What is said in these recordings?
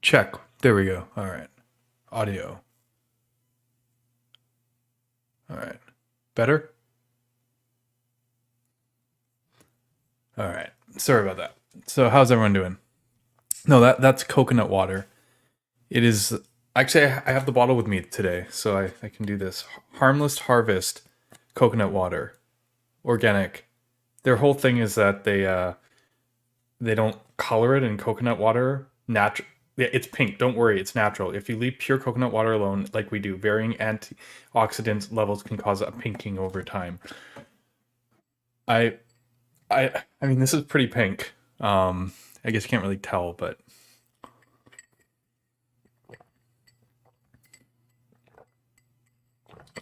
Check. There we go. All right. Audio. All right. Better? All right. Sorry about that. So how's everyone doing? No, that's coconut water. It is actually I have the bottle with me today, so I can do this. Harmless Harvest coconut water. Organic. Their whole thing is that they don't color it in coconut water. Natural. Yeah, it's pink. Don't worry, it's natural. If you leave pure coconut water alone, like we do, varying antioxidant levels can cause a pinking over time. I, I mean, this is pretty pink. I guess you can't really tell, but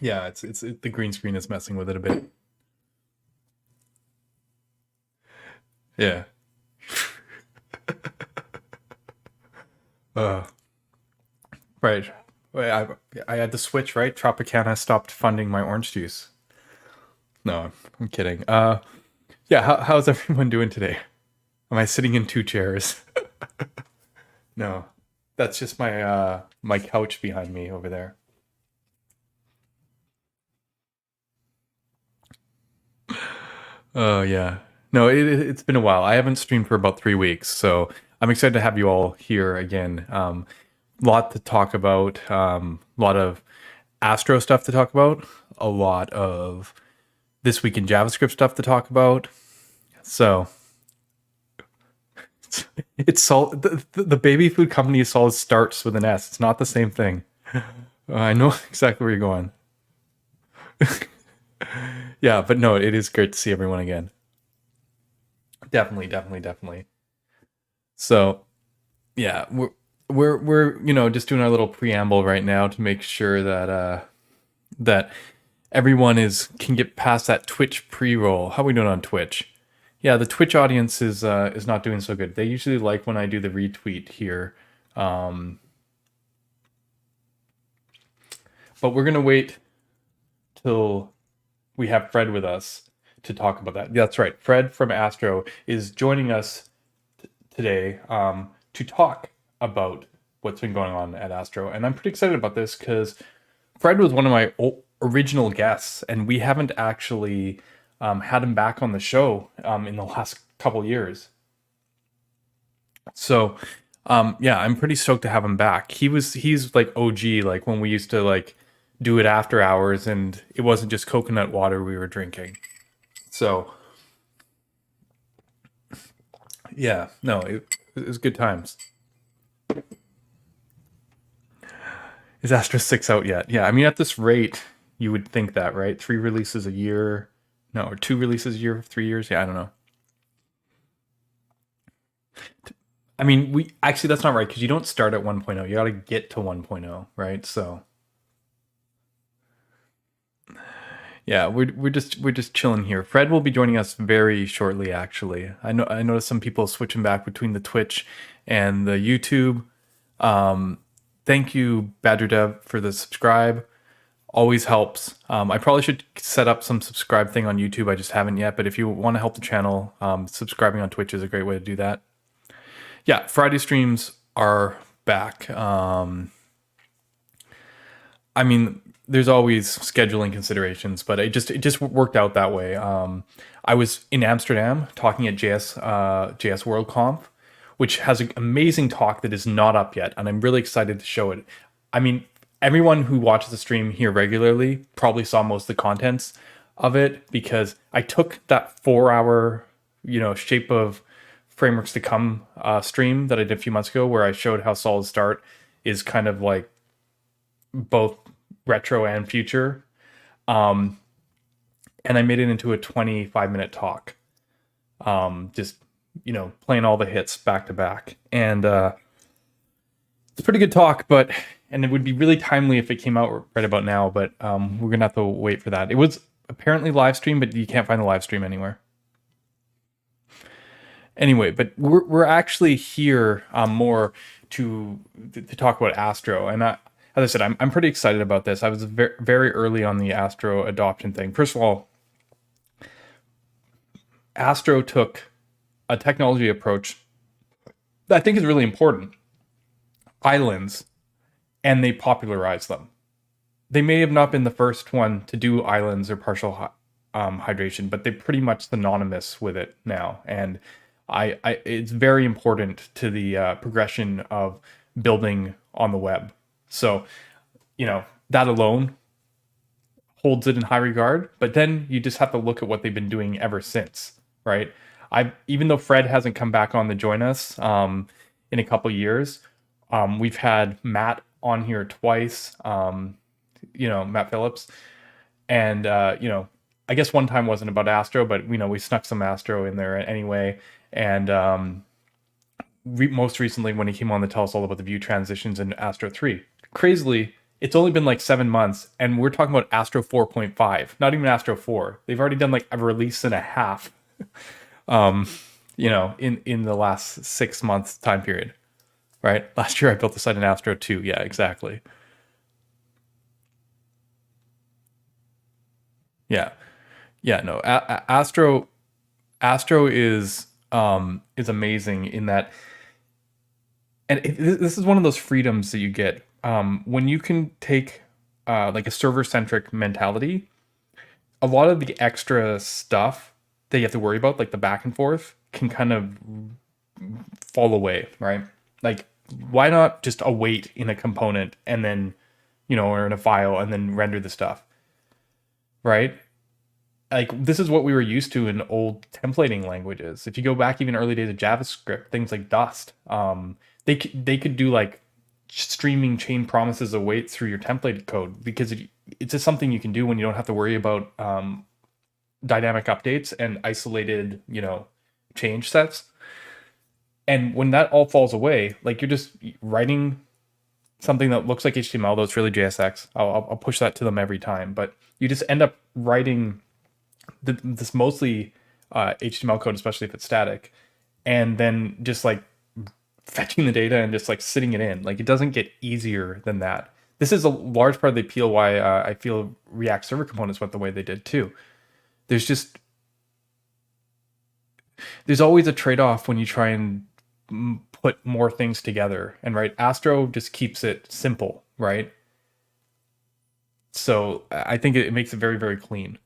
yeah, the green screen is messing with it a bit. Yeah. Uh, right. Wait, I had to switch, right? Tropicana stopped funding my orange juice. No, I'm kidding. Yeah, how's everyone doing today? Am I sitting in two chairs? No. That's just my couch behind me over there. Oh yeah. No, it's been a while. I haven't streamed for about 3 weeks, so I'm excited to have you all here again. Lot to talk about. Lot of Astro stuff to talk about. A lot of this week in JavaScript stuff to talk about. So it's Sol. The baby food company Sol starts with an S. It's not the same thing. I know exactly where you're going. Yeah, but no, it is great to see everyone again. Definitely, definitely, definitely. So yeah, we're just doing our little preamble right now to make sure that everyone can get past that Twitch pre-roll. How are we doing on Twitch? Yeah, the Twitch audience is not doing so good. They usually like when I do the retweet here. Um, but we're gonna wait till we have Fred with us to talk about that. That's right. Fred from Astro is joining us today to talk about what's been going on at Astro. And I'm pretty excited about this because Fred was one of my original guests, and we haven't actually had him back on the show in the last couple years. So yeah, I'm pretty stoked to have him back. He's like OG, like when we used to like do it after hours and it wasn't just coconut water we were drinking. So yeah, no, it was good times. Is Astro 6 out yet? Yeah, I mean, at this rate, you would think that, right? 3 releases a year. No, or 2 releases a year, 3 years. Yeah, I don't know. I mean, we actually, that's not right because you don't start at 1.0. You got to get to 1.0, right? So yeah, we're just chilling here. Fred will be joining us very shortly. Actually, I noticed some people switching back between the Twitch and the YouTube. Thank you, Badger Dev, for the subscribe. Always helps. I probably should set up some subscribe thing on YouTube. I just haven't yet. But if you want to help the channel, subscribing on Twitch is a great way to do that. Yeah, Friday streams are back. I mean, there's always scheduling considerations, but it just worked out that way. I was in Amsterdam talking at JS World Conf, which has an amazing talk that is not up yet, and I'm really excited to show it. I mean, everyone who watches the stream here regularly probably saw most of the contents of it because I took that 4 hour, shape of frameworks to come stream that I did a few months ago, where I showed how Solid Start is kind of like both retro and future. And I made it into a 25-minute talk. Just, playing all the hits back to back. And it's a pretty good talk, and it would be really timely if it came out right about now, but we're going to have to wait for that. It was apparently live stream, but you can't find the live stream anywhere. Anyway, but we're actually here more to talk about Astro, and as I said, I'm pretty excited about this. I was very, very early on the Astro adoption thing. First of all, Astro took a technology approach that I think is really important. islands and they popularized them. They may have not been the first one to do islands or partial hydration, but they're pretty much synonymous with it now. And it's very important to the progression of building on the web. So, that alone holds it in high regard. But then you just have to look at what they've been doing ever since, right? Even though Fred hasn't come back on to join us in a couple years, we've had Matt on here twice. Matt Phillips, and I guess one time wasn't about Astro, but we snuck some Astro in there anyway. And most recently, when he came on to tell us all about the view transitions in Astro 3, crazily, it's only been like 7 months, and we're talking about Astro 4.5, not even Astro 4. They've already done like a release and a half, in the last 6 months time period, right? Last year I built the site in Astro 2. Yeah, exactly. Yeah. Yeah, no. Astro is amazing in that, and this is one of those freedoms that you get when you can take like a server-centric mentality. A lot of the extra stuff that you have to worry about, like the back and forth, can kind of fall away, right? Like, why not just await in a component and then, or in a file and then render the stuff, right? Like, this is what we were used to in old templating languages. If you go back even early days of JavaScript, things like Dust, they could do like streaming chain promises await through your template code, because it's just something you can do when you don't have to worry about dynamic updates and isolated, change sets. And when that all falls away, like, you're just writing something that looks like HTML, though it's really JSX. I'll push that to them every time, but you just end up writing this mostly HTML code, especially if it's static, and then just like fetching the data and just like sitting it in. Like, it doesn't get easier than that. This is a large part of the appeal why I feel React server components went the way they did too. There's always a trade-off when you try and put more things together, and right, Astro just keeps it simple, right? So I think it makes it very, very clean.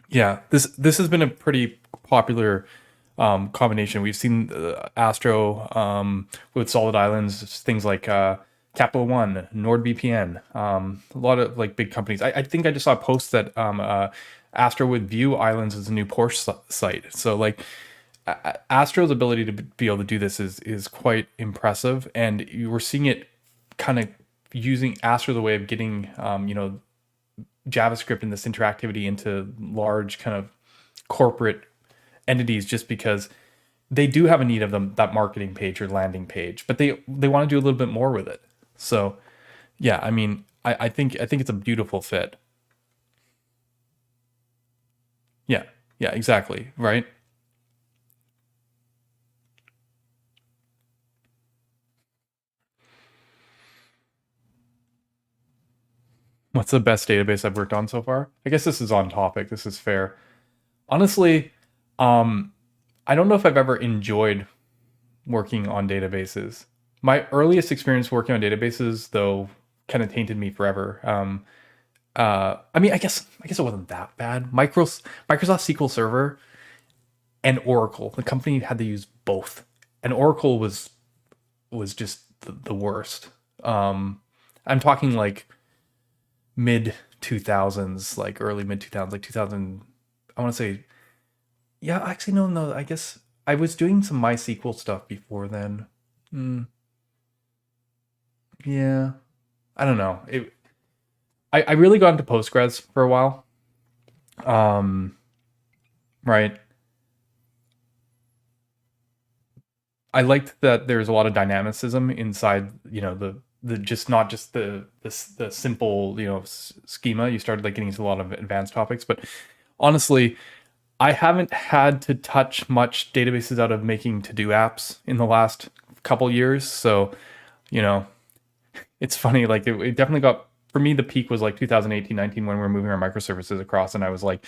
Yeah, this has been a pretty popular combination. We've seen Astro with Solid Islands, things like Capital One, NordVPN, a lot of like big companies. I think I just saw a post that Astro with View Islands is a new Porsche site. So like, Astro's ability to be able to do this is quite impressive, and you were seeing it kind of using Astro the way of getting JavaScript and this interactivity into large kind of corporate entities, just because they do have a need of that marketing page or landing page, but they want to do a little bit more with it. So yeah, I mean, I think it's a beautiful fit. Yeah, yeah, exactly, right? What's the best database I've worked on so far? I guess this is on topic. This is fair. Honestly, um, I don't know if I've ever enjoyed working on databases. My earliest experience working on databases, though, kind of tainted me forever. I mean, I guess it wasn't that bad. Microsoft SQL Server and Oracle. The company had to use both, and Oracle was just the worst. I'm talking like mid 2000s, like early mid 2000s, like 2000. I want to say, yeah, actually, no. I guess I was doing some MySQL stuff before then. Mm, yeah, I don't know. I really got into Postgres for a while. Um, right. I liked that there's a lot of dynamicism inside, the just not just the simple, schema. You started like getting into a lot of advanced topics, but honestly, I haven't had to touch much databases out of making to-do apps in the last couple years. So, you know, it's funny, like it definitely got, for me, the peak was like 2018, 19, when we were moving our microservices across, and I was like,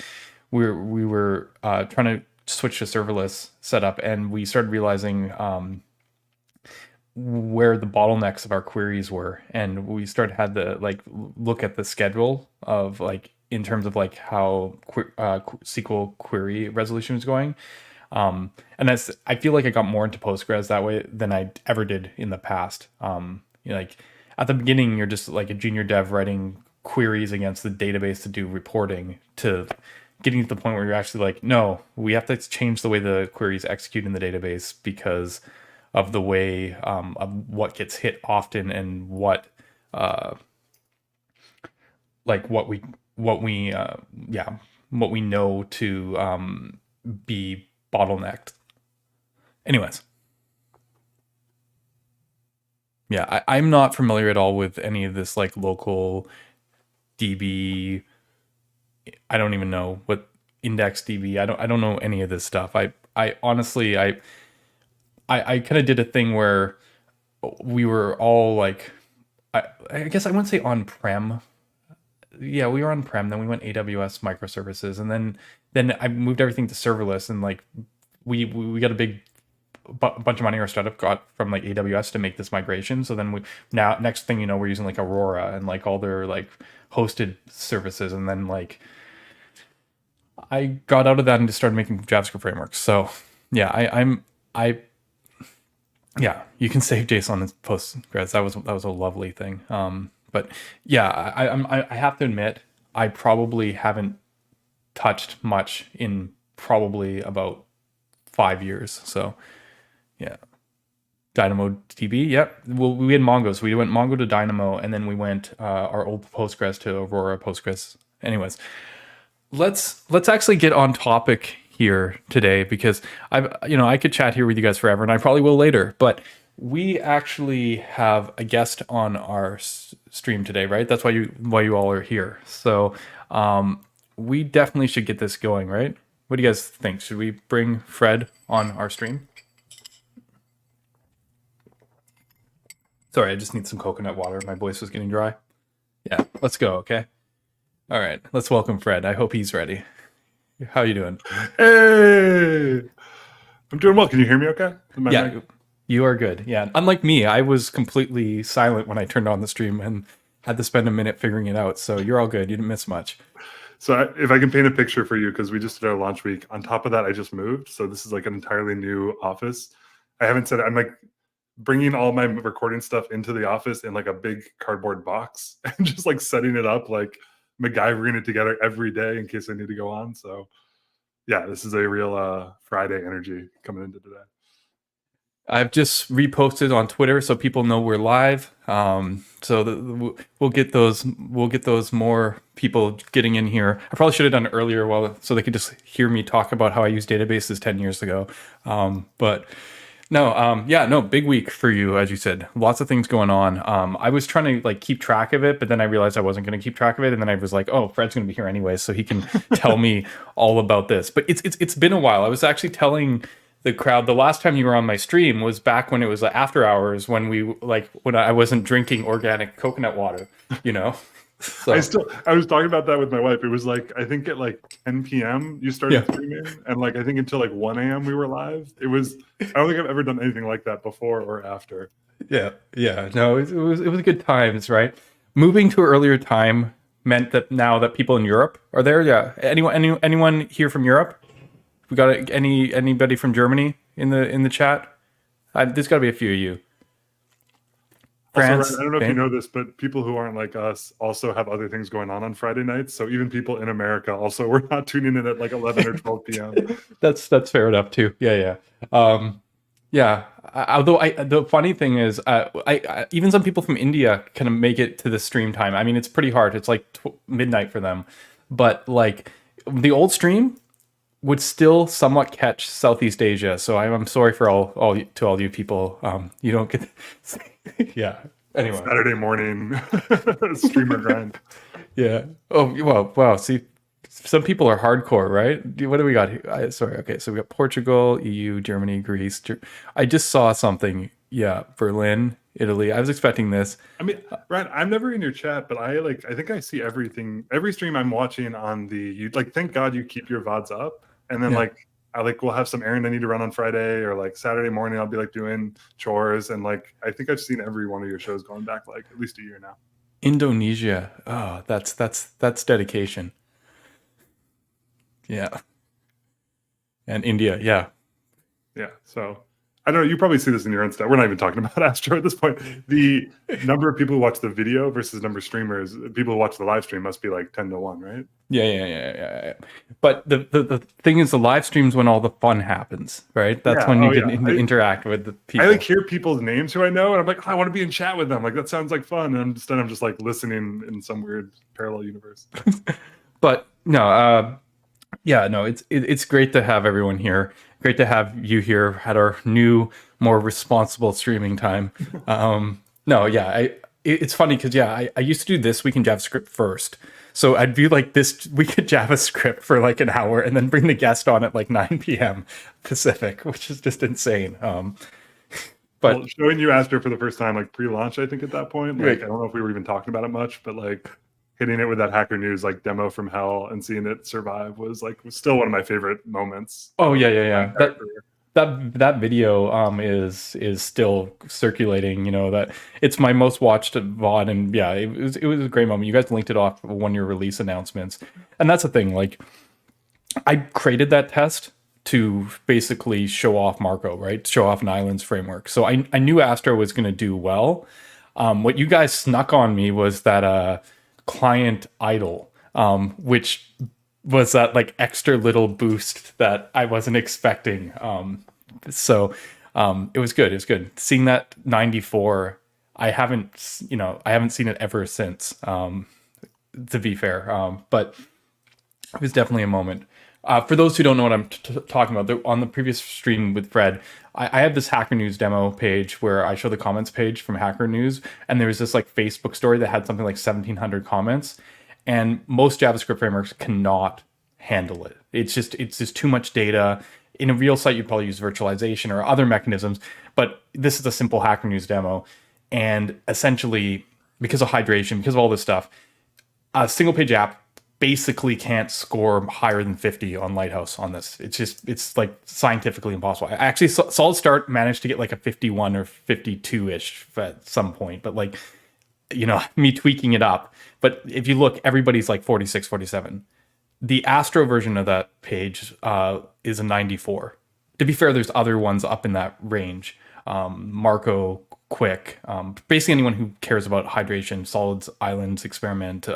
we were trying to switched to serverless setup, and we started realizing where the bottlenecks of our queries were, and we started had to like look at the schedule of like in terms of like how SQL query resolution is going. And that's, I feel like I got more into Postgres that way than I ever did in the past. Like at the beginning, you're just like a junior dev writing queries against the database to do reporting, to getting to the point where you're actually like, no, we have to change the way the queries execute in the database because of the way of what gets hit often and what like what we know to be bottlenecked. Anyways, yeah, I'm not familiar at all with any of this like local DB. I don't even know what index DB. I don't know any of this stuff. I honestly I kind of did a thing where we were all like, I guess I wouldn't say on-prem. Yeah, we were on-prem, then we went AWS microservices, and then I moved everything to serverless, and like we got a big bunch of money our startup got from like AWS to make this migration. So then now next thing you know, we're using like Aurora and like all their like hosted services, and then like I got out of that and just started making JavaScript frameworks. So yeah, yeah, you can save JSON as Postgres. That was a lovely thing. But yeah, I have to admit, I probably haven't touched much in probably about 5 years. So yeah, DynamoDB. Yep. Well, we had Mongo, so we went Mongo to Dynamo, and then we went our old Postgres to Aurora Postgres. Anyways, let's actually get on topic here today, because I could chat here with you guys forever, and I probably will later, but we actually have a guest on our stream today, right? That's why you all are here. So we definitely should get this going, right? What do you guys think? Should we bring Fred on our stream? Sorry, I just need some coconut water. My voice was getting dry. Yeah, let's go, okay? All right, let's welcome Fred. I hope he's ready. How you doing? Hey, I'm doing well. Can you hear me okay? Yeah, you are good. Yeah, unlike me, I was completely silent when I turned on the stream and had to spend a minute figuring it out. So you're all good. You didn't miss much. So if I can paint a picture for you, because we just did our launch week. On top of that, I just moved. So this is like an entirely new office. I haven't said, I'm like bringing all my recording stuff into the office in like a big cardboard box and just like setting it up, like MacGyvering it together every day in case I need to go on. So yeah, this is a real Friday energy coming into today. I've just reposted on Twitter so people know we're live. So we'll get those more people getting in here. I probably should have done it earlier, so they could just hear me talk about how I used databases 10 years ago. But no, big week for you, as you said. Lots of things going on. I was trying to like keep track of it, but then I realized I wasn't going to keep track of it, and then I was like, oh, Fred's going to be here anyway, so he can tell me all about this. But it's been a while. I was actually telling the crowd the last time you were on my stream was back when it was after hours, when when I wasn't drinking organic coconut water, So. I was talking about that with my wife. It was like, I think at like 10 p.m. you started streaming, and like I think until like 1 a.m. we were live. I don't think I've ever done anything like that before or after. Yeah. No, it was good times, right? Moving to an earlier time meant that now that people in Europe are there. Yeah. Anyone here from Europe? We got anybody from Germany in the chat? There's got to be a few of you. France, also, I don't know if you know this, but people who aren't like us also have other things going on Friday nights. So even people in America also were not tuning in at like 11 or 12 p.m. That's fair enough too. Yeah. Although the funny thing is, I even some people from India kind of make it to the stream time. I mean, it's pretty hard. It's like midnight for them, but like the old stream would still somewhat catch Southeast Asia. So I'm sorry for all you people. You don't get. Yeah. Anyway. Saturday morning streamer grind. Yeah. Oh well. Wow. See, some people are hardcore, right? What do we got here? Sorry. Okay. So we got Portugal, EU, Germany, Greece. I just saw something. Yeah. Berlin, Italy. I was expecting this. I mean, Ryan, I'm never in your chat, but I think I see everything. Every stream I'm watching on the. Thank God you keep your VODs up, and then we'll have some errand I need to run on Friday, or like Saturday morning I'll be like doing chores, and like I think I've seen every one of your shows going back like at least a year now. Indonesia. Oh, that's dedication. Yeah. And India. Yeah. Yeah. So I don't know. You probably see this in your own stuff. We're not even talking about Astro at this point. The number of people who watch the video versus number of streamers, people who watch the live stream must be like 10 to 1, right? Yeah. But the thing is, the live streams when all the fun happens, right? That's when you interact with the people. I like hear people's names who I know, and I'm like, oh, I want to be in chat with them. Like that sounds like fun. And instead, I'm just like listening in some weird parallel universe. But no, it's great to have everyone here. Great to have you here at our new, more responsible streaming time. It's funny because I used to do This Week in JavaScript first. So I'd view like This Week in JavaScript for like an hour and then bring the guest on at like 9 p.m. Pacific, which is just insane. But showing you Astro for the first time, like pre-launch, I think at that point, like I don't know if we were even talking about it much, but like hitting it with that Hacker News like demo from hell and seeing it survive was still one of my favorite moments. Oh yeah. That video is still circulating. You know, that it's my most watched VOD, and yeah, it was a great moment. You guys linked it off one of your release announcements, and that's the thing. Like, I created that test to basically show off Marco, right? Show off an islands framework. So I knew Astro was going to do well. What you guys snuck on me was that client idle, which was that like extra little boost that I wasn't expecting. So it was good. It was good. Seeing that 94, I haven't seen it ever since, to be fair. But it was definitely a moment. For those who don't know what I'm talking about, on the previous stream with Fred, I have this Hacker News demo page where I show the comments page from Hacker News, and there was this like Facebook story that had something like 1,700 comments, and most JavaScript frameworks cannot handle it. It's just too much data. In a real site, you'd probably use virtualization or other mechanisms, but this is a simple Hacker News demo, and essentially, because of hydration, because of all this stuff, a single page app basically can't score higher than 50 on Lighthouse on this. It's like scientifically impossible. I actually Solid Start managed to get like a 51 or 52-ish at some point, but like, you know, me tweaking it up. But if you look, everybody's like 46, 47. The Astro version of that page is a 94. To be fair, there's other ones up in that range. Marco, Quick, basically anyone who cares about hydration, solids, islands, experiment,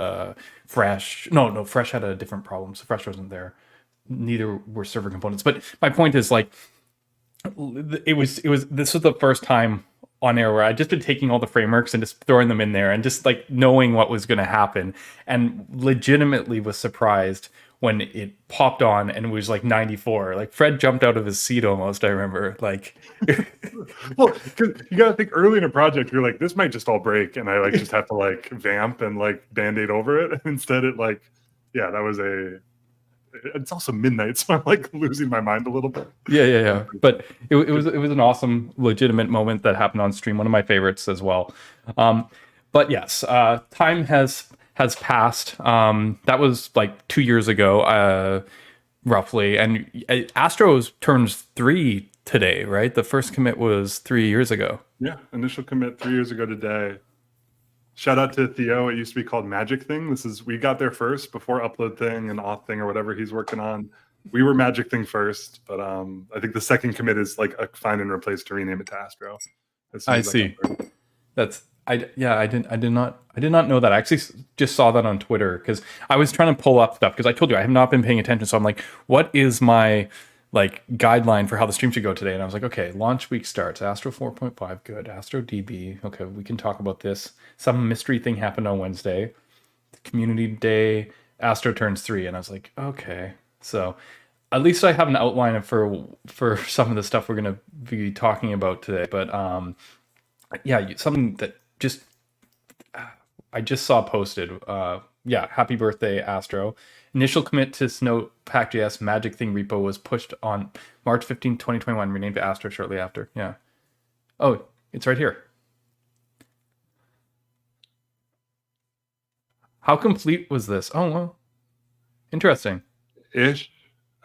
Fresh. No, Fresh had a different problem. So Fresh wasn't there. Neither were server components. But my point is, like, this was the first time on air where I just been taking all the frameworks and just throwing them in there and just like knowing what was going to happen, and legitimately was surprised when it popped on and it was like 94. Like Fred jumped out of his seat almost. I remember, like, well, because you got to think early in a project, you're like, this might just all break, and I like just have to like vamp and like band-aid over it. Instead, it like, yeah, that was it's also midnight, so I'm like losing my mind a little bit. Yeah. But it was an awesome, legitimate moment that happened on stream. One of my favorites as well. But yes, time has passed. That was like 2 years ago, roughly. And Astro's turns 3 today, right? The first commit was 3 years ago. Yeah, initial commit 3 years ago today. Shout out to Theo. It used to be called Magic Thing. We got there first before Upload Thing and Auth Thing or whatever he's working on. We were Magic Thing first, but I think the second commit is like a find and replace to rename it to Astro. I see. I did not know that. I actually just saw that on Twitter because I was trying to pull up stuff, because I told you I have not been paying attention. So I'm like, what is my like guideline for how the stream should go today? And I was like, okay, launch week starts, Astro 4.5, good. Astro DB, okay, we can talk about this. Some mystery thing happened on Wednesday. Community day, Astro turns 3, and I was like, okay. So at least I have an outline for some of the stuff we're gonna be talking about today. But yeah, something that I just saw posted. Happy birthday, Astro. Initial commit to Snowpack.js Magic Thing repo was pushed on March 15, 2021, renamed to Astro shortly after. Yeah. Oh, it's right here. How complete was this? Oh, well, interesting. Ish,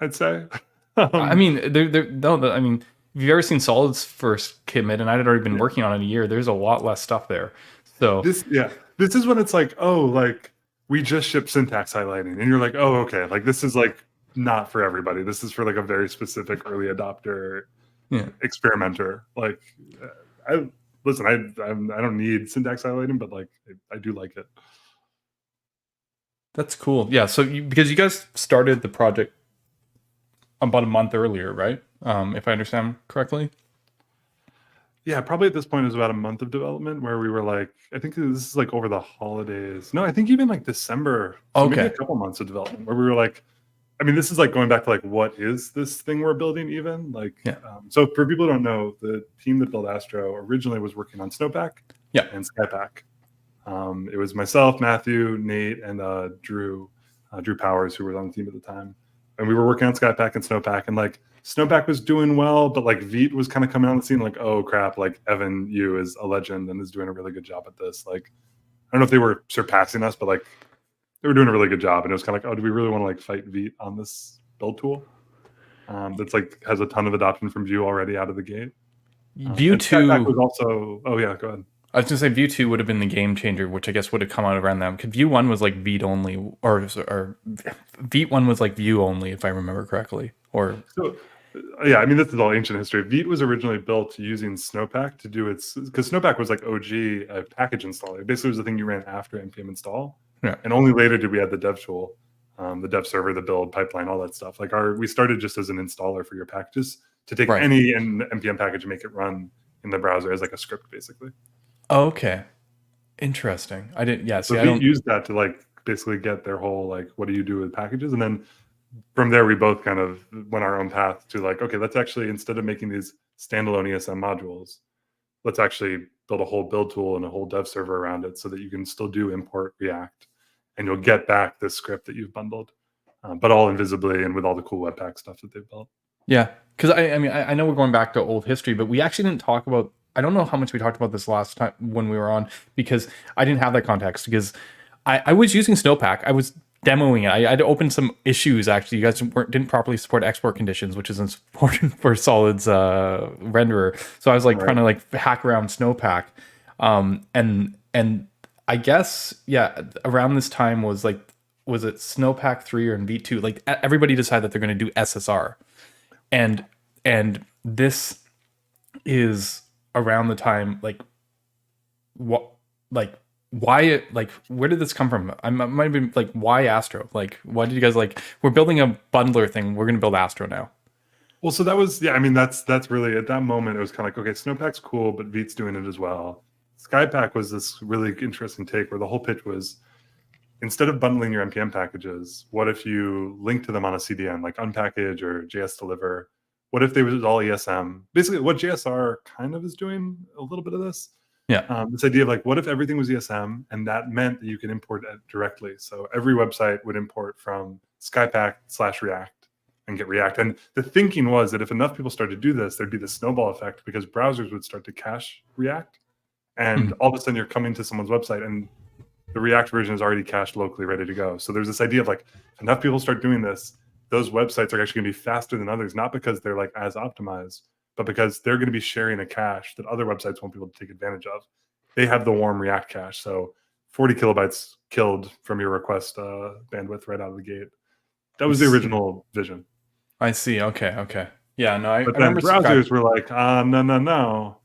I'd say. I mean, I mean, if you've ever seen Solid's first commit, and I'd already been working on it a year, there's a lot less stuff there. So this is when it's like, oh, like we just shipped syntax highlighting, and you're like, oh, okay, like this is like not for everybody. This is for like a very specific early adopter experimenter. Like, I listen, I don't need syntax highlighting, but like I do like it. That's cool. Yeah. So because you guys started the project about a month earlier, right? If I understand correctly. Yeah, probably at this point it was about a month of development where we were like, I think this is like over the holidays. No, I think even like December. So maybe a couple months of development where we were like, I mean, this is like going back to like, what is this thing we're building even? Like, so for people who don't know, the team that built Astro originally was working on Snowpack and Skypack. It was myself, Matthew, Nate, and Drew Powers, who was on the team at the time. And we were working on Skypack and Snowpack, and like Snowpack was doing well, but like Vite was kind of coming on the scene like, oh crap, like Evan Yu is a legend and is doing a really good job at this. Like, I don't know if they were surpassing us, but like they were doing a really good job. And it was kind of like, oh, do we really want to like fight Vite on this build tool? That's like has a ton of adoption from Vue already out of the gate. Vue 2 was also, oh yeah, go ahead. I was gonna say Vue 2 would have been the game changer, which I guess would have come out around them. Because Vue 1 was like Vite only, or Vite 1 was like Vue only, if I remember correctly. Or so, yeah, I mean this is all ancient history. Vite was originally built using Snowpack to do its, because Snowpack was like OG package installer. It basically was the thing you ran after npm install, and only later did we add the dev tool, the dev server, the build pipeline, all that stuff. Like we started just as an installer for your packages to take any npm package and make it run in the browser as like a script, basically. Oh, okay, interesting. I didn't. Yeah, so Vite used that to like basically get their whole like, what do you do with packages, and then from there we both kind of went our own path to like, okay, let's actually, instead of making these standalone ESM modules, let's actually build a whole build tool and a whole dev server around it so that you can still do import React, and you'll get back this script that you've bundled, but all invisibly and with all the cool Webpack stuff that they've built. Yeah, because I mean, I know we're going back to old history, but we actually didn't talk about, I don't know how much we talked about this last time when we were on, because I didn't have that context, because I was using Snowpack. I was demoing it. I had to open some issues, actually. You guys didn't properly support export conditions, which is important for Solid's renderer. So I was like trying to like hack around Snowpack. And I guess, yeah, around this time was it Snowpack 3 or in Vite 2? Like everybody decided that they're going to do SSR. And this is around the time, like, what, like, why it, like, where did this come from? I might have been like, why Astro? Like, why did you guys like, we're building a bundler thing, we're going to build Astro now? Well, so that was, yeah, I mean, that's really, at that moment, it was kind of like, okay, Snowpack's cool, but Vite's doing it as well. Skypack was this really interesting take where the whole pitch was, instead of bundling your npm packages, what if you link to them on a CDN, like Unpackage or JS Deliver? What if they was all ESM? Basically, what JSR kind of is doing a little bit of this. Yeah. This idea of like, what if everything was ESM, and that meant that you could import it directly? So every website would import from Skypack/React and get React. And the thinking was that if enough people started to do this, there'd be the snowball effect, because browsers would start to cache React. And all of a sudden you're coming to someone's website and the React version is already cached locally, ready to go. So there's this idea of like, if enough people start doing this, those websites are actually going to be faster than others, not because they're like as optimized, but because they're going to be sharing a cache that other websites won't be able to take advantage of. They have the warm React cache. So 40 kilobytes killed from your request bandwidth right out of the gate. That was the original vision. I see. Okay. Yeah, no, but then browsers were like, no.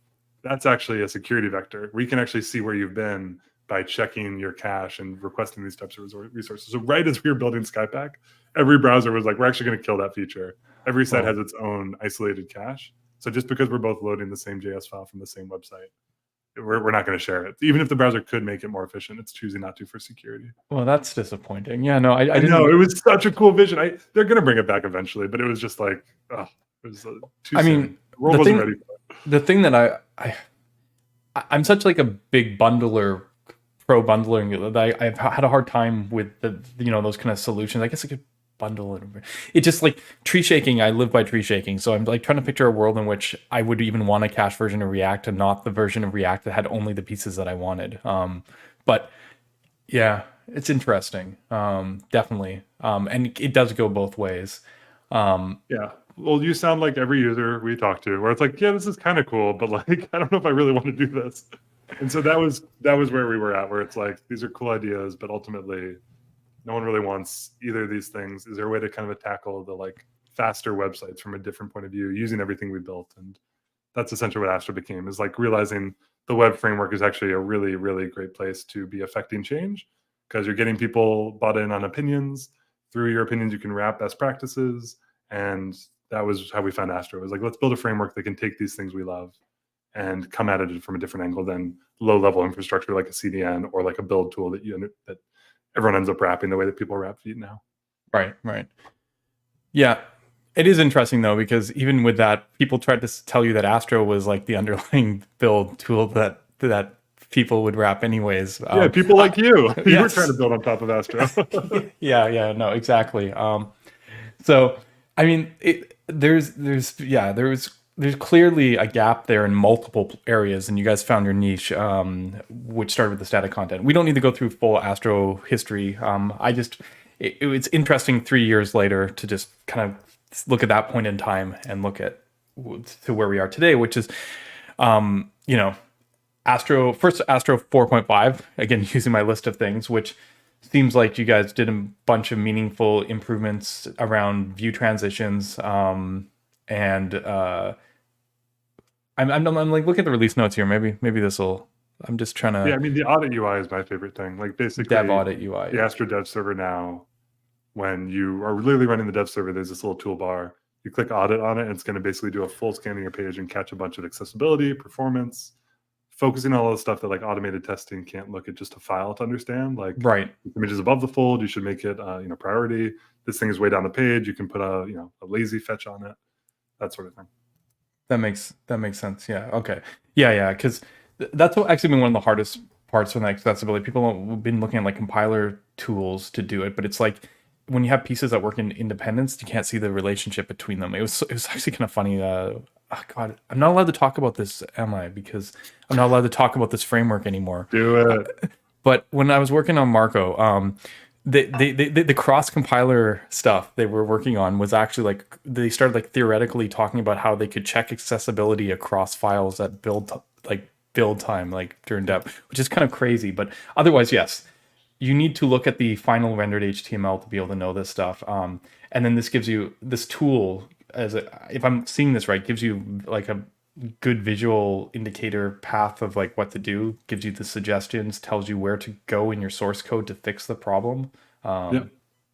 That's actually a security vector. We can actually see where you've been by checking your cache and requesting these types of resources. So right as we were building Skypack, every browser was like, we're actually going to kill that feature. Every site has its own isolated cache. So just because we're both loading the same JS file from the same website, we're not going to share it. Even if the browser could make it more efficient, it's choosing not to for security. Well, that's disappointing. Yeah, no, I didn't know. It was such a cool vision. They're going to bring it back eventually, but it was just like, it was too soon. Mean, the world wasn't ready for it. The thing that I'm such like a big bundler, pro bundling, that I've had a hard time with the, those kind of solutions. I guess I could bundle it just like tree shaking. I live by tree shaking, so I'm like trying to picture a world in which I would even want a cache version of React and not the version of React that had only the pieces that I wanted. But yeah, it's interesting, definitely, and it does go both ways. Yeah, well, you sound like every user we talk to, where it's like, yeah, this is kind of cool, but like, I don't know if I really want to do this. And so that was where we were at, where it's like, these are cool ideas, but ultimately, no one really wants either of these things. Is there a way to kind of tackle the like faster websites from a different point of view using everything we built? And that's essentially what Astro became, is like realizing the web framework is actually a really, really great place to be affecting change, because you're getting people bought in on opinions. Through your opinions, you can wrap best practices. And that was how we found Astro. It was like, let's build a framework that can take these things we love and come at it from a different angle than low-level infrastructure like a CDN or like a build tool that that everyone ends up wrapping the way that people wrap feet now. Right. Yeah. It is interesting though, because even with that, people tried to tell you that Astro was like the underlying build tool that people would wrap anyways. Yeah, people like you. You yes. were trying to build on top of Astro. No, exactly. So, I mean, there's clearly a gap there in multiple areas, and you guys found your niche, which started with the static content. We don't need to go through full Astro history. It's interesting 3 years later to just kind of look at that point in time and look at to where we are today, which is, Astro 4.5, again, using my list of things, which seems like you guys did a bunch of meaningful improvements around view transitions. I'm like looking at the release notes here. Maybe this will, I'm just trying to. Yeah, I mean, the audit UI is my favorite thing. Like basically Dev audit UI. The Astro Dev server now, when you are literally running the dev server, there's this little toolbar. You click audit on it, and it's going to basically do a full scan of your page and catch a bunch of accessibility, performance, focusing on all the stuff that like automated testing can't look at just a file to understand. Like, right, images above the fold, you should make it priority. This thing is way down the page. You can put a lazy fetch on it, that sort of thing. That makes sense. Yeah. Okay. Yeah. Because that's what actually been one of the hardest parts from the accessibility. People have been looking at like compiler tools to do it, but it's like when you have pieces that work in independence, you can't see the relationship between them. It was actually kind of funny. Oh God, I'm not allowed to talk about this, am I? Because I'm not allowed to talk about this framework anymore. Do it. But when I was working on Marco, the cross compiler stuff they were working on was actually like they started like theoretically talking about how they could check accessibility across files at build time, like during dev, which is kind of crazy. But otherwise, yes, you need to look at the final rendered HTML to be able to know this stuff. And then this gives you this tool if I'm seeing this right, gives you like a good visual indicator path of like what to do, gives you the suggestions, tells you where to go in your source code to fix the problem.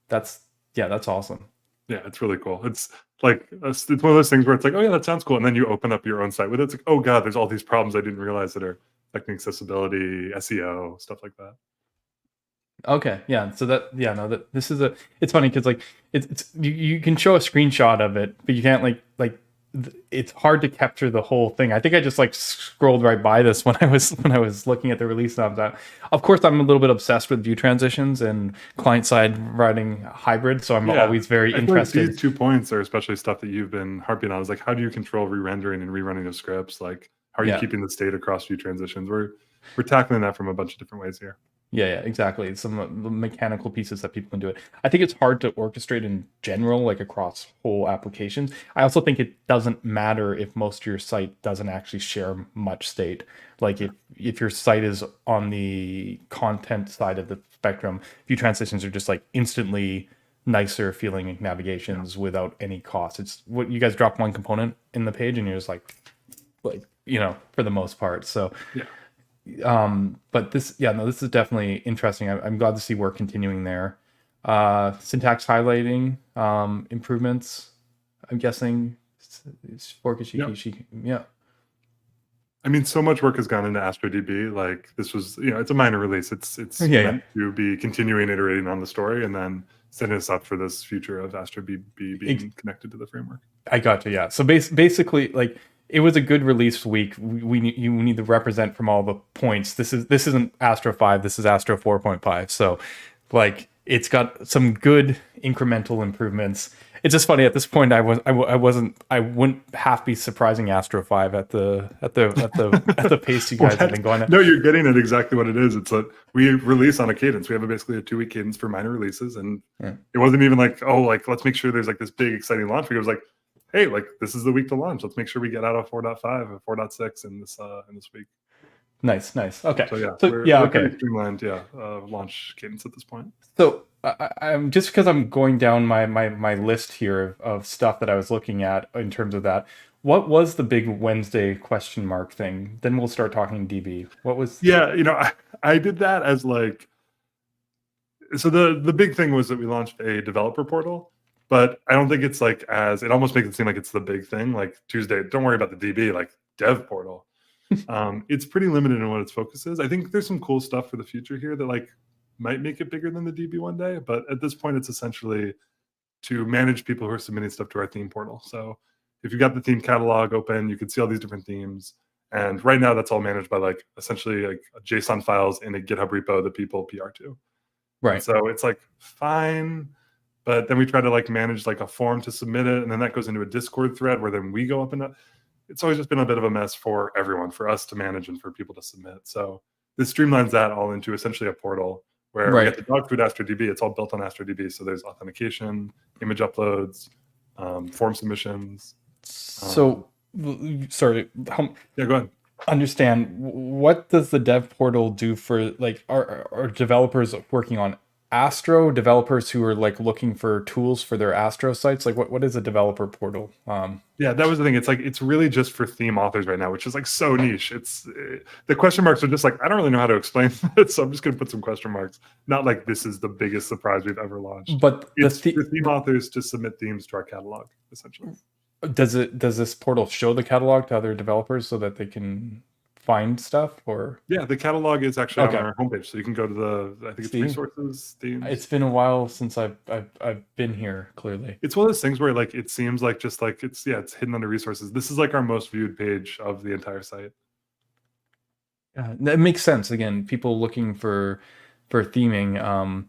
That's awesome. Yeah, it's really cool. It's like it's one of those things where it's like, oh yeah, that sounds cool, and then you open up your own site with it. It's like, oh god, there's all these problems I didn't realize that are affecting accessibility, SEO, stuff like that. Okay, yeah. So it's funny because like you can show a screenshot of it, but you can't like it's hard to capture the whole thing. I think I just like scrolled right by this when I was looking at the release notes. Of course, I'm a little bit obsessed with view transitions and client side writing hybrid, so I'm always very interested. Like these 2 points are especially stuff that you've been harping on. Is like, how do you control re-rendering and rerunning of scripts? Like, how are you keeping the state across view transitions? We're tackling that from a bunch of different ways here. Yeah, exactly. Some of the mechanical pieces that people can do it. I think it's hard to orchestrate in general, like across whole applications. I also think it doesn't matter if most of your site doesn't actually share much state. Like if your site is on the content side of the spectrum, view transitions are just like instantly nicer feeling navigations without any cost. It's what you guys drop one component in the page and you're just like for the most part. So yeah. But this is definitely interesting. I'm glad to see work continuing there. Syntax highlighting improvements. I'm guessing it's yeah. I mean, so much work has gone into Astro DB. Like this was, it's a minor release. It's meant to be continuing iterating on the story and then setting us up for this future of Astro DB being connected to the framework. I got you. Yeah. So basically, like. It was a good release week. You need to represent from all the points. This isn't Astro 5. This is Astro 4.5. So, like, it's got some good incremental improvements. It's just funny at this point. I wouldn't half be surprising Astro 5 at the pace you guys have been going at. No, you're getting at exactly what it is. It's that we release on a cadence. We have basically a 2-week cadence for minor releases, and it wasn't even like, oh, like let's make sure there's like this big exciting launch week. It was like, hey, like this is the week to launch. Let's make sure we get out of 4.5 or 4.6 in this week. Nice. Okay. So yeah, So yeah, we're okay. pretty streamlined, launch cadence at this point. So I'm just because I'm going down my list here of stuff that I was looking at in terms of that. What was the big Wednesday question mark thing? Then we'll start talking DB. What was? Yeah, I did that as like, so the big thing was that we launched a developer portal, but I don't think it's like it almost makes it seem like it's the big thing. Like Tuesday, don't worry about the DB, like dev portal. It's pretty limited in what its focus is. I think there's some cool stuff for the future here that like might make it bigger than the DB one day, but at this point, it's essentially to manage people who are submitting stuff to our theme portal. So if you've got the theme catalog open, you can see all these different themes. And right now, that's all managed by like essentially like JSON files in a GitHub repo that people PR to. Right. And so it's like fine, but then we try to like manage like a form to submit it, and then that goes into a Discord thread where then we go up and it's always just been a bit of a mess for everyone, for us to manage and for people to submit. So this streamlines that all into essentially a portal where we get the dog food AstroDB. It's all built on AstroDB. So there's authentication, image uploads, form submissions. So, sorry. Yeah, go ahead. Understand, what does the dev portal do for like are developers working on Astro, developers who are like looking for tools for their Astro sites? Like what is a developer portal? Yeah, that was the thing. It's like it's really just for theme authors right now, which is like so niche. It's the question marks are just like I don't really know how to explain it, so I'm just gonna put some question marks. Not like this is the biggest surprise we've ever launched, but it's for theme authors to submit themes to our catalog essentially. Does this portal show the catalog to other developers so that they can find stuff? Or yeah, the catalog is actually on our homepage, so you can go to the I think it's resources themes. It's been a while since I've been here. Clearly, it's one of those things where like it seems like just like it's hidden under resources. This is like our most viewed page of the entire site. That makes sense. Again, people looking for theming.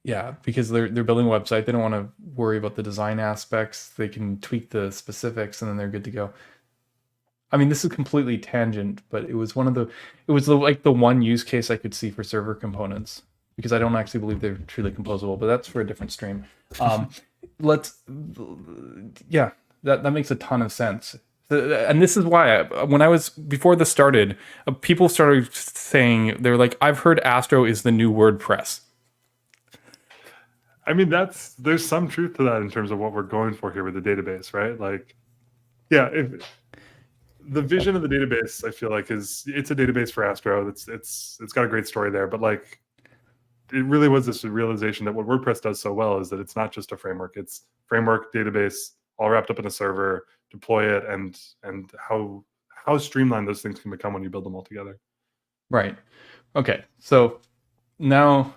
Yeah, because they're building a website. They don't want to worry about the design aspects. They can tweak the specifics and then they're good to go. I mean, this is completely tangent, but it was like the one use case I could see for server components, because I don't actually believe they're truly composable, but that's for a different stream. That makes a ton of sense. And this is why before this started, people started saying, they're like, I've heard Astro is the new WordPress. I mean, there's some truth to that in terms of what we're going for here with the database, right? Like, yeah, the vision of the database, I feel like it's a database for Astro. It's got a great story there, but like, it really was this realization that what WordPress does so well is that it's not just a framework. It's framework, database, all wrapped up in a server, deploy it, and how streamlined those things can become when you build them all together. Right. Okay. So now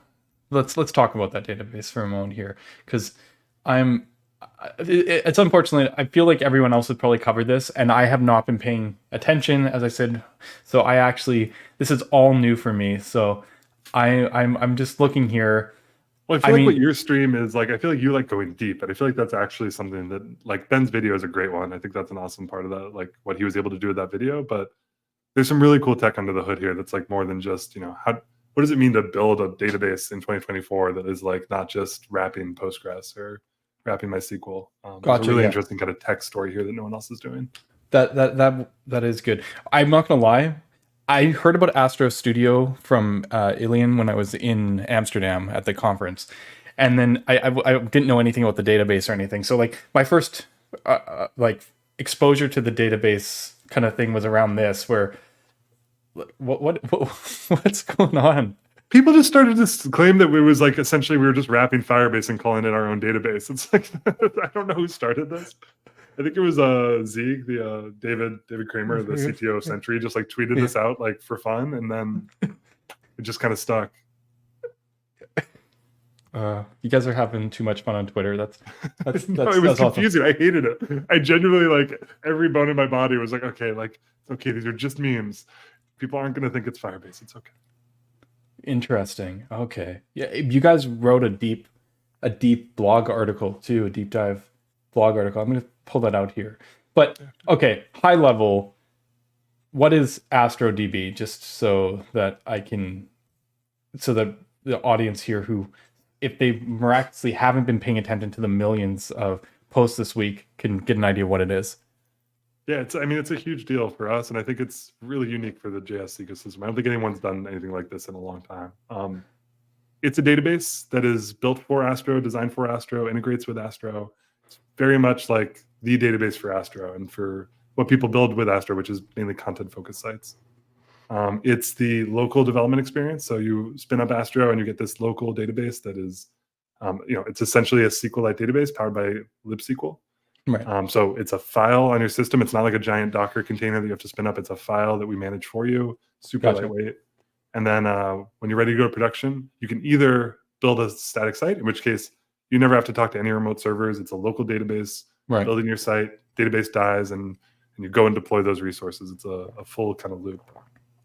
let's talk about that database for a moment here, because it's unfortunate. I feel like everyone else has probably covered this, and I have not been paying attention, as I said. So this is all new for me. So I'm just looking here. Well, I feel what your stream is like. I feel like you like going deep, and I feel like that's actually something that, like, Ben's video is a great one. I think that's an awesome part of that, like what he was able to do with that video. But there's some really cool tech under the hood here that's like more than just, what does it mean to build a database in 2024 that is like not just wrapping Postgres or wrapping MySQL? There's a really interesting kind of tech story here that no one else is doing. That is good. I'm not gonna lie. I heard about Astro Studio from Ilian when I was in Amsterdam at the conference, and then I didn't know anything about the database or anything. So like my first like exposure to the database kind of thing was around this, where what's going on? People just started to claim that it was like essentially we were just wrapping Firebase and calling it our own database. It's like I don't know who started this. I think it was Zieg, the David Kramer, the CTO of Sentry, just like tweeted this out like for fun, and then it just kind of stuck. You guys are having too much fun on Twitter. That's no, it was confusing. Awesome. I hated it. I genuinely, like, every bone in my body was like, okay, like it's okay. These are just memes. People aren't going to think it's Firebase. It's okay. Interesting. Okay. Yeah, you guys wrote a deep blog article too, a deep dive blog article. I'm going to pull that out here. But okay, high level, what is AstroDB? Just so that the audience here, who, if they miraculously haven't been paying attention to the millions of post this week can get an idea of what it is. Yeah, it's a huge deal for us, and I think it's really unique for the JS ecosystem. I don't think anyone's done anything like this in a long time. It's a database that is built for Astro, designed for Astro, integrates with Astro. It's very much like the database for Astro and for what people build with Astro, which is mainly content-focused sites. It's the local development experience. So you spin up Astro and you get this local database that is, it's essentially a SQLite database powered by libSQL. Right. So it's a file on your system. It's not like a giant Docker container that you have to spin up. It's a file that we manage for you, super lightweight. And then when you're ready to go to production, you can either build a static site, in which case you never have to talk to any remote servers. It's a local database, building your site, database dies, and you go and deploy those resources. It's a full kind of loop.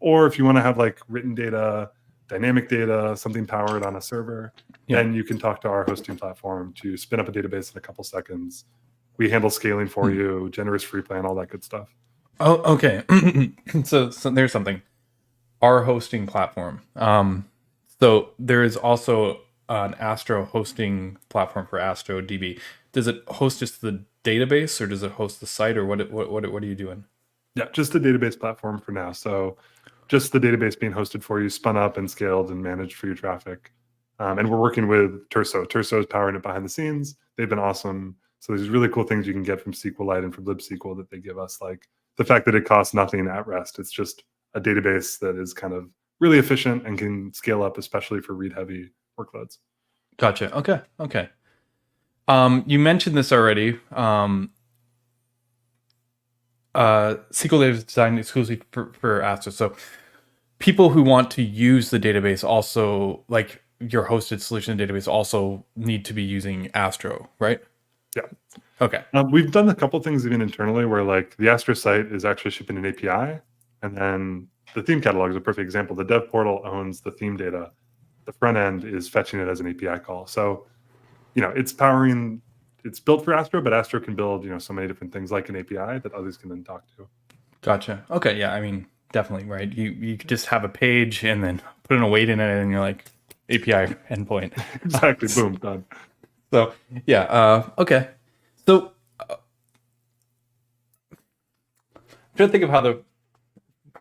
Or if you want to have like written data, dynamic data, something powered on a server, then you can talk to our hosting platform to spin up a database in a couple seconds. We handle scaling for you, generous free plan, all that good stuff. Oh, okay. So there's something. Our hosting platform. So there is also an Astro hosting platform for Astro DB. Does it host just the database, or does it host the site, or what are you doing? Yeah, just the database platform for now. So just the database being hosted for you, spun up and scaled and managed for your traffic. And we're working with Turso. Turso is powering it behind the scenes. They've been awesome. So there's really cool things you can get from SQLite and from libSQL that they give us, like the fact that it costs nothing at rest. It's just a database that is kind of really efficient and can scale up, especially for read-heavy workloads. Gotcha. Okay. You mentioned this already. SQL data is designed exclusively for Astro. So people who want to use the database also, like your hosted solution database, also need to be using Astro, right? Yeah. Okay. We've done a couple things even internally where like the Astro site is actually shipping an API, and then the theme catalog is a perfect example. The Dev Portal owns the theme data. The front end is fetching it as an API call. So, it's built for Astro, but Astro can build, so many different things like an API that others can then talk to. Gotcha. Okay. Yeah. I mean, definitely, right? You could just have a page and then put an await in it, and you're like, API endpoint. Exactly. Boom. Done. So yeah. Okay. So I'm trying to think of how to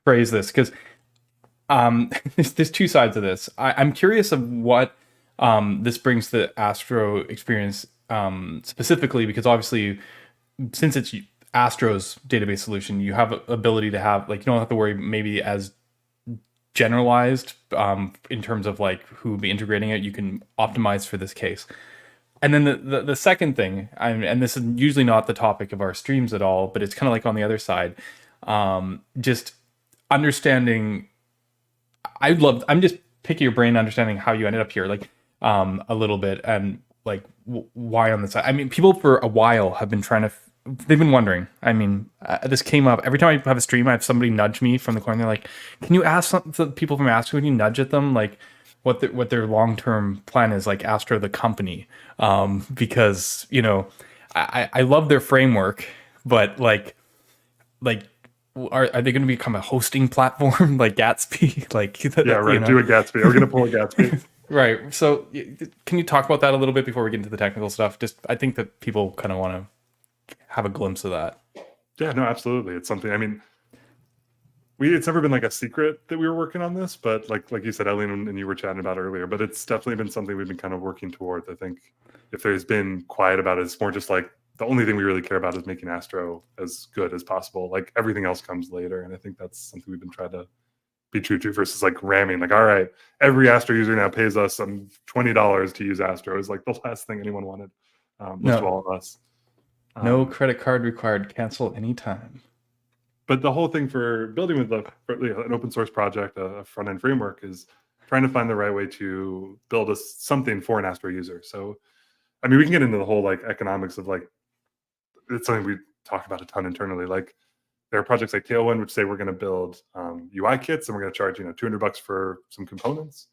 phrase this, because there's two sides of this. I'm curious of what this brings to the Astro experience specifically, because obviously, since it's Astro's database solution, you have ability to have, like, you don't have to worry maybe as generalized in terms of like who will be integrating it. You can optimize for this case. And then the second thing, and this is usually not the topic of our streams at all, but it's kind of like on the other side, just understanding. I'm just picking your brain, understanding how you ended up here, like a little bit, and like why on this side. I mean, people for a while have been they've been wondering. I mean, this came up every time I have a stream. I have somebody nudge me from the corner. They're like, "Can you ask the people from Astro? Can you nudge at them like what their long term plan is, like Astro the company?" Because I love their framework, but like are they going to become a hosting platform like Gatsby? Like yeah, right. Do a Gatsby. We're going to pull a Gatsby. Right. So can you talk about that a little bit before we get into the technical stuff? Just I think that people kind of want to have a glimpse of that. Yeah, no, absolutely. It's something, I mean, it's never been like a secret that we were working on this, but like you said, Eileen, and you were chatting about earlier, but it's definitely been something we've been kind of working towards. I think if there's been quiet about it, it's more just like the only thing we really care about is making Astro as good as possible. Like everything else comes later. And I think that's something we've been trying to be true to, versus like ramming, like, all right, every Astro user now pays us some $20 to use Astro is like the last thing anyone wanted. Most of all of us. No credit card required. Cancel anytime. But the whole thing for building with an open source project, a front end framework, is trying to find the right way to build something for an Astro user. So, I mean, we can get into the whole like economics of like, it's something we talk about a ton internally. Like there are projects like Tailwind, which say we're going to build UI kits and we're going to charge $200 for some components.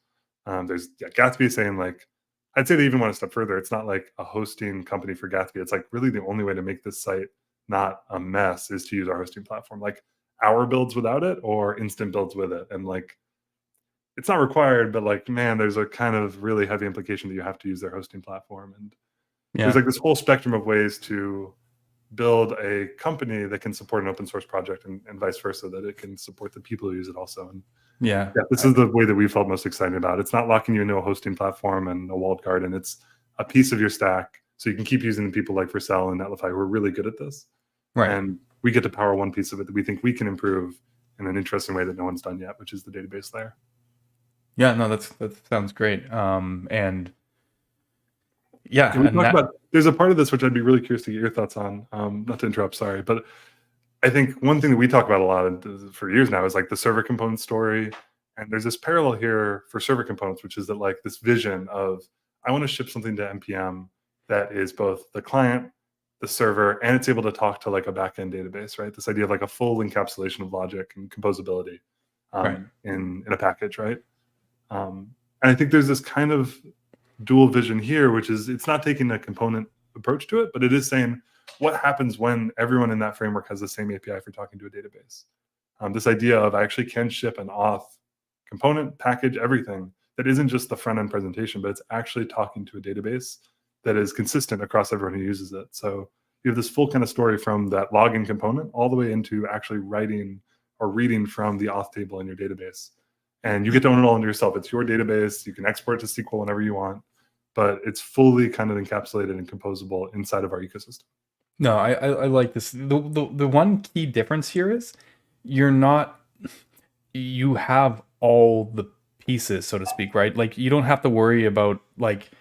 There's Gatsby saying like, I'd say they even went a step further. It's not like a hosting company for Gatsby. It's like really the only way to make this site not a mess is to use our hosting platform, like our builds without it or instant builds with it. And like, it's not required, but like, man, there's a kind of really heavy implication that you have to use their hosting platform. And There's Yeah. like this whole spectrum of ways to build a company that can support an open source project and vice versa, that it can support the people who use it also. And Yeah. yeah, this is the way that we felt most excited about. It's not locking you into a hosting platform and a walled garden. It's a piece of your stack, so you can keep using the people like Vercel and Netlify who are really good at this. Right. And we get to power one piece of it that we think we can improve in an interesting way that no one's done yet, which is the database layer. Yeah, no, that sounds great. And yeah, And we and talked that, about, there's a part of this which I'd be really curious to get your thoughts on. Not to interrupt, sorry, but I think one thing that we talk about a lot for years now is like the server component story. And there's this parallel here for server components, which is that like this vision of, I want to ship something to NPM that is both the client, the server, and it's able to talk to like a backend database, right? This idea of like a full encapsulation of logic and composability right. in a package, right? And I think there's this kind of dual vision here, which is it's not taking a component approach to it, but it is saying what happens when everyone in that framework has the same API for talking to a database. This idea of I actually can ship an auth component, package, everything that isn't just the front end presentation, but it's actually talking to a database that is consistent across everyone who uses it. So you have this full kind of story from that login component all the way into actually writing or reading from the auth table in your database. And you get to own it all into yourself. It's your database. You can export to SQL whenever you want, but it's fully kind of encapsulated and composable inside of our ecosystem. No, I like this. The one key difference here is you're not, you have all the pieces, so to speak, right? Like you don't have to worry about like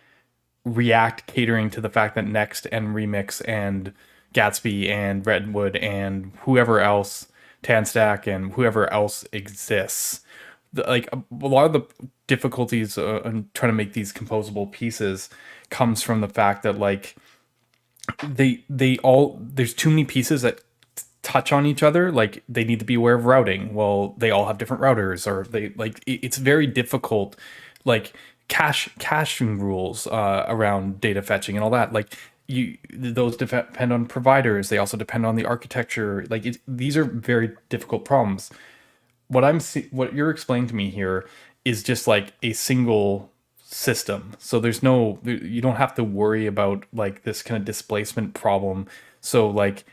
React catering to the fact that Next and Remix and Gatsby and Redwood and whoever else, Tanstack and whoever else exists. Like a lot of the difficulties in trying to make these composable pieces comes from the fact that like they all, there's too many pieces that touch on each other. Like they need to be aware of routing. Well, they all have different routers, or they like it's very difficult. Like caching rules around data fetching and all that. Like those depend on providers. They also depend on the architecture. Like these are very difficult problems. What you're explaining to me here is just like a single system. So you don't have to worry about like this kind of displacement problem. So like,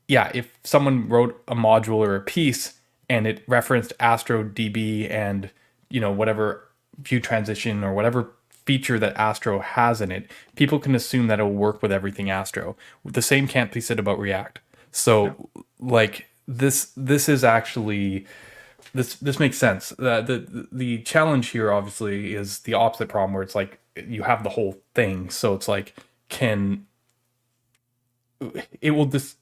yeah, if someone wrote a module or a piece and it referenced Astro DB and, whatever view transition or whatever feature that Astro has in it, people can assume that it will work with everything Astro. The same can't be said about React. So like this is actually, this makes sense. The challenge here obviously is the opposite problem, where it's like you have the whole thing. So it's like, it will just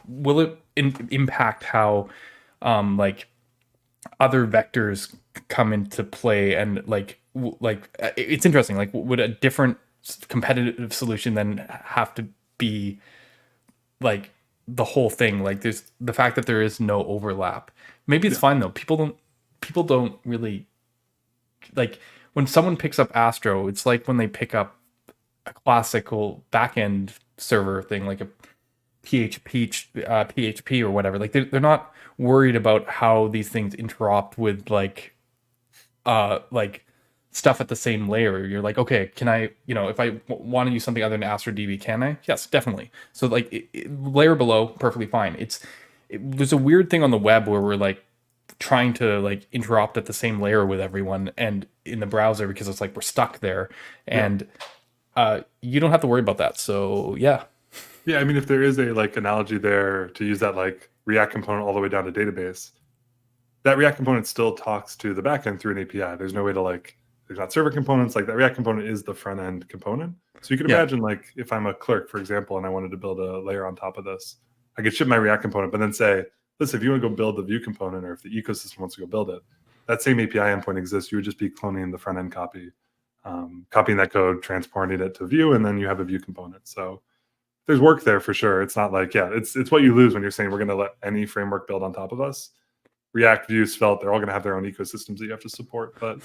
will it impact how like other vectors come into play, and like it's interesting. Like would a different competitive solution then have to be like the whole thing? Like there's the fact that there is no overlap. Maybe it's fine though. People don't really like when someone picks up Astro. It's like when they pick up a classical backend server thing, like a PHP or whatever. Like they're not worried about how these things interop with like stuff at the same layer. You're like, okay, can I, if I want to use something other than AstroDB, can I? Yes, definitely. So like layer below, perfectly fine. There's a weird thing on the web where we're like trying to like interrupt at the same layer with everyone and in the browser, because it's like we're stuck there, and you don't have to worry about that. So yeah. Yeah, I mean, if there is a like analogy there to use that like React component all the way down to database, that React component still talks to the backend through an API. There's no way to like, there's not server components. Like that React component is the front end component. So you can imagine like if I'm a clerk, for example, and I wanted to build a layer on top of this, I could ship my React component, but then say, listen, if you want to go build the view component, or if the ecosystem wants to go build it, that same API endpoint exists. You would just be cloning the front end copy, copying that code, transporting it to view, and then you have a view component. So there's work there for sure. It's not like, it's what you lose when you're saying we're going to let any framework build on top of us. React, Vue, Svelte, they're all going to have their own ecosystems that you have to support. But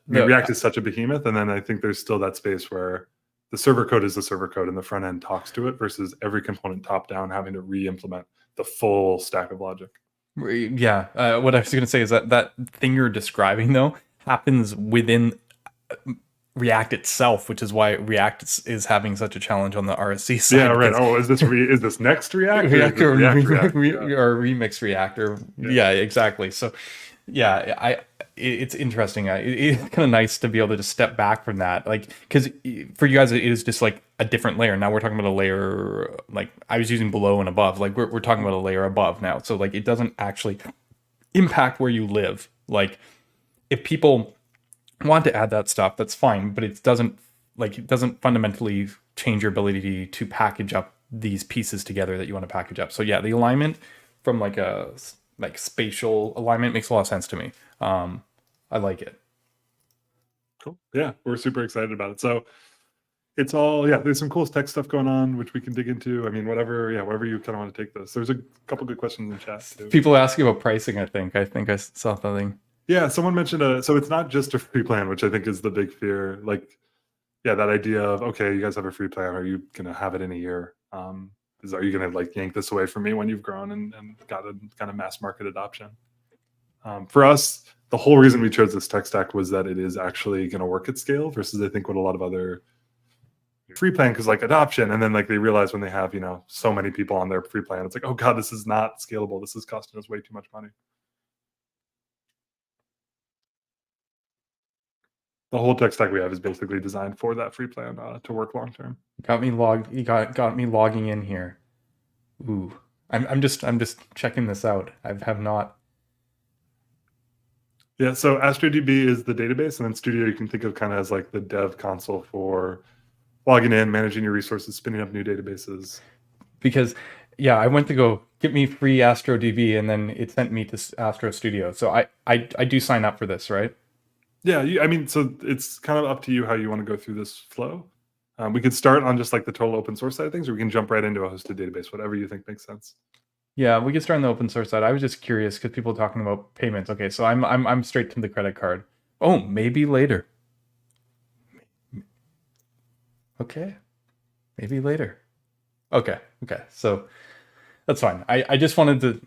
React is such a behemoth. And then I think there's still that space where the server code is the server code and the front end talks to it, versus every component top down having to re-implement the full stack of logic. Yeah. What I was going to say is that thing you're describing though happens within React itself, which is why React is having such a challenge on the RSC side. Yeah, right. Oh, is this next React, or is React this or, React? Yeah. or remix React or yeah, exactly. So yeah, it's interesting. It's kind of nice to be able to just step back from that, like, because for you guys it is just like a different layer. Now we're talking about a layer, like I was using below and above, like we're talking about a layer above now. So like it doesn't actually impact where you live. Like if people want to add that stuff, that's fine, but it doesn't fundamentally change your ability to package up these pieces together that you want to package up. So yeah, the alignment from like a spatial alignment makes a lot of sense to me. I like it. Cool. Yeah, we're super excited about it. So it's all, yeah, there's some cool tech stuff going on, which we can dig into. I mean, whatever you kind of want to take this. There's a couple good questions in chat too. People asking about pricing, I think I saw something. Yeah, someone mentioned so it's not just a free plan, which I think is the big fear. Like, yeah, that idea of, okay, you guys have a free plan, are you gonna have it in a year? Are you gonna like yank this away from me when you've grown and got a kind of mass market adoption? For us, the whole reason we chose this tech stack was that it is actually going to work at scale versus I think what a lot of other free plan, because like adoption, and then like they realize when they have, so many people on their free plan, it's like, oh God, this is not scalable. This is costing us way too much money. The whole tech stack we have is basically designed for that free plan to work long term. You got me logging in here. Ooh, I'm just checking this out. I have not. Yeah, so AstroDB is the database, and then Studio you can think of kind of as like the dev console for logging in, managing your resources, spinning up new databases. Because yeah, I went to go get me free Astro DB, and then it sent me to Astro Studio. So I do sign up for this, right? Yeah, I mean, so it's kind of up to you how you want to go through this flow. We could start on just like the total open source side of things, or we can jump right into a hosted database, whatever you think makes sense. Yeah, we could start on the open source side. I was just curious because people are talking about payments. Okay, so I'm straight to the credit card. Oh, maybe later. Okay, maybe later. Okay, so that's fine. I just wanted to.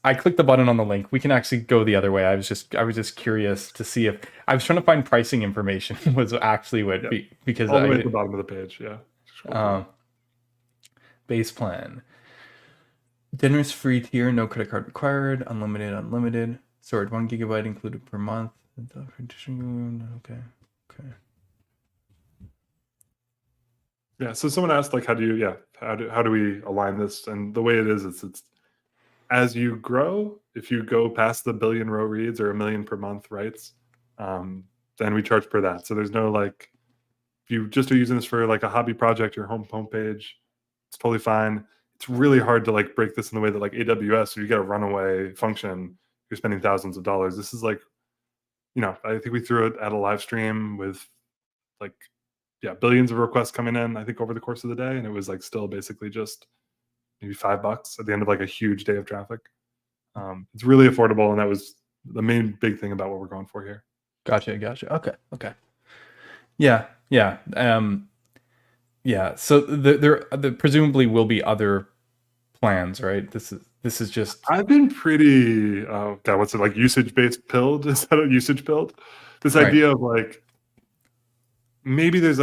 I clicked the button on the link. We can actually go the other way. I was just curious to see if I was trying to find pricing information was actually what because all the way at the bottom of the page. Yeah. Base plan. Dinner's free tier, no credit card required. Unlimited. Storage 1 GB included per month. Okay. Yeah. So someone asked, like, how do we align this? And the way it is, it's as you grow, if you go past the 1 billion row reads or 1 million per month writes, then we charge per that. So there's no like, if you just are using this for like a hobby project, your homepage, it's totally fine. It's really hard to like break this in the way that like AWS, if you get a runaway function, you're spending thousands of dollars. This is like, I think we threw it at a live stream with like, billions of requests coming in, I think over the course of the day. And it was like still basically just maybe $5 at the end of like a huge day of traffic. It's really affordable. And that was the main big thing about what we're going for here. Gotcha. Okay. Yeah. So there presumably will be other plans, right? This is just. I've been pretty. Oh God, what's it like? Usage based build? Is that a usage build? This idea of like maybe there's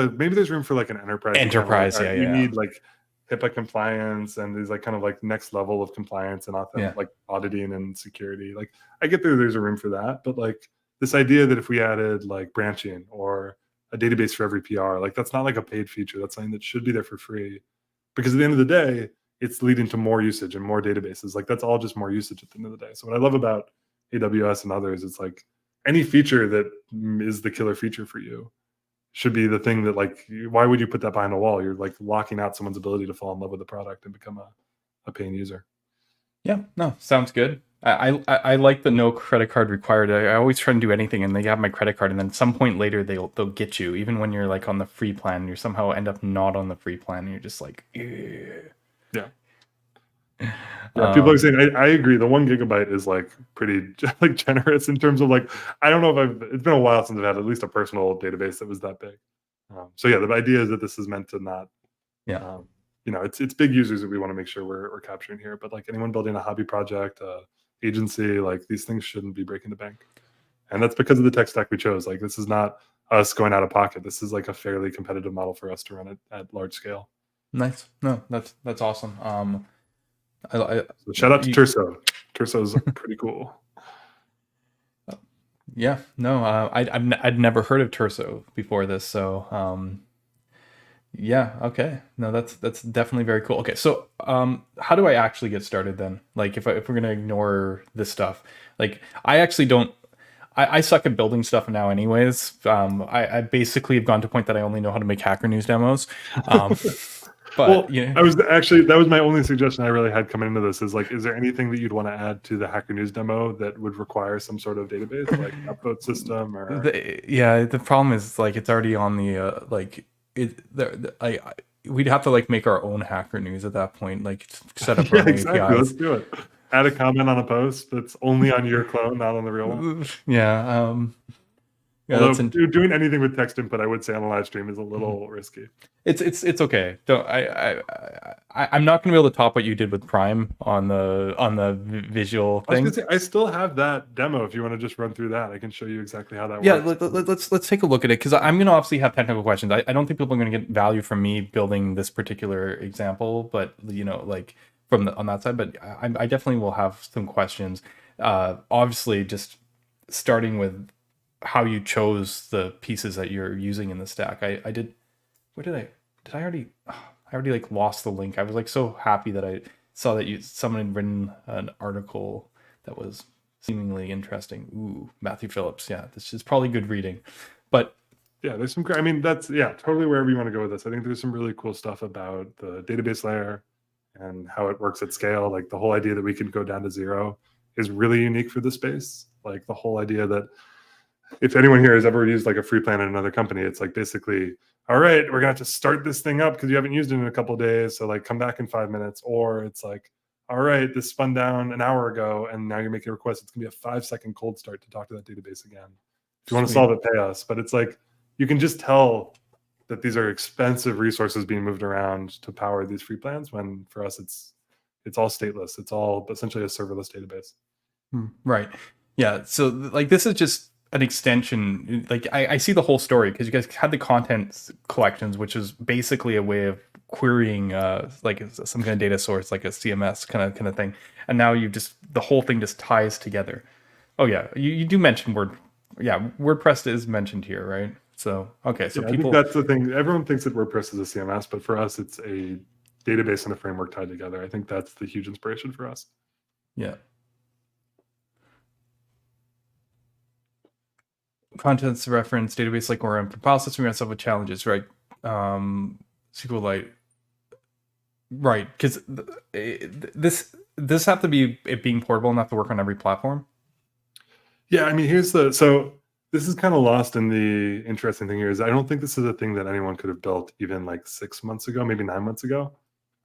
room for like an enterprise. You need like HIPAA compliance and these like kind of like next level of compliance and like auditing and security. Like I get there's a room for that, but like this idea that if we added like branching or a database for every PR, like that's not like a paid feature. That's something that should be there for free, because at the end of the day, it's leading to more usage and more databases. Like that's all just more usage at the end of the day. So what I love about AWS and others, it's like any feature that is the killer feature for you should be the thing that like, why would you put that behind a wall? You're like locking out someone's ability to fall in love with the product and become a paying user. Yeah, no, sounds good. I like the no credit card required. I always try to do anything and they have my credit card, and then at some point later they'll get you, even when you're like on the free plan, you somehow end up not on the free plan and you're just like, yeah. People are saying I agree. The 1 GB is like pretty like generous in terms of like, I don't know if it's been a while since I've had at least a personal database that was that big. So yeah, the idea is that this is meant to not, it's big users that we want to make sure we're capturing here. But like anyone building a hobby project, agency, like these things shouldn't be breaking the bank. And that's because of the tech stack we chose. Like, this is not us going out of pocket. This is like a fairly competitive model for us to run it at large scale. Nice. No, that's awesome. So shout out to Turso. Turso's pretty cool. Yeah, no, I'd never heard of Turso before this, so yeah, okay, no, that's definitely very cool. Okay, so how do I actually get started then? Like, if we're gonna ignore this stuff, like I actually don't. I suck at building stuff now, anyways. I basically have gone to a point that I only know how to make Hacker News demos. But well, you know, I was actually, that was my only suggestion I really had coming into this, is like, is there anything that you'd want to add to the Hacker News demo that would require some sort of database, like upvote system or? the problem is like it's already on the we'd have to like make our own Hacker News at that point, like set up our own exactly. APIs. Let's do it. Add a comment on a post that's only on your clone, not on the real one. Yeah. Although doing anything with text input, I would say on a live stream is a little risky. It's okay. Don't I'm not going to be able to top what you did with Prime on the visual thing. I was gonna say, I still have that demo. If you want to just run through that, I can show you exactly how that works. Yeah, let's take a look at it, because I'm going to obviously have technical questions. I don't think people are going to get value from me building this particular example, but you know, like on that side. But I definitely will have some questions. Obviously, just starting with how you chose the pieces that you're using in the stack. I did. Where did I already like lost the link. I was like so happy that I saw that someone had written an article that was seemingly interesting. Ooh, Matthew Phillips. Yeah, this is probably good reading. But yeah, there's some, I mean, that's, yeah, totally wherever you want to go with this. I think there's some really cool stuff about the database layer and how it works at scale. Like the whole idea that we can go down to zero is really unique for the space. Like the whole idea that if anyone here has ever used like a free plan in another company, it's like basically, all right, we're gonna have to start this thing up because you haven't used it in a couple of days. So like come back in 5 minutes. Or it's like, all right, this spun down an hour ago and now you're making a request. It's gonna be a 5-second cold start to talk to that database again. If you want to solve it, pay us. But it's like, you can just tell that these are expensive resources being moved around to power these free plans, when for us, it's all stateless. It's all essentially a serverless database. Right. Yeah. So like, this is just an extension. Like I see the whole story, because you guys had the content collections, which is basically a way of querying like some kind of data source, like a CMS kind of thing. And now the whole thing just ties together. Oh yeah, you do mention WordPress is mentioned here, right? So okay, so yeah, people, I think that's the thing. Everyone thinks that WordPress is a CMS, but for us, it's a database and a framework tied together. I think that's the huge inspiration for us. Yeah. Contents reference database like ORM compile system, we have with challenges, right? SQLite, right? Because this have to be it being portable enough to work on every platform. Yeah, I mean, so this is kind of lost in the interesting thing here is I don't think this is a thing that anyone could have built even like 6 months ago, maybe 9 months ago.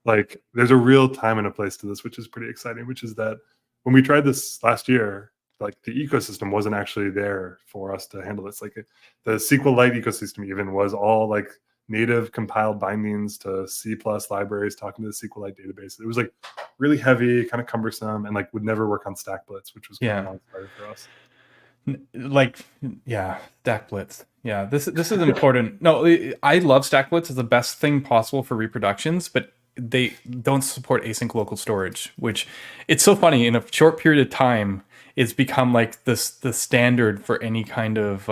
Like there's a real time and a place to this, which is pretty exciting, which is that when we tried this last year, like the ecosystem wasn't actually there for us to handle this. Like the SQLite ecosystem even was all like native compiled bindings to C+ libraries talking to the SQLite database. It was like really heavy, kind of cumbersome, and like would never work on StackBlitz, which was kind of hard for us. Like, yeah, StackBlitz. Yeah, this is important. No, I love StackBlitz. It's the best thing possible for reproductions, but they don't support async local storage, which it's so funny. In a short period of time, it's become like the standard for any kind of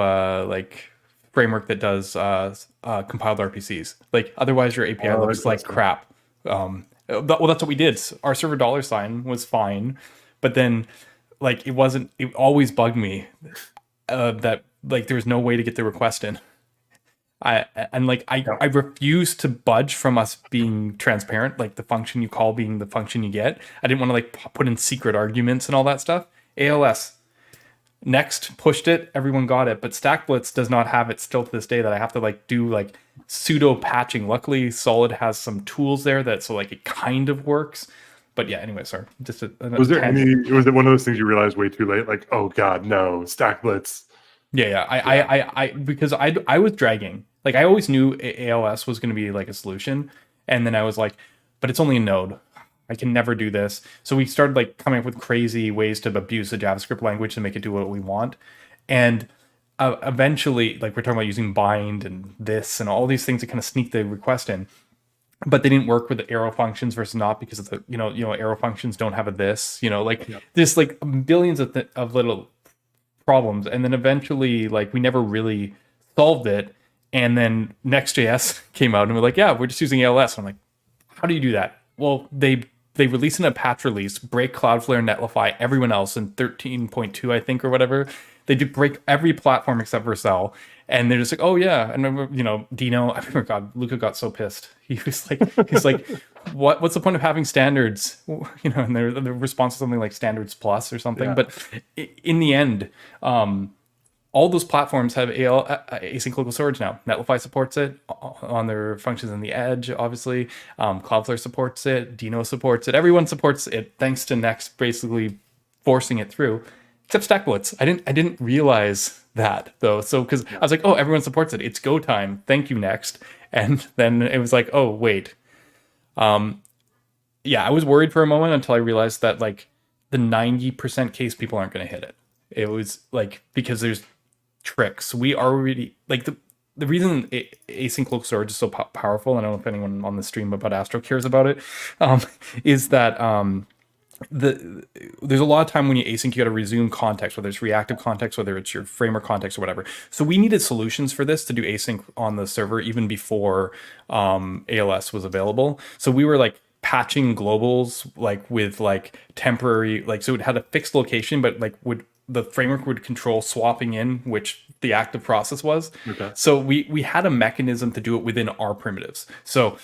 like framework that does compiled RPCs. Like otherwise your API looks like crap. Well, that's what we did. Our server $sign was fine, but then like it always bugged me that like there was no way to get the request in. I refuse to budge from us being transparent, like the function you call being the function you get. I didn't want to like put in secret arguments and all that stuff. ALS next pushed it, everyone got it, but StackBlitz does not have it still to this day, that I have to like do like pseudo patching. Luckily Solid has some tools there that so like it kind of works. But yeah, anyway, sorry. Just was it one of those things you realized way too late? Like, oh god, no, StackBlitz. Yeah. I because I was dragging. Like I always knew ALS was going to be like a solution, and then I was like, but it's only a node. I can never do this. So we started like coming up with crazy ways to abuse the JavaScript language to make it do what we want. And eventually, like we're talking about using bind and this and all these things to kind of sneak the request in, but they didn't work with the arrow functions versus not because of the arrow functions don't have a this, like there's like billions of little problems, and then eventually like we never really solved it, and then Next.js came out and we're like, yeah, we're just using ALS. I'm like, how do you do that? Well, they release in a patch release, break Cloudflare, Netlify, everyone else in 13.2, I think, or whatever. They do break every platform except Vercel. And they're just like, oh yeah. And Dino, I remember, God, Luca got so pissed. He's like, what's the point of having standards? And the response is something like standards plus or something. Yeah. But in the end, all those platforms have async local storage now. Netlify supports it on their functions in the edge, obviously. Cloudflare supports it. Dino supports it. Everyone supports it, thanks to Next basically forcing it through. Except StackBlitz. I didn't realize that though. So because I was like, oh, everyone supports it. It's go time. Thank you, Next. And then it was like, oh wait. I was worried for a moment until I realized that like the 90% case people aren't going to hit it. It was like because there's tricks. We already like the reason async local storage is so powerful. And I don't know if anyone on the stream about Astro cares about it. Is that there's a lot of time when you async, you got to resume context, whether it's reactive context, whether it's your framework context or whatever. So we needed solutions for this to do async on the server even before ALS was available. So we were like patching globals like with like temporary, like, so it had a fixed location, but like the framework would control swapping in which the active process was. Okay. So we had a mechanism to do it within our primitives. So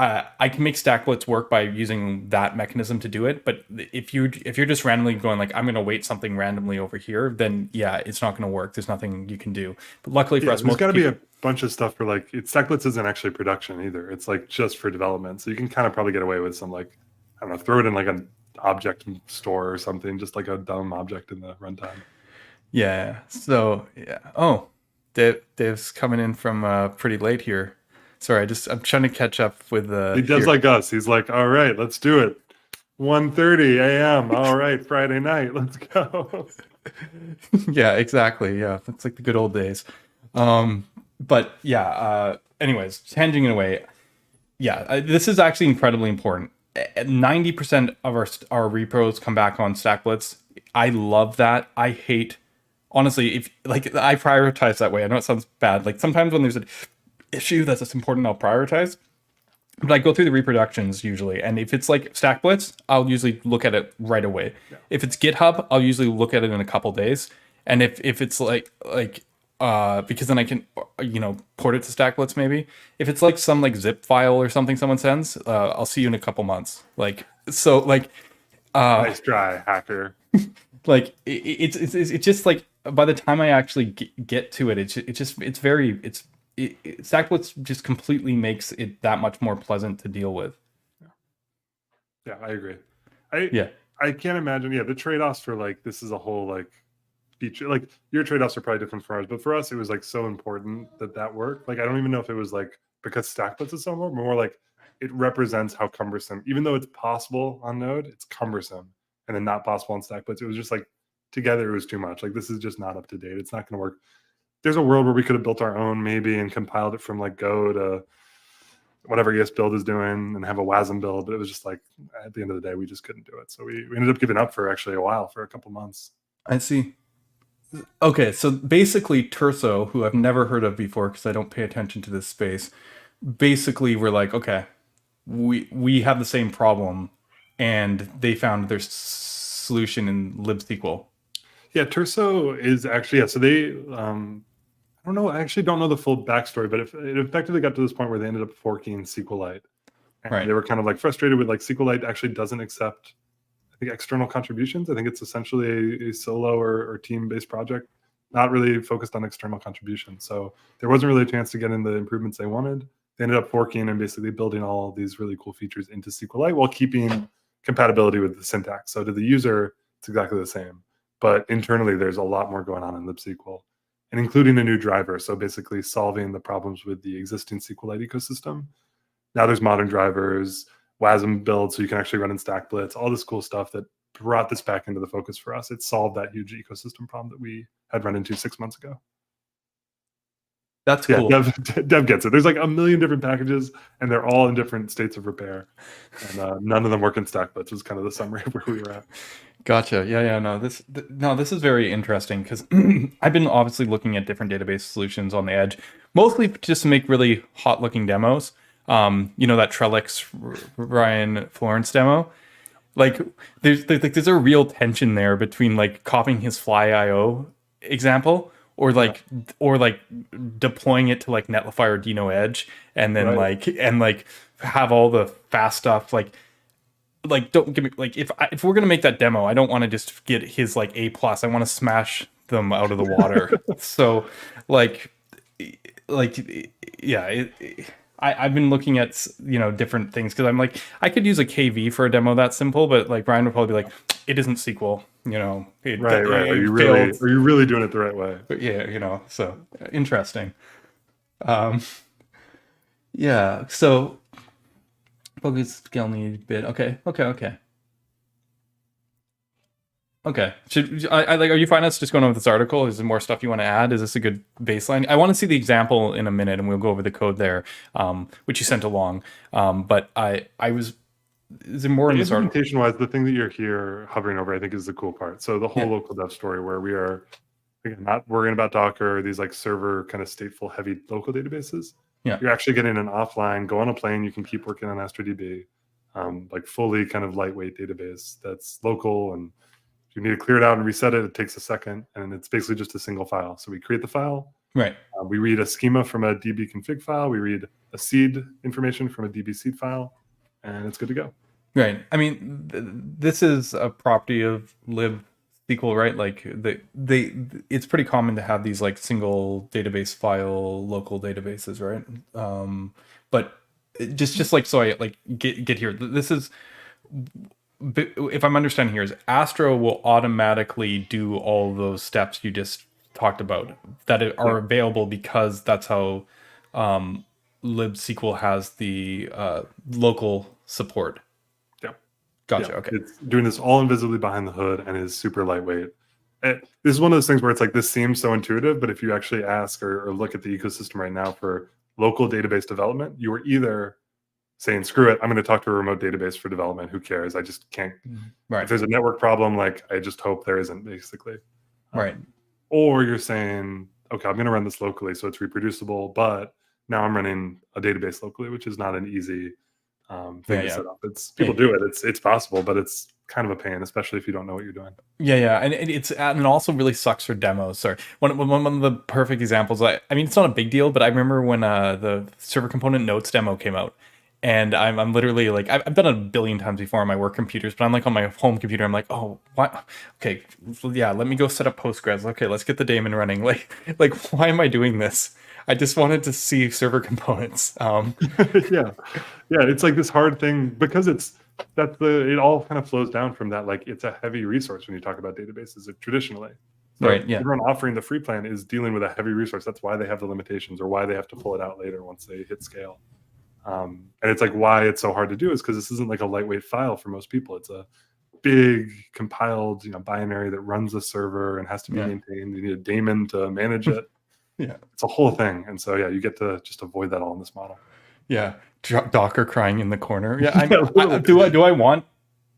I can make StackBlitz work by using that mechanism to do it. But if you're just randomly going like, I'm going to wait something randomly over here, then yeah, it's not going to work. There's nothing you can do. But luckily for us, there's got to be a bunch of stuff for like, StackBlitz isn't actually production either. It's like just for development. So you can kind of probably get away with some like, I don't know, throw it in like an object store or something, just like a dumb object in the runtime. Yeah. So yeah. Oh, Dave's coming in from pretty late here. Sorry, I'm trying to catch up with the. He does like us. He's like, all right, let's do it. 1:30 a.m. All right, Friday night, let's go. Yeah, exactly. Yeah, that's like the good old days. But yeah. Anyways, tanging away. Yeah, this is actually incredibly important. 90% of our repros come back on StackBlitz. I love that. I hate, honestly, if like I prioritize that way. I know it sounds bad. Like sometimes when there's an issue that's important, I'll prioritize. But I go through the reproductions usually, and if it's like StackBlitz, I'll usually look at it right away. Yeah. If it's GitHub, I'll usually look at it in a couple days. And if it's like because then I can port it to StackBlitz maybe. If it's like some like zip file or something someone sends, I'll see you in a couple months. Like so like nice try, hacker. Like it's just like by the time I actually get to it, StackBlitz just completely makes it that much more pleasant to deal with. Yeah, I agree. I can't imagine. Yeah, the trade-offs for like this is a whole like feature. Like your trade-offs are probably different for ours, but for us, it was like so important that worked. Like I don't even know if it was like because StackBlitz is so more like it represents how cumbersome. Even though it's possible on Node, it's cumbersome, and then not possible on StackBlitz. It was just like together it was too much. Like this is just not up to date. It's not going to work. There's a world where we could have built our own maybe and compiled it from like Go to whatever ES build is doing and have a WASM build, but it was just like at the end of the day we just couldn't do it. So we ended up giving up for actually a while, for a couple months. I see. Okay, so basically Terso, who I've never heard of before because I don't pay attention to this space, basically we're like, okay, we have the same problem, and they found their solution in libsql. Yeah, Terso is actually, so they, I don't know, I actually don't know the full backstory, but it effectively got to this point where they ended up forking SQLite. And they were kind of like frustrated with like SQLite actually doesn't accept, I think, external contributions. I think it's essentially a solo or team-based project, not really focused on external contributions. So there wasn't really a chance to get in the improvements they wanted. They ended up forking and basically building all these really cool features into SQLite while keeping compatibility with the syntax. So to the user, it's exactly the same. But internally, there's a lot more going on in libsql, and including a new driver. So basically solving the problems with the existing SQLite ecosystem. Now there's modern drivers, WASM builds, so you can actually run in StackBlitz, all this cool stuff that brought this back into the focus for us. It solved that huge ecosystem problem that we had run into 6 months ago. That's cool. Dev gets it. There's like a million different packages, and they're all in different states of repair, and none of them work in stack. But was kind of the summary of where we were at. Gotcha. Yeah. No, this is very interesting because I've been obviously looking at different database solutions on the edge, mostly just to make really hot looking demos. You know, that Trellix Ryan Florence demo. Like there's a real tension there between like copying his Fly.io example or like deploying it to like Netlify or Dino Edge and then like have all the fast stuff like don't give me like if we're gonna make that demo, I don't want to just get his like A+. I want to smash them out of the water. So I've been looking at, you know, different things because I'm like, I could use a KV for a demo that simple, but like Brian would probably be like, it isn't SQL, you know. Right. Are you really doing it the right way? But yeah, you know, so interesting. Yeah, so focus scale need bit. Okay. Should I like? Are you fine us just going over this article? Is there more stuff you want to add? Is this a good baseline? I want to see the example in a minute, and we'll go over the code there, which you sent along. But is there more in this article? Implementation-wise, the thing that you're here hovering over, I think, is the cool part. So the whole local dev story, where we are again not worrying about Docker, these like server kind of stateful heavy local databases. Yeah, you're actually getting an offline. Go on a plane. You can keep working on AstroDB, like fully kind of lightweight database that's local and. You need to clear it out and reset it. It takes a second, and it's basically just a single file. So we create the file. Right. We read a schema from a DB config file. We read a seed information from a DB seed file, and it's good to go. Right. I mean, this is a property of libsql, right? Like it's pretty common to have these like single database file local databases, right? But just like so I like get here. This is. If I'm understanding here, is Astro will automatically do all those steps you just talked about that are available because that's how libsql has the local support. Yeah. Gotcha. Yeah. Okay. It's doing this all invisibly behind the hood and is super lightweight. This is one of those things where it's like, this seems so intuitive, but if you actually ask or look at the ecosystem right now for local database development, you are either saying, screw it, I'm going to talk to a remote database for development. Who cares? I just can't. Right. If there's a network problem, like I just hope there isn't, basically. Right. Or you're saying, okay, I'm going to run this locally so it's reproducible, but now I'm running a database locally, which is not an easy thing to set up. People do it. It's possible, but it's kind of a pain, especially if you don't know what you're doing. Yeah, and it also really sucks for demos. Sorry, one of the perfect examples. I mean, it's not a big deal, but I remember when the server component notes demo came out. And I'm literally like, I've done it a billion times before on my work computers, but I'm like on my home computer, I'm like, oh, what? Okay, yeah, let me go set up Postgres. Okay, let's get the daemon running. Like why am I doing this? I just wanted to see server components. Yeah, it's like this hard thing because it all kind of flows down from that. Like it's a heavy resource when you talk about databases traditionally. So right. Yeah. Everyone offering the free plan is dealing with a heavy resource. That's why they have the limitations or why they have to pull it out later once they hit scale. And it's like why it's so hard to do is because this isn't like a lightweight file for most people. It's a big compiled, binary that runs a server and has to be maintained. You need a daemon to manage it. It's a whole thing. And so you get to just avoid that all in this model. Yeah, Docker crying in the corner. Yeah, do I want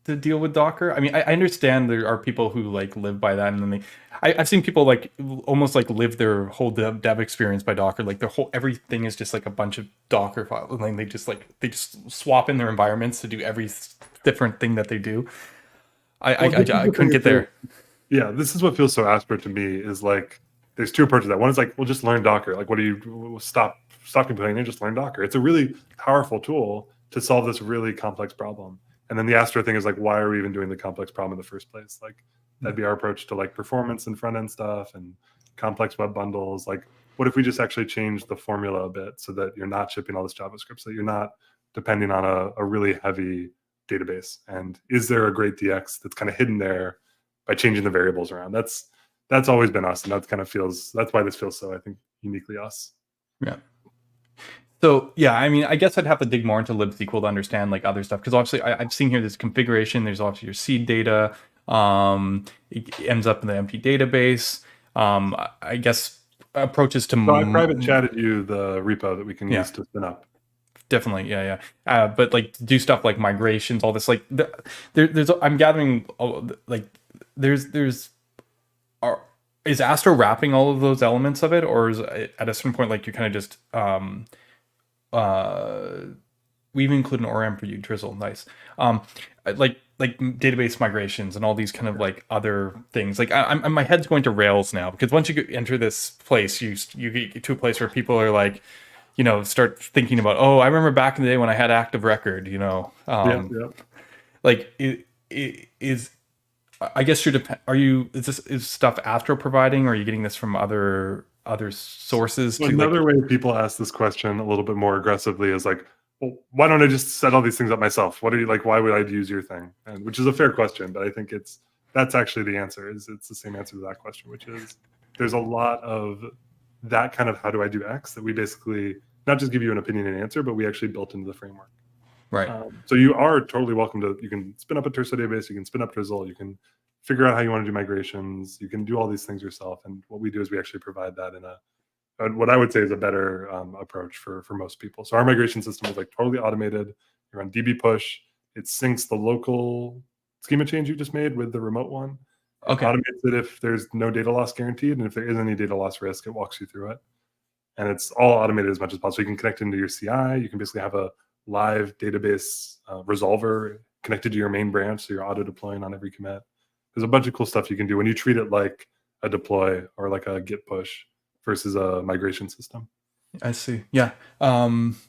to deal with Docker? I mean, I understand there are people who like live by that, and then I've seen people like almost like live their whole dev experience by Docker. Like everything is just like a bunch of Docker files, and like they just swap in their environments to do every different thing that they do. I couldn't get there. Yeah, this is what feels so Astro to me is like there's two approaches to that. One is like, well, just learn Docker. Like, what do you stop complaining and just learn Docker? It's a really powerful tool to solve this really complex problem. And then the Astro thing is like, why are we even doing the complex problem in the first place? Like that'd be our approach to like performance and front end stuff and complex web bundles. Like, what if we just actually change the formula a bit so that you're not shipping all this JavaScript, so that you're not depending on a really heavy database? And is there a great DX that's kind of hidden there by changing the variables around? That's always been us, and that's why this feels so, I think, uniquely us. Yeah. So yeah, I mean, I guess I'd have to dig more into libsql to understand like other stuff, because obviously I've seen here this configuration. There's obviously your seed data. It ends up in the empty database. I guess approaches to So I private chatted you the repo that we can yeah, use to spin up. definitely, yeah. But like do stuff like migrations, all this like there's I'm gathering like there's are is Astro wrapping all of those elements of it, or is it, at a certain point like you kind of just uh we even include an ORM for you, Drizzle. Nice. Like database migrations and all these kind of like other things. Like my head's going to Rails now, because once you enter this place, you get to a place where people are like, start thinking about, oh, I remember back in the day when I had active record. Yeah. Like is I guess are you is stuff Astro providing, or are you getting this from other sources So to another like? way people ask this question a little bit more aggressively is like, well, why don't I just set all these things up myself? What are you like? Why would I use your thing? And which is a fair question, but I think that's actually the answer. It's the same answer to that question, which is there's a lot of that kind of how do I do X that we basically not just give you an opinion and answer, but we actually built into the framework. Right. So you are totally welcome to. You can spin up a Terso database. You can spin up Drizzle. You can figure out how you want to do migrations. You can do all these things yourself. And what we do is we actually provide that in what I would say is a better approach for most people. So our migration system is like totally automated. You run DB push. It syncs the local schema change you just made with the remote one. It Okay. automates it if there's no data loss guaranteed, and if there is any data loss risk, it walks you through it. And it's all automated as much as possible. You can connect into your CI. You can basically have a live database resolver connected to your main branch, so you're auto deploying on every commit. There's a bunch of cool stuff you can do when you treat it like a deploy or like a git push versus a migration system. I see. Yeah.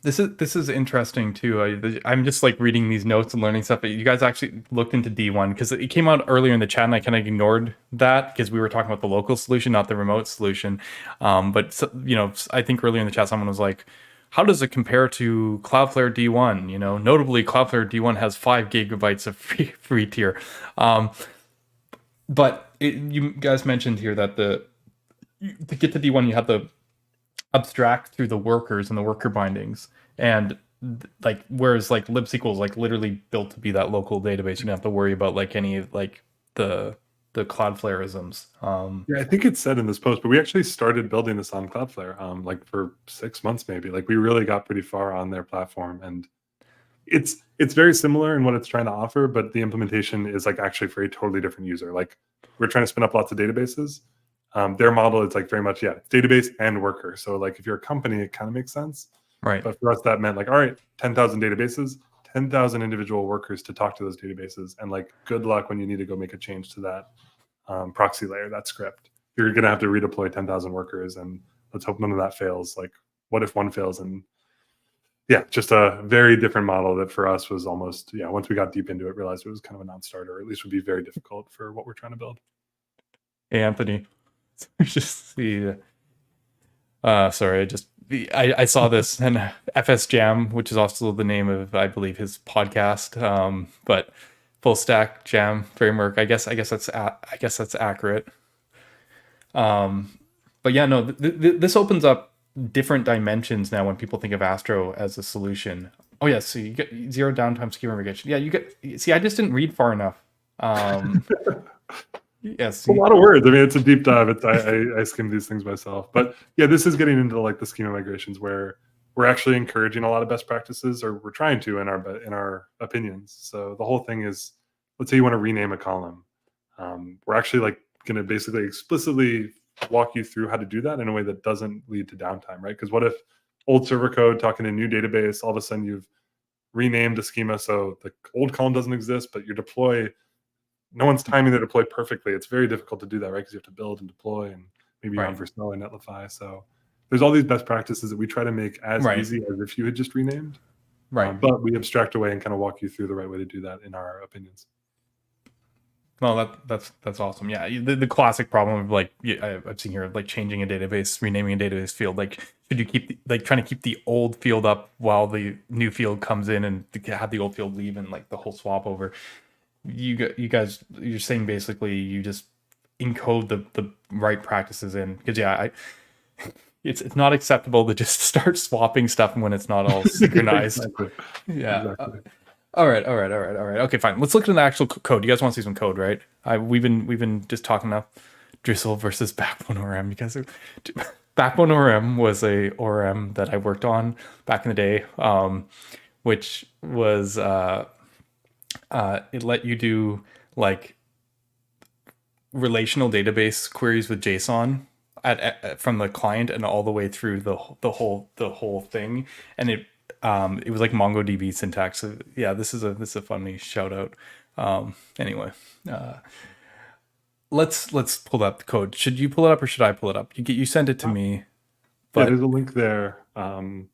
This is interesting too. I'm just like reading these notes and learning stuff. But you guys actually looked into D1 because it came out earlier in the chat, and I kind of ignored that because we were talking about the local solution, not the remote solution. But I think earlier in the chat, someone was like, "How does it compare to Cloudflare D1?" Notably, Cloudflare D1 has 5 gigabytes of free tier. But you guys mentioned here that to get to D1, you have to abstract through the workers and the worker bindings, and like whereas like libsql is like literally built to be that local database. You don't have to worry about like any like the Cloudflare-isms. Yeah, I think it's said in this post, but we actually started building this on Cloudflare like for 6 months maybe. Like we really got pretty far on their platform, and it's very similar in what it's trying to offer, but the implementation is like actually for a totally different user. Like we're trying to spin up lots of databases. Their model is like very much, database and worker. So like if you're a company, it kind of makes sense. Right. But for us, that meant like, all right, 10,000 databases, 10,000 individual workers to talk to those databases. And like, good luck when you need to go make a change to that proxy layer, that script. You're going to have to redeploy 10,000 workers, and let's hope none of that fails. Like, what if one fails? And yeah, just a very different model that for us was almost, once we got deep into it, realized it was kind of a non-starter, or at least would be very difficult for what we're trying to build. Hey, Anthony. Just the sorry, I saw this, and FS Jam, which is also the name of I believe his podcast, but full stack jam framework. I guess that's accurate. But yeah, no, this opens up different dimensions now when people think of Astro as a solution. Oh yeah, so you get zero downtime schema mitigation. Yeah, I just didn't read far enough. Yes, a lot of words. I mean, it's a deep dive. I skim these things myself, but yeah, this is getting into like the schema migrations where we're actually encouraging a lot of best practices, or we're trying to in our opinions. So the whole thing is, let's say you want to rename a column. We're actually like going to basically explicitly walk you through how to do that in a way that doesn't lead to downtime, right? Because what if old server code talking to new database, all of a sudden you've renamed a schema so the old column doesn't exist, but your deploy, no one's timing the deploy perfectly. It's very difficult to do that, right? Because you have to build and deploy, and maybe you're on Vercel and Netlify. So there's all these best practices that we try to make as easy as if you had just renamed. Right. But we abstract away and kind of walk you through the right way to do that in our opinions. Well, that's awesome. Yeah, the classic problem of like I've seen here, like changing a database, renaming a database field. Like, should you keep trying to keep the old field up while the new field comes in, and have the old field leave, and like the whole swap over? You guys, you're saying basically you just encode the right practices in, because it's not acceptable to just start swapping stuff when it's not all synchronized. Exactly. Yeah. Exactly. All right. Okay, fine. Let's look at the actual code. You guys want to see some code, right? We've been just talking about Drizzle versus Backbone ORM. You guys, Backbone ORM was a ORM that I worked on back in the day, which was it let you do like relational database queries with JSON from the client and all the way through the whole thing, and it was like MongoDB syntax. So yeah, this is a funny shout out. Anyway, let's pull up the code. Should you pull it up or should I pull it up? You sent it to me. Yeah, there's a link there. I'm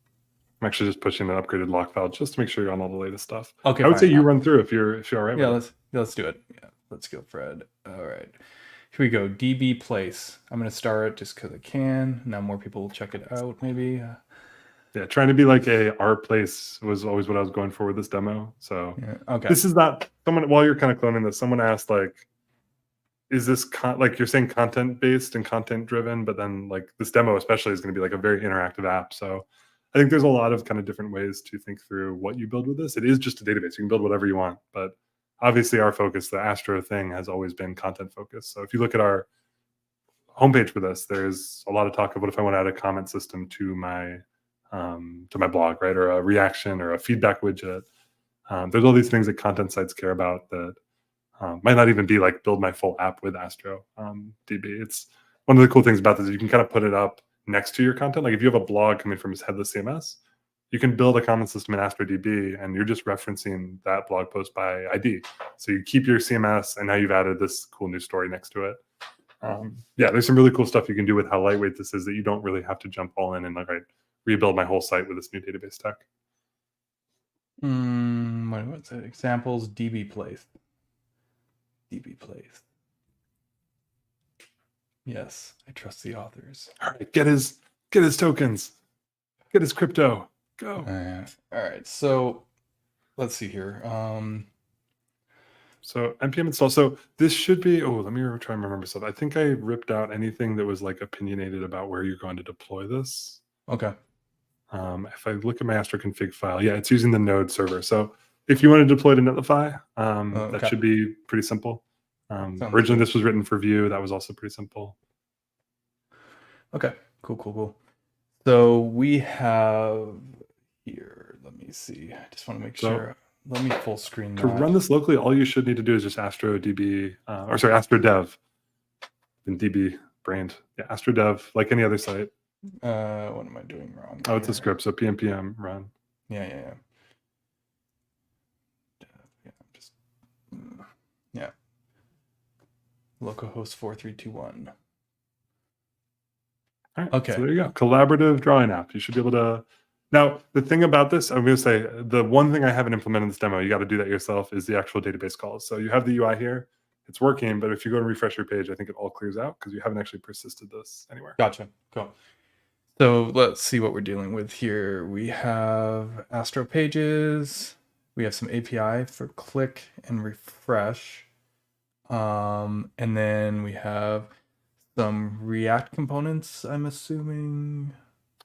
actually just pushing an upgraded lock file just to make sure you're on all the latest stuff. Okay, I would fine. say you run through if you're all right. Yeah, with it. let's do it. Yeah, let's go, Fred. All right. Here we go. DB place. I'm gonna start it just because I can. Now more people will check it out. Maybe. Yeah, trying to be like our place was always what I was going for with this demo. So Yeah. Okay. this is not someone. While you're kind of cloning this, someone asked like, is this like you're saying content based and content driven, but then like this demo especially is going to be like a very interactive app. So I think there's a lot of kind of different ways to think through what you build with this. It is just a database. You can build whatever you want, but obviously our focus, the Astro thing, has always been content focused. So if you look at our homepage for this, there's a lot of talk of what if I want to add a comment system to my blog, right, or a reaction or a feedback widget. There's all these things that content sites care about that might not even be like build my full app with Astro DB. It's one of the cool things about this is you can kind of put it up next to your content. Like if you have a blog coming from headless CMS, you can build a comment system in Astro DB and you're just referencing that blog post by ID. So you keep your CMS and now you've added this cool new story next to it. Yeah, there's some really cool stuff you can do with how lightweight this is that you don't really have to jump all in and like rebuild my whole site with this new database tech. What's it? Examples, DB place. DB place. Yes, I trust the authors. All right, get his tokens, get his crypto, go. All right, so let's see here. So npm install. So this should be. Oh, let me try and remember stuff. I think I ripped out anything that was like opinionated about where you're going to deploy this. Okay. If I look at my Astro config file, yeah, it's using the node server. So if you want to deploy to Netlify, Okay. that should be pretty simple. Originally, this was written for Vue. That was also pretty simple. Okay, cool. So we have here, let me see. I just want to make sure. Let me full screen that. To run this locally, all you should need to do is just Astro DB, Astro Dev, and DB brand. Yeah, Astro Dev, like any other site. What am I doing wrong? Oh, it's a script, so pm run. Yeah. Yeah. Localhost 4321. All right, okay. So there you go. Collaborative drawing app. You should be able to. Now, the thing about this, I'm going to say the one thing I haven't implemented in this demo, you got to do that yourself, is the actual database calls. So you have the UI here. It's working, but if you go and refresh your page, I think it all clears out because you haven't actually persisted this anywhere. Gotcha. Cool. So let's see what we're dealing with here. We have Astro pages. We have some API for click and refresh. And then we have some React components, I'm assuming.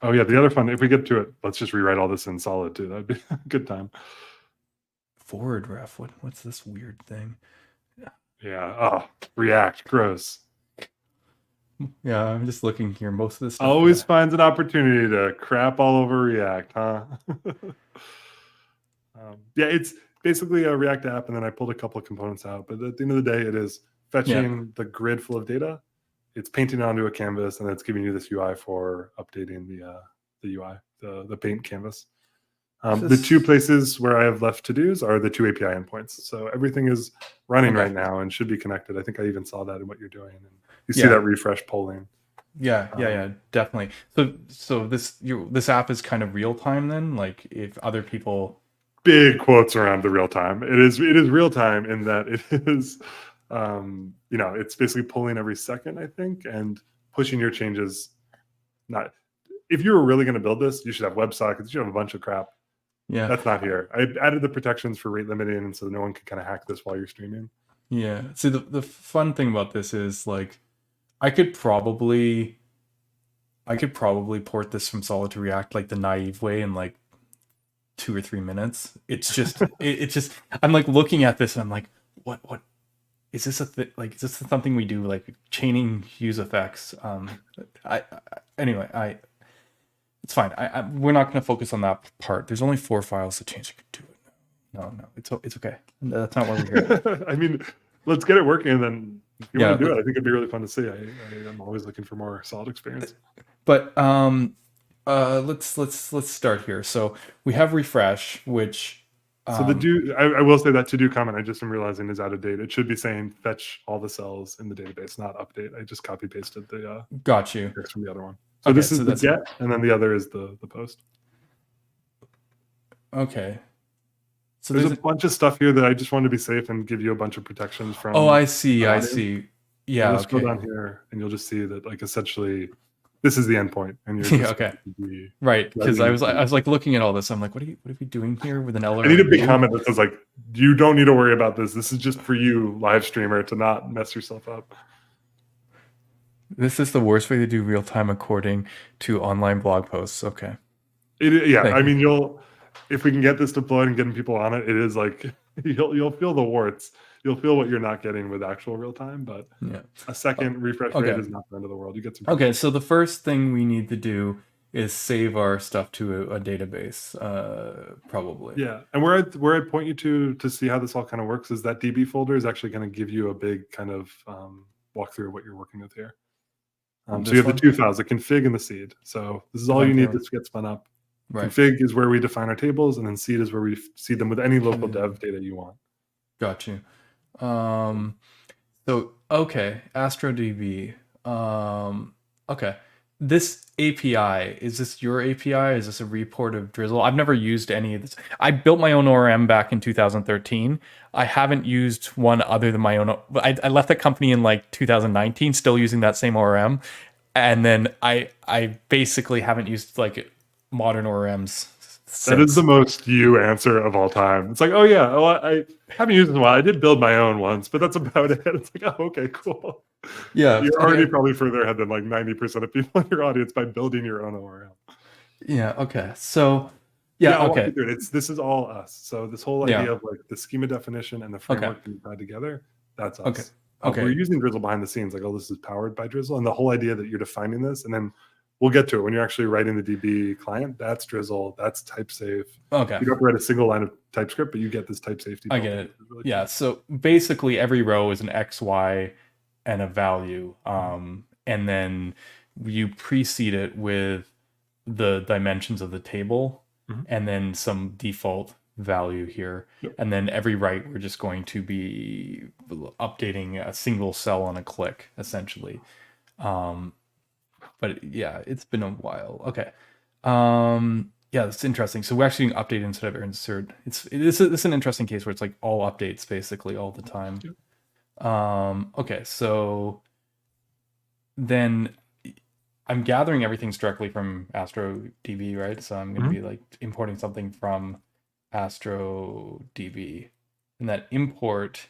Oh yeah, the other fun, if we get to it, let's just rewrite all this in solid too. That'd be a good time. Forward ref, what's this weird thing? Yeah, oh, React, gross. Yeah, I'm just looking here. Most of this stuff always finds an opportunity to crap all over React, huh? Yeah, it's basically a React app, and then I pulled a couple of components out. But at the end of the day, it is fetching the grid full of data. It's painting it onto a canvas, and it's giving you this UI for updating the UI, the paint canvas. The two places where I have left to-dos are the two API endpoints. So everything is running right now and should be connected. I think I even saw that in what you're doing. And you see that refresh polling. Yeah, definitely. So this app is kind of real time then? Like if other people... Big quotes around the real time. It is real time in that it is, it's basically pulling every second, I think, and pushing your changes. If you were really going to build this, you should have WebSockets. You should have a bunch of crap. Yeah, that's not here. I added the protections for rate limiting, and so no one can kind of hack this while you're streaming. Yeah. See, the fun thing about this is like, I could probably I could probably port this from Solid to React like the naive way in like 2 or 3 minutes. It's just it's just I'm like looking at this and I'm like, what is this like is this something we do like chaining use effects? Anyway, it's fine. We're not going to focus on that part. There's only 4 files to change. I could do it. No, it's okay. That's not what we're here. I mean, let's get it working, and then if you want to do it, I think it'd be really fun to see. I'm always looking for more solid experience. But let's start here. So we have refresh, which so I will say that to do comment, I just am realizing is out of date. It should be saying fetch all the cells in the database, not update. I just copy pasted the got you text from the other one. So okay, this is the get, and then the other is the post. Okay. So there's a bunch of stuff here that I just want to be safe and give you a bunch of protections from. Oh, I see. I see. Yeah. Let's go down here, and you'll just see that like essentially, this is the endpoint, and you're just okay. Right, because I was like looking at all this. I'm like, what are we doing here with an LRM? I need a big comment that says like, you don't need to worry about this. This is just for you, live streamer, to not mess yourself up. This is the worst way to do real-time according to online blog posts. Okay. I mean, if we can get this deployed and getting people on it, it is like you'll feel the warts. You'll feel what you're not getting with actual real time, but a second refresh rate is not the end of the world. You get some. Okay, so the first thing we need to do is save our stuff to a database, probably. Yeah, and where I point you to see how this all kind of works is that DB folder is actually going to give you a big kind of walkthrough of what you're working with here. So you have the 2 files, the config and the seed. So this is all you need to get spun up. Right. Config is where we define our tables, and then seed is where we seed them with any local dev data you want. Got you. So okay, AstroDB. Okay, this API, is this your API? Is this a report of Drizzle? I've never used any of this. I built my own ORM back in 2013. I haven't used one other than my own. I left that company in like 2019, still using that same ORM, and then I basically haven't used like modern ORMs. That is the most you answer of all time. It's like, oh yeah, well, I haven't used it in a while. I did build my own once, but that's about it. It's like, oh, okay, cool. Yeah, you're already probably further ahead than like 90% of people in your audience by building your own ORM. Yeah. Okay. So okay. This is all us. So this whole idea of like the schema definition and the framework being tied together, that's us. Okay. We're using Drizzle behind the scenes, like, oh, this is powered by Drizzle, and the whole idea that you're defining this, and then we'll get to it when you're actually writing the DB client. That's Drizzle. That's type safe. Okay. You don't have to write a single line of TypeScript, but you get this type safety. I get it. Really cool. So basically, every row is an X, Y, and a value, and then you precede it with the dimensions of the table, and then some default value here, and then every write we're just going to be updating a single cell on a click, essentially. But yeah, it's been a while. Okay. Yeah, that's interesting. So we're actually doing update instead of insert. This is an interesting case where it's like all updates basically all the time. Okay, so then I'm gathering everything's directly from AstroDB, right? So I'm going to be like importing something from AstroDB, and that import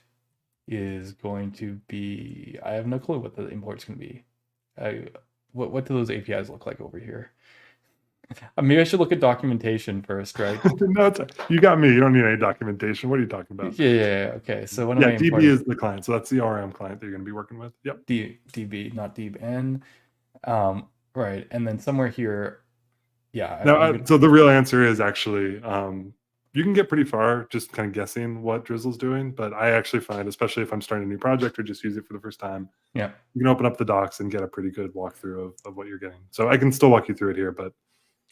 is going to be, I have no clue what the import's going to be. What do those APIs look like over here? Maybe I should look at documentation first, right? No, you got me. You don't need any documentation. What are you talking about? Yeah. Okay. So what am I importing? DB is the client. So that's the ORM client that you're going to be working with. Yep. DB, not DBN. Right. And then somewhere here, so the real answer is actually, you can get pretty far just kind of guessing what Drizzle's doing, but I actually find, especially if I'm starting a new project or just use it for the first time, you can open up the docs and get a pretty good walkthrough of what you're getting. So I can still walk you through it here, but.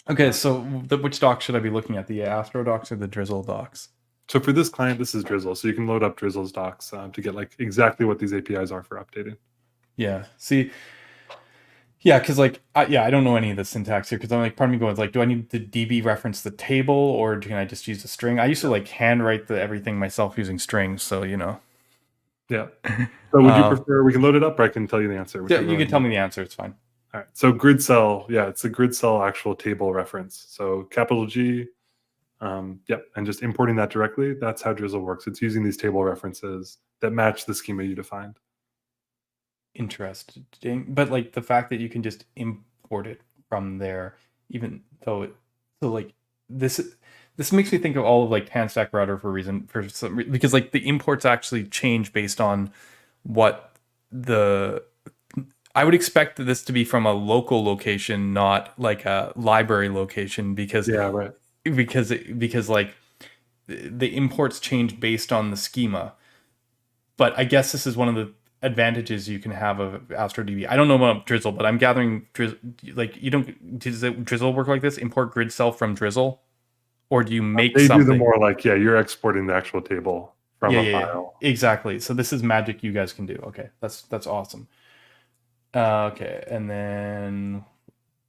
Okay, so which docs should I be looking at? The Astro docs or the Drizzle docs? So for this client, this is Drizzle. So you can load up Drizzle's docs to get like exactly what these APIs are for updating. Yeah. See, yeah, because like, I don't know any of the syntax here, because I'm like, part of me going like, do I need to DB reference the table, or can I just use a string? I used to like handwrite everything myself using strings, so you know. Yeah. So would you prefer we can load it up, or I can tell you the answer? Yeah, you can tell me the answer. It's fine. All right. So grid cell, it's a grid cell actual table reference. So capital G, and just importing that directly. That's how Drizzle works. It's using these table references that match the schema you defined. Interesting, but like the fact that you can just import it from there, even though so like this makes me think of all of like Tanstack router because like the imports actually change based on what I would expect this to be from a local location, not like a library location, because right. because like the imports change based on the schema. But I guess this is one of the advantages you can have of AstroDB. I don't know about Drizzle, but I'm gathering like does Drizzle work like this? Import grid cell from Drizzle, or do you make They something? do the more like you're exporting the actual table from a file. Exactly. So this is magic you guys can do. Okay, that's awesome. Okay, and then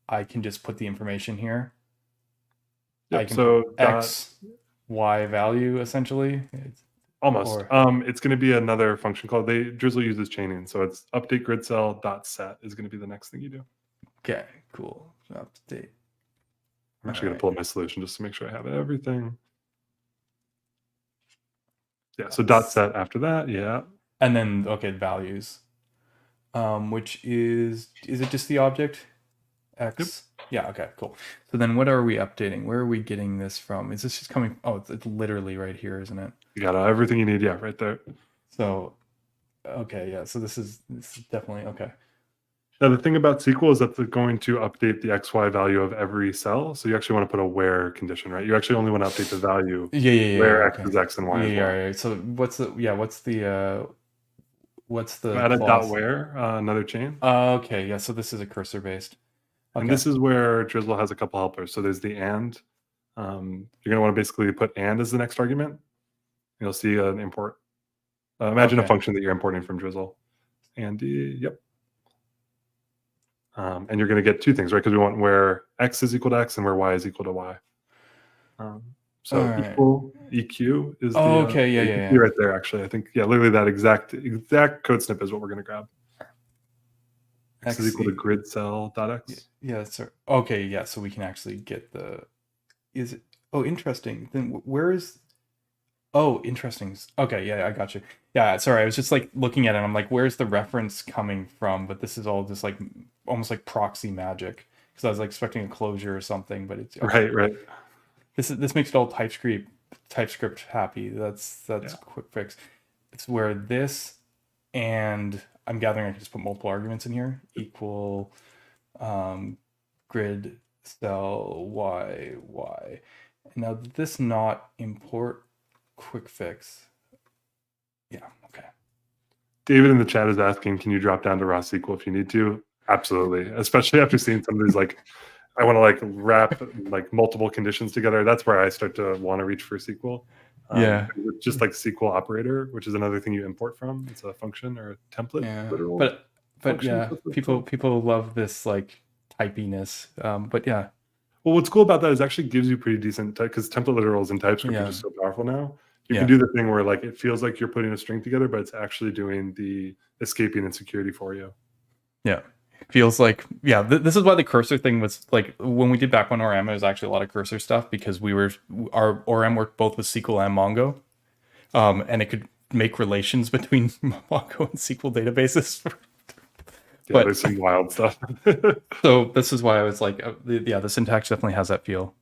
I can just put the information here. Yep, I can so put X, Y value essentially. Almost. It's going to be another function called Drizzle uses chaining. So it's update grid cell dot set is going to be the next thing you do. Okay, cool. Update. I'm actually going to pull up my solution just to make sure I have everything. Yeah, so dot set after that, yeah. And then, okay, values, which is it just the object? X? Yep. Yeah, okay, cool. So then what are we updating? Where are we getting this from? Is this just coming? Oh, it's literally right here, isn't it? You got everything you need, yeah, right there. So, okay, yeah, so this is definitely, okay. Now, the thing about SQL is that they're going to update the XY value of every cell. So you actually want to put a where condition, right? You actually only want to update the value where X is X and Y is Y. Yeah. So what's the add a dot where, another chain. Okay, yeah, so this is a cursor based. Okay. And this is where Drizzle has a couple helpers. So there's the and. You're going to want to basically put and as the next argument. You'll see an import. Imagine a function that you're importing from Drizzle. And yep. And you're going to get two things, right? Because we want where X is equal to X and where Y is equal to Y. So equal EQ is the right there, actually. I think, literally that exact code snippet is what we're going to grab. X is equal to grid cell dot X. Yeah, sir. Okay, yeah, so we can actually get interesting. Then where is, interesting. Okay, yeah, I got you. Yeah, sorry, I was just like looking at it and I'm like, where's the reference coming from? But this is all just like almost like proxy magic, because I was like expecting a closure or something, but it's okay. Right. This makes it all TypeScript happy. That's quick fix. It's where this, and I'm gathering I can just put multiple arguments in here, equal grid cell y. Now this not import quick fix. Yeah, okay. David in the chat is asking, can you drop down to raw SQL if you need to? Absolutely, especially after seeing some of these like, I want to like wrap like multiple conditions together. That's where I start to want to reach for SQL. Just like SQL operator, which is another thing you import from. It's a function or a template. Yeah. But yeah, people love this like typiness. But yeah. Well, what's cool about that is it actually gives you pretty decent, because template literals in TypeScript are just so powerful now. You can do the thing where like it feels like you're putting a string together, but it's actually doing the escaping and security for you. Yeah. Feels like, this is why the cursor thing was like, when we did back on ORM, it was actually a lot of cursor stuff, because our ORM worked both with SQL and Mongo, and it could make relations between Mongo and SQL databases. But there's some wild stuff. So this is why I was like, the syntax definitely has that feel.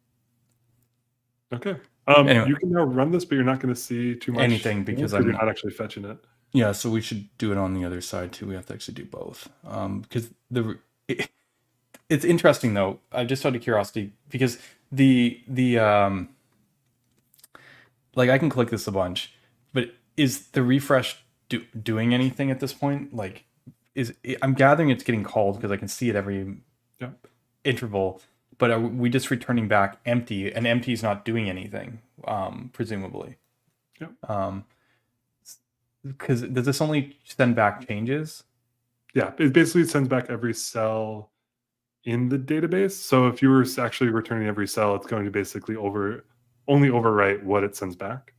Okay. Anyway, you can now run this, but you're not going to see too much anything because you're not actually fetching it. Yeah, so we should do it on the other side too. We have to actually do both. Because it's interesting though. Just out of curiosity, because the like I can click this a bunch, but is the refresh doing anything at this point? Like, I'm gathering it's getting called because I can see it every interval. But are we just returning back empty? And empty is not doing anything, presumably. Yeah. Because does this only send back changes? Yeah, it basically sends back every cell in the database. So if you were actually returning every cell, it's going to basically only overwrite what it sends back.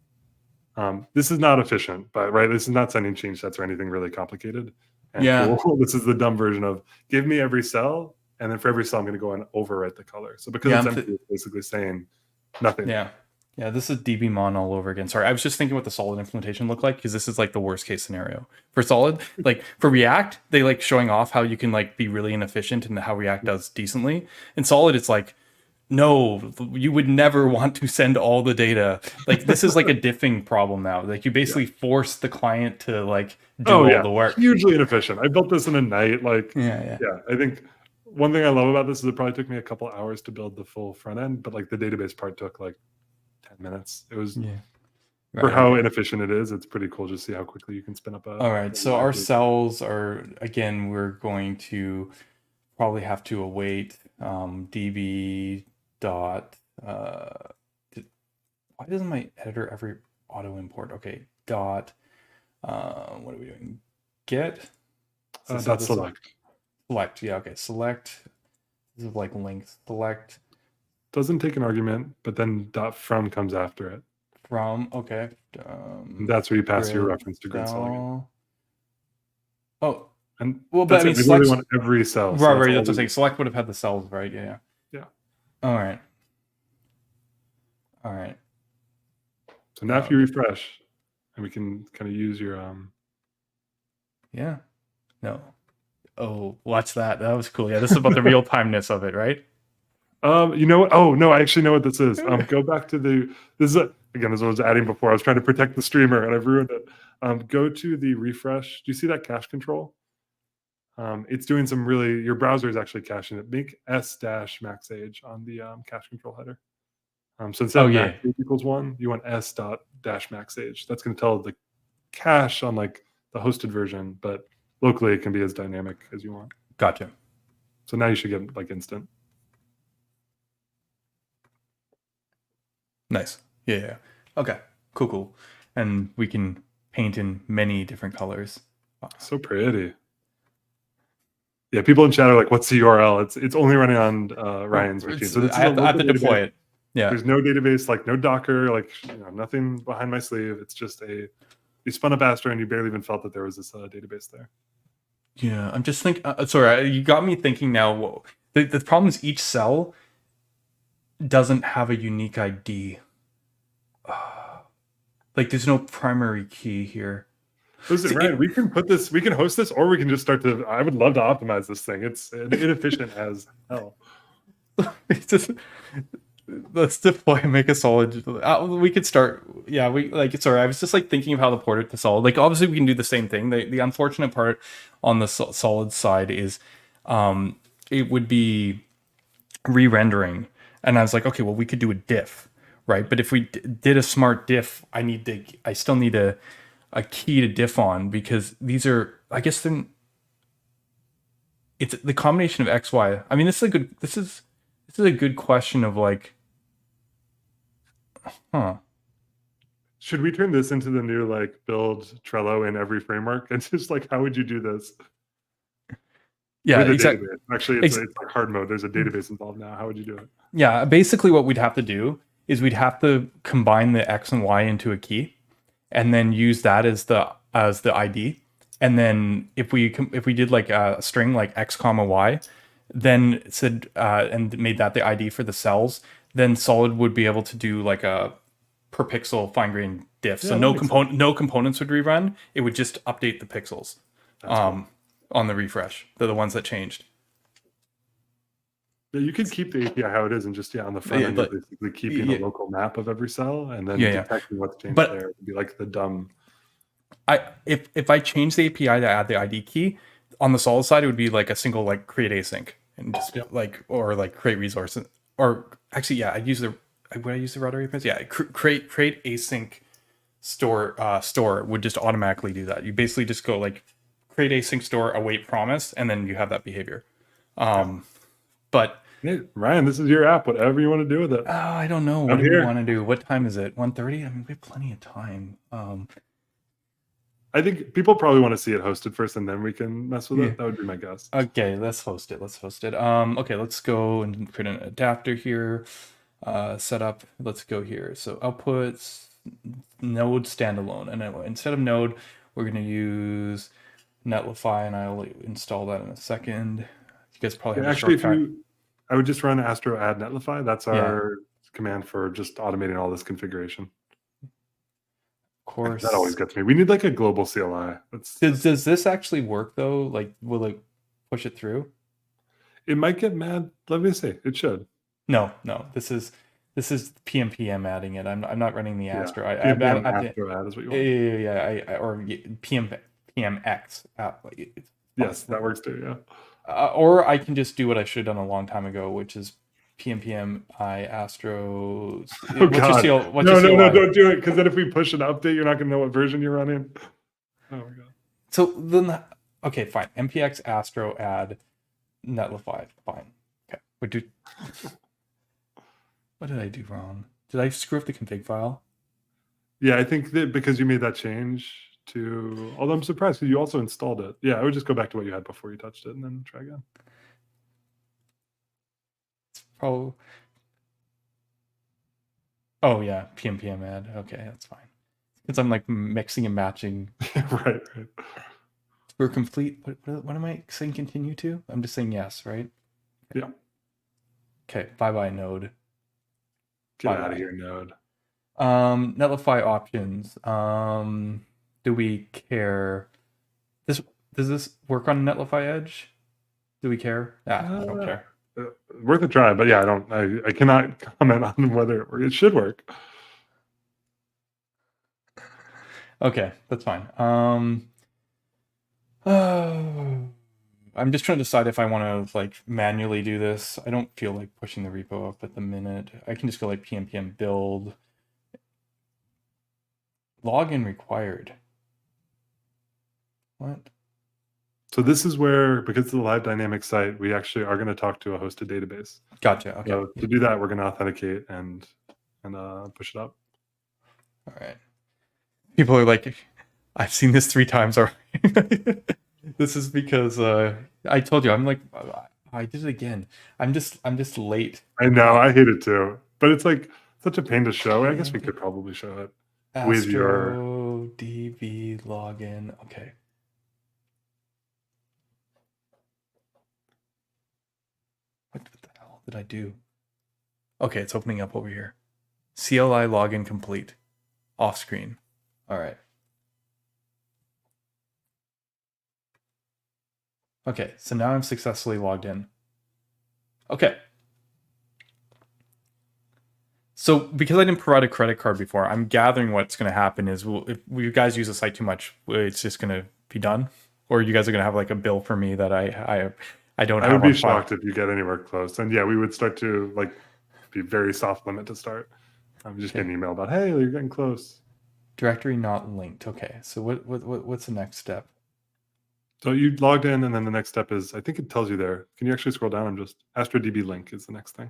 This is not efficient, but this is not sending change sets or anything really complicated. And cool. This is the dumb version of give me every cell, and then for every cell I'm going to go and overwrite the color. So because it's empty, it's basically saying nothing. Yeah. Yeah, this is DBmon all over again. Sorry, I was just thinking what the Solid implementation looked like because this is like the worst case scenario for Solid. Like for React, they like showing off how you can like be really inefficient and how React does decently. In Solid, it's like, no, you would never want to send all the data. Like this is like a diffing problem now. Like you Yeah. basically force the client to like do Oh all yeah, the work. hugely inefficient. I built this in a night. Like, Yeah, yeah, I think one thing I love about this is it probably took me a couple hours to build the full front end, but like the database part took like 10 minutes. It was yeah. for Right, how right. inefficient it is. It's pretty cool to see how quickly you can spin up a. All right. So our cells are again. We're going to probably have to await db dot. Why doesn't my editor ever auto import? Okay. Dot. What are we doing? Get. Dot select. Select. Yeah. Okay. Select. This is like links. Select Doesn't take an argument, but then dot from comes after it. from. Okay. And that's where you pass your grid reference to grid cell again. cell. Oh. And Well, that's but I mean, it. We literally select. want every cell. Right. Right. all That's what I'm we saying. do. Select would have had the cells, right? Yeah. Yeah. Yeah. All right. All right. So now if you refresh, and we can kind of use your Yeah. No. Oh, watch that. That was cool. Yeah, this is about the real timeness of it, right? you know what? Oh no, I actually know what this is. Go back to the this is again as I was adding before. I was trying to protect the streamer and I've ruined it. Go to the refresh. Do you see that cache control? It's doing some really. Your browser is actually caching it. Make s dash max age on the cache control header. So instead of max age equals 1, you want s dot dash max age. That's going to tell the cache on like the hosted version, but locally it can be as dynamic as you want. Gotcha. So now you should get like instant. Nice. Yeah, yeah. Okay. Cool, cool. And we can paint in many different colors. So pretty. Yeah, people in chat are like, "What's the URL?" It's only running on Ryan's machine, so this I have to deploy it. Yeah. There's no database, like no Docker, like nothing behind my sleeve. It's just you spun up Astro and you barely even felt that there was this database there. Yeah, I'm just thinking. Sorry, you got me thinking now. Whoa. The problem is each cell doesn't have a unique ID. Like there's no primary key here. Listen, Ryan, we can host this, or we can just start to. I would love to optimize this thing. It's inefficient as hell. Let's deploy and make a solid. We could start. Yeah, sorry, I was just like thinking of how to port it to solid. Like obviously we can do the same thing. The unfortunate part on the solid side is, it would be re-rendering, and I was like, okay, well we could do a diff, right? But if we did a smart diff, I still need a key to diff on because these are, I guess then it's the combination of X, Y. I mean, this is a good question of like, should we turn this into the new like build Trello in every framework? And just like, how would you do this? Yeah, exactly. Actually, it's like hard mode. There's a database involved now. How would you do it? Yeah, basically what we'd have to do is we'd have to combine the X and Y into a key, and then use that as the ID. And then if we did like a string like X comma Y, then it said and made that the ID for the cells, then Solid would be able to do like a per pixel fine grained diff. So no components would rerun. It would just update the pixels on the refresh. They're the ones that changed. Yeah, you could keep the API how it is and just on the front end, basically keeping a local map of every cell and then detecting what's changed there. It'd be like the dumb. If I change the API to add the ID key on the Solid side, it would be like a single like create async and just or like create resource, or actually I'd use the router APIs? Yeah, create async store would just automatically do that. You basically just go like create async store await promise, and then you have that behavior. But hey, Ryan, this is your app. Whatever you want to do with it. I don't know. What do you want to do? What time is it? 1:30? I mean, we have plenty of time. I think people probably want to see it hosted first, and then we can mess with it. That would be my guess. Okay, let's host it. Okay, let's go and create an adapter here. Setup. Let's go here. So outputs node standalone, and instead of node, we're going to use Netlify, and I'll install that in a second. You guys probably have a shortcut. I would just run Astro add Netlify. That's our command for just automating all this configuration. Of course. That always gets me. We need like a global CLI. Does this actually work though? Like, will it push it through? It might get mad. Let me see. It should. No. This is PMPM adding it. I'm not running the Astro. PMPM Astro add is what you want. Yeah. Or PMX app. Yes, that works too. Yeah. Or I can just do what I should have done a long time ago, which is PMPM Astro. Oh, God. No, don't do it, because then if we push an update, you're not going to know what version you're running. Oh my God. So then, okay, fine. MPX Astro add Netlify. Fine. Okay. What did I do wrong? Did I screw up the config file? Yeah, I think that because you made that change to, although I'm surprised because you also installed it. Yeah, I would just go back to what you had before you touched it and then try again. Oh yeah, PMPM add. Okay, that's fine. Because I'm like mixing and matching. Right. We're complete. What am I saying? Continue to? I'm just saying yes, right? Yeah. Okay. Bye node. Get out of here, node. Netlify options. Do we care? Does this work on Netlify Edge? Do we care? I don't care. Worth a try, but yeah, I cannot comment on whether it should work. Okay, that's fine. I'm just trying to decide if I want to like manually do this. I don't feel like pushing the repo up at the minute. I can just go like PNPM build. Login required. What? So this is where, because it's a live dynamic site, we actually are going to talk to a hosted database. Gotcha. Okay. So to do that, we're going to authenticate and push it up. All right. People are like, I've seen this 3 times already. This is because I told you, I'm like, I did it again. I'm just late. I know, I hate it too. But it's like such a pain to show. I guess we could probably show it with your DB login. Okay. What the hell did I do? Okay, it's opening up over here. CLI login complete. Off screen. All right. Okay, so now I'm successfully logged in. Okay. So because I didn't provide a credit card before, I'm gathering what's going to happen is if you guys use the site too much, it's just going to be done, or you guys are going to have like a bill for me that I don't have. I would be shocked if you get anywhere close. And yeah, we would start to like be very soft limit to start. I'm just getting an email about, hey, you're getting close. Directory not linked. Okay, so what's the next step? So you logged in, and then the next step is, I think it tells you there. Can you actually scroll down? I'm just AstroDB link is the next thing.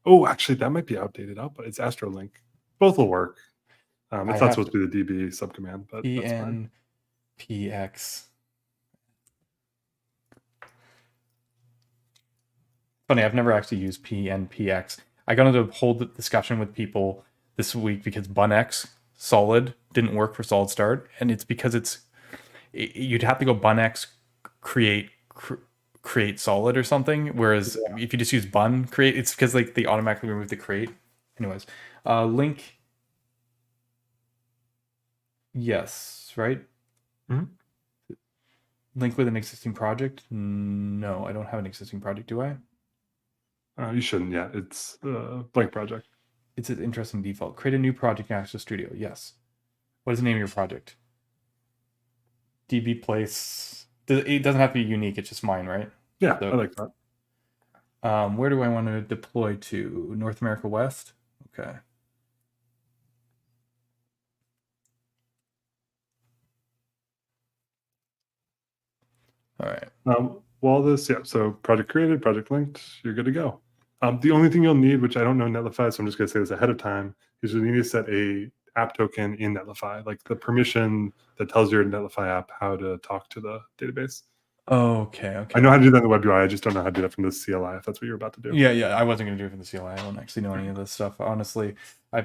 Oh, actually, that might be outdated out, but it's Astro link. Both will work. It's not supposed to be the DB subcommand, but that's fine. PNPX. Funny, I've never actually used PNPX. I got into a whole discussion with people this week because bunx solid didn't work for solid start, and it's because you'd have to go bunx create solid or something, whereas if you just use bun create, it's because like they automatically remove the create. Anyways, link. Yes, right? Mm-hmm. Link with an existing project? No, I don't have an existing project, do I? You shouldn't yet. It's a blank project. It's an interesting default. Create a new project in Astro Studio. Yes. What is the name of your project? DB place. It doesn't have to be unique. It's just mine, right? Yeah, so, I like that. Where do I want to deploy to? North America West? Okay. All right. While this, so project created, project linked, you're good to go. The only thing you'll need, which I don't know Netlify, so I'm just going to say this ahead of time, is you need to set a app token in Netlify, like the permission that tells your Netlify app how to talk to the database. Okay. I know how to do that in the web UI. I just don't know how to do that from the CLI, if that's what you're about to do. Yeah. I wasn't going to do it from the CLI. I don't actually know any of this stuff. Honestly, I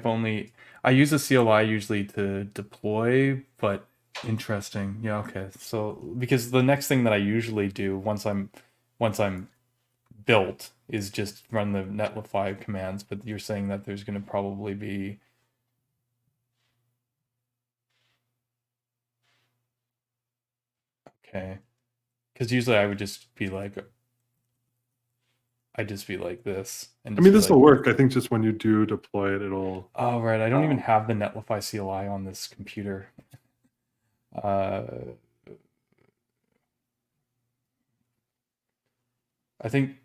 use the CLI usually to deploy, but interesting. Yeah, okay. So because the next thing that I usually do once I'm built is just run the netlify commands, but you're saying that there's going to probably be okay, because usually I would just be like, I'd just be like this, and I mean, be this will work. I think just when you do deploy it, it'll. Oh right, I don't even have the netlify CLI on this computer. I think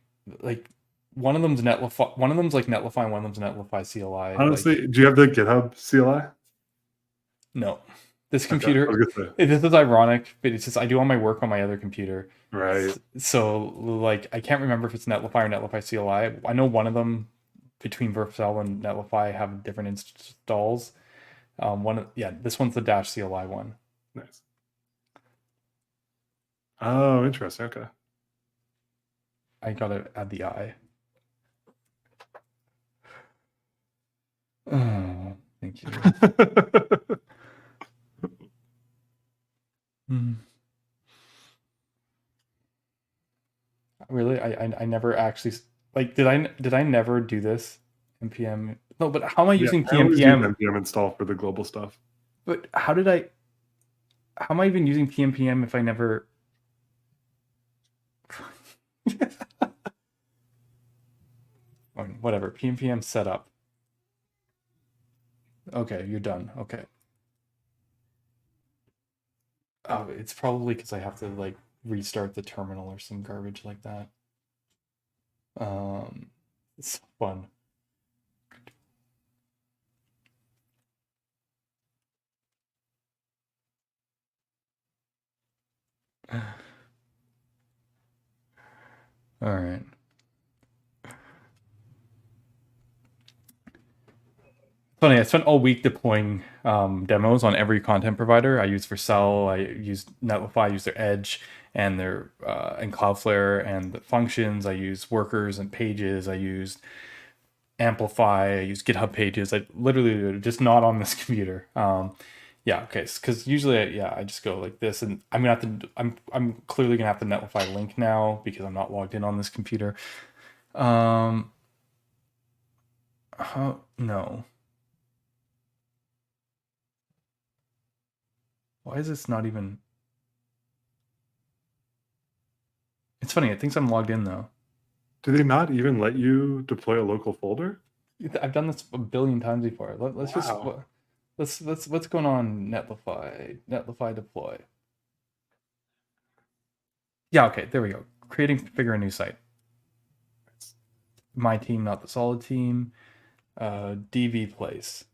like one of them's netlify, one of them's like netlify, and one of them's netlify CLI. Honestly, do you have the GitHub CLI? No, this computer. Okay, This is ironic, but it's just I do all my work on my other computer. Right. So like I can't remember if it's netlify or netlify CLI. I know one of them between Vercel and netlify have different installs. This one's the -CLI one. Nice. Oh, interesting. Okay. I gotta add the I. Oh, thank you. Really, I never actually like. Did I never do this? npm. No, but how am I using pnpm? Npm install for the global stuff. But how am I even using pnpm if I never? Whatever. pnpm setup. Okay, you're done. Okay. Oh, it's probably because I have to like restart the terminal or some garbage like that. It's fun. All right. Funny, I spent all week deploying demos on every content provider. I use Vercel, I use Netlify, I use their Edge and their and Cloudflare and the functions. I use workers and pages. I use Amplify. I use GitHub pages. I literally just not on this computer. Yeah, okay, because usually, I just go like this, and I'm gonna have to. I'm clearly gonna have to Netlify link now because I'm not logged in on this computer. No. Why is this not even? It's funny. It thinks I'm logged in though. Do they not even let you deploy a local folder? I've done this a billion times before. Let's just what's going on? Netlify deploy. Yeah. Okay. There we go. Creating configure a new site. My team, not the solid team. DB place.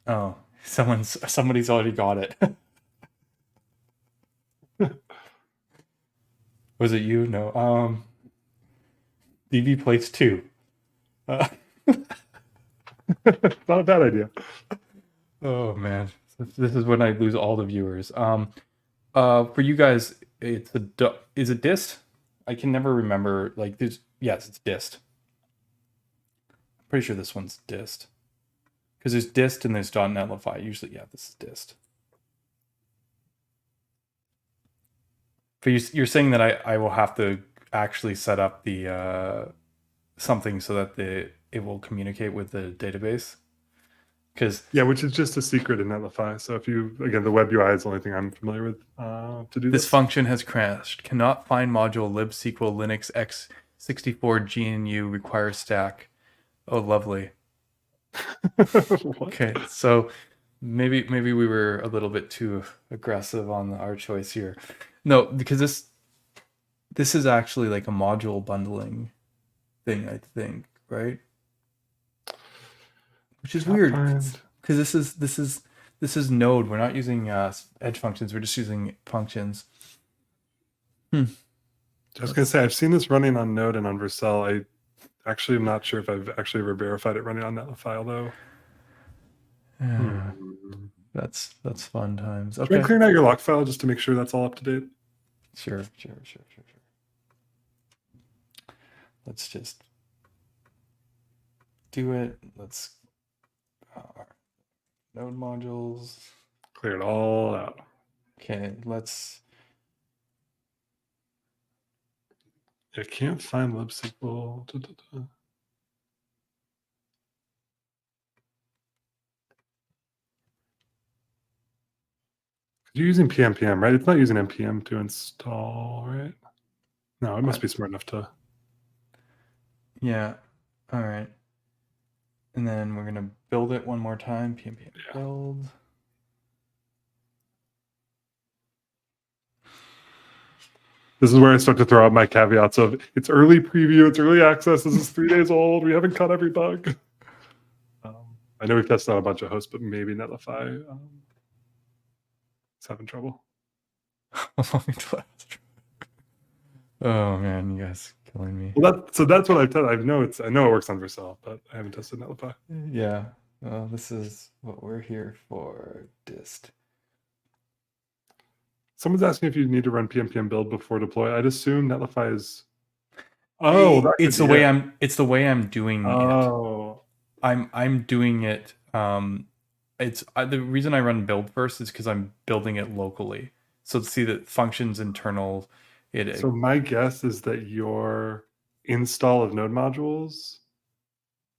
Oh, somebody's already got it. Was it you? No. DB place 2. Not a bad idea. Oh man, this is when I lose all the viewers. For you guys, is it dist? I can never remember. Like, yes, it's dist. I'm pretty sure this one's dist. Because there's dist and there's .netlify. Usually, yeah, this is dist. But you're saying that I will have to actually set up the something so that it will communicate with the database. Which is just a secret in Netlify. So if you, again, the web UI is the only thing I'm familiar with to do this. This function has crashed. Cannot find module libsql linux x64 gnu requires stack. Oh, lovely. Okay, so maybe we were a little bit too aggressive on our choice here. No, because this is actually like a module bundling thing, I think, right? Which is weird because this is Node. We're not using edge functions. We're just using functions. I was gonna say I've seen this running on Node and on Vercel. I actually am not sure if I've actually ever verified it running on Netlify, though. That's fun times. Okay. Try clearing out your log file just to make sure that's all up to date. Sure. Let's just do it. Let's node modules. Clear it all out. Okay, let's. I can't find libsql. You're using pnpm, right? It's not using npm to install, right? No, it must be smart enough to. Yeah. All right. And then we're gonna build it one more time. Pnpm build. This is where I start to throw out my caveats of it's early preview, it's early access. This is 3 days old. We haven't caught every bug. I know we've tested out a bunch of hosts, but maybe Netlify is having trouble. Oh man, you guys killing me. Well, that's what I've tested. I know it works on Vercel, but I haven't tested Netlify. Yeah. Well, this is what we're here for. Dist. Someone's asking if you need to run pnpm build before deploy. I'd assume Netlify is. Oh, it's the way I'm. It's the way I'm doing it. Oh, I'm doing it. It's the reason I run build first is because I'm building it locally. So to see that functions internal. So my guess is that your install of node modules.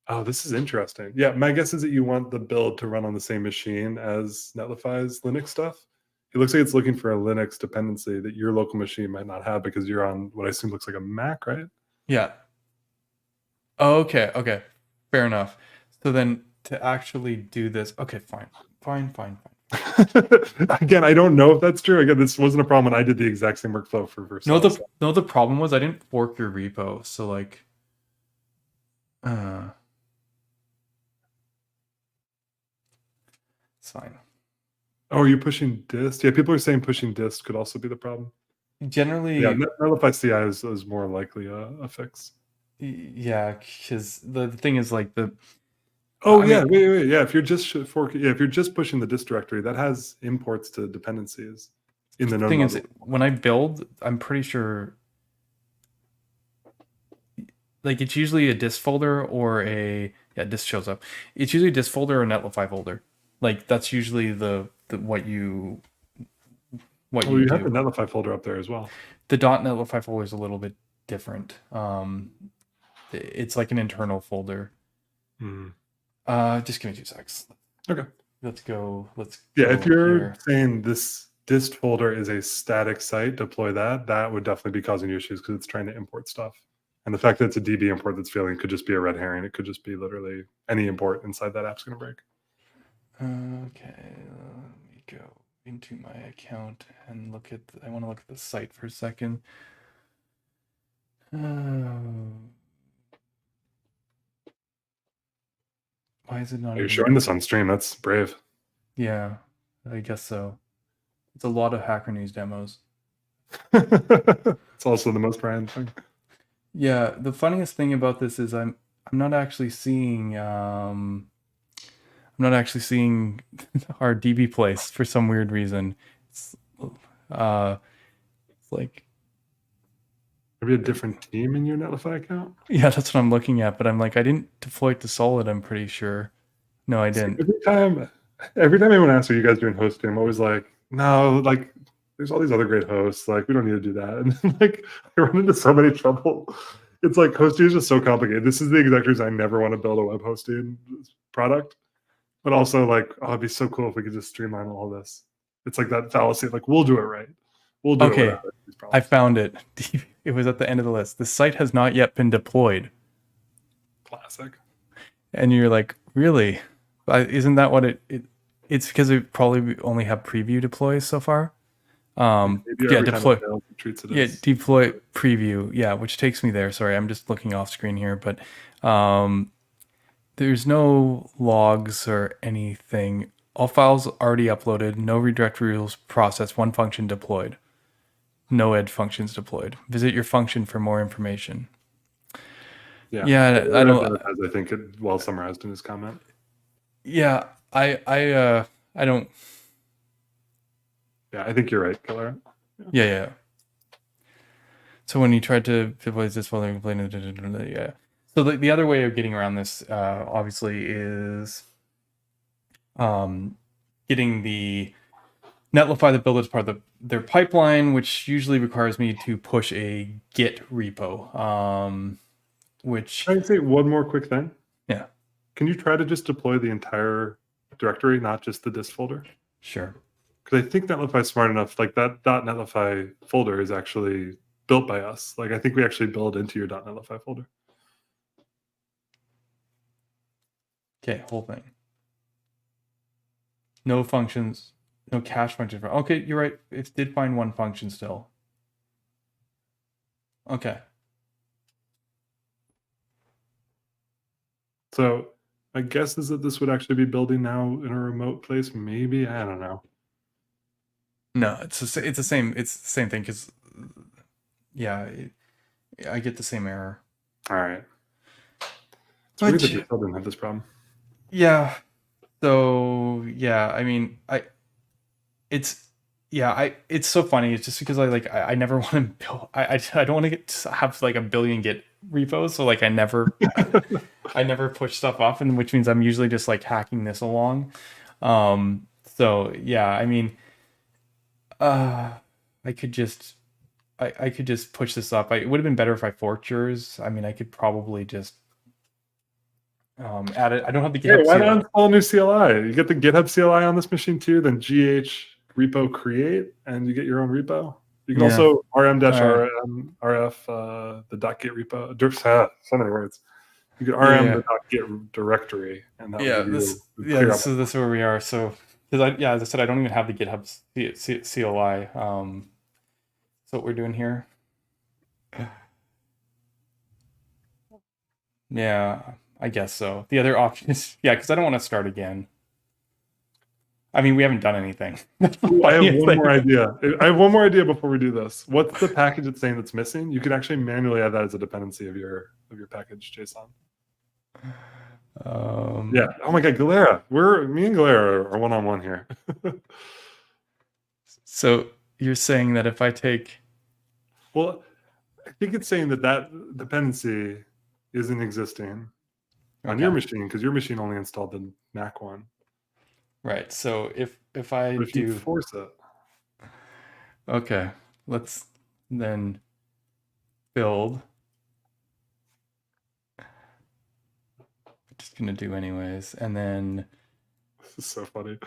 Oh, this is interesting. Yeah, my guess is that you want the build to run on the same machine as Netlify's Linux stuff. It looks like it's looking for a Linux dependency that your local machine might not have because you're on what I assume looks like a Mac, right? Yeah. Oh, okay. Okay. Fair enough. So then to actually do this, okay, fine. Again, I don't know if that's true. Again, this wasn't a problem when I did the exact same workflow for Vercel. No, the problem was I didn't fork your repo. So like, it's fine. Oh, are you pushing dist? Yeah, people are saying pushing dist could also be the problem. Generally, yeah, Netlify CI is more likely a fix. Yeah, because the thing is like the. Oh yeah, wait. Yeah, if you're just if you're just pushing the dist directory, that has imports to dependencies in the node. Thing is, when I build, I'm pretty sure. Like it's usually a dist folder or dist shows up. It's usually a dist folder or a Netlify folder. Like that's usually the what you you do. Have the Netlify folder up there as well. The .netlify folder is a little bit different. It's like an internal folder. Just give me 2 seconds. Okay. Let's go. Yeah, if you're saying this dist folder is a static site, deploy that would definitely be causing you issues because it's trying to import stuff. And the fact that it's a DB import that's failing could just be a red herring. It could just be literally any import inside that app's going to break. Okay, let me go into my account and look at. I want to look at the site for a second. Why is it not? You're showing this on stream. That's brave. Yeah, I guess so. It's a lot of Hacker News demos. It's also the most Brian thing. Yeah, the funniest thing about this is I'm not actually seeing our DB place for some weird reason. It's like maybe a different team in your Netlify account. Yeah, that's what I'm looking at, but I'm like, I didn't deploy it to Solid, I'm pretty sure. No, I didn't. Every time anyone asks, are you guys doing hosting? I'm always like, no, like there's all these other great hosts. Like we don't need to do that. And then, like I run into so many trouble. It's like hosting is just so complicated. This is the exact reason I never want to build a web hosting product. But also like, oh, it'd be so cool if we could just streamline all this. It's like that fallacy, like we'll do it right. We'll do it without these problems. I found it. It was at the end of the list. The site has not yet been deployed. Classic. And you're like, really? Isn't that what it's because it probably only have preview deploys so far. Deploy preview. Yeah, which takes me there. Sorry, I'm just looking off screen here, but there's no logs or anything. All files already uploaded. No redirect rules processed. One function deployed. No edge functions deployed. Visit your function for more information. Yeah, I don't. As I think it well summarized in his comment. Yeah, I don't. Yeah, I think you're right, Killer. Yeah. So when you tried to deploy this folder, yeah. So the other way of getting around this, obviously, is getting the Netlify the build is part of their pipeline, which usually requires me to push a Git repo. Which Can I say one more quick thing? Yeah. Can you try to just deploy the entire directory, not just the dist folder? Sure. Because I think Netlify is smart enough. Like that .netlify folder is actually built by us. Like I think we actually build into your .netlify folder. Okay, whole thing. No functions, no cache function. Okay, you're right. It did find one function still. Okay. So my guess is that this would actually be building now in a remote place. Maybe, I don't know. No, it's the same thing because yeah, I get the same error. All right. It's weird that your children have this problem. Yeah. So yeah, I mean, it's so funny. It's just because I never want to build. I don't want to have like a billion Git repos. So like I never push stuff off, and which means I'm usually just like hacking this along. So yeah, I mean, I could just push this up. It would have been better if I forked yours. I mean, I could probably just add it. I don't have the GitHub. Hey, why not install new CLI? You get the GitHub CLI on this machine too, then GH repo create, and you get your own repo. You can also rm-rm rf the .git repo. So many words. You could rm the .git directory, and that this is where we are. So because as I said, I don't even have the GitHub CLI. So what we're doing here. Yeah, I guess so. The other option is because I don't want to start again. I mean, we haven't done anything. I have one more idea. I have one more idea before we do this. What's the package it's saying that's missing? You could actually manually add that as a dependency of your package JSON. Yeah. Oh my God, Galera. Me and Galera are one-on-one here. So you're saying that if I take... Well, I think it's saying that dependency isn't existing on your machine because your machine only installed the Mac one. Right. So if I you force it. Okay. Let's then build. I'm just gonna do anyways, and then this is so funny.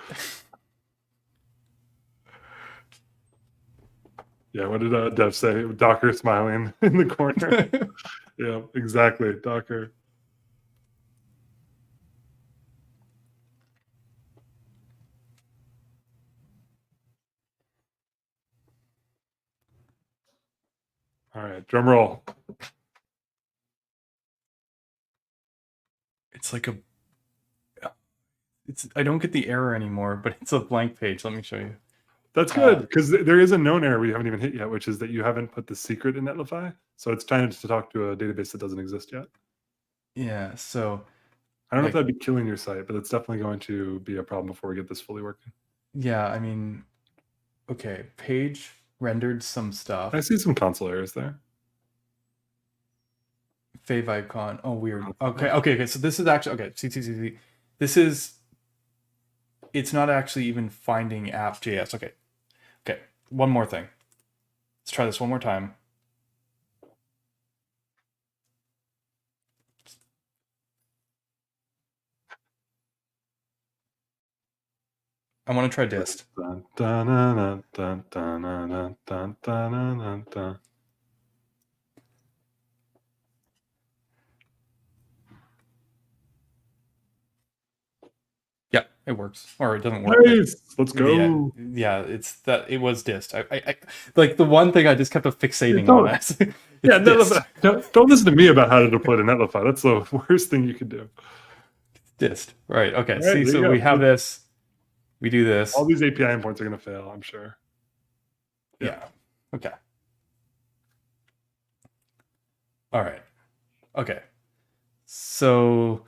Yeah, what did Dev say? Docker smiling in the corner. Yeah, exactly. Docker. All right, drum roll. It's like I don't get the error anymore, but it's a blank page. Let me show you. That's good, because there is a known error we haven't even hit yet, which is that you haven't put the secret in Netlify. So it's trying to talk to a database that doesn't exist yet. Yeah, so... I don't know if that'd be killing your site, but it's definitely going to be a problem before we get this fully working. Yeah, I mean... Okay, page rendered some stuff. I see some console errors there. Fave icon. Oh, weird. Okay. So this is actually... Okay, see. This is... It's not actually even finding app.js. Okay, one more thing. Let's try this one more time. I want to try dist. Yeah, it works, or it doesn't work. Nice. Let's go. Yeah, it was dist. I like the one thing I just kept fixating on that. Yeah, don't listen to me about how to deploy to Netlify. That's the worst thing you could do. Dist. Right. Okay. Right, see, so we have this. We do this. All these API endpoints are going to fail, I'm sure. Yeah. Okay. All right. Okay. So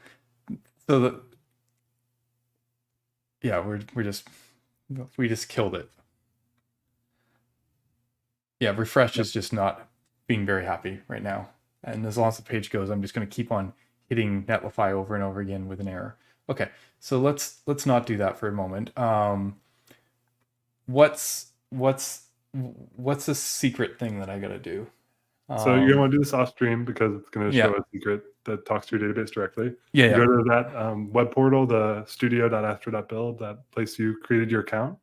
we just killed it. Yeah, refresh is just not being very happy right now. And as long as the page goes, I'm just going to keep on hitting Netlify over and over again with an error. Okay, so let's not do that for a moment. what's the secret thing that I gotta do? So you're gonna want to do this off stream because it's gonna Yeah. show a secret that talks to your database directly. Yeah, You yeah. go to that web portal, the studio.astro.build, that place you created your account.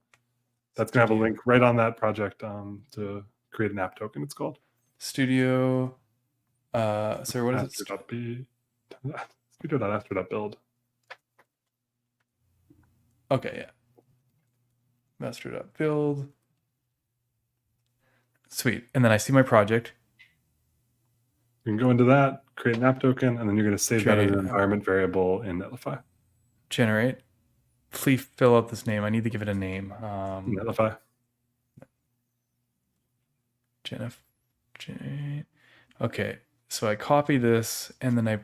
That's gonna have a Studio. link right on that project to create an app token. It's called Studio. Sorry, what is it? Studio.astro.build. Okay, yeah. Master.build. Sweet. And then I see my project. You can go into that, create an app token, and then you're going to save that as Create an environment variable in Netlify. Generate. Please fill out this name. I need to give it a name. Netlify. Okay, so I copy this and then I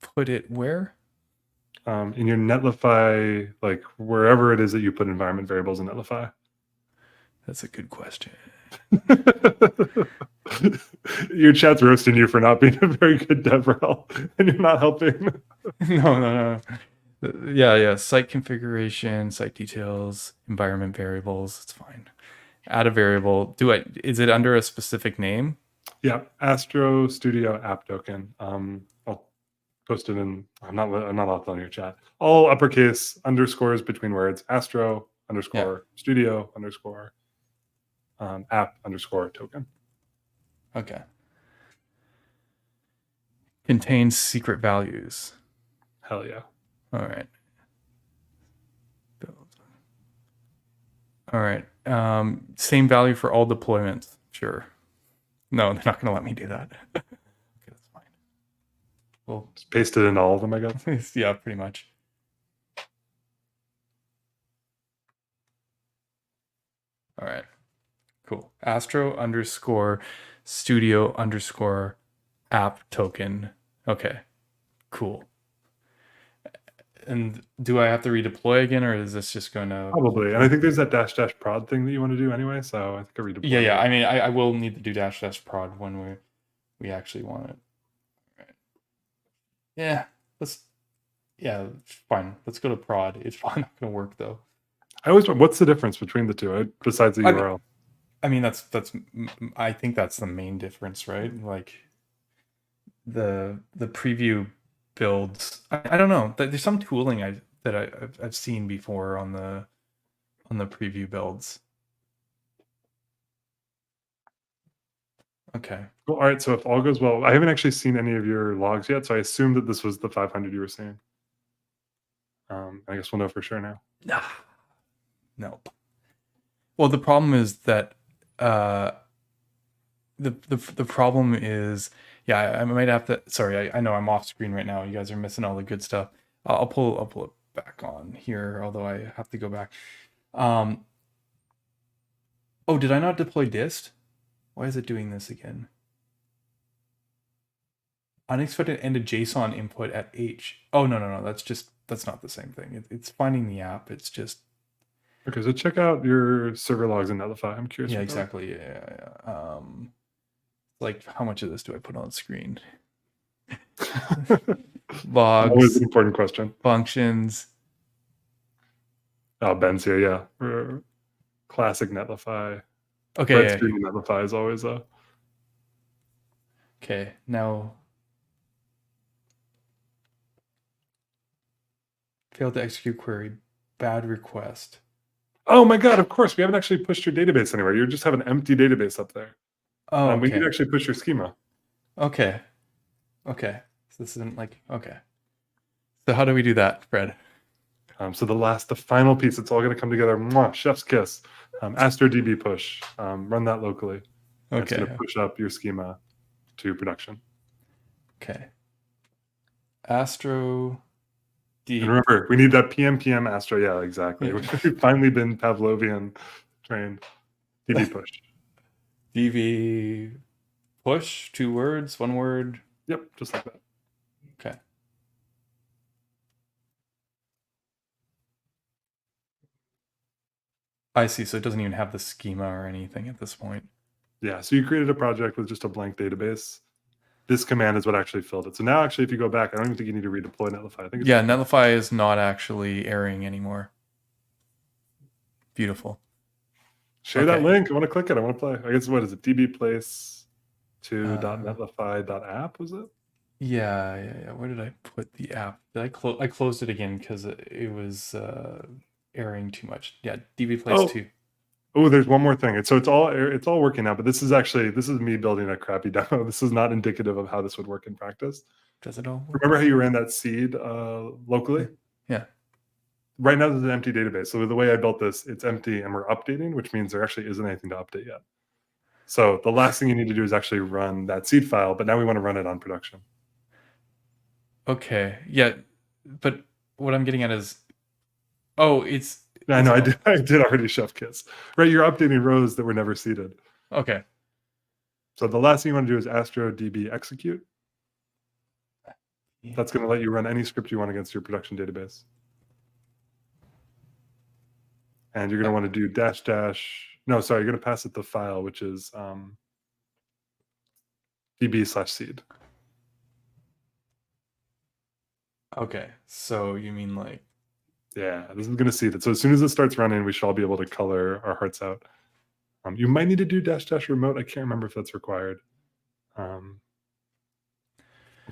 put it where? In your Netlify, like wherever it is that you put environment variables in Netlify. That's a good question. Your chat's roasting you for not being a very good DevRel, and you're not helping. No. Yeah. Site configuration, site details, environment variables. It's fine. Add a variable. Is it under a specific name? Yeah, Astro Studio app token. I'll post it in. I'm not allowed on your chat. All uppercase underscores between words. Astro underscore studio underscore app underscore token. Okay. Contains secret values. Hell yeah. All right. All right. Same value for all deployments. Sure. No, they're not going to let me do that. Okay, that's fine. Well, just paste it in all of them, I guess. Yeah, pretty much. All right. Cool. Astro underscore studio underscore app token. Okay. Cool. And do I have to redeploy again, or is this just going to... Probably. And I think there's that -- prod thing that you want to do anyway, so I think I redeploy. Yeah. I mean, I will need to do -- prod when we actually want it. All right. Yeah. Fine. Let's go to prod. It's probably not going to work, though. What's the difference between the two, besides the URL? I mean, I think that's the main difference, right? Like the preview builds. I don't know. There's some tooling that I've seen before on the preview builds. Okay. Well, all right. So if all goes well, I haven't actually seen any of your logs yet, so I assume that this was the 500 you were seeing. I guess we'll know for sure now. Nope. Well, the problem is that the problem is, I might have to. Sorry, I know I'm off screen right now. You guys are missing all the good stuff. I'll pull it back on here, although I have to go back. Oh, did I not deploy dist? Why is it doing this again? Unexpected ended JSON input at H. Oh, no. That's not the same thing. It's finding the app. It's just... Okay, so check out your server logs in Netlify. I'm curious. Yeah, exactly. Yeah. Like, how much of this do I put on screen? Logs. Always an important question. Functions. Oh, Ben's here. Yeah. Classic Netlify. Okay. Red screen Netlify is always a... Okay, now... Failed to execute query. Bad request. Oh my God, of course. We haven't actually pushed your database anywhere. You just have an empty database up there. Oh, okay. We need to actually push your schema. Okay. So this isn't like... Okay. So how do we do that, Fred? So the final piece, it's all going to come together. Mwah, chef's kiss. Astro DB push. Run that locally. Okay. It's going to push up your schema to production. Okay. Astro DB. And remember, we need that PM Astro. Yeah, exactly. We've finally been Pavlovian trained. DB push. DB push, 2 words, 1 word. Yep, just like that. Okay. I see. So it doesn't even have the schema or anything at this point. Yeah. So you created a project with just a blank database. This command is what actually filled it. So now, actually, if you go back, I don't even think you need to redeploy Netlify. I think Netlify is not actually erroring anymore. Beautiful. Share that link. I want to click it. I want to play. I guess what is it? DB place to .netlify.app, was it? Yeah. Where did I put the app? Did I closed it again because it was erroring too much. Yeah, DB place 2. Oh, there's one more thing. So it's all working now, but this is me building a crappy demo. This is not indicative of how this would work in practice. Does it all work? Remember how you ran that seed locally? Yeah. Right now there's an empty database. So the way I built this, it's empty and we're updating, which means there actually isn't anything to update yet. So the last thing you need to do is actually run that seed file, but now we want to run it on production. Okay. Yeah. But what I'm getting at is, it's. I know, I did already chef kiss. Right, you're updating rows that were never seeded. Okay. So the last thing you want to do is Astro DB execute. That's going to let you run any script you want against your production database. And you're going to want to do you're going to pass it the file, which is db/seed. Okay, so you mean like... Yeah, this is going to seed it. So as soon as it starts running, we should all be able to color our hearts out. You might need to do -- remote. I can't remember if that's required. Let's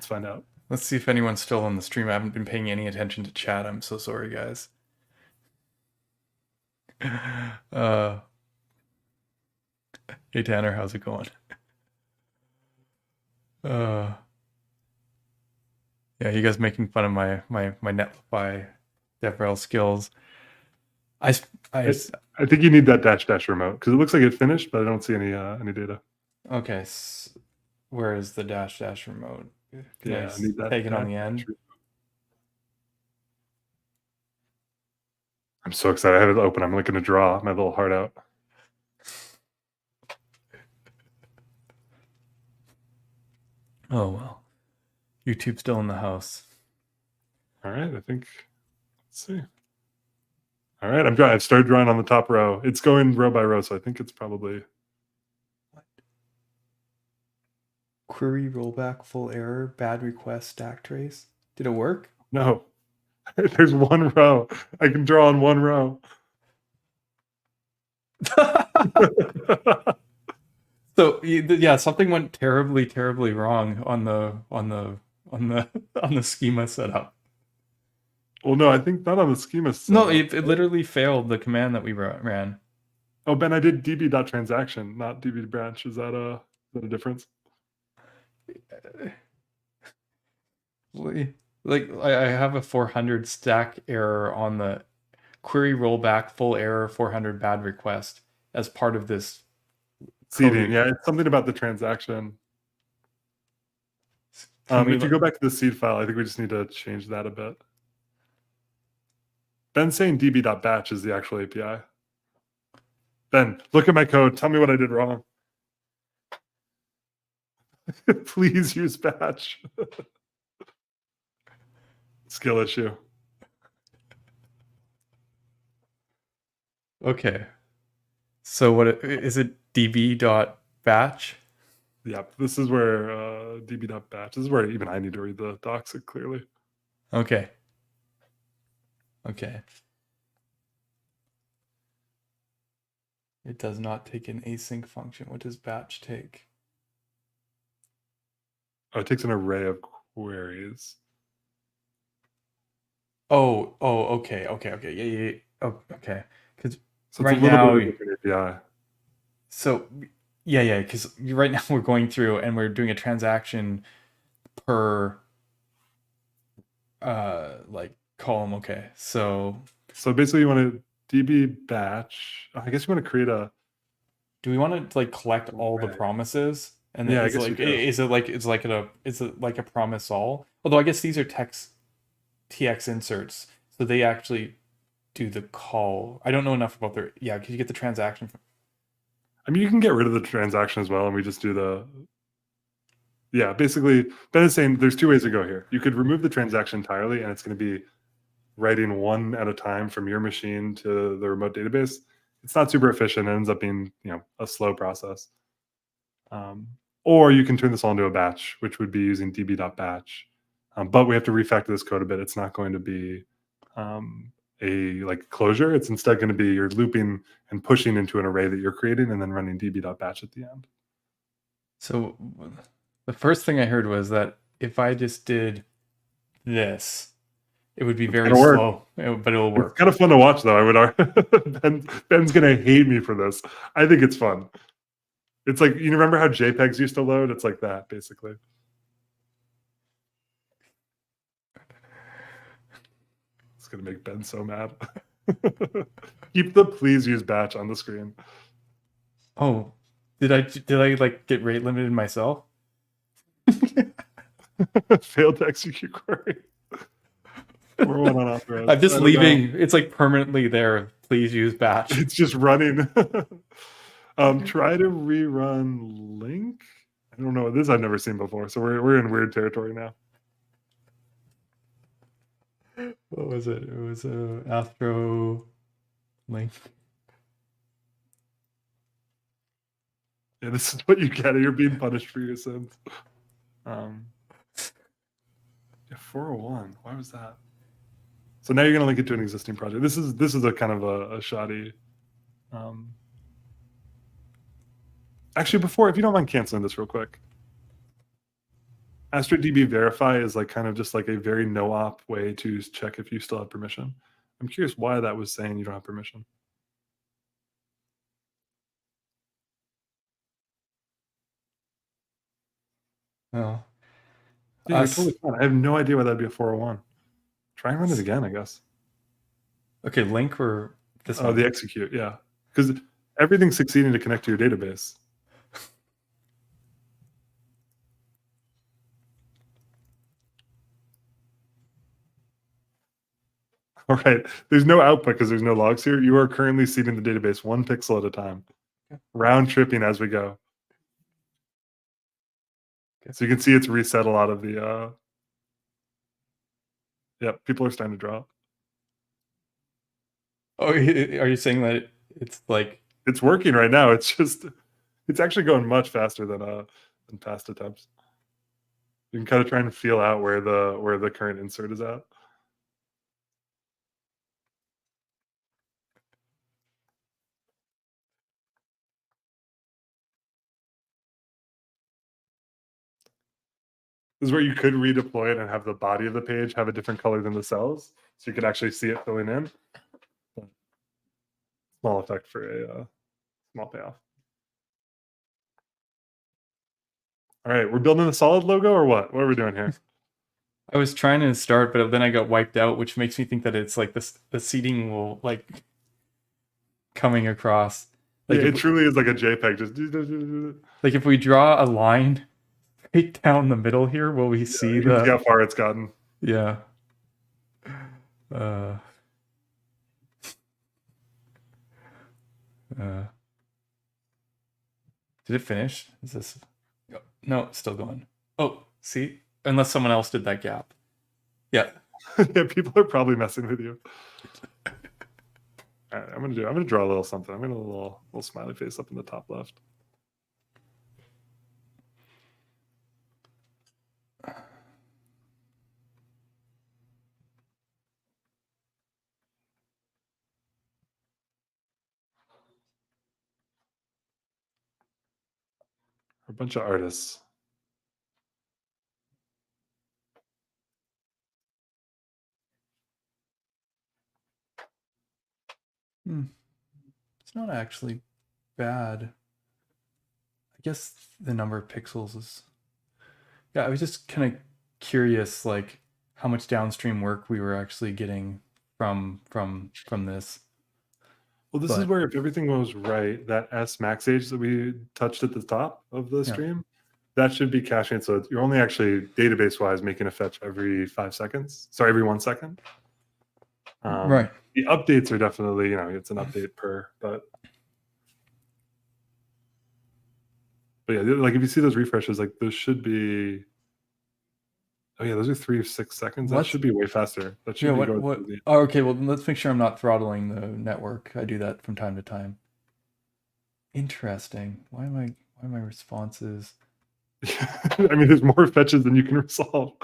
find out. Let's see if anyone's still on the stream. I haven't been paying any attention to chat. I'm so sorry, guys. Hey Tanner, how's it going? Yeah, you guys making fun of my Netlify DevRel skills. I think you need that -- remote because it looks like it finished, but I don't see any data. Okay, where is the -- remote? Yeah, I need that. Take it on the end. I'm so excited. I have it open. I'm looking to draw my little heart out. Oh well, YouTube's still in the house. All right, I think. Let's see. All right, I've started drawing on the top row. It's going row by row, so I think it's probably. What? Query rollback full error, bad request, stack trace. Did it work? No. There's one row. I can draw on one row. So yeah, something went terribly wrong on the schema setup. Well, no, I think not on the schema setup. No, it literally failed the command that we ran. Oh, Ben, I did db.transaction, not db.branch. Is that a difference? Like I have a 400 stack error on the query rollback full error 400 bad request as part of this seeding. Yeah, it's something about the transaction. If you go back to the seed file, I think we just need to change that a bit. Ben's saying db.batch is the actual API. Ben, look at my code. Tell me what I did wrong. Please use batch. Skill issue. Okay. So what is it? db.batch? Yep. This is where db.batch. This is where even I need to read the docs clearly. Okay. It does not take an async function. What does batch take? Oh, it takes an array of queries. Oh, okay. Yeah. Oh, okay. Because so right now, API. So yeah, because right now we're going through and we're doing a transaction per like column. Okay, so basically you want to db batch. I guess you want to create a. Do we want to like collect all the promises? And then yeah, is it like a promise all? Although I guess these are TX inserts, so they actually do the call. I don't know enough about their because you get the transaction from. I mean, you can get rid of the transaction as well, and we just do the. Yeah, basically, Ben is saying there's two ways to go here. You could remove the transaction entirely, and it's going to be writing one at a time from your machine to the remote database. It's not super efficient. It ends up being a slow process. Or you can turn this all into a batch, which would be using db.batch. But we have to refactor this code a bit. It's not going to be a like closure. It's instead going to be you're looping and pushing into an array that you're creating and then running db.batch at the end. So the first thing I heard was that if I just did this, it would be very slow, but it will work. It's kind of fun to watch, though. I would argue. Ben's going to hate me for this. I think it's fun. It's like, you remember how JPEGs used to load? It's like that, basically. It's going to make Ben so mad. Keep the please use batch on the screen. Oh, did I like get rate limited myself? Failed to execute query. We're one unauthorized. I'm just leaving. It's like permanently there. Please use batch. It's just running. Try to rerun link. I don't know. This I've never seen before. So we're in weird territory now. What was it? It was Astro link. Yeah, this is what you get. You're being punished for your sins. Yeah, 401. Why was that? So now you're going to link it to an existing project. This is a kind of a shoddy. Actually, before, if you don't mind canceling this real quick, AstroDB verify is like kind of just like a very no-op way to check if you still have permission. I'm curious why that was saying you don't have permission. Oh. Yeah, you're totally fine. I have no idea why that'd be a 401. Try and run it again, I guess. Okay, link or this one? Oh, the execute, yeah. Because everything's succeeding to connect to your database. All right, there's no output because there's no logs here. You are currently seeding the database 1 pixel at a time, round tripping as we go. Okay. So you can see it's reset a lot of the, yeah, people are starting to draw. Oh, are you saying that it's like... It's working right now. It's just, it's actually going much faster than past attempts. You can kind of try and feel out where the current insert is at. This is where you could redeploy it and have the body of the page have a different color than the cells, so you could actually see it filling in. Small effect for a small payoff. All right, we're building a solid logo or what? What are we doing here? I was trying to start, but then I got wiped out, which makes me think that it's like the seeding will like coming across. Like yeah, it truly is like a JPEG. Just like if we draw a line right down the middle here, will we see the... See how far it's gotten? Yeah. Did it finish? Is this... No, it's still going. Oh, see? Unless someone else did that gap. Yeah. Yeah, people are probably messing with you. All right, I'm gonna draw a little something. I'm gonna a little smiley face up in the top left. A bunch of artists. It's not actually bad. I guess the number of pixels is... Yeah, I was just kind of curious, like how much downstream work we were actually getting from this. Well, this is where if everything goes right, that S max age that we touched at the top of the stream, that should be caching. So you're only actually database-wise making a fetch every 5 seconds. Sorry, every 1 second. Right. The updates are definitely, it's an update per, but yeah, like if you see those refreshes, like those should be... Oh yeah, those are 3 or 6 seconds. That should be way faster. That should be going Oh, okay, well let's make sure I'm not throttling the network. I do that from time to time. Interesting. Why are my responses... I mean, there's more fetches than you can resolve.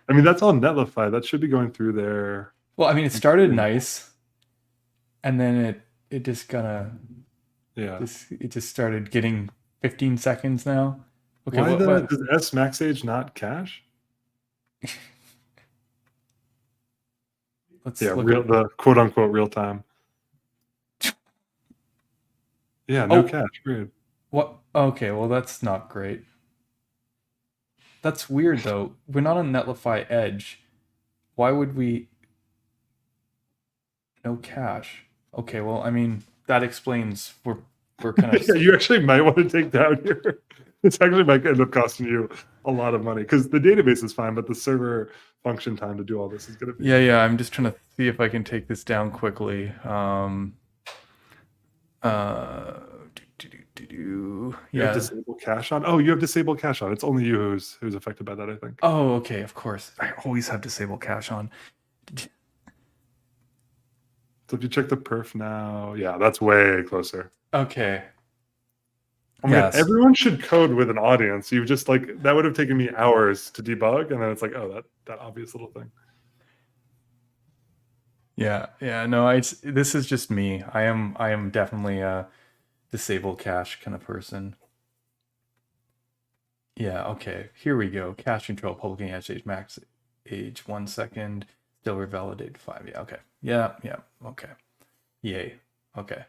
I mean, that's all Netlify. That should be going through there Well, I mean, it started nice, and then it just it just started getting 15 seconds now. Okay, Why does S max age not cache? Let's Yeah, look the quote unquote real time. Yeah, no cache. Weird. What? Okay, well that's not great. That's weird though. We're not on Netlify Edge. Why would we? No cache. Okay, well I mean that explains we're kind of. Yeah, you actually might want to take down here. It's actually might end up costing you a lot of money because the database is fine, but the server function time to do all this is going to be. Yeah. I'm just trying to see if I can take this down quickly. You have disable cache on. Oh, you have disable cache on. It's only you who's affected by that, I think. Oh, okay, of course. I always have disable cache on. So if you check the perf now, yeah, that's way closer. Okay. I mean, everyone should code with an audience. You just like that would have taken me hours to debug, and then it's like, oh, that obvious little thing. Yeah. No, this is just me. I am definitely a disable cache kind of person. Yeah. Okay. Here we go. Cache control, public age max age 1 second. Still revalidated 5. Yeah. Okay. Yeah. Okay. Yay. Okay.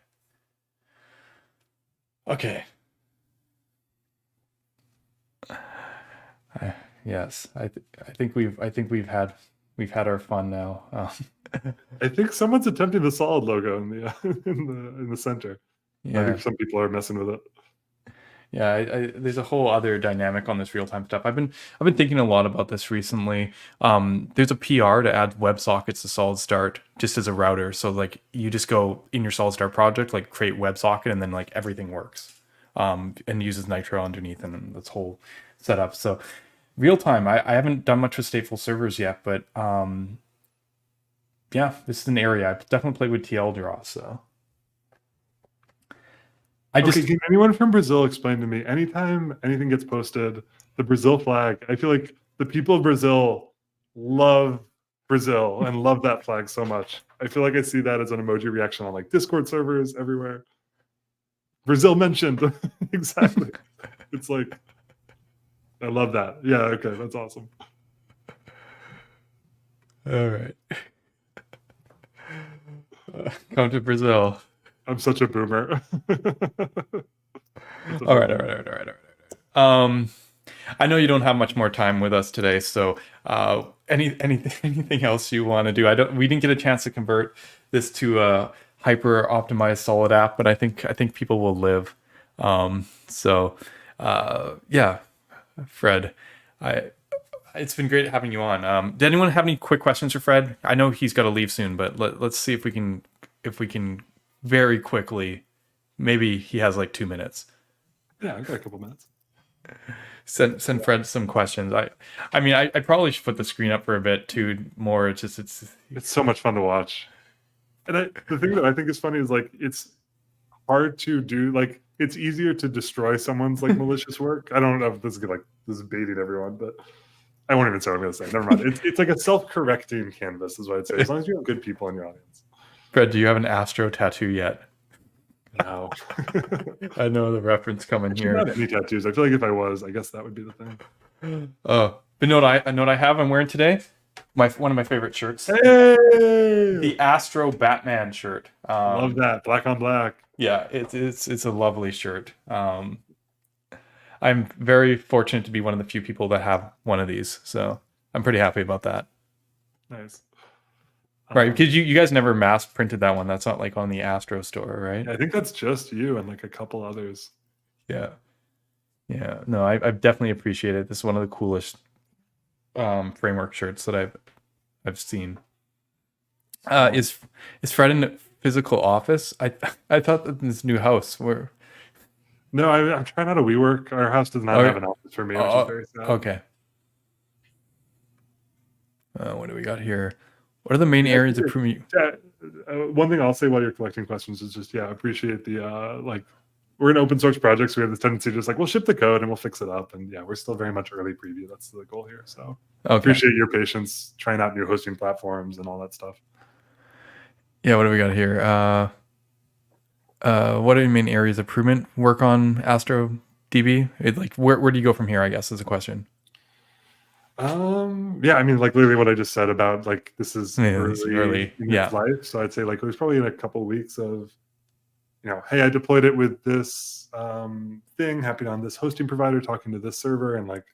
Yes, I think we've had our fun now. I think someone's attempting the solid logo in the in the center. Yeah. I think some people are messing with it. Yeah, there's a whole other dynamic on this real-time stuff. I've been thinking a lot about this recently. There's a PR to add WebSockets to Solid Start just as a router. So like you just go in your Solid Start project, like create WebSocket, and then like everything works. And uses Nitro underneath and this whole setup. So real time, I haven't done much with stateful servers yet, but yeah, this is an area I've definitely played with TL draw. So can anyone from Brazil explain to me anytime anything gets posted, the Brazil flag? I feel like the people of Brazil love Brazil and love that flag so much. I feel like I see that as an emoji reaction on like Discord servers everywhere. Brazil mentioned. Exactly. It's like, I love that. Yeah, okay, that's awesome. All right. Come to Brazil. I'm such a boomer. All right. I know you don't have much more time with us today, so anything else you want to do? We didn't get a chance to convert this to a hyper optimized solid app, but I think people will live. Yeah, Fred, it's been great having you on. Did anyone have any quick questions for Fred? I know he's got to leave soon, but let's see if we can very quickly. Maybe he has like 2 minutes. Yeah, I've got a couple minutes. Send Fred some questions. I mean, I probably should put the screen up for a bit too. More, it's so much fun to watch. And the thing that I think is funny is like it's hard to do. Like it's easier to destroy someone's like malicious work. I don't know if this is baiting everyone, but I won't even say what I'm going to say. Never mind. It's like a self-correcting canvas, is what I'd say. As long as you have good people in your audience. Fred, do you have an Astro tattoo yet? No. I know the reference coming here. Not any tattoos. I feel like if I was, I guess that would be the thing. Oh, but know what I have? I'm wearing today. One of my favorite shirts. Hey! The Astro Batman shirt. Love that. Black on black. Yeah, it's a lovely shirt. I'm very fortunate to be one of the few people that have one of these, so I'm pretty happy about that. Nice. Right, because you guys never mass printed that one. That's not like on the Astro store, right? I think that's just you and like a couple others. Yeah. No, I definitely appreciate it. This is one of the coolest framework shirts that I've seen. Is Fred in the physical office? I thought that this new house where. No, I'm trying out a WeWork. Our house does not have an office for me, which is very sad. Okay. What do we got here? What are the main areas of premium? One thing I'll say while you're collecting questions is just appreciate the we're an open source project, so we have this tendency to just we'll ship the code and we'll fix it up, and we're still very much early preview. That's the goal here. So appreciate your patience trying out new hosting platforms and all that stuff. Yeah, what do we got here? What are your main areas of improvement work on Astro DB? Like, where do you go from here? I guess is a question. Yeah, I mean, like literally what I just said about like this is Yeah, it's early early. in its Yeah. life. So I'd say like there's probably in a couple weeks of, hey, I deployed it with this thing happening on this hosting provider, talking to this server, and like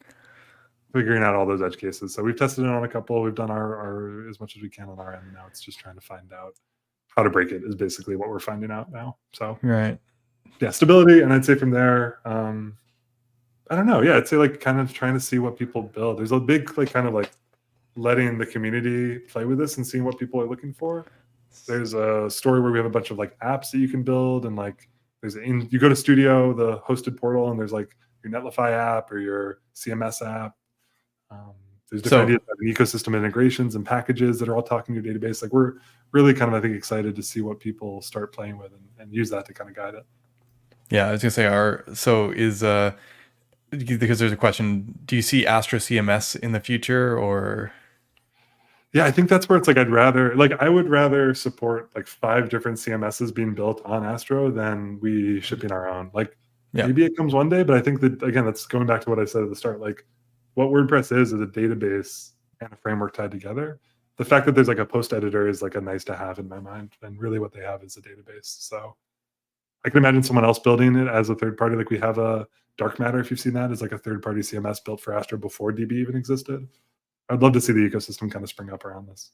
figuring out all those edge cases. So we've tested it on a couple. We've done our as much as we can on our end. Now it's just trying to find out how to break it is basically what we're finding out now. So Right. yeah, stability, and I'd say from there, I don't know. Yeah, I'd say like kind of trying to see what people build. There's a big like kind of like letting the community play with this and seeing what people are looking for. There's a story where we have a bunch of like apps that you can build, and like you go to Studio, the hosted portal, and there's like your Netlify app or your CMS app. Um, there's different So ideas of ecosystem integrations and packages that are all talking to your database. Like we're really kind of I think excited to see what people start playing with and use that to kind of guide it. yeah, I was gonna say, because there's a question. Do you see Astro CMS in the future, or Yeah, I think that's where it's like I would rather support like 5 different CMSs being built on Astro than we shipping our own. Like yeah? maybe it comes one day, but I think that again, that's going back to what I said at the start. Like what WordPress is a database and a framework tied together. The fact that there's like a post editor is like a nice to have in my mind, and really what they have is a database. So I can imagine someone else building it as a third party. Like we have a Dark Matter, if you've seen that, is like a third party CMS built for Astro before DB even existed. I'd love to see the ecosystem kind of spring up around this.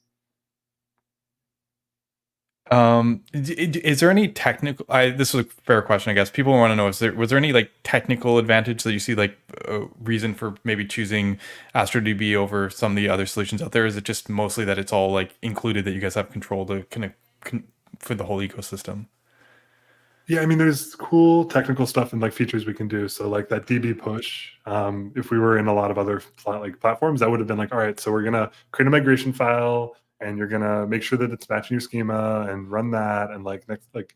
Is there any technical? This is a fair question, I guess. People want to know: was there any like technical advantage that you see, like a reason for maybe choosing AstroDB over some of the other solutions out there? Is it just mostly that it's all like included that you guys have control to kind of for the whole ecosystem? Yeah, I mean, there's cool technical stuff and like features we can do. So like that DB push, if we were in a lot of other platforms, that would have been like, all right, so we're gonna create a migration file, and you're gonna make sure that it's matching your schema and run that, and like next, like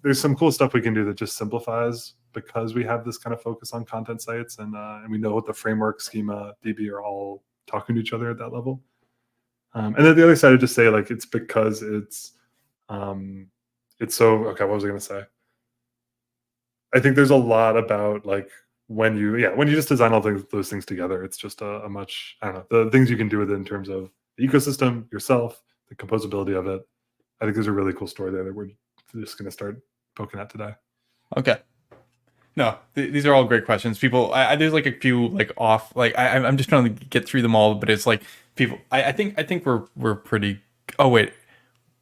there's some cool stuff we can do that just simplifies because we have this kind of focus on content sites, and we know what the framework, schema, DB are all talking to each other at that level. And then the other side, I just say like it's because um, it's so okay. What was I gonna say? I think there's a lot about like when you just design all those things together, it's just a much I don't know the things you can do with it in terms of the ecosystem, yourself, the composability of it. I think there's a really cool story there that we're just going to start poking at today. Okay. No, these are all great questions. People, there's like a few like off, like I'm just trying to get through them all, but it's like people. I think we're pretty. Oh wait,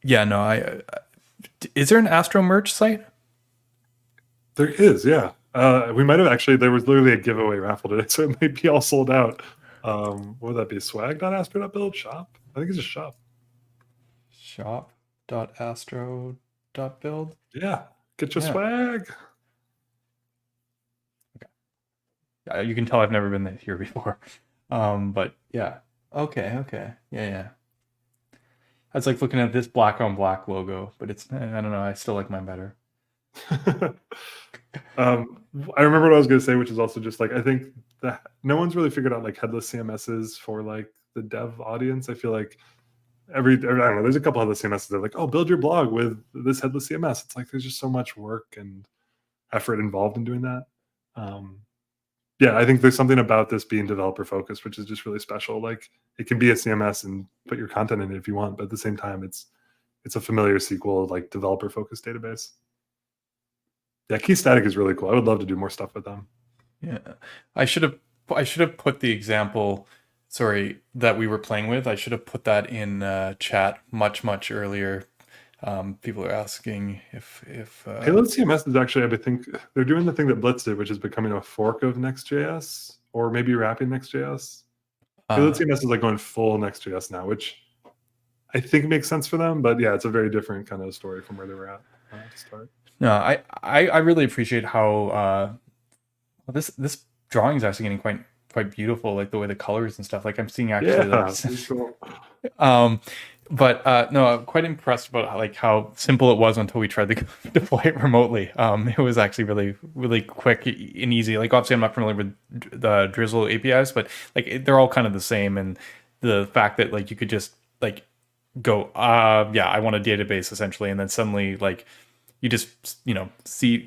yeah, no, is there an Astro merch site? There is, yeah. We might have actually. There was literally a giveaway raffle today, so it might be all sold out. What would that be? Swag.astro.build shop? I think it's just shop. Shop.astro.build. Yeah, get your Yeah. swag. You can tell I've never been here before. But yeah. Okay. Yeah. I was like looking at this black on black logo, but it's I don't know. I still like mine better. I remember what I was going to say, which is also just like I think that no one's really figured out like headless CMSs for like the dev audience. I feel like every I don't know. There's a couple headless CMSs that are like, oh, build your blog with this headless CMS. It's like there's just so much work and effort involved in doing that. Yeah, I think there's something about this being developer focused, which is just really special. Like it can be a CMS and put your content in it if you want, but at the same time, it's a familiar SQL like developer focused database. Yeah, Key Static is really cool. I would love to do more stuff with them. Yeah. I should have put the example, sorry, that we were playing with. I should have put that in chat much earlier. People are asking if Payload CMS is actually, I think, they're doing the thing that Blitz did, which is becoming a fork of Next.js, or maybe wrapping Next.js. Payload CMS is like going full Next.js now, which I think makes sense for them. But yeah, it's a very different kind of story from where they were at to start. no, I really appreciate how this drawing is actually getting quite beautiful, like the way the colors and stuff. Like I'm seeing actually Yeah, like, cool. but no, I'm quite impressed about how simple it was until we tried to deploy it remotely. It was actually really quick and easy. Like obviously, I'm not familiar with the Drizzle APIs, but like they're all kind of the same. And the fact that like you could just like go, yeah, I want a database essentially, and then suddenly like you just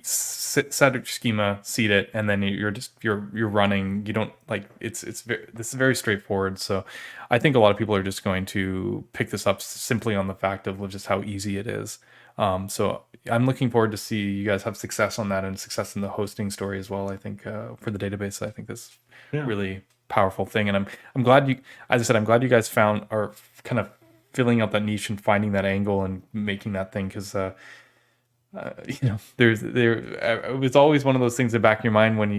set a schema, seed it, and then you're running. You don't like this is very straightforward. So I think a lot of people are just going to pick this up simply on the fact of just how easy it is. So I'm looking forward to see you guys have success on that and success in the hosting story as well. I think for the database, I think this really powerful thing, and I'm glad you, as I said, I'm glad you guys found are kind of filling out that niche and finding that angle and making that thing, because it was always one of those things in the back of your mind when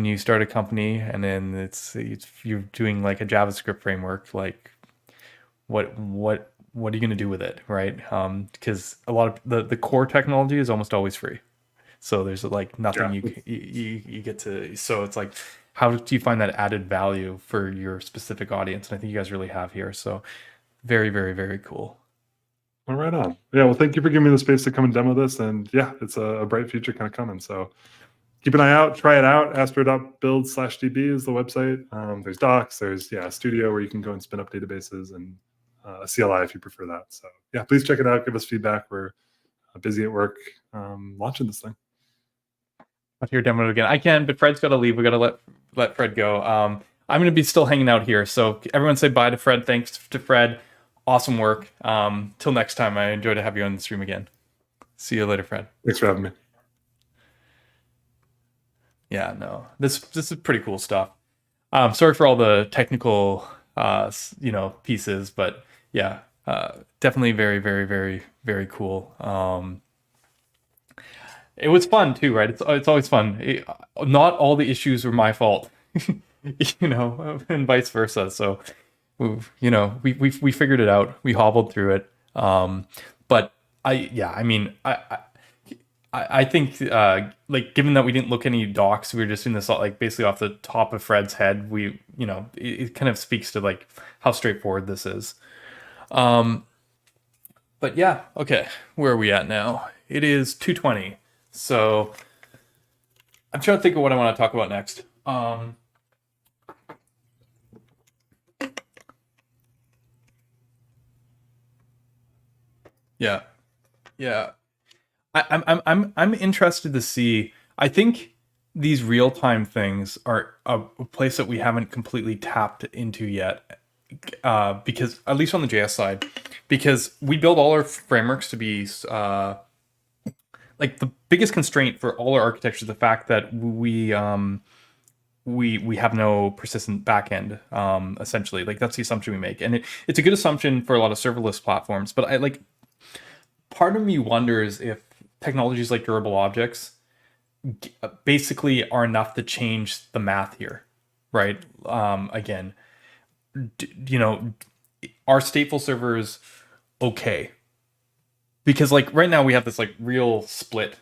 you start a company, and then it's you're doing like a JavaScript framework, like what are you going to do with it, right? Because a lot of the core technology is almost always free, so there's like nothing you get to. So it's like, how do you find that added value for your specific audience? And I think you guys really have here. So very, very, very cool. Well, right on. Yeah, well, thank you for giving me the space to come and demo this. And yeah, it's a bright future kind of coming. So keep an eye out, try it out. Astro.build/db is the website. There's docs, there's Studio where you can go and spin up databases, and CLI if you prefer that. So yeah, please check it out. Give us feedback. We're busy at work launching this thing. I'll hear demo again. I can, but Fred's got to leave. We got to let Fred go. I'm going to be still hanging out here. So everyone say bye to Fred. Thanks to Fred. Awesome work. Till next time, I enjoy to have you on the stream again. See you later, Fred. Thanks for having me. Yeah, no, this is pretty cool stuff. Sorry for all the technical, pieces, but yeah, definitely very, very, very, very cool. It was fun too, right? It's always fun. Not all the issues were my fault, and vice versa. So, we figured it out. We hobbled through it. But I think like, given that we didn't look any docs, we were just doing this like basically off the top of Fred's head. It kind of speaks to like how straightforward this is. But yeah, okay, where are we at now? It is 2:20. So I'm trying to think of what I want to talk about next. Yeah. I'm interested to see. I think these real-time things are a place that we haven't completely tapped into yet. Because at least on the JS side, because we build all our frameworks to be like, the biggest constraint for all our architecture is the fact that we have no persistent backend. Essentially, like, that's the assumption we make, and it's a good assumption for a lot of serverless platforms. But part of me wonders if technologies like durable objects basically are enough to change the math here, right? Again, are stateful servers okay? Because like right now we have this like real split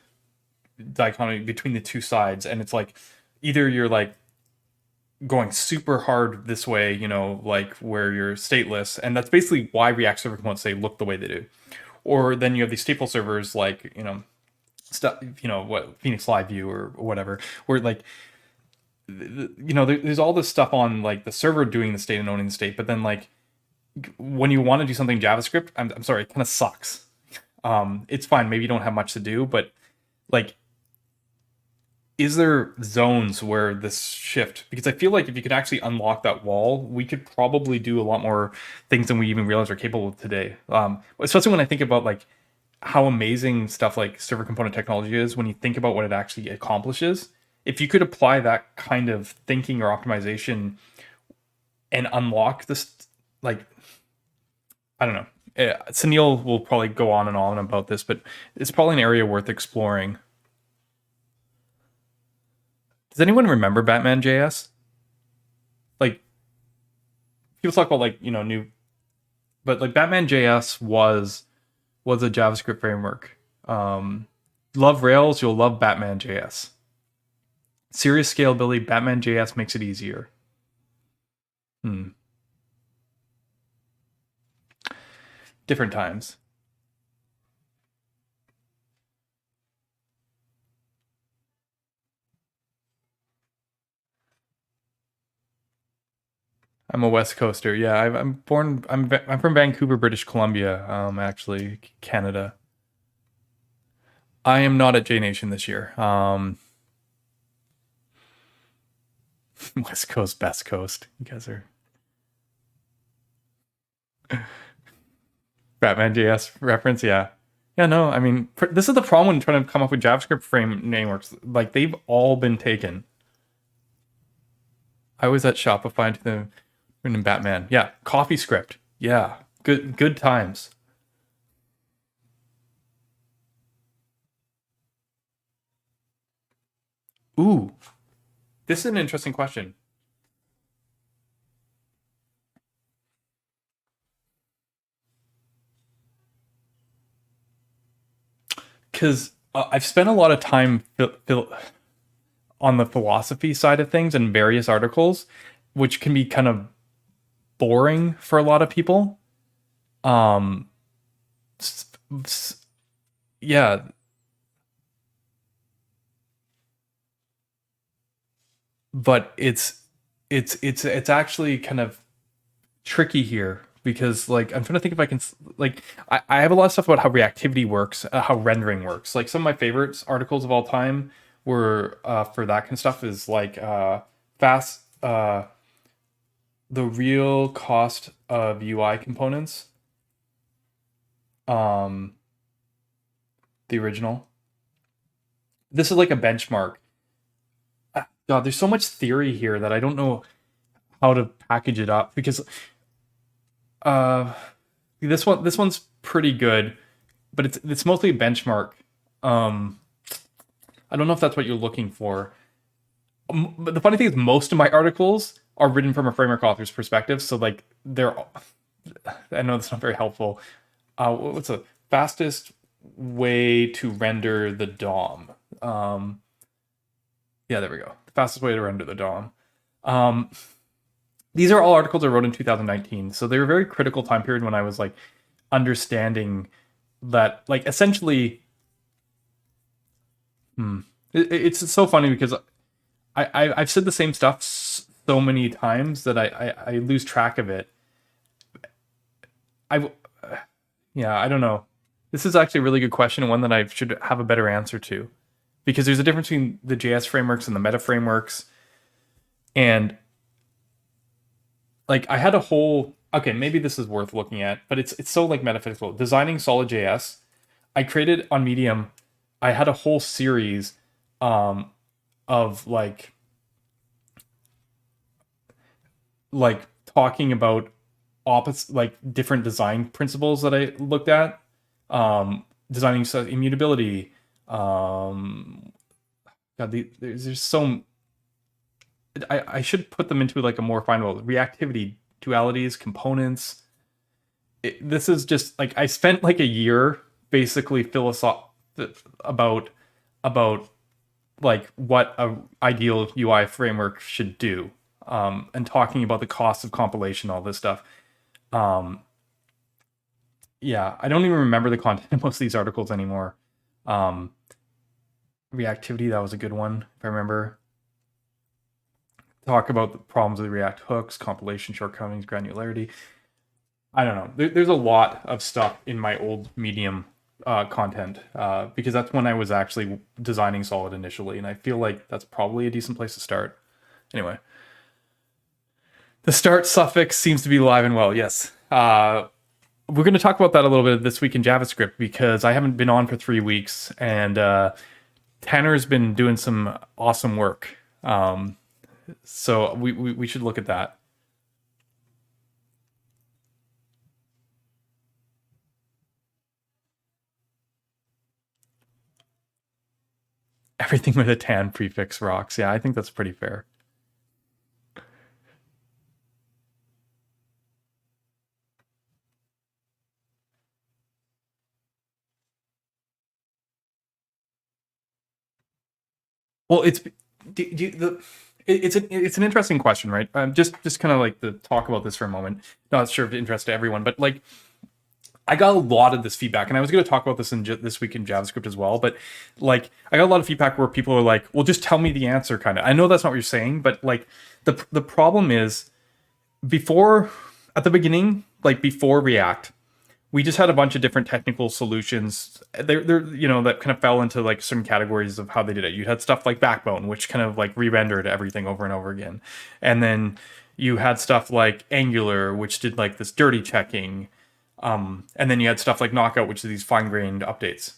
dichotomy between the two sides, and it's like either you're like going super hard this way, like where you're stateless, and that's basically why React Server components say look the way they do, or then you have these stateful servers like stuff, what Phoenix Live View or whatever, where like there's all this stuff on like the server doing the state and owning the state, but then like when you want to do something JavaScript, I'm sorry, it kind of sucks. It's fine, maybe you don't have much to do, but like, is there zones where this shift? Because I feel like if you could actually unlock that wall, we could probably do a lot more things than we even realize are capable of today. Especially when I think about like how amazing stuff like server component technology is when you think about what it actually accomplishes. If you could apply that kind of thinking or optimization and unlock this, like, I don't know. Sunil will probably go on and on about this, but it's probably an area worth exploring. Does anyone remember Batman JS? Like, people talk about like, new, but like Batman JS was a JavaScript framework. Love Rails, you'll love Batman JS. Serious scalability, Batman JS makes it easier. Different times. I'm a West Coaster. Yeah, I'm born. I'm from Vancouver, British Columbia. Actually, Canada. I am not at J Nation this year. West Coast, Best Coast. You guys are Batman JS reference. Yeah, yeah. No, I mean this is the problem when trying to come up with JavaScript frame frameworks. Like they've all been taken. I was at Shopify to the in Batman. Yeah, coffee script. Yeah, good times. Ooh, this is an interesting question. Because I've spent a lot of time on the philosophy side of things and various articles, which can be kind of boring for a lot of people. Um, s- yeah, but it's actually kind of tricky here because like I'm trying to think if I can like I have a lot of stuff about how reactivity works, how rendering works. Like some of my favorites articles of all time were for that kind of stuff is like fast the real cost of UI components. Um, the original. This is like a benchmark. God, there's so much theory here that I don't know how to package it up because uh this one's pretty good, but it's mostly a benchmark. Um, I don't know if that's what you're looking for. But the funny thing is, most of my articles are written from a framework author's perspective, so like they're. I know that's not very helpful. What's the fastest way to render the DOM? Yeah, there we go. The fastest way to render the DOM. Um, these are all articles I wrote in 2019, so they were a very critical time period when I was like understanding that, like, essentially, it's so funny because I've said the same stuff so many times that I lose track of it. I Yeah, I don't know. This is actually a really good question and one that I should have a better answer to because there's a difference between the JS frameworks and the meta frameworks. And like I had a whole okay, maybe this is worth looking at, but it's so like metaphysical. Designing solid JS, I created on Medium, I had a whole series um of like talking about opposite like different design principles that I looked at. Designing immutability. God, there's so I should put them into like a more final reactivity, dualities, components. This is just like I spent like a year basically about about like what a ideal UI framework should do, and talking about the cost of compilation, all this stuff. Um, yeah, I don't even remember the content of most of these articles anymore. Um, reactivity, that was a good one if I remember. Talk about the problems with React hooks, compilation shortcomings, granularity. I don't know. There's a lot of stuff in my old Medium content because that's when I was actually designing Solid initially, and I feel like that's probably a decent place to start. Anyway, the start suffix seems to be alive and well. Yes. We're going to talk about that a little bit this week in JavaScript because I haven't been on for 3 weeks and Tanner's been doing some awesome work. So we should look at that. Everything with a tan prefix rocks. Yeah, I think that's pretty fair. Well, it's an interesting question, right? Just kind of like to talk about this for a moment. Not sure if it interests everyone, but like I got a lot of this feedback, and I was going to talk about this in this week in JavaScript as well. But like, I got a lot of feedback where people are like, "Well, just tell me the answer." Kind of. I know that's not what you're saying, but like, the problem is before, at the beginning, like before React, we just had a bunch of different technical solutions. They're that kind of fell into like certain categories of how they did it. You had stuff like Backbone, which kind of like re-rendered everything over and over again, and then you had stuff like Angular, which did like this dirty checking, and then you had stuff like Knockout, which is these fine-grained updates.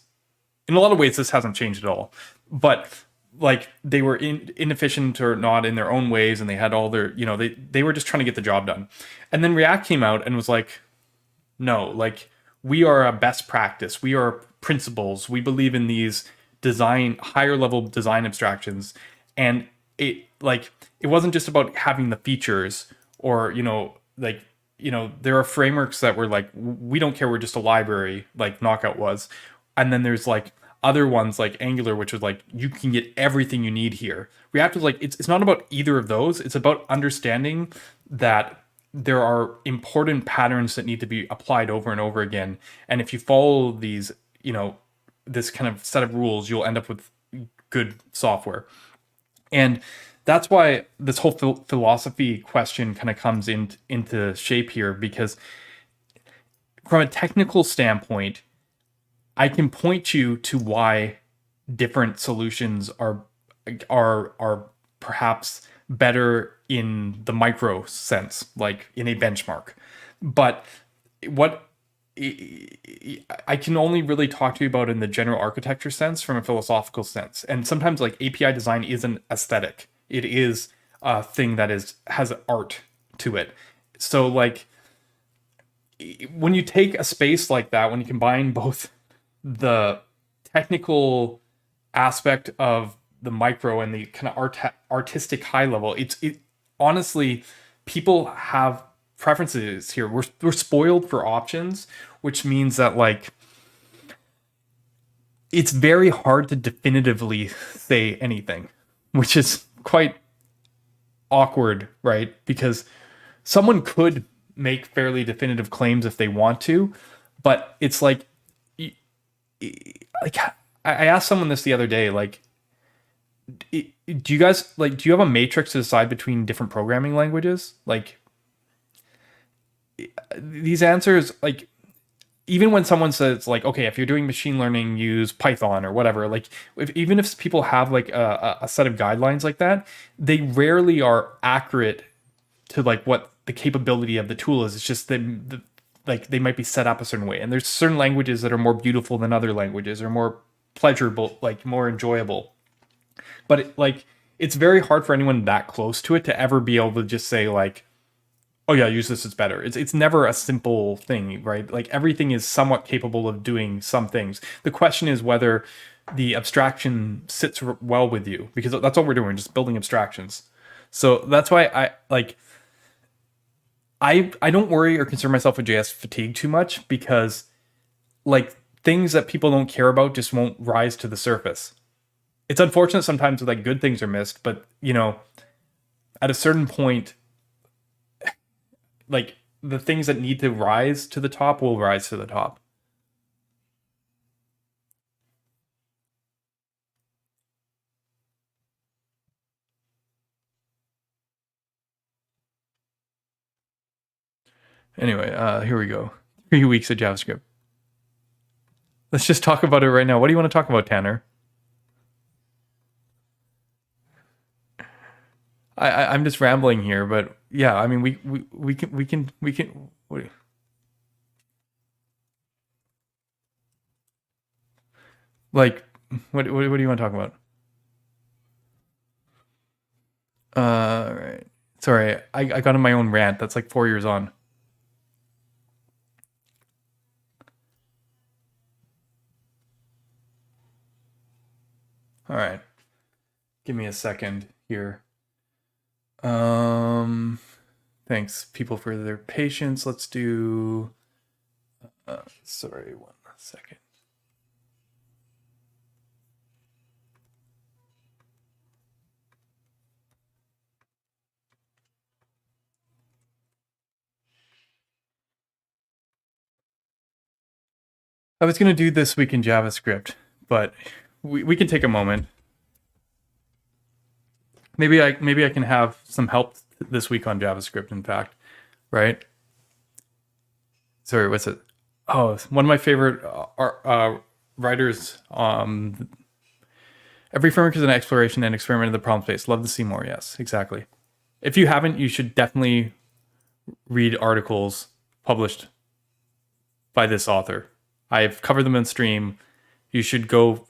In a lot of ways, this hasn't changed at all, but like they were inefficient or not in their own ways, and they had all their they were just trying to get the job done. And then React came out and was like, no, like we are a best practice. We are principles. We believe in these higher level design abstractions. And it wasn't just about having the features or, there are frameworks that were like, we don't care. We're just a library like Knockout was. And then there's like other ones like Angular, which was like, you can get everything you need here. React was like, it's not about either of those. It's about understanding that there are important patterns that need to be applied over and over again. And if you follow these, this kind of set of rules, you'll end up with good software. And that's why this whole philosophy question kind of comes into shape here, because from a technical standpoint, I can point you to why different solutions are perhaps better in the micro sense, like in a benchmark. But what I can only really talk to you about in the general architecture sense from a philosophical sense. And sometimes like API design isn't aesthetic. It is a thing that has art to it. So like when you take a space like that, when you combine both the technical aspect of the micro and the kind of artistic high level, it honestly, people have preferences here. We're spoiled for options, which means that like it's very hard to definitively say anything, which is quite awkward, right? Because someone could make fairly definitive claims if they want to, but it's like I asked someone this the other day, like, do you guys like, do you have a matrix to decide between different programming languages? Like these answers, like even when someone says like, okay, if you're doing machine learning, use Python or whatever, like even if people have like a set of guidelines like that, they rarely are accurate to like what the capability of the tool is. It's just like they might be set up a certain way. And there's certain languages that are more beautiful than other languages, or more pleasurable, like more enjoyable. But it's very hard for anyone that close to it to ever be able to just say like, oh yeah, use this, it's better. It's never a simple thing, right? Like everything is somewhat capable of doing some things. The question is whether the abstraction sits well with you, because that's what we're doing, just building abstractions. So that's why I don't worry or concern myself with JS fatigue too much, because like things that people don't care about just won't rise to the surface. It's unfortunate sometimes that like good things are missed, but at a certain point, like the things that need to rise to the top will rise to the top. Anyway, here we go. 3 weeks of JavaScript. Let's just talk about it right now. What do you want to talk about, Tanner? I'm just rambling here, but yeah, I mean, we can. Wait. Like, what do you want to talk about? All right. Sorry, I got in my own rant. That's like 4 years on. All right. Give me a second here. Thanks people for their patience. Let's do sorry, 1 second. I was going to do this week in JavaScript, but we can take a moment. Maybe I can have some help this week on JavaScript, in fact. right? Sorry, what's it? Oh, one of my favorite writers. Every framework is an exploration and experiment in the problem space. Love to see more. Yes, exactly. If you haven't, you should definitely read articles published by this author. I've covered them in stream. You should go.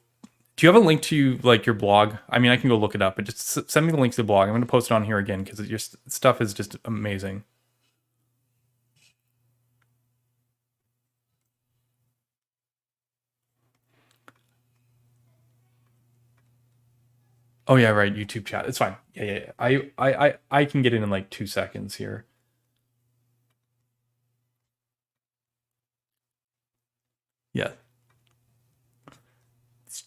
Do you have a link to like your blog? I mean, I can go look it up, but just send me the link to the blog. I'm going to post it on here again because your stuff is just amazing. Oh yeah, right. YouTube chat. It's fine. Yeah. I can get in like 2 seconds here. Yeah.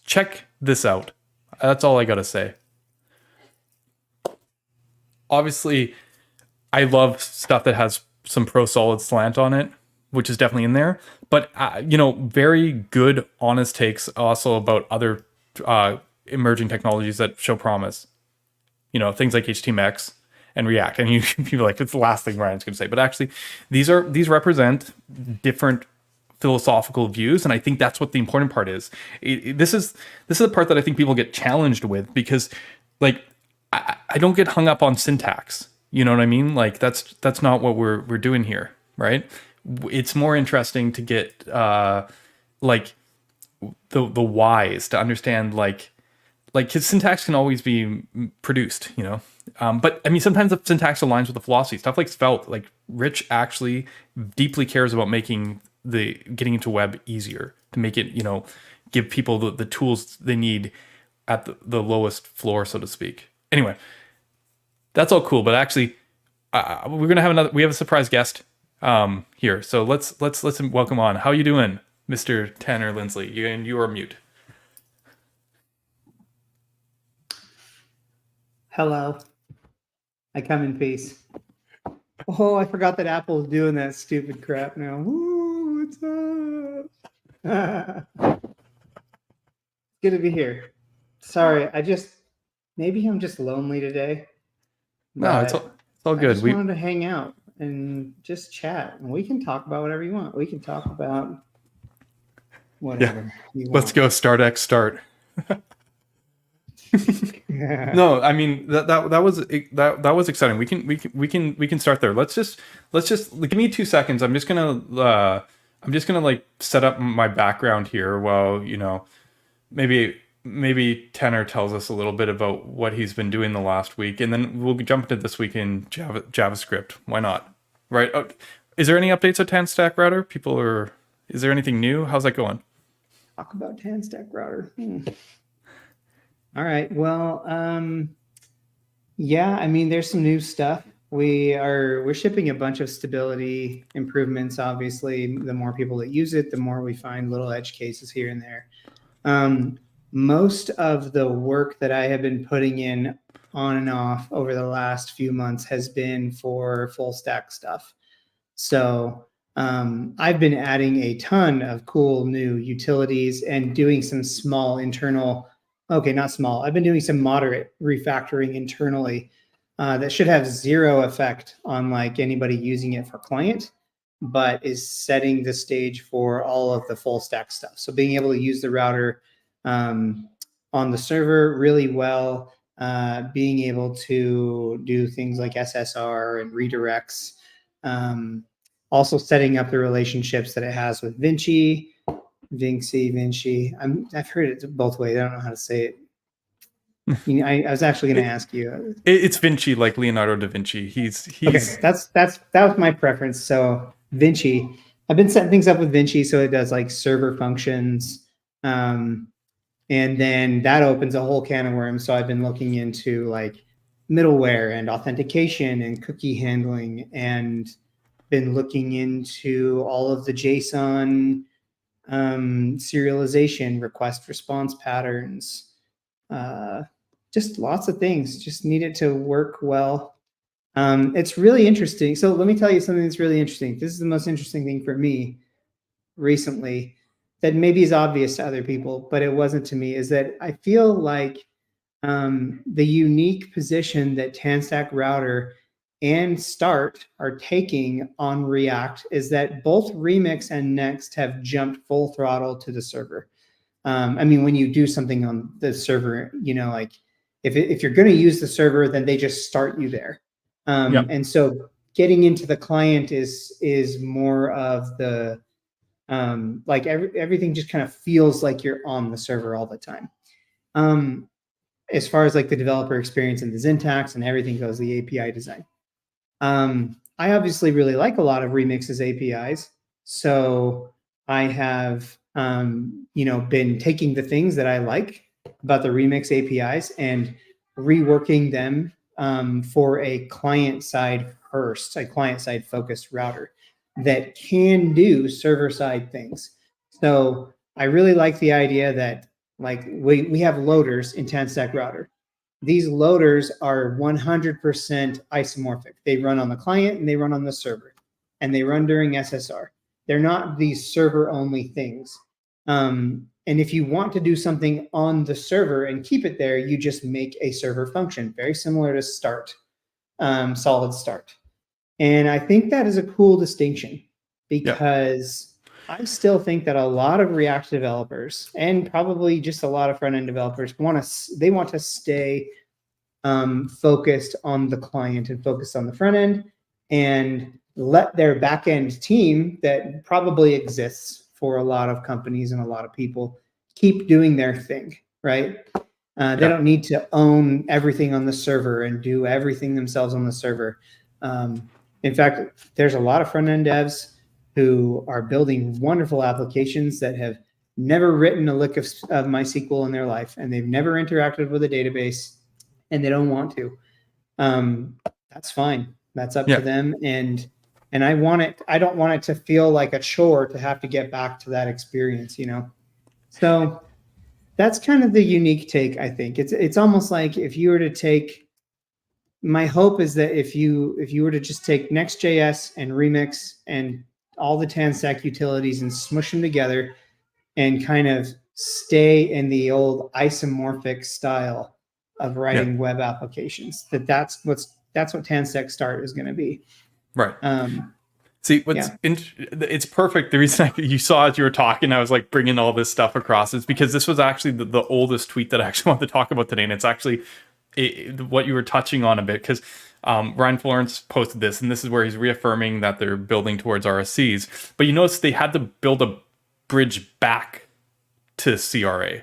Check this out. That's all I gotta say. Obviously, I love stuff that has some pro solid slant on it, which is definitely in there. But very good, honest takes also about other emerging technologies that show promise. Things like HTMX and React. And people are like, it's the last thing Ryan's going to say. But actually, these represent different philosophical views, and I think that's what the important part is. This is the part that I think people get challenged with, because like I don't get hung up on syntax. You know what I mean? Like that's not what we're doing here, right? It's more interesting to get like the whys, to understand like his syntax can always be produced, but I mean, sometimes the syntax aligns with the philosophy. Stuff like Svelte, like Rich actually deeply cares about making the getting into web easier, to make it, give people the tools they need at the lowest floor, so to speak. Anyway, that's all cool, but actually, we're gonna have we have a surprise guest here, so let's welcome on. How you doing, Mr. Tanner Linsley? You are mute. Hello. I come in peace. Oh, I forgot that Apple's doing that stupid crap now. Ooh, what's up? Good to be here. Sorry, maybe I'm just lonely today. No, it's all good. I just wanted to hang out and just chat, and we can talk about whatever you want. We can talk about whatever you want. Let's go. Start. No, I mean that was exciting. We can start there. Let's just give me 2 seconds. I'm just gonna like set up my background here while maybe Tanner tells us a little bit about what he's been doing the last week, and then we'll jump into this week in JavaScript. Why not? Right? Is there any updates at Tanstack Router? Is there anything new? How's that going? Talk about Tanstack Router. All right. Well, yeah, I mean, there's some new stuff. We're shipping a bunch of stability improvements. Obviously, the more people that use it, the more we find little edge cases here and there. Most of the work that I have been putting in on and off over the last few months has been for full stack stuff. So I've been adding a ton of cool new utilities and doing some small internal. Okay, not small. I've been doing some moderate refactoring internally that should have zero effect on like anybody using it for client, but is setting the stage for all of the full stack stuff. So being able to use the router on the server really well, being able to do things like SSR and redirects, also setting up the relationships that it has with Vinci. I've heard it both ways. I don't know how to say it. I was actually going to ask you. It's Vinci, like Leonardo da Vinci. He's okay. That was my preference. So Vinci, I've been setting things up with Vinci, so it does like server functions, and then that opens a whole can of worms. So I've been looking into like middleware and authentication and cookie handling, and been looking into all of the JSON serialization, request response patterns, just lots of things. Just need it to work well. It's really interesting. So let me tell you something that's really interesting. This is the most interesting thing for me recently that maybe is obvious to other people, but it wasn't to me, is that I feel like the unique position that Tanstack Router and Start are taking on React is that both Remix and Next have jumped full throttle to the server. I mean, when you do something on the server, you know, like if you're going to use the server, then they just start you there. And so getting into the client is more of the like everything just kind of feels like you're on the server all the time. As far as like the developer experience and the syntax and everything goes, the API design. I obviously really like a lot of Remix's APIs. So I have, you know, been taking the things that I like about the Remix APIs and reworking them for a client-side first, a client-side focused router that can do server-side things. So I really like the idea that like we have loaders in Tanstack router. These loaders are 100% isomorphic. They run on the client and they run on the server, and they run during SSR. They're not these server-only things. And if you want to do something on the server and keep it there, you just make a server function, very similar to Start, solid Start. And I think that is a cool distinction because I still think that a lot of React developers and probably just a lot of front-end developers want to stay focused on the client and focused on the front end and let their back-end team that probably exists for a lot of companies and a lot of people keep doing their thing, right? They don't need to own everything on the server and do everything themselves on the server. In fact, there's a lot of front-end devs who are building wonderful applications that have never written a lick of MySQL in their life, and they've never interacted with a database, and they don't want to. That's fine. That's up to them. And I don't want it to feel like a chore to have to get back to that experience, you know? So that's kind of the unique take, I think. It's almost like if you were to take, my hope is that if you were to just take Next.js and Remix and all the Tanstack utilities and smush them together and kind of stay in the old isomorphic style of writing web applications, that's what Tanstack Start is going to be. Right. See, it's perfect. The reason you saw as you were talking, I was like bringing all this stuff across is because this was actually the oldest tweet that I actually wanted to talk about today. And it's actually what you were touching on a bit, because Ryan Florence posted this, and this is where he's reaffirming that they're building towards RSCs. But you notice they had to build a bridge back to CRA.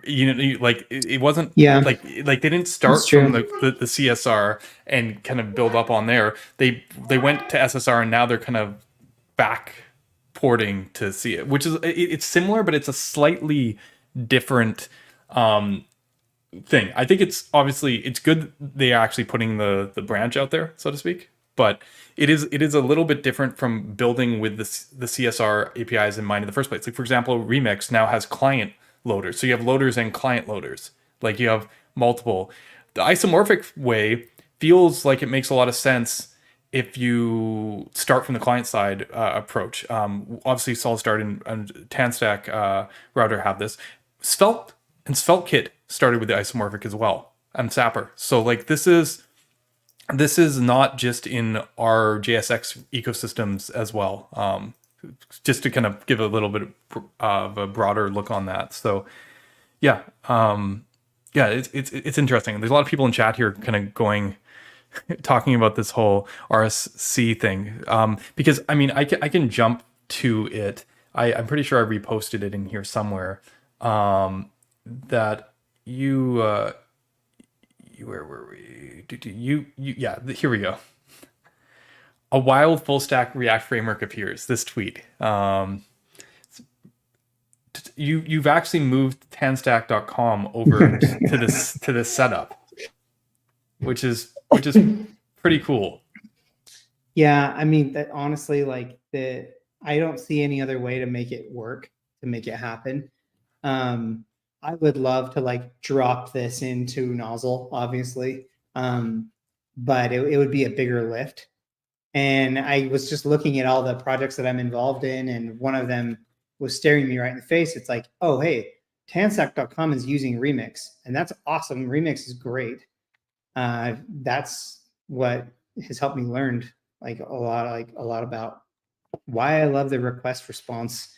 You know, like it wasn't like they didn't start from the CSR and kind of build up on there. They went to SSR, and now they're kind of back porting to see it, which is it's similar, but it's a slightly different thing. I think it's good they are actually putting the branch out there, so to speak, but it is a little bit different from building with the CSR APIs in mind in the first place. Like, for example, Remix now has client loaders, so you have loaders and client loaders. Like, you have multiple. The isomorphic way feels like it makes a lot of sense if you start from the client side approach. Obviously, Solid Start and Tanstack router have this. Svelte and SvelteKit started with the isomorphic as well, and Sapper. So like this is not just in our JSX ecosystems as well. Just to kind of give a little bit of a broader look on that. So it's interesting. There's a lot of people in chat here kind of talking about this whole RSC thing. Because I mean, I can jump to it. I'm pretty sure I reposted it in here somewhere. That where were we? Here we go. A wild full stack React framework appears. This tweet. You've actually moved Tanstack.com over to this setup, which is pretty cool. Yeah, I mean, that honestly, like I don't see any other way to make it work, to make it happen. I would love to like drop this into Nozzle, obviously, but it would be a bigger lift. And I was just looking at all the projects that I'm involved in, and one of them was staring me right in the face. It's like, oh, hey, Tanstack.com is using Remix, and that's awesome. Remix is great. That's what has helped me learn like a lot about why I love the request response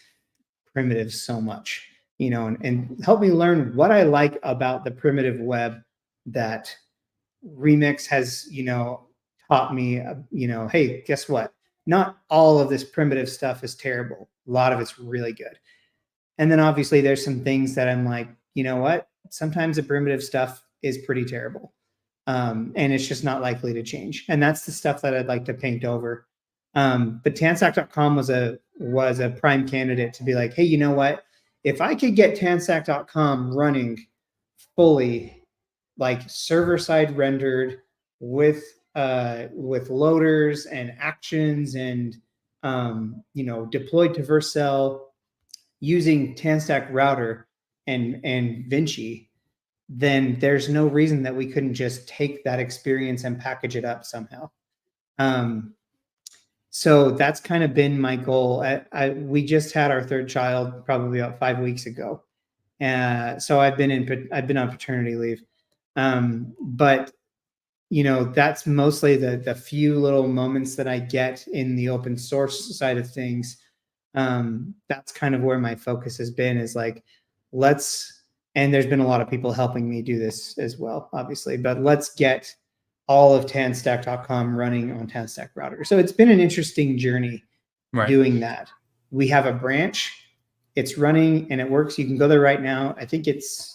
primitives so much, and help me learn what I like about the primitive web that Remix has, taught me, hey, guess what? Not all of this primitive stuff is terrible. A lot of it's really good. And then obviously there's some things that I'm like, you know what? Sometimes the primitive stuff is pretty terrible. And it's just not likely to change. And that's the stuff that I'd like to paint over. But Tanstack.com was a prime candidate to be like, hey, you know what? If I could get Tanstack.com running fully, like server-side rendered with loaders and actions and deployed to Vercel using Tanstack router and Vinci, then there's no reason that we couldn't just take that experience and package it up somehow. So that's kind of been my goal. We just had our third child probably about 5 weeks ago. So I've been on paternity leave. But that's mostly the few little moments that I get in the open source side of things. That's kind of where my focus has been, is like, and there's been a lot of people helping me do this as well, obviously, but let's get all of Tanstack.com running on Tanstack router. So it's been an interesting journey doing that. We have a branch, it's running and it works. You can go there right now. I think it's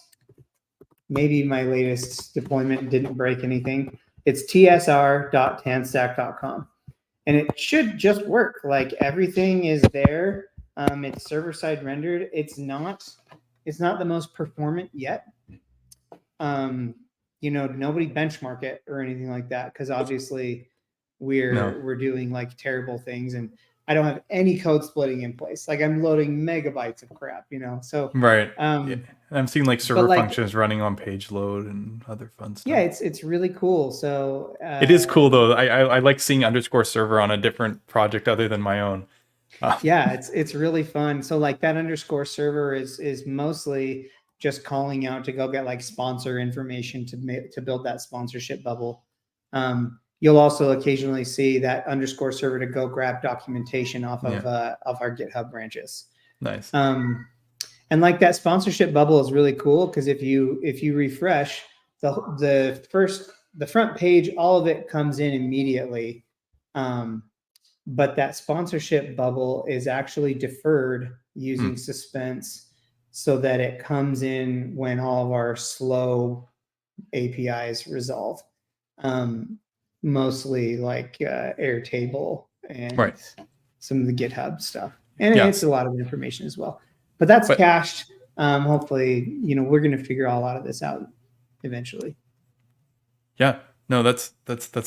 maybe my latest deployment didn't break anything. It's tsr.tanstack.com. And it should just work. Like everything is there. It's server-side rendered. It's not the most performant yet. Nobody benchmark it or anything like that, because obviously we're doing like terrible things, and I don't have any code splitting in place. Like I'm loading megabytes of crap, So right. I'm seeing like server functions running on page load and other fun stuff. Yeah, it's really cool. So it is cool though. I like seeing _server on a different project other than my own. Yeah, it's really fun. So like that _server is mostly just calling out to go get like sponsor information to build that sponsorship bubble. You'll also occasionally see that _server to go grab documentation off of our GitHub branches. Nice. And like that sponsorship bubble is really cool, because if you refresh the front page, all of it comes in immediately. But that sponsorship bubble is actually deferred using suspense, so that it comes in when all of our slow APIs resolve. Mostly like Airtable and some of the GitHub stuff. And it's a lot of information as well. But that's cached. Hopefully, we're going to figure a lot of this out eventually. Yeah. No, that's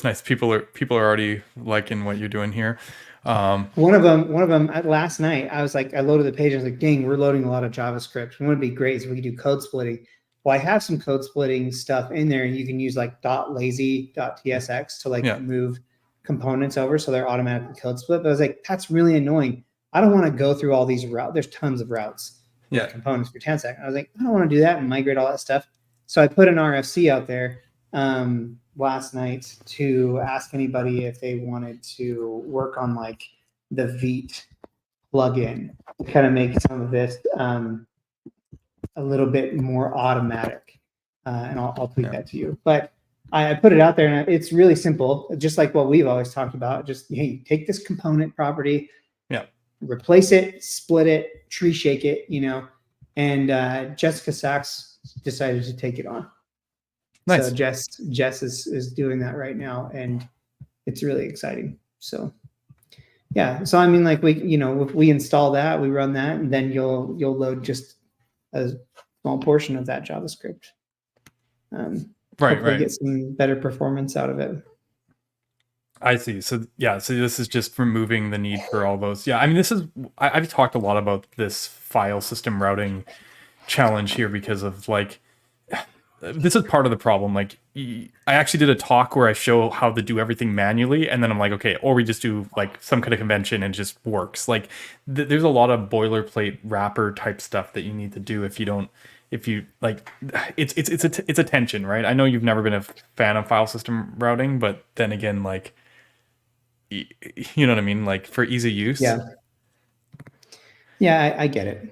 nice. People are already liking what you're doing here. One of them last night, I was like, I loaded the page and I was like, dang, we're loading a lot of JavaScript. What would be great is we could do code splitting. Well, I have some code splitting stuff in there, and you can use like .lazy.tsx to like move components over so they're automatically code split. But I was like, that's really annoying. I don't want to go through all these routes. There's tons of routes. Components for Tanstack. I was like, I don't want to do that and migrate all that stuff. So I put an RFC out there last night to ask anybody if they wanted to work on like the Vite plugin to kind of make some of this a little bit more automatic. And I'll tweet that to you. But I put it out there, and it's really simple, just like what we've always talked about. Just, hey, take this component property, replace it, split it, tree shake it, and Jessica Sachs decided to take it on. Nice. So Jess is doing that right now, and it's really exciting. So yeah. So I mean, like if we install that, we run that, and then you'll load just a small portion of that JavaScript. Right. Get some better performance out of it. I see. So this is just removing the need for all those. Yeah, I mean, I've talked a lot about this file system routing challenge here because of like, this is part of the problem. Like, I actually did a talk where I show how to do everything manually, and then I'm like, okay, or we just do like some kind of convention and it just works. Like, there's a lot of boilerplate wrapper type stuff that you need to do if you like, it's a tension, right? I know you've never been a fan of file system routing, but then again, like, you know what I mean? Like for easy use. Yeah. Yeah, I get it.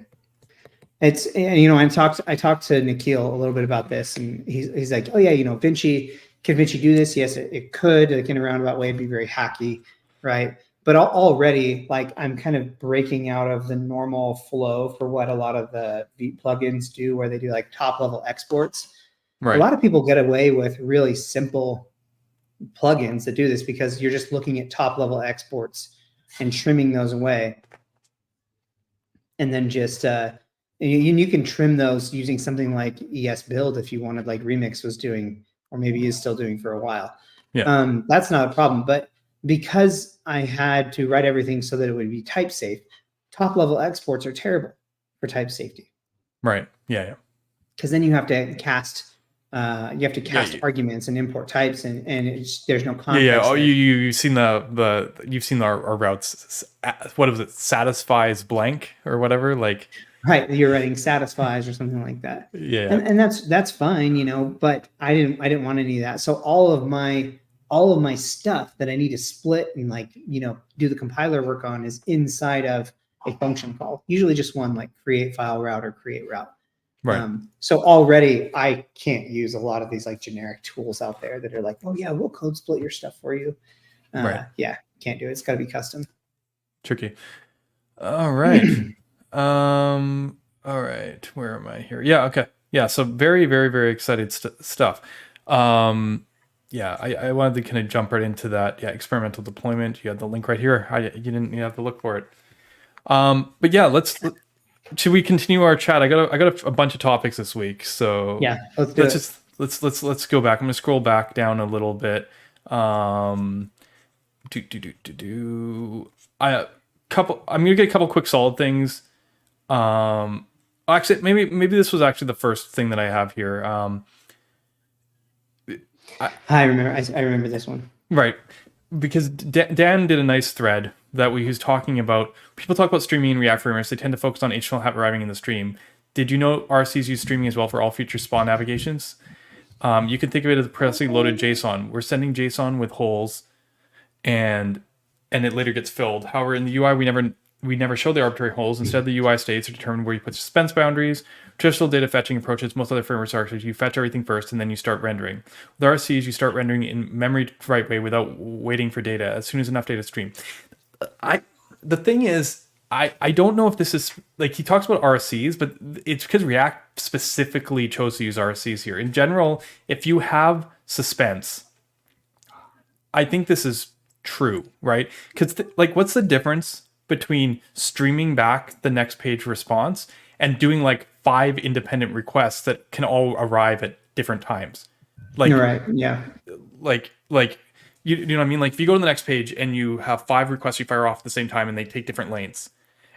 It's, you know, I talked to Nikhil a little bit about this, and he's like, oh yeah, you know, Vinci, can Vinci do this? Yes, it could, like in a roundabout way, be very hacky, right? But already, like, I'm kind of breaking out of the normal flow for what a lot of the plugins do, where they do like top level exports. Right. A lot of people get away with really simple plugins that do this because you're just looking at top level exports and trimming those away, and then just you can trim those using something like ES Build if you wanted, like Remix was doing, or maybe is still doing for a while. Yeah. That's not a problem. But because I had to write everything so that it would be type safe, top level exports are terrible for type safety. Right. Yeah. Because then you have to cast arguments and import types, and there's no context. Yeah. Oh, you've seen our routes. What was it? Satisfies blank or whatever. Like. Right, you're writing satisfies or something like that. Yeah. And that's fine, you know, but I didn't want any of that. So all of my stuff that I need to split and, like, you know, do the compiler work on is inside of a function call. Usually just one, like create file route or create route. Right. So already I can't use a lot of these like generic tools out there that are like, oh yeah, we'll code split your stuff for you. Right. Yeah, can't do it. It's got to be custom. Tricky. All right. All right, where am I here? Yeah, okay. Yeah, so very, very, very excited stuff. Yeah, I wanted to kind of jump right into that. Yeah, experimental deployment. You had the link right here. You didn't have to look for it. But yeah, should we continue our chat? I got a bunch of topics this week, so yeah, let's go back. I'm gonna scroll back down a little bit. I'm gonna get a couple quick solid things. Actually, maybe this was actually the first thing that I have here. I remember this one. Right, because Dan did a nice thread that he was talking about. People talk about streaming in React frameworks. They tend to focus on HTML arriving in the stream. Did you know RCs use streaming as well for all feature spawn navigations? You can think of it as previously loaded JSON. We're sending JSON with holes, and it later gets filled. However, in the UI, we never show the arbitrary holes. Instead, the UI states are determined where you put suspense boundaries. Traditional data fetching approaches, most other frameworks are, you fetch everything first and then you start rendering. With RCs, you start rendering in memory right way without waiting for data as soon as enough data stream. The thing is, I don't know if this is, like, he talks about RCs, but it's because React specifically chose to use RCs here. In general, if you have suspense, I think this is true, right? Because like, what's the difference between streaming back the next page response and doing like 5 independent requests that can all arrive at different times? Like, you're right. Yeah. Like you know what I mean? Like if you go to the next page and you have 5 requests you fire off at the same time and they take different lanes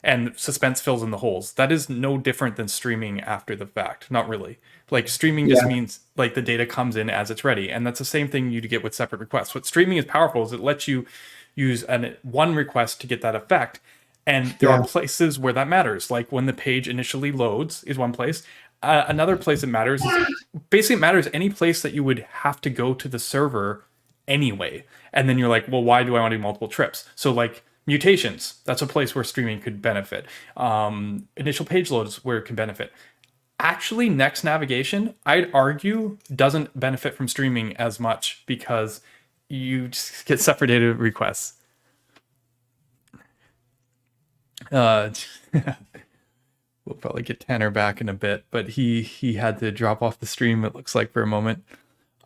and suspense fills in the holes, that is no different than streaming after the fact. Not really. Like streaming just means like the data comes in as it's ready. And that's the same thing you get with separate requests. What streaming is powerful is it lets you use one request to get that effect. And there are places where that matters. Like when the page initially loads is one place. Another place that matters is basically it matters any place that you would have to go to the server anyway. And then you're like, well, why do I want to do multiple trips? So like mutations, that's a place where streaming could benefit. Initial page loads where it can benefit. Actually, next navigation, I'd argue, doesn't benefit from streaming as much because you just get separate data requests. We'll probably get Tanner back in a bit, but he had to drop off the stream, it looks like, for a moment.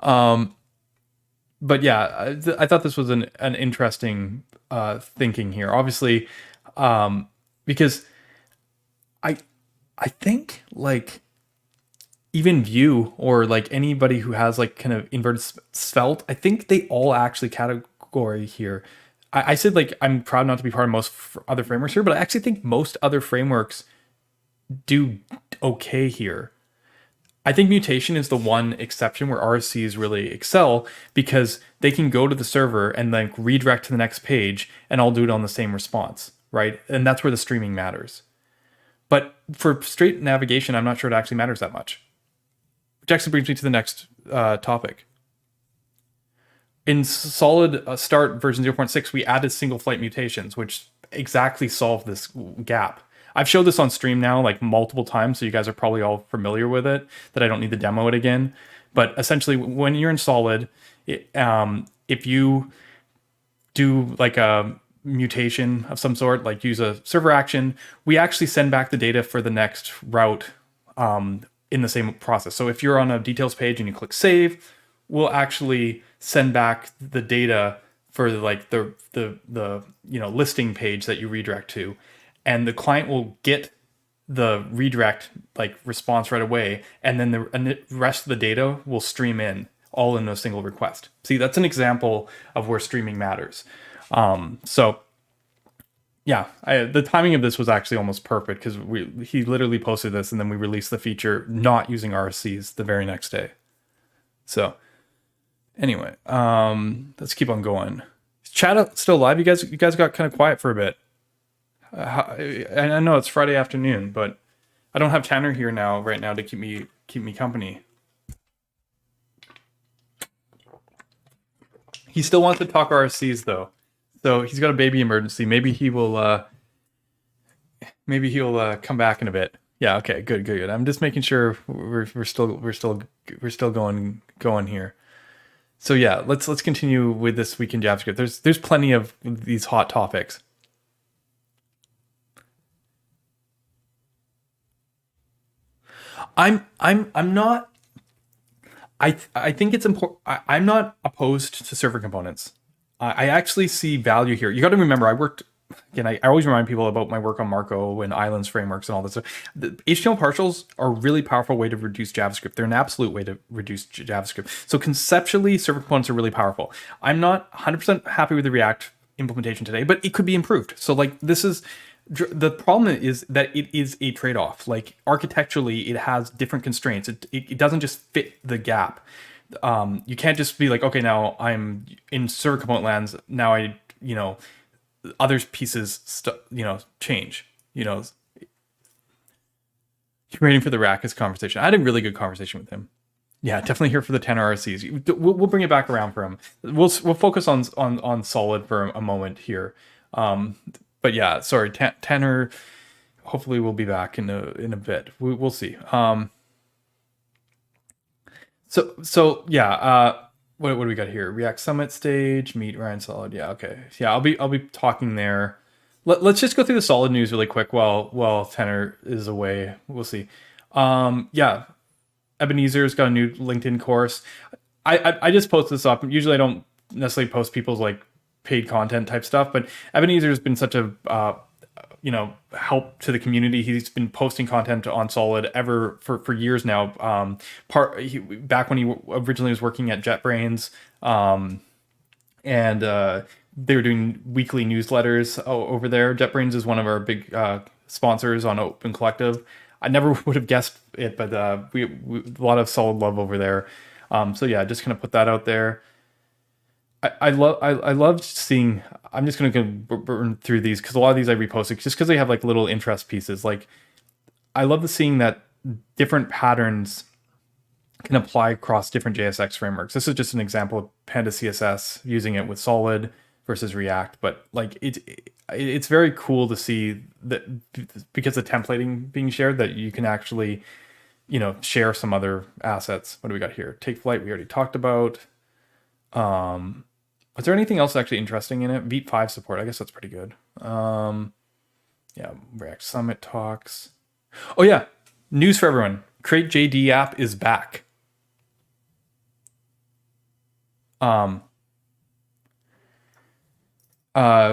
But yeah, I thought this was an interesting thinking here. Obviously, because I think like even Vue or like anybody who has like kind of inverted svelte, I think they all actually category here. I said like I'm proud not to be part of most other frameworks here, but I actually think most other frameworks do okay here. I think mutation is the one exception where RCs really excel because they can go to the server and like redirect to the next page and I'll do it on the same response, right? And that's where the streaming matters. But for straight navigation, I'm not sure it actually matters that much. Which actually brings me to the next topic. in Solid Start version 0.6, we added single flight mutations, which exactly solved this gap. I've showed this on stream now like multiple times, so you guys are probably all familiar with it, that I don't need to demo it again. But essentially, when you're in Solid, if you do like a mutation of some sort, like use a server action, we actually send back the data for the next route in the same process. So if you're on a details page and you click save, we'll actually send back the data for like the listing page that you redirect to, and the client will get the redirect like response right away, and then the rest of the data will stream in all in a single request. See, that's an example of where streaming matters. So yeah, the timing of this was actually almost perfect, because he literally posted this and then we released the feature not using RSCs the very next day. So anyway, let's keep on going. Is chat still live? You guys got kind of quiet for a bit. I know it's Friday afternoon, but I don't have Tanner here right now to keep me company. He still wants to talk RSCs though, so he's got a baby emergency. Maybe he'll come back in a bit. Yeah. Okay. Good. I'm just making sure we're still going here. So yeah, let's continue with this week in JavaScript. There's plenty of these hot topics. I'm not. I think it's important. I'm not opposed to server components. I actually see value here. You got to remember, I worked. Again, I always remind people about my work on Marco and Islands frameworks and all this stuff. The HTML partials are a really powerful way to reduce JavaScript. They're an absolute way to reduce JavaScript. So conceptually, server components are really powerful. I'm not 100% happy with the React implementation today, but it could be improved. So like the problem is that it is a trade-off. Like architecturally, it has different constraints. It doesn't just fit the gap. You can't just be like, okay, now I'm in server component lands. Now other pieces, change. You're waiting for the Rackus conversation. I had a really good conversation with him. Yeah, definitely here for the Tanner RCs. We'll bring it back around for him. We'll focus on Solid for a moment here. But yeah, sorry, Tanner. Hopefully, we'll be back in a bit. We'll see. So yeah. What do we got here? React Summit stage, meet Ryan Solid. Yeah, okay. Yeah, I'll be talking there. Let's just go through the Solid news really quick while Tanner is away. We'll see. Yeah, Ebenezer's got a new LinkedIn course. I just post this up. Usually I don't necessarily post people's like paid content type stuff, but Ebenezer has been such a help to the community. He's been posting content on Solid for years now. Back when he originally was working at JetBrains, and they were doing weekly newsletters over there. JetBrains is one of our big sponsors on Open Collective. I never would have guessed it, but we a lot of Solid love over there. So yeah, just kind of put that out there. I love seeing. I'm just going to burn through these because a lot of these I reposted just because they have like little interest pieces. Like I love seeing that different patterns can apply across different JSX frameworks. This is just an example of Panda CSS using it with Solid versus React, but like it's very cool to see that because of templating being shared that you can actually share some other assets. What do we got here? Take flight we already talked about. Is there anything else actually interesting in it? Veep5 support. I guess that's pretty good. Yeah, React Summit talks. Oh yeah, news for everyone. Create JD app is back.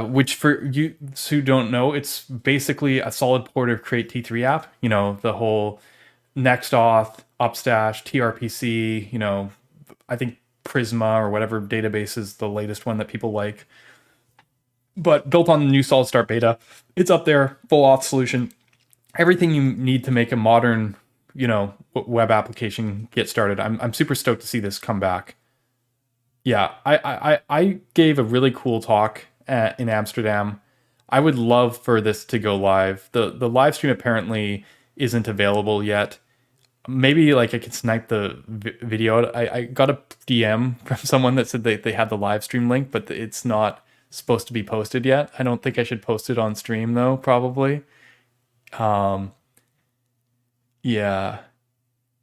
Which for you who don't know, it's basically a solid port of Create T3 app. The whole next auth, upstash, TRPC. I think Prisma or whatever database is the latest one that people like, but built on the new Solid Start beta. It's up there, full auth solution, everything you need to make a modern, web application get started. I'm super stoked to see this come back. Yeah, I gave a really cool talk in Amsterdam. I would love for this to go live. The live stream apparently isn't available yet. maybe like I could snipe the video. I got a DM from someone that said they had the live stream link, but it's not supposed to be posted yet. I don't think I should post it on stream though, probably. Yeah.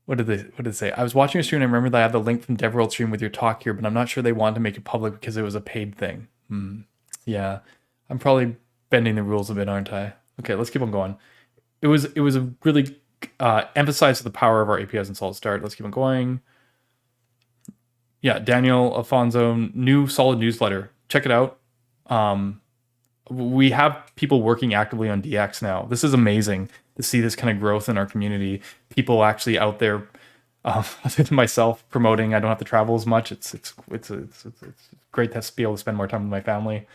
What did it say? I was watching a stream and I remember that I have the link from DevWorld stream with your talk here, but I'm not sure they wanted to make it public because it was a paid thing. Yeah. I'm probably bending the rules a bit, aren't I? Okay, let's keep on going. It was a really emphasized the power of our APIs in Solid Start. Let's keep on going. Yeah, Daniel Alfonso, new Solid newsletter. Check it out. We have people working actively on DX now. This is amazing to see this kind of growth in our community. People actually out there, other than myself, promoting. I don't have to travel as much. It's great to be able to spend more time with my family.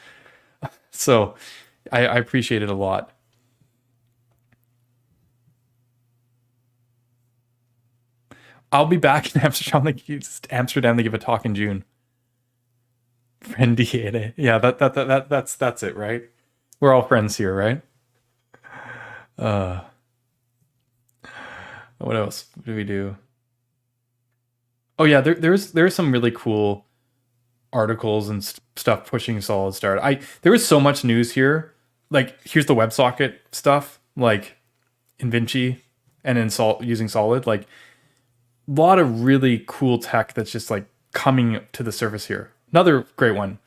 So I appreciate it a lot. I'll be back in Amsterdam to give a talk in June. Friendiere. Yeah, that's it, right? We're all friends here, right? What else do we do? Oh yeah, there's some really cool articles and stuff pushing Solid Start. There was so much news here. Like here's the WebSocket stuff, like in Vinci and in using Solid, like a lot of really cool tech that's just like coming to the surface here. Another great one.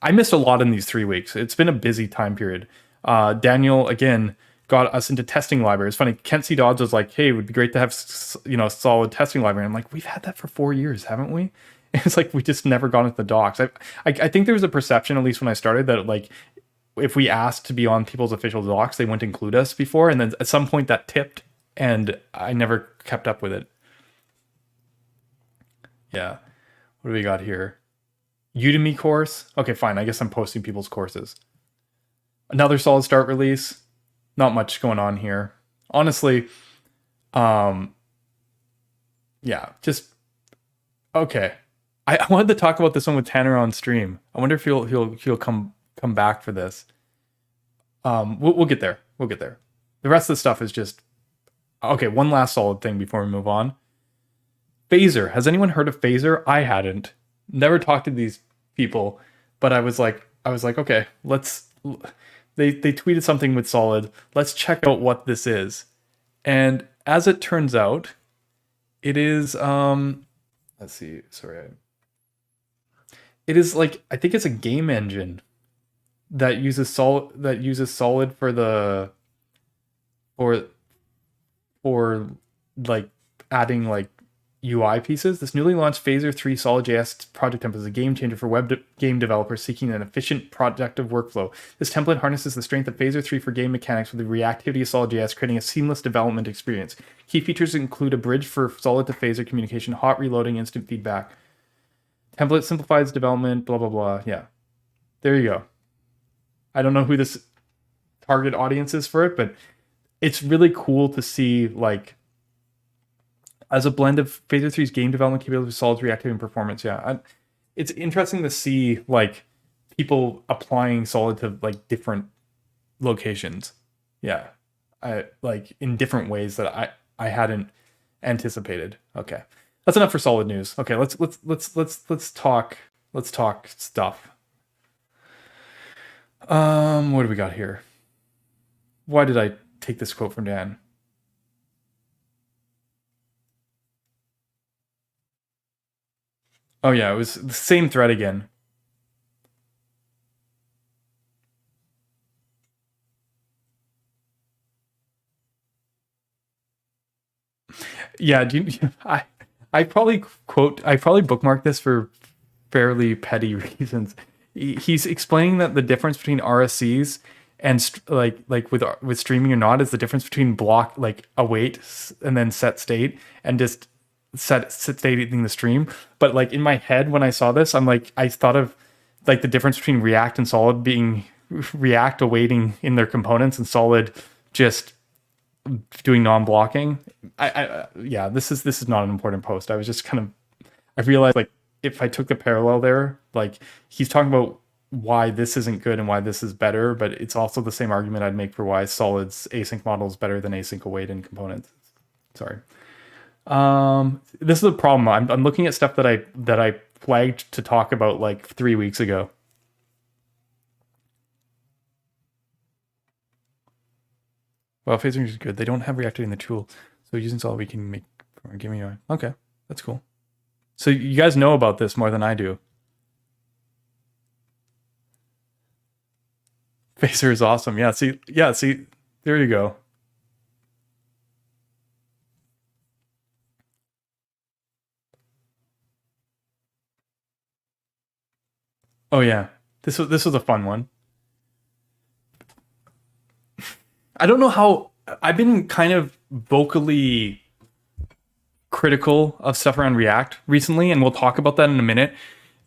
I missed a lot in these 3 weeks. It's been a busy time period. Daniel, again, got us into testing libraries. It's funny, Kent C. Dodds was like, hey, it would be great to have, solid testing library. I'm like, we've had that for 4 years, haven't we? It's like, we just never got into the docs. I think there was a perception, at least when I started, that like, if we asked to be on people's official docs, they wouldn't include us before. And then at some point that tipped and I never kept up with it. Yeah. What do we got here? Udemy course. Okay, fine. I guess I'm posting people's courses. Another Solid Start release. Not much going on here. Honestly, yeah, just okay. I wanted to talk about this one with Tanner on stream. I wonder if he'll come back for this. We'll get there. We'll get there. The rest of the stuff is just okay. One last solid thing before we move on. Phaser. Has anyone heard of Phaser? I hadn't. Never talked to these people, but I was like, okay, let's. They tweeted something with Solid. Let's check out what this is. And as it turns out, it is let's see, sorry. It is like, I think it's a game engine that uses Solid for like adding like UI pieces. This newly launched Phaser 3 Solid.js project template is a game changer for game developers seeking an efficient productive workflow. This template harnesses the strength of Phaser 3 for game mechanics with the reactivity of Solid.js, creating a seamless development experience. Key features include a bridge for Solid to Phaser communication, hot reloading, instant feedback. Template simplifies development, blah, blah, blah. Yeah. There you go. I don't know who this target audience is for it, but it's really cool to see, like, as a blend of Phaser 3's game development capability with Solid's reactivity and performance. Yeah, it's interesting to see like people applying Solid to like different locations. Yeah, I like in different ways that I hadn't anticipated. Okay, that's enough for Solid news. Okay, let's talk stuff. What do we got here? Why did I take this quote from Dan? Oh yeah, it was the same thread again. Yeah, I probably bookmarked this for fairly petty reasons. He's explaining that the difference between RSCs and like with streaming or not is the difference between block like await and then set state and just set stating the stream. But like in my head when I saw this, I'm like, I thought of like the difference between React and Solid being React awaiting in their components and Solid just doing non-blocking. Yeah, this is not an important post. I was just kind of, I realized like if I took the parallel there, like he's talking about why this isn't good and why this is better, but it's also the same argument I'd make for why Solid's async model is better than async await in components. Sorry. This is a problem. I'm looking at stuff that I flagged to talk about like 3 weeks ago. Well, phasing is good. They don't have reacted in the tool, so using solid we can make. Give me a. Okay, that's cool. So you guys know about this more than I do. Phaser is awesome. Yeah. See. There you go. Oh yeah, this was a fun one. I don't know how I've been kind of vocally critical of stuff around React recently, and we'll talk about that in a minute.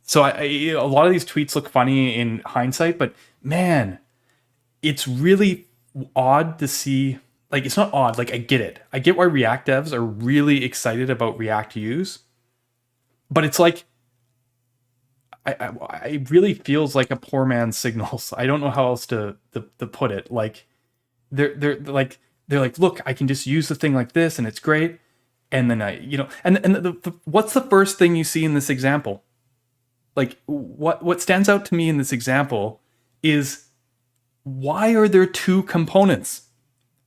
So a lot of these tweets look funny in hindsight, but man, it's really odd to see. Like, it's not odd. Like, I get it. I get why React devs are really excited about React use, but it's like I really feels like a poor man's signals. I don't know how else to put it. Like, they're like, look, I can just use the thing like this and it's great. And then what's the first thing you see in this example? Like, what stands out to me in this example is, why are there two components?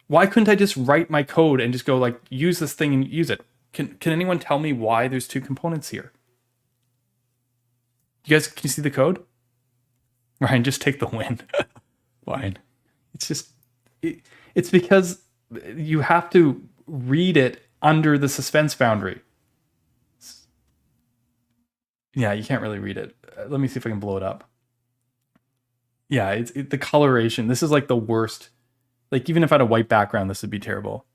Why couldn't I just write my code and just go like, use this thing and use it? Can anyone tell me why there's two components here? You guys, can you see the code? Ryan, just take the win. Fine. It's just, it's because you have to read it under the suspense boundary. Yeah, you can't really read it. Let me see if I can blow it up. Yeah, the coloration. This is like the worst. Like, even if I had a white background, this would be terrible.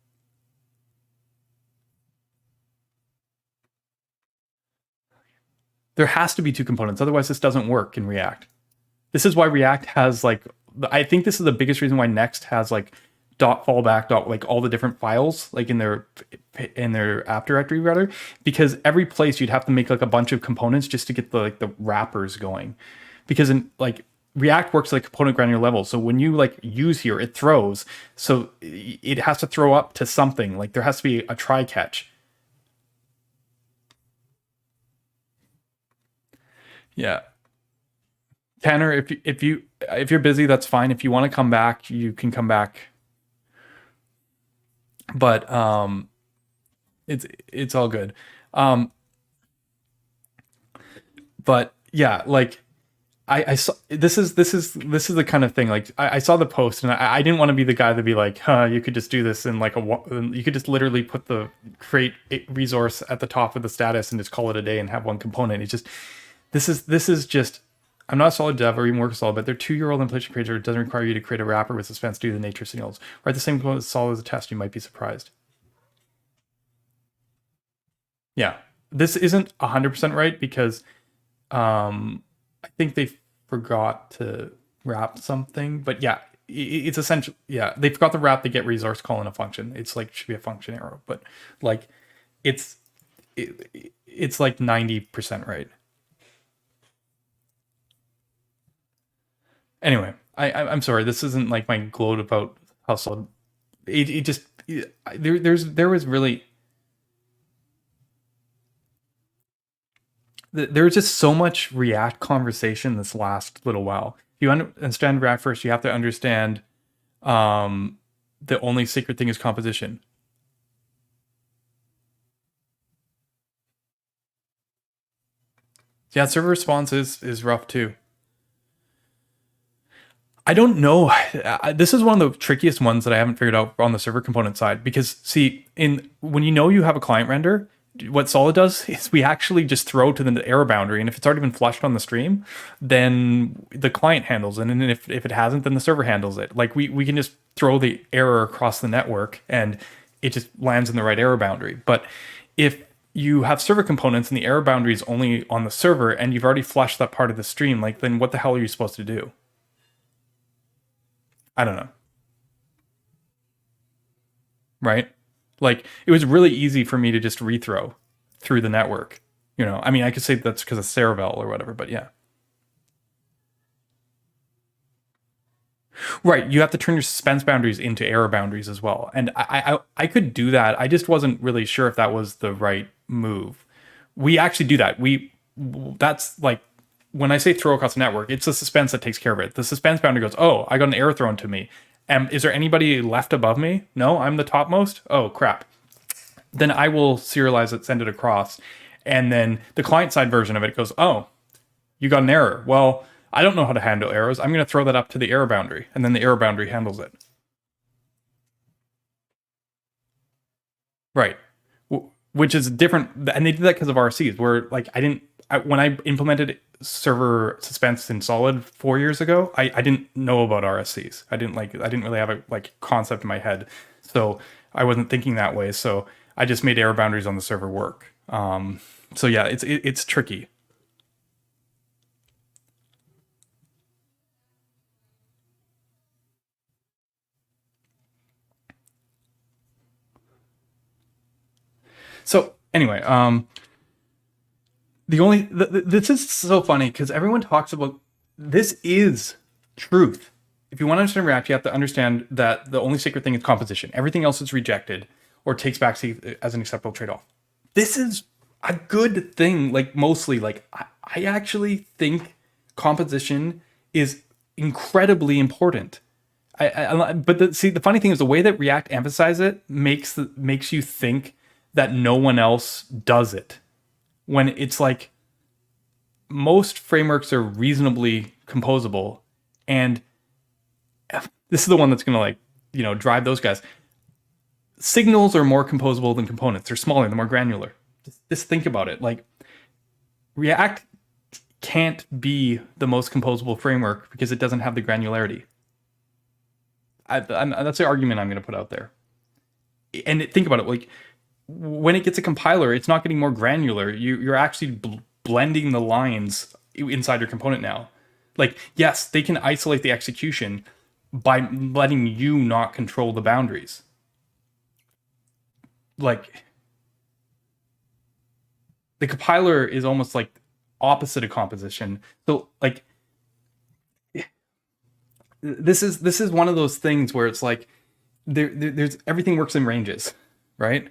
There has to be two components. Otherwise, this doesn't work in React. This is why React has like, I think this is the biggest reason why Next has like .fallback, like all the different files like in their app directory rather, because every place you'd have to make like a bunch of components just to get the wrappers going. Because in like React works like component granular level. So when you like use here, it throws. So it has to throw up to something. Like there has to be a try catch. Yeah. Tanner, if you're busy, that's fine. If you want to come back, you can come back. But it's all good. But yeah, like I saw this is the kind of thing. Like I saw the post and I didn't want to be the guy to be like, you could just do this in like you could just literally put the create resource at the top of the status and just call it a day and have one component. It's just this is just, I'm not a solid dev or even work solid, but they're 2-year-old implementation creator. It doesn't require you to create a wrapper with suspense due to the nature of signals. Write the same code as solid as a test, you might be surprised. Yeah, this isn't 100% right because I think they forgot to wrap something, but yeah, it's essential. Yeah, they forgot to wrap the get resource call in a function. It's like, should be a function arrow, but like it's like 90% right. Anyway, I'm sorry. This isn't like my gloat about how solid. It just there was really there's just so much React conversation this last little while. If you understand React first, you have to understand the only secret thing is composition. Yeah, server response is rough too. I don't know. This is one of the trickiest ones that I haven't figured out on the server component side, because see, when you have a client render, what Solid does is we actually just throw to the error boundary, and if it's already been flushed on the stream, then the client handles it, and then if it hasn't, then the server handles it. Like we can just throw the error across the network, and it just lands in the right error boundary. But if you have server components and the error boundary is only on the server, and you've already flushed that part of the stream, like then what the hell are you supposed to do? I don't know. Right? Like, it was really easy for me to just rethrow through the network. I mean, I could say that's because of Cerevel or whatever, but yeah. Right. You have to turn your suspense boundaries into error boundaries as well. And I could do that. I just wasn't really sure if that was the right move. We actually do that. That's like when I say throw across the network, it's the suspense that takes care of it. The suspense boundary goes, oh, I got an error thrown to me. Is there anybody left above me? No, I'm the topmost. Oh, crap. Then I will serialize it, send it across. And then the client side version of it goes, oh, you got an error. Well, I don't know how to handle errors. I'm going to throw that up to the error boundary, and then the error boundary handles it. Right. Which is different. And they did that because of RCs, where like when I implemented server suspense in Solid 4 years ago, I didn't know about RSCs. I didn't really have a concept in my head. So I wasn't thinking that way. So I just made error boundaries on the server work. So yeah, it's tricky. So anyway, this is so funny because everyone talks about this is truth. If you want to understand React, you have to understand that the only sacred thing is composition. Everything else is rejected or takes backseat as an acceptable trade-off. This is a good thing. Like mostly, like I actually think composition is incredibly important. But the funny thing is the way that React emphasizes it makes you think that no one else does it, when it's like most frameworks are reasonably composable, and this is the one that's going to drive those guys. Signals are more composable than components. They're smaller, they're more granular. Just think about it. Like React can't be the most composable framework because it doesn't have the granularity. That's the argument I'm going to put out there. And think about it, like when it gets a compiler, it's not getting more granular. You're actually blending the lines inside your component now. Like, yes, they can isolate the execution by letting you not control the boundaries. Like, the compiler is almost like opposite of composition. So, like, this is one of those things where it's like there's everything works in ranges, right?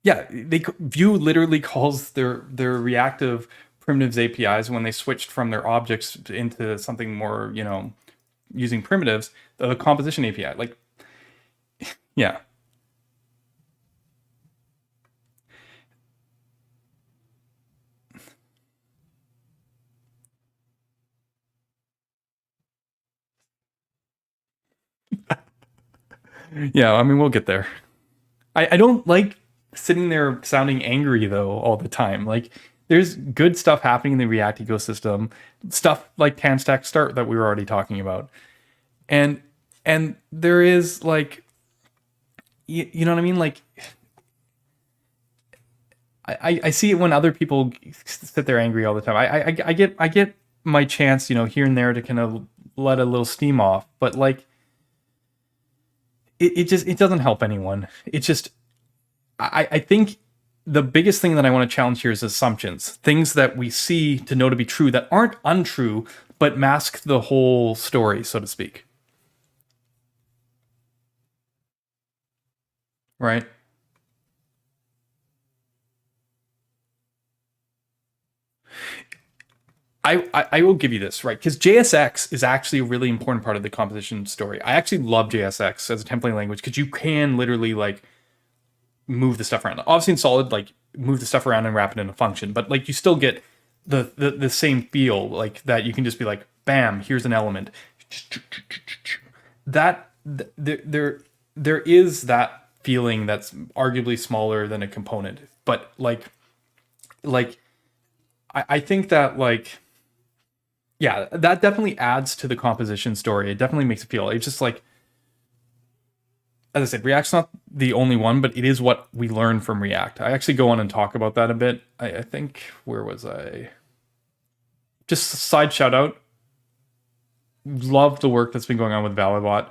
Yeah, Vue literally calls their reactive primitives APIs when they switched from their objects into something more, using primitives, the composition API. Like, yeah. Yeah, I mean, we'll get there. I don't like sitting there sounding angry though all the time. Like there's good stuff happening in the React ecosystem, stuff like Tanstack Start that we were already talking about. And there is like, you know what I mean? Like I see it when other people sit there angry all the time. I get my chance, here and there to kind of let a little steam off, but like it doesn't help anyone. It's just, I think the biggest thing that I want to challenge here is assumptions, things that we see to know to be true that aren't untrue, but mask the whole story, so to speak. Right? I will give you this, right? Because JSX is actually a really important part of the composition story. I actually love JSX as a templating language because you can literally like move the stuff around. Obviously in Solid, like move the stuff around and wrap it in a function, but like you still get the same feel, like that you can just be like, bam, here's an element. That there is that feeling that's arguably smaller than a component, but like I think that like, yeah, that definitely adds to the composition story. It definitely makes it feel, it's just like, as I said, React's not the only one, but it is what we learn from React. I actually go on and talk about that a bit. I think, where was I? Just a side shout out. Love the work that's been going on with Valibot.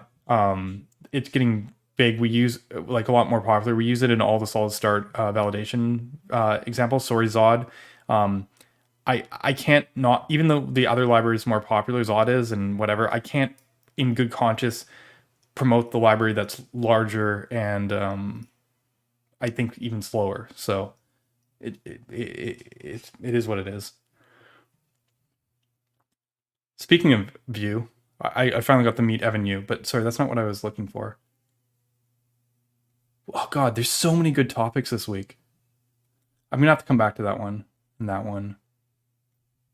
It's getting big. We use like a lot more popular. We use it in all the solid start validation examples. Sorry, Zod. I can't not, even though the other library is more popular, as odd is and whatever, I can't in good conscience promote the library that's larger and I think even slower. So it is what it is. Speaking of Vue, I finally got to meet Evan Yu, but sorry, that's not what I was looking for. Oh God, there's so many good topics this week. I'm gonna have to come back to that one, and that one,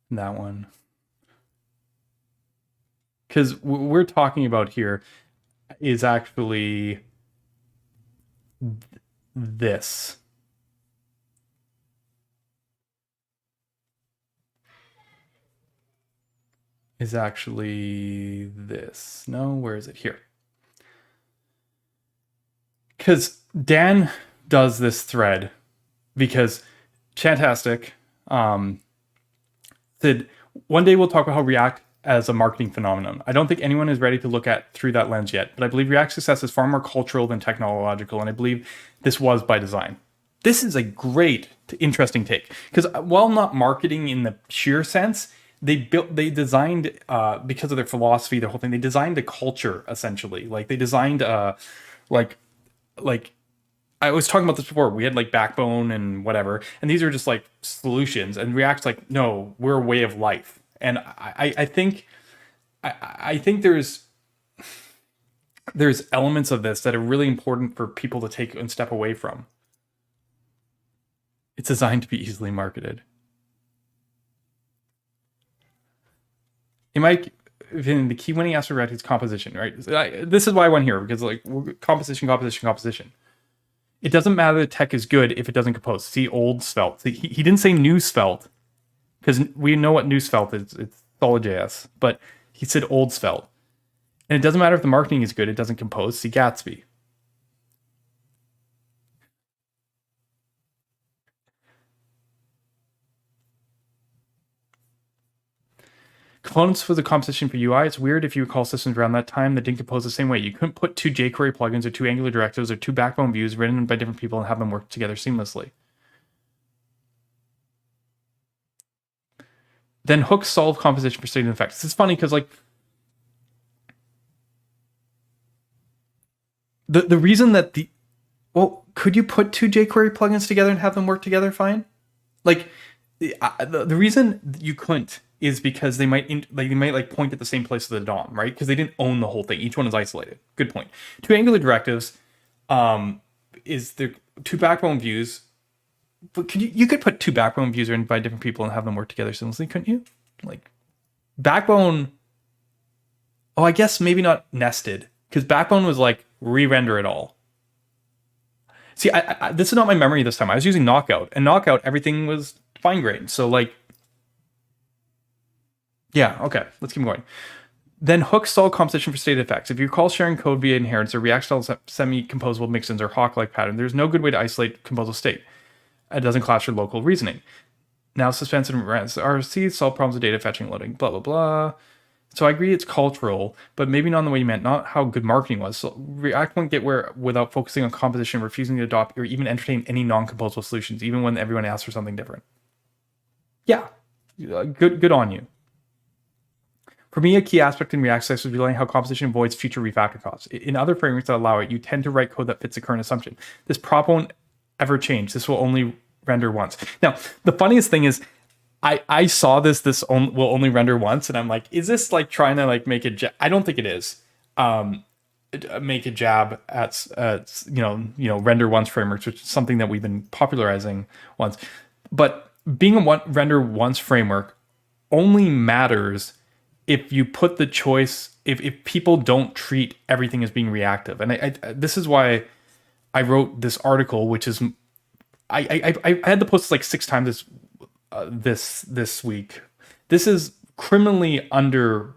and that one. Because we're talking about here is actually this. Is actually this. No, where is it? Here. Because Dan does this thread because Tanstack said, one day we'll talk about how React as a marketing phenomenon. I don't think anyone is ready to look at through that lens yet, but I believe React's success is far more cultural than technological, and I believe this was by design. This is a great, interesting take, because while not marketing in the sheer sense, they designed, because of their philosophy, their whole thing, they designed a culture, essentially. Like, they designed, like I was talking about this before. We had like Backbone and whatever, and these are just like solutions. And React's like, no, we're a way of life. And I think there's elements of this that are really important for people to take and step away from. It's designed to be easily marketed. It might been the key winning Astro React is composition, right? This is why I went here, because like composition. It doesn't matter that tech is good if it doesn't compose. See old Svelte. See, he didn't say new Svelte, because we know what new Svelte is. It's solid.js. But he said old Svelte. And it doesn't matter if the marketing is good, it doesn't compose. See Gatsby. Components was a composition for UI. It's weird if you recall systems around that time that didn't compose the same way. You couldn't put two jQuery plugins or two Angular directives or two Backbone views written by different people and have them work together seamlessly. Then hooks solve composition for state and effects. It's funny because like the reason that could you put two jQuery plugins together and have them work together fine? Like the reason you couldn't is because they might point at the same place as the DOM, right? Because they didn't own the whole thing. Each one is isolated. Good point. Two Angular directives is the two Backbone views. But you could put two Backbone views written by different people and have them work together seamlessly, couldn't you? Like Backbone. Oh, I guess maybe not nested, because Backbone was like re-render it all. See, I this is not my memory this time. I was using Knockout, and Knockout everything was fine grained. So like. Yeah, okay, let's keep going. Then hooks solve composition for state effects. If you recall sharing code via inheritance or React style semi-composable mixins or Hawk-like pattern, there's no good way to isolate composable state. It doesn't clash with local reasoning. Now suspense and rents RC solve problems with data fetching, loading, blah, blah, blah. So I agree it's cultural, but maybe not in the way you meant, not how good marketing was. So React won't get where without focusing on composition, refusing to adopt or even entertain any non-composable solutions, even when everyone asks for something different. Yeah, good on you. For me, a key aspect in React success is realizing how composition avoids future refactor costs. In other frameworks that allow it, you tend to write code that fits the current assumption. This prop won't ever change. This will only render once. Now, the funniest thing is, I saw this will only render once, and I'm like, is this like trying to like make a I don't think it is. Make a jab at render once frameworks, which is something that we've been popularizing once. But being a render once framework only matters if you put the choice, if people don't treat everything as being reactive. And this is why I wrote this article, which is, I had to post this like 6 times this week. This is criminally underread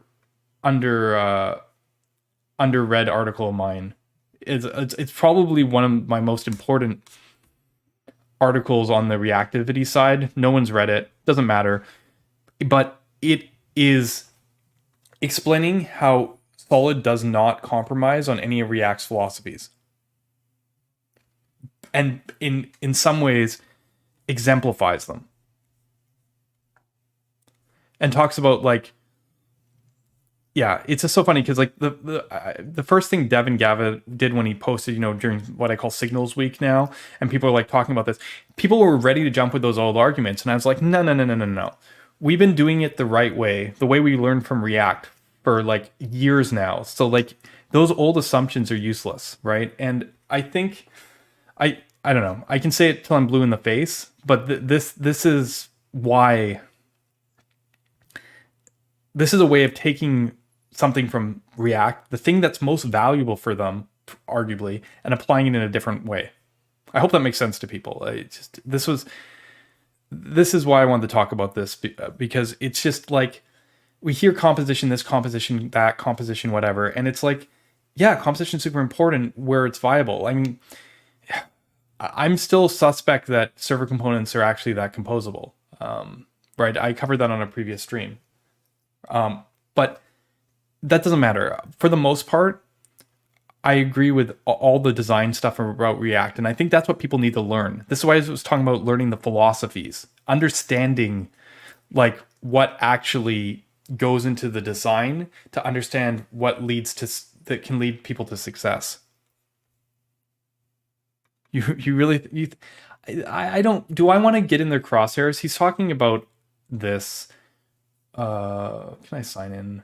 article of mine. It's probably one of my most important articles on the reactivity side. No one's read it. Doesn't matter. But it is explaining how Solid does not compromise on any of React's philosophies. And in some ways exemplifies them. and talks about like, yeah, it's just so funny because like the first thing Devin Gava did when he posted, you know, during what I call Signals Week now, and people are like talking about this, people were ready to jump with those old arguments, and I was like, no. We've been doing it the right way, the way we learned from React for like years now. So like those old assumptions are useless, right? And I think I don't know. I can say it till I'm blue in the face, but this is why. This is a way of taking something from React, the thing that's most valuable for them, arguably, and applying it in a different way. I hope that makes sense to people. This is why I wanted to talk about this, because it's just like we hear composition, this composition, that composition, whatever, and it's like, yeah, composition is super important where it's viable. I mean, I'm still suspect that server components are actually that composable, right? I covered that on a previous stream. But that doesn't matter. For the most part, I agree with all the design stuff about React. And I think that's what people need to learn. This is why I was talking about learning the philosophies, understanding like what actually goes into the design to understand what that can lead people to success. I don't, do I want to get in their crosshairs? He's talking about this. Can I sign in?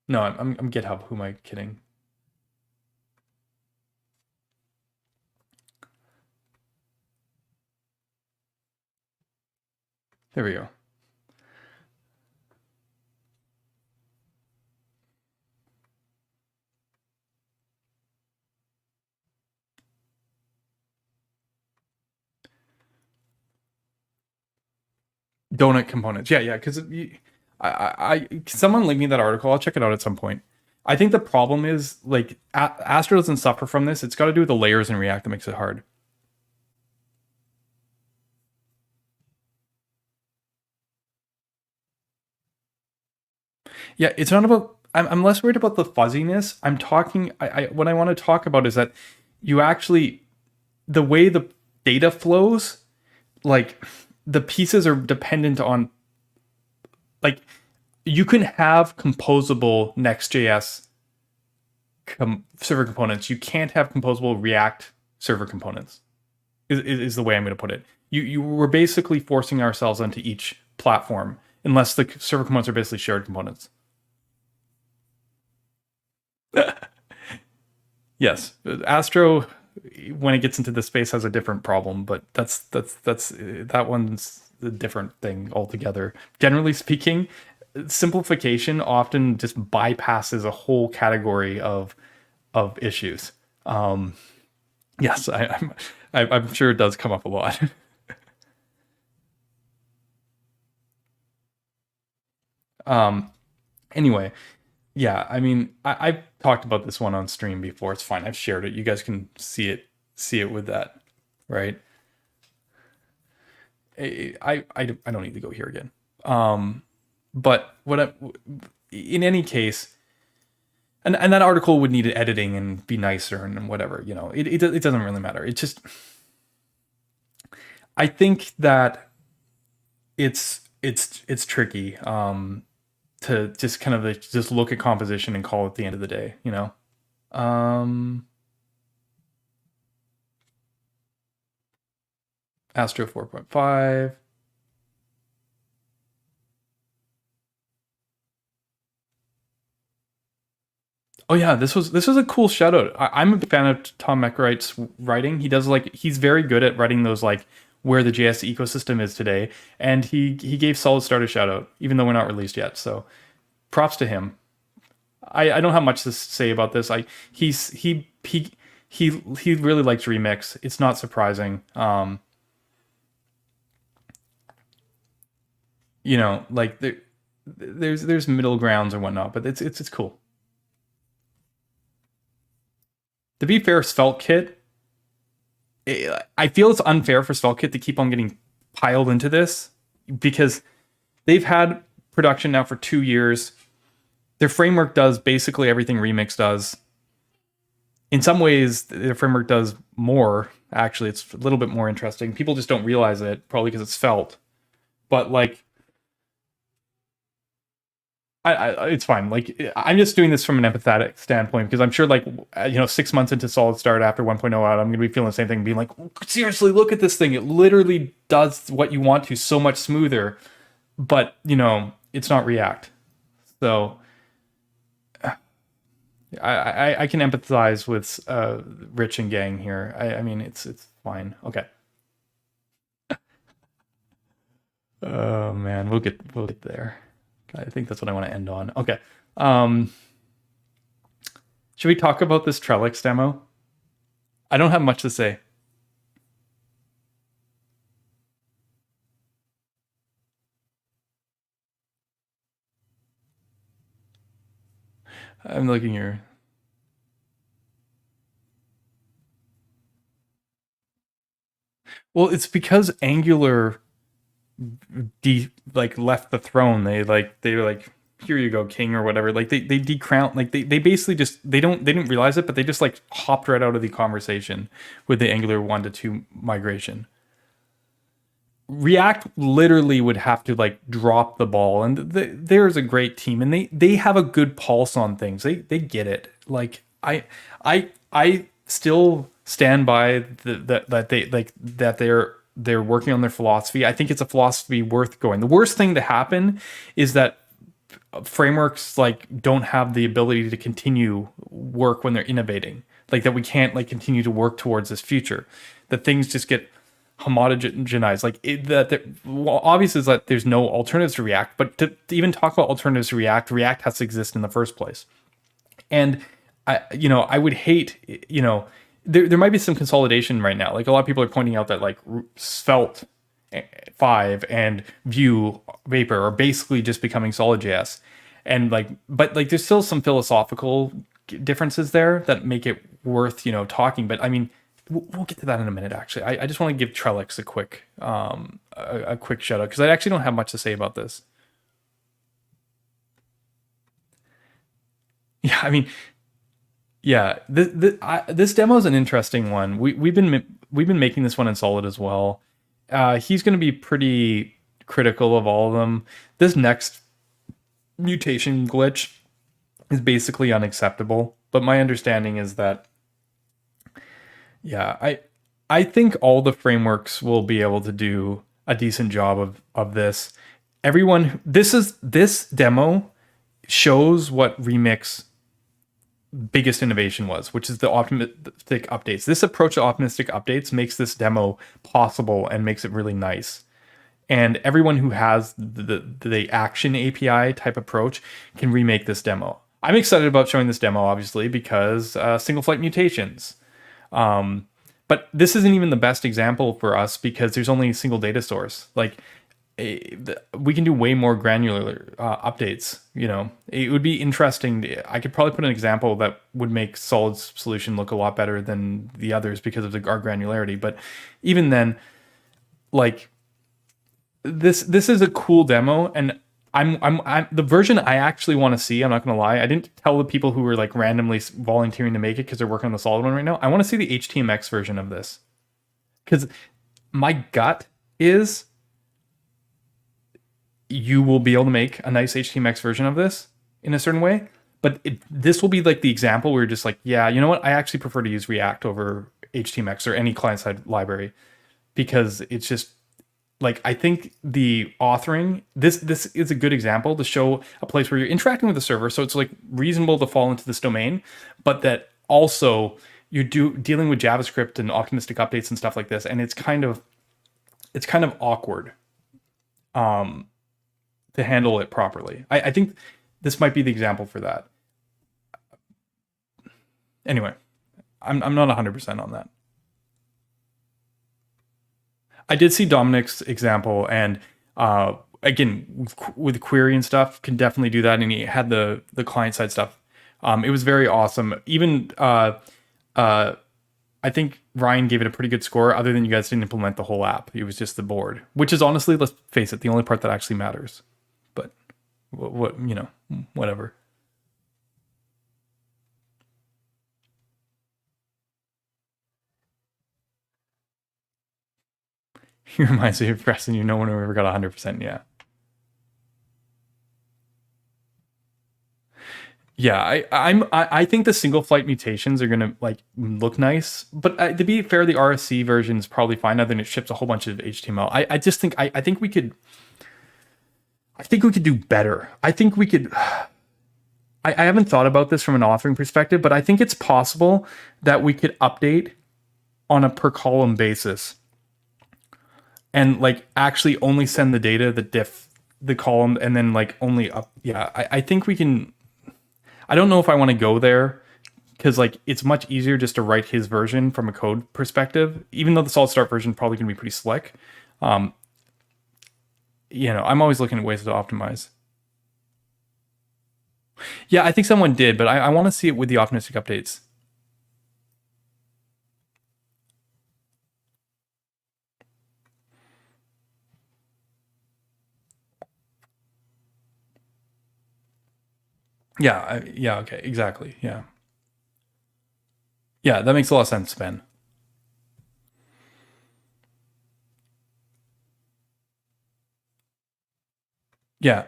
No, I'm GitHub. Who am I kidding? There we go. Donut components. Yeah, because someone link me that article. I'll check it out at some point. I think the problem is like Astro doesn't suffer from this. It's got to do with the layers in React that makes it hard. Yeah, it's not about. I'm less worried about the fuzziness. I'm talking. What I want to talk about is that you actually, the way the data flows, like the pieces are dependent on, like, you can have composable Next.js server components. You can't have composable React server components, is the way I'm going to put it. You were basically forcing ourselves onto each platform unless the server components are basically shared components. Yes, Astro, when it gets into this space, has a different problem, but that one's a different thing altogether. Generally speaking, simplification often just bypasses a whole category of issues. Yes, I'm sure it does come up a lot. Anyway, yeah, I mean, I've talked about this one on stream before. It's fine. I've shared it. You guys can see it with that, right? I don't need to go here again. But in any case, and that article would need editing and be nicer and whatever, you know, it doesn't really matter. It's just, I think that it's tricky to just kind of just look at composition and call it the end of the day, you know. Astro 4.5. Oh yeah, this was a cool shout out. I'm a big fan of Tom Meckerite's writing. He does he's very good at writing those like where the JS ecosystem is today, and he gave Solid Start a shout out, even though we're not released yet. So props to him. I don't have much to say about this. He really likes Remix. It's not surprising. You know, like there's middle grounds and whatnot, but it's cool. To be fair, SvelteKit, I feel it's unfair for SvelteKit to keep on getting piled into this because they've had production now for 2 years. Their framework does basically everything Remix does. In some ways, their framework does more. Actually, it's a little bit more interesting. People just don't realize it, probably because it's Svelte. but like, it's fine. Like, I'm just doing this from an empathetic standpoint because I'm sure, like, 6 months into Solid Start after 1.0 out, I'm gonna be feeling the same thing, being like, seriously, look at this thing. It literally does what you want to so much smoother, but it's not React. So I can empathize with Rich and gang here. I mean, it's fine. Okay. Oh man, we'll get there. I think that's what I want to end on. Okay. Should we talk about this Trellix demo? I don't have much to say. I'm looking here. Well, it's because Angular left the throne. They were like, here you go, king, or whatever. Like they decrown, like they basically just they didn't realize it, but they just like hopped right out of the conversation with the Angular 1 to 2 migration. React literally would have to like drop the ball, and there's a great team, and they have a good pulse on things. They get it. Like I still stand by that they're working on their philosophy. I think it's a philosophy worth going. The worst thing to happen is that frameworks like don't have the ability to continue work when they're innovating. Like that we can't like continue to work towards this future. That things just get homogenized. Like obviously is that there's no alternatives to React, but to even talk about alternatives to React has to exist in the first place. And I would hate, there might be some consolidation right now. Like a lot of people are pointing out that like Svelte 5 and Vue Vapor are basically just becoming Solid.js. And but there's still some philosophical differences there that make it worth, talking. But I mean, we'll get to that in a minute. Actually, I just want to give Trellix a quick shout out because I actually don't have much to say about this. Yeah, I mean, yeah, this demo is an interesting one. We've been making this one in Solid as well. He's going to be pretty critical of all of them. This next mutation glitch is basically unacceptable. But my understanding is that, yeah, I think all the frameworks will be able to do a decent job of this. This demo shows what Remix biggest innovation was, which is the optimistic updates. This approach to optimistic updates makes this demo possible and makes it really nice. And everyone who has the action API type approach can remake this demo. I'm excited about showing this demo, obviously, because single flight mutations. But this isn't even the best example for us because there's only a single data source. Like, we can do way more granular updates. It would be interesting. I could probably put an example that would make Solid's solution look a lot better than the others because of our granularity. But even then, like this is a cool demo, and I'm the version I actually want to see. I'm not gonna lie. I didn't tell the people who were like randomly volunteering to make it because they're working on the Solid one right now. I want to see the HTMX version of this because my gut is you will be able to make a nice HTMX version of this in a certain way, but this will be like the example where you're just like, yeah, you know what? I actually prefer to use React over HTMX or any client-side library because it's just like, I think the authoring, this is a good example to show a place where you're interacting with the server. So it's like reasonable to fall into this domain, but that also you're dealing with JavaScript and optimistic updates and stuff like this. And it's kind of awkward. To handle it properly. I think this might be the example for that. Anyway, I'm not 100% on that. I did see Dominic's example, and again, with query and stuff, can definitely do that, and he had the client-side stuff. It was very awesome. Even, I think Ryan gave it a pretty good score, other than you guys didn't implement the whole app. It was just the board, which is honestly, let's face it, the only part that actually matters. But whatever. He reminds me of Preston. No one ever got 100%. Yeah. Yeah, I think the single flight mutations are gonna like look nice, but to be fair, the RSC version is probably fine. Other than it ships a whole bunch of HTML. I just think I think we could. I think we could do better. I think we could. I haven't thought about this from an authoring perspective, but I think it's possible that we could update on a per column basis, and like actually only send the data, the diff, the column, and then like only up. Yeah, I think we can. I don't know if I want to go there because like it's much easier just to write his version from a code perspective, even though the solid start version is probably going to be pretty slick. I'm always looking at ways to optimize. Yeah, I think someone did, but I want to see it with the optimistic updates. Yeah, yeah, okay, exactly. Yeah. Yeah, that makes a lot of sense, Ben. Yeah,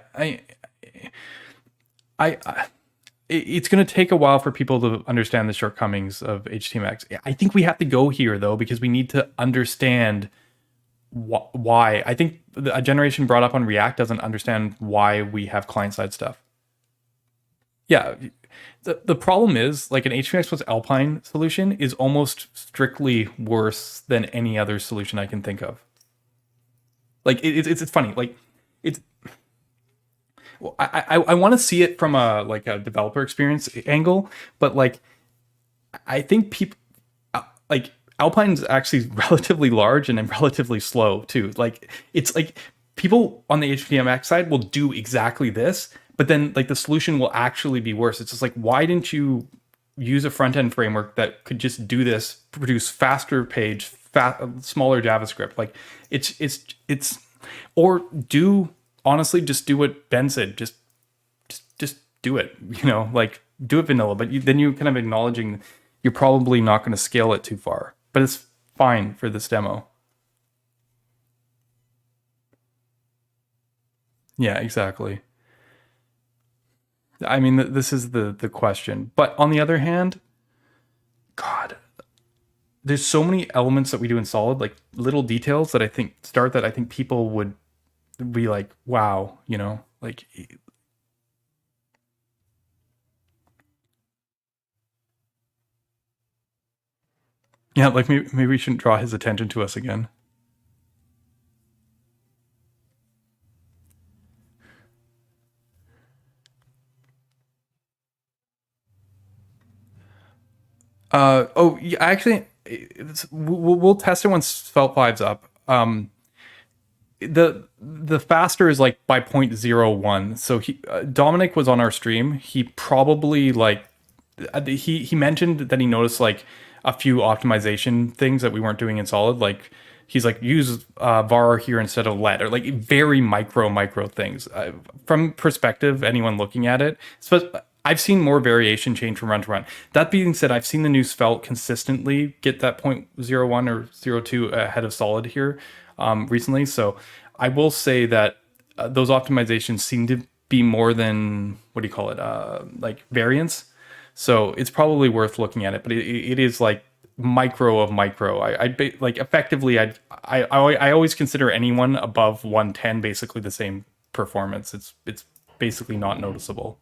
it's going to take a while for people to understand the shortcomings of HTMX. I think we have to go here though because we need to understand why. I think a generation brought up on React doesn't understand why we have client-side stuff. Yeah, the problem is like an HTMX plus Alpine solution is almost strictly worse than any other solution I can think of. Like it's funny. Like it's. Well, I want to see it from a developer experience angle, but like I think people like Alpine's actually relatively large and then relatively slow too. Like it's like people on the HTMX side will do exactly this, but then like the solution will actually be worse. It's just like, why didn't you use a front end framework that could just do this, produce faster page, smaller JavaScript? Like it's or do. Honestly, just do what Ben said. Just do it. Like do it vanilla. But then you kind of acknowledging you're probably not going to scale it too far. But it's fine for this demo. Yeah, exactly. I mean, this is the question. But on the other hand, God, there's so many elements that we do in Solid, like little details that I think people would be like, wow, like yeah, like maybe we shouldn't draw his attention to us again. Oh yeah, actually we'll test it once Svelte 5's up. The faster is like by 0.01. So Dominic was on our stream. He probably like he mentioned that he noticed like a few optimization things that we weren't doing in Solid. Like he's like use var here instead of let, or like very micro things. From perspective, anyone looking at it, I've seen more variation change from run to run. That being said, I've seen the new Svelte consistently get that 0.01 or 0.02 ahead of Solid here recently. So I will say that those optimizations seem to be more than, what do you call it, like variance. So it's probably worth looking at it, but it is like micro of micro. Like effectively, I always consider anyone above 110 basically the same performance. It's basically not noticeable.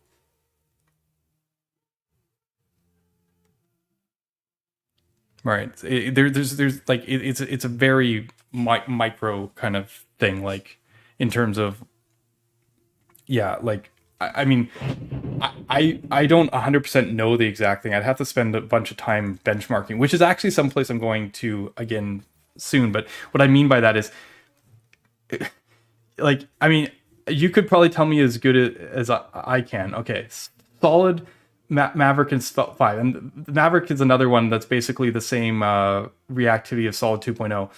Right. There's like it's a very micro kind of thing. Like in terms of like I mean I don't 100% know the exact thing. I'd have to spend a bunch of time benchmarking, which is actually someplace I'm going to again soon. But what I mean by that is, like, I mean, you could probably tell me as good as I can. Okay, Solid, Maverick, and Svelte 5. And Maverick is another one that's basically the same reactivity of Solid 2.0.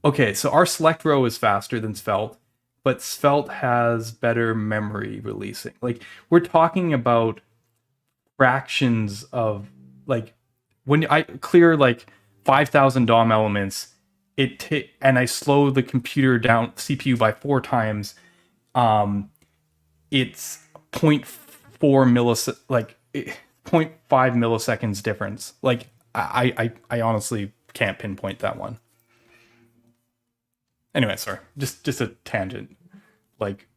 Okay, so our select row is faster than Svelte, but Svelte has better memory releasing. Like, we're talking about fractions of, like, when I clear like 5,000 DOM elements and I slow the computer down CPU by 4 times, it's 0.4 0.5 milliseconds difference. Like I honestly can't pinpoint that one. Anyway, sorry, just a tangent. Like,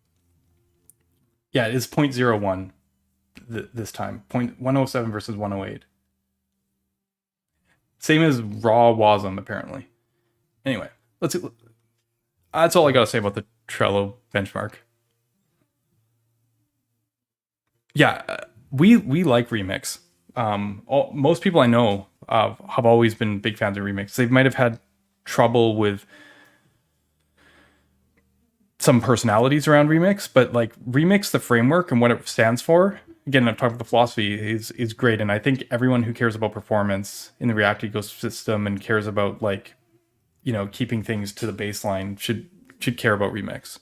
yeah, it is 0.01 this time. 107 versus 108. Same as raw WASM, apparently. Anyway, that's all I gotta say about the Trello benchmark. Yeah, we like Remix. Most people I know have always been big fans of Remix. They might have had trouble with some personalities around Remix, but like Remix, the framework and what it stands for, again, I'm talking about the philosophy, is great. And I think everyone who cares about performance in the React ecosystem and cares about, like, you know, keeping things to the baseline should care about Remix.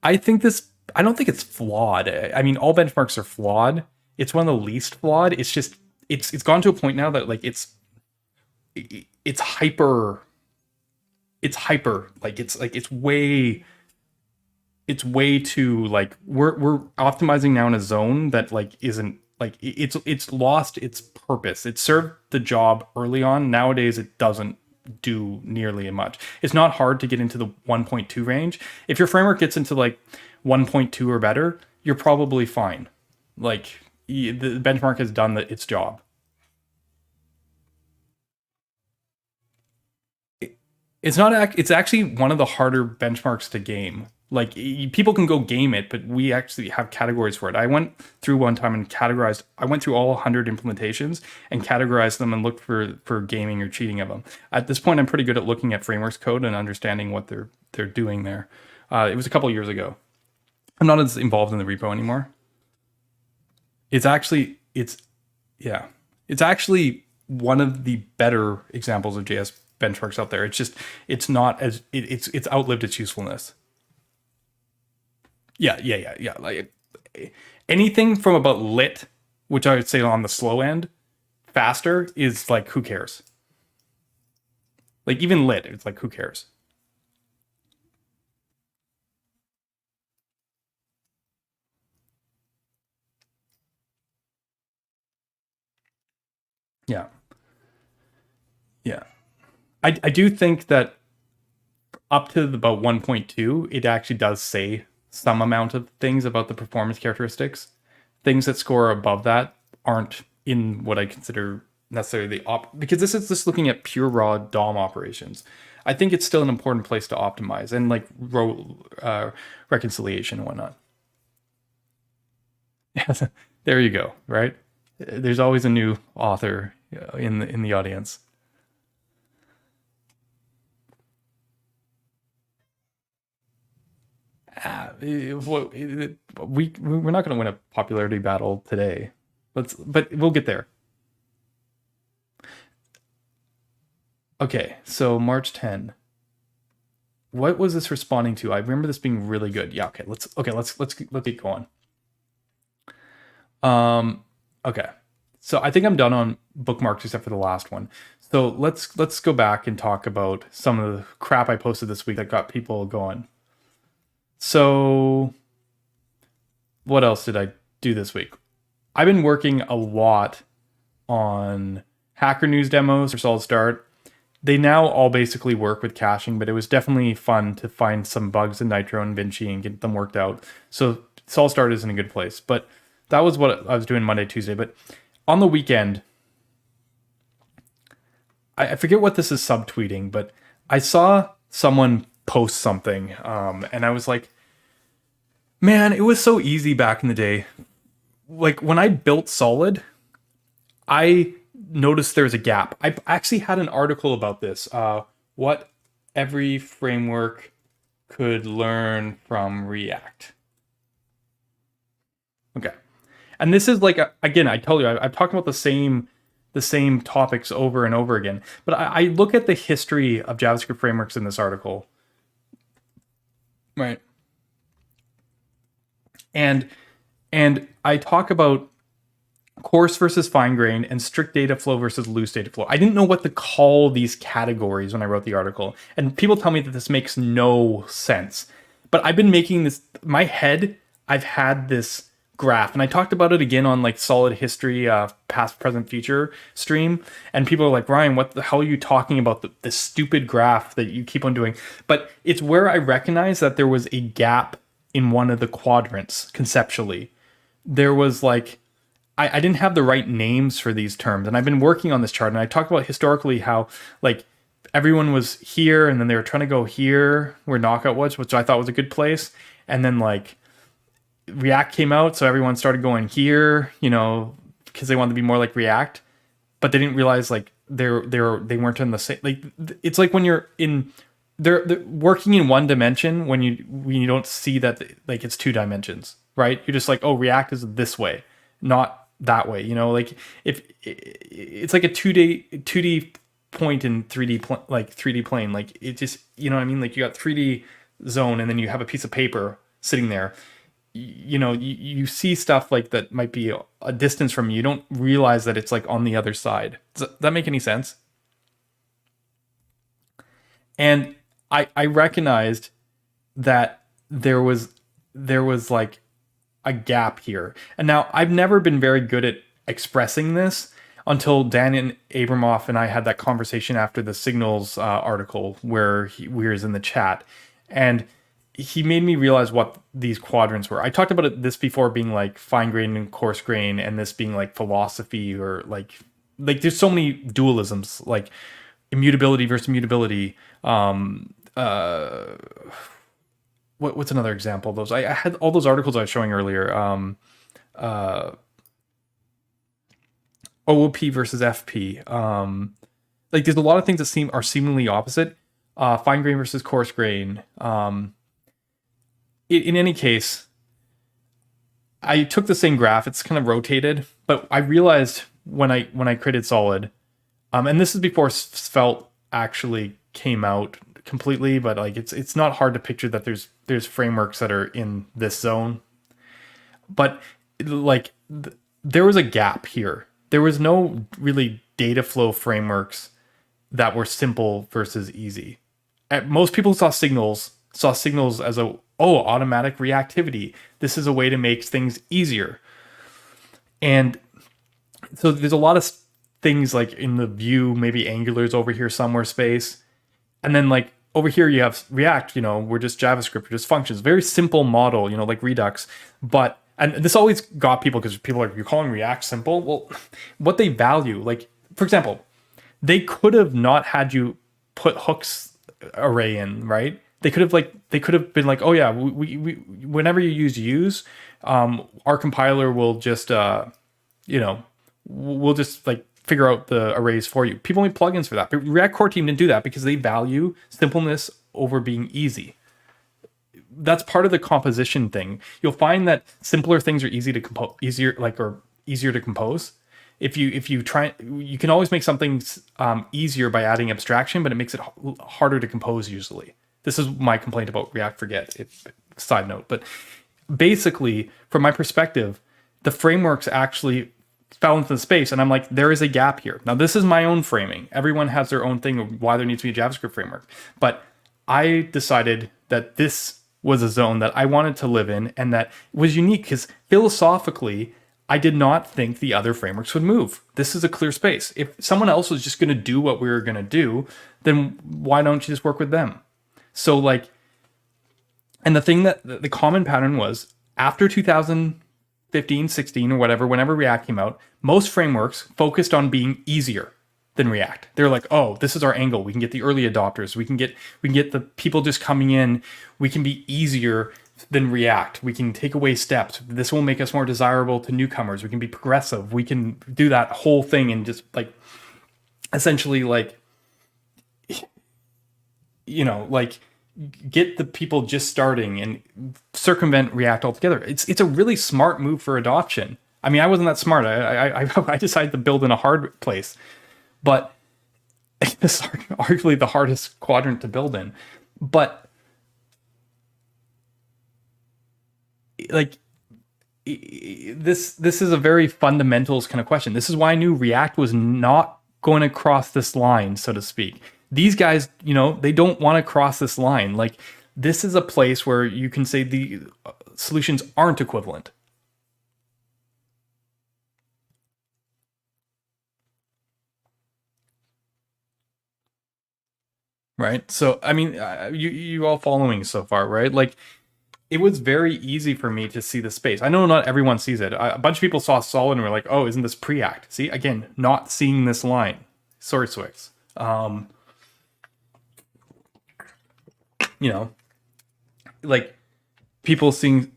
I don't think it's flawed. I mean, all benchmarks are flawed. It's one of the least flawed. It's just it's gone to a point now that, like, it's hyper, like it's way too, like, we're optimizing now in a zone that, like, isn't, like, it's lost its purpose. It served the job early on. Nowadays it doesn't do nearly as much. It's not hard to get into the 1.2 range. If your framework gets into like 1.2 or better, you're probably fine. Like, the benchmark has done its job. It's actually one of the harder benchmarks to game. Like, people can go game it, but we actually have categories for it. I went through one time and I went through all 100 implementations and categorized them and looked for gaming or cheating of them. At this point, I'm pretty good at looking at frameworks code and understanding what they're doing there. It was a couple years ago. I'm not as involved in the repo anymore. It's actually one of the better examples of JS benchmarks out there. It's outlived its usefulness. Yeah. Like, anything from about lit, which I would say on the slow end, faster, is like, who cares? Like, even lit, it's like, who cares? Yeah. I do think that up to about 1.2, it actually does say some amount of things about the performance characteristics. Things that score above that aren't in what I consider necessarily because this is just looking at pure raw DOM operations. I think it's still an important place to optimize, and like reconciliation and whatnot. There you go. Right? There's always a new author in the audience. We're not going to win a popularity battle today, but we'll get there. Okay, so March 10. What was this responding to? I remember this being really good. Yeah. Okay. Let's keep going. Okay. So I think I'm done on bookmarks except for the last one. So let's go back and talk about some of the crap I posted this week that got people going. So what else did I do this week? I've been working a lot on Hacker News demos for Solid Start. They now all basically work with caching, but it was definitely fun to find some bugs in Nitro and Vinci and get them worked out. So Solid Start is in a good place. But that was what I was doing Monday, Tuesday. But on the weekend, I forget what this is subtweeting, but I saw someone post something, and I was like, man, it was so easy back in the day. Like, when I built Solid, I noticed there's a gap. I actually had an article about this, what every framework could learn from React. Okay. And this is like, again, I told you, I've talked about the same topics over and over again. But I look at the history of JavaScript frameworks in this article. Right. And I talk about coarse versus fine grained, and strict data flow versus loose data flow. I didn't know what to call these categories when I wrote the article. And people tell me that this makes no sense. But I've been making this, my head, I've had this graph, and I talked about it again on like Solid History, past, present, future stream. And people are like, Ryan, what the hell are you talking about? This stupid graph that you keep on doing. But it's where I recognize that there was a gap in one of the quadrants conceptually. There was like, I didn't have the right names for these terms, and I've been working on this chart, and I talked about historically how like everyone was here and then they were trying to go here where Knockout was, which I thought was a good place, and then like React came out, so everyone started going here, you know, because they wanted to be more like React, but they didn't realize like they weren't in the same, like it's like when you're in they're working in one dimension when you don't see that like it's two dimensions, right? You're just like, oh, React is this way, not that way, you know, like if it's like a 2D point in 3D plane, like it just, you know what I mean? Like you got 3D zone and then you have a piece of paper sitting there, you know, you see stuff like that might be a distance from you. You don't realize that it's like on the other side. Does that make any sense? And I recognized that there was like a gap here. And now I've never been very good at expressing this until Dan and Abramoff and I had that conversation after the Signals article where we was in the chat, and he made me realize what these quadrants were. I talked about this before being like fine grain and coarse grain, and this being like philosophy, or like there's so many dualisms, like immutability versus mutability. What's another example of those? I had all those articles I was showing earlier. OOP versus FP. Like there's a lot of things that are seemingly opposite. Fine grain versus coarse grain. In any case, I took the same graph. It's kind of rotated, but I realized when I created Solid, and this is before Svelte actually came out completely, but like it's not hard to picture that there's frameworks that are in this zone, but like there was a gap here. There was no really data flow frameworks that were simple versus easy. Most people saw signals as automatic reactivity. This is a way to make things easier. And so there's a lot of things like in the view, maybe Angular's over here somewhere space. And then like over here you have React, you know, we're just JavaScript, we're just functions. Very simple model, you know, like Redux. But, and this always got people, because people are like, you're calling React simple? Well, what they value, like, for example, they could have not had you put hooks array in, right? They could have been like, oh yeah, we whenever you use, our compiler will just, you know, we'll just like figure out the arrays for you. People make plugins for that, but React core team didn't do that because they value simpleness over being easy. That's part of the composition thing. You'll find that simpler things are easier to compose. If you try, you can always make something easier by adding abstraction, but it makes it harder to compose usually. This is my complaint about React Forget. Side note, but basically, from my perspective, the frameworks actually fell into the space, and I'm like, there is a gap here. Now, this is my own framing. Everyone has their own thing of why there needs to be a JavaScript framework, but I decided that this was a zone that I wanted to live in, and that was unique because philosophically, I did not think the other frameworks would move. This is a clear space. If someone else was just going to do what we were going to do, then why don't you just work with them? So like, and the thing that the common pattern was after 2015, 16 or whatever, whenever React came out, most frameworks focused on being easier than React. They're like, oh, this is our angle. We can get the early adopters. We can get the people just coming in. We can be easier than React. We can take away steps. This will make us more desirable to newcomers. We can be progressive. We can do that whole thing and just like essentially like, you know, like get the people just starting and circumvent React altogether. It's a really smart move for adoption. I mean, I wasn't that smart. I decided to build in a hard place, but it's arguably the hardest quadrant to build in. But like, this is a very fundamentals kind of question. This is why I knew React was not going to cross this line, so to speak. These guys, they don't want to cross this line. Like, this is a place where you can say the solutions aren't equivalent. Right? So, I mean, you all following so far, right? Like, it was very easy for me to see the space. I know not everyone sees it. A bunch of people saw solid and were like, oh, isn't this pre-act? See, again, not seeing this line. Sorry, Swix. Like, people seeing,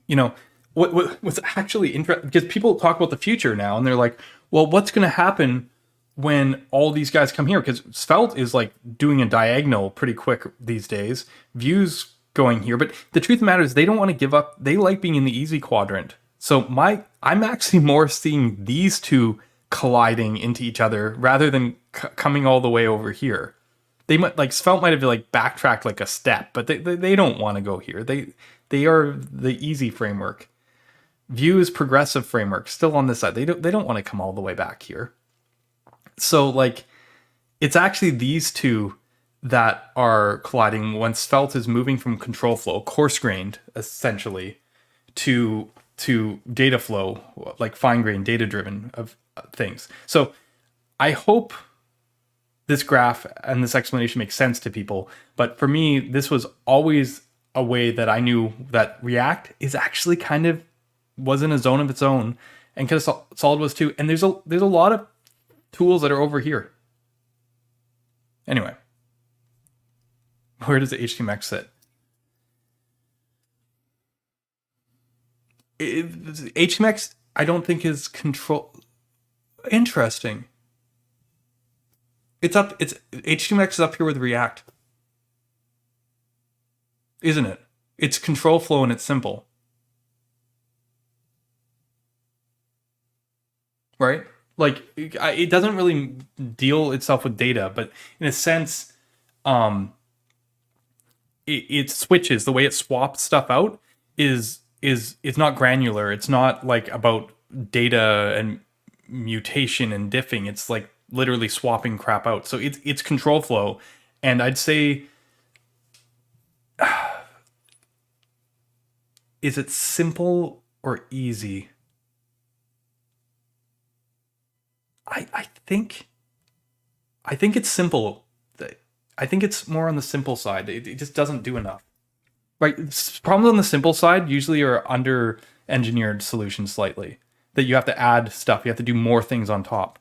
what's actually interesting, because people talk about the future now, and they're like, well, what's going to happen when all these guys come here? Because Svelte is like doing a diagonal pretty quick these days. Vue's going here, but the truth of the matter is they don't want to give up. They like being in the easy quadrant. So I'm actually more seeing these two colliding into each other rather than coming all the way over here. They might, like, Svelte might have like backtracked like a step, but they don't want to go here. They are the easy framework. Vue is progressive framework, still on this side. They don't want to come all the way back here. So, like, it's actually these two that are colliding when Svelte is moving from control flow, coarse-grained, essentially, to data flow, like fine-grained, data-driven of things. So I hope this graph and this explanation makes sense to people. But for me, this was always a way that I knew that React is actually kind of was in a zone of its own, and kind of Solid was too. And there's a lot of tools that are over here. Anyway, where does the HTMX sit? HTMX, I don't think is control. Interesting. It's HTMX is up here with React, isn't it? It's control flow and it's simple, right? Like, it doesn't really deal itself with data, but in a sense, it switches. The way it swaps stuff out is not granular. It's not like about data and mutation and diffing. It's like literally swapping crap out. So it's control flow, and I'd say, is it simple or easy? I think it's simple. I think it's more on the simple side. It just doesn't do enough. Right? Problems on the simple side usually are under engineered solutions slightly. That you have to add stuff. You have to do more things on top.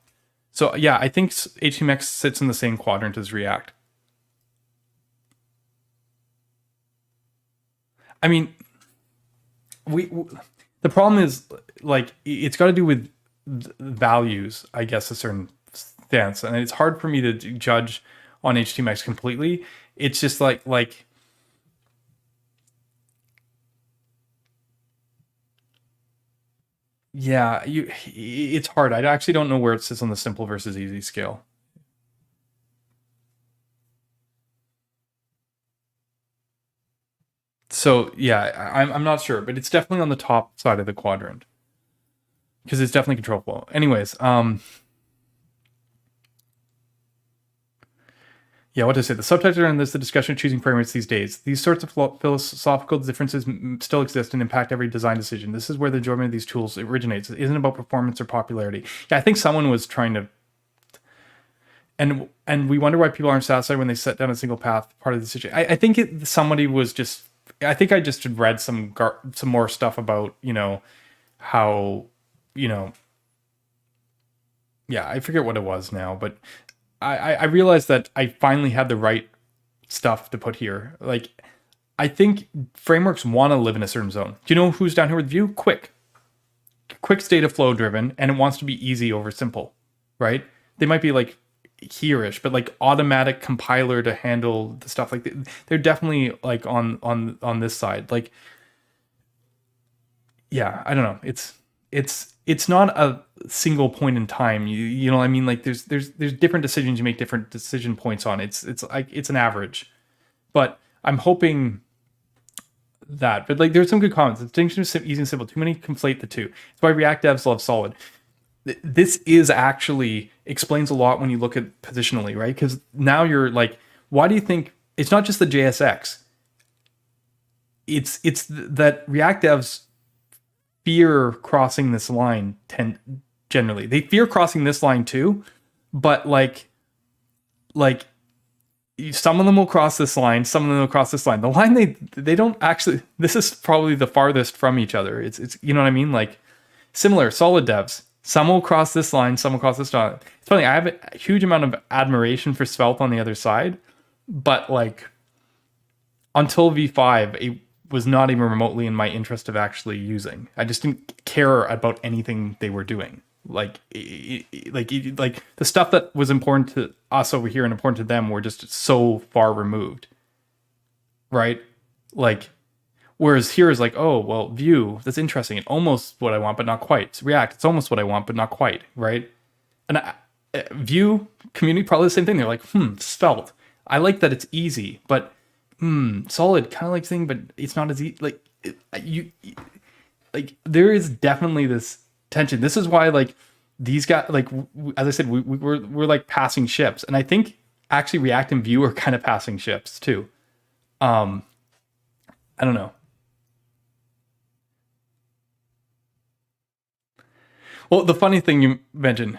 So yeah, I think HTMX sits in the same quadrant as React. I mean, the problem is, like, it's got to do with values, I guess, a certain stance, and it's hard for me to judge on HTMX completely. It's just like yeah, it's hard. I actually don't know where it sits on the simple versus easy scale. So yeah, I'm not sure, but it's definitely on the top side of the quadrant, because it's definitely control flow. Anyways, yeah, what to say? The subtitle on this, the discussion of choosing frameworks these days. These sorts of philosophical differences still exist and impact every design decision. This is where the enjoyment of these tools originates. It isn't about performance or popularity. Yeah, I think someone was trying to, and we wonder why people aren't satisfied when they set down a single path part of the decision. I think somebody was just. I think I just had read some more stuff about, how, yeah, I forget what it was now, but I realized that I finally had the right stuff to put here. Like, I think frameworks want to live in a certain zone. Do you know who's down here with Vue? Quick. Quick's data flow driven, and it wants to be easy over simple, right? They might be like here-ish, but like automatic compiler to handle the stuff. Like, they're definitely like on this side. Like, yeah, I don't know. It's not a single point in time. You know what I mean? Like, there's different decisions you make different decision points on. It's like it's an average, but I'm hoping that. But like, there's some good comments. The distinction is easy and simple. Too many conflate the two. That's why React devs love solid. This is actually explains a lot when you look at positionally, right? Because now you're like, why do you think it's not just the JSX? It's that React devs fear crossing this line. Generally, they fear crossing this line too, but like some of them will cross this line, some of them will cross this line. The line they don't actually. This is probably the farthest from each other. It's you know what I mean? Like similar solid devs. Some will cross this line, some will cross this line. It's funny, I have a huge amount of admiration for Svelte on the other side, but like until V5, it was not even remotely in my interest of actually using. I just didn't care about anything they were doing. Like the stuff that was important to us over here and important to them were just so far removed, right? Like, whereas here is like, oh, well, Vue, that's interesting. It's almost what I want, but not quite. It's React, it's almost what I want, but not quite, right? And Vue community, probably the same thing. They're like, Svelte. I like that it's easy, but solid, kind of like thing, but it's not as easy. Like there is definitely this tension. This is why like these guys, like as I said, we're like passing ships, and I think actually React and Vue are kind of passing ships too. I don't know. Well, the funny thing you mentioned,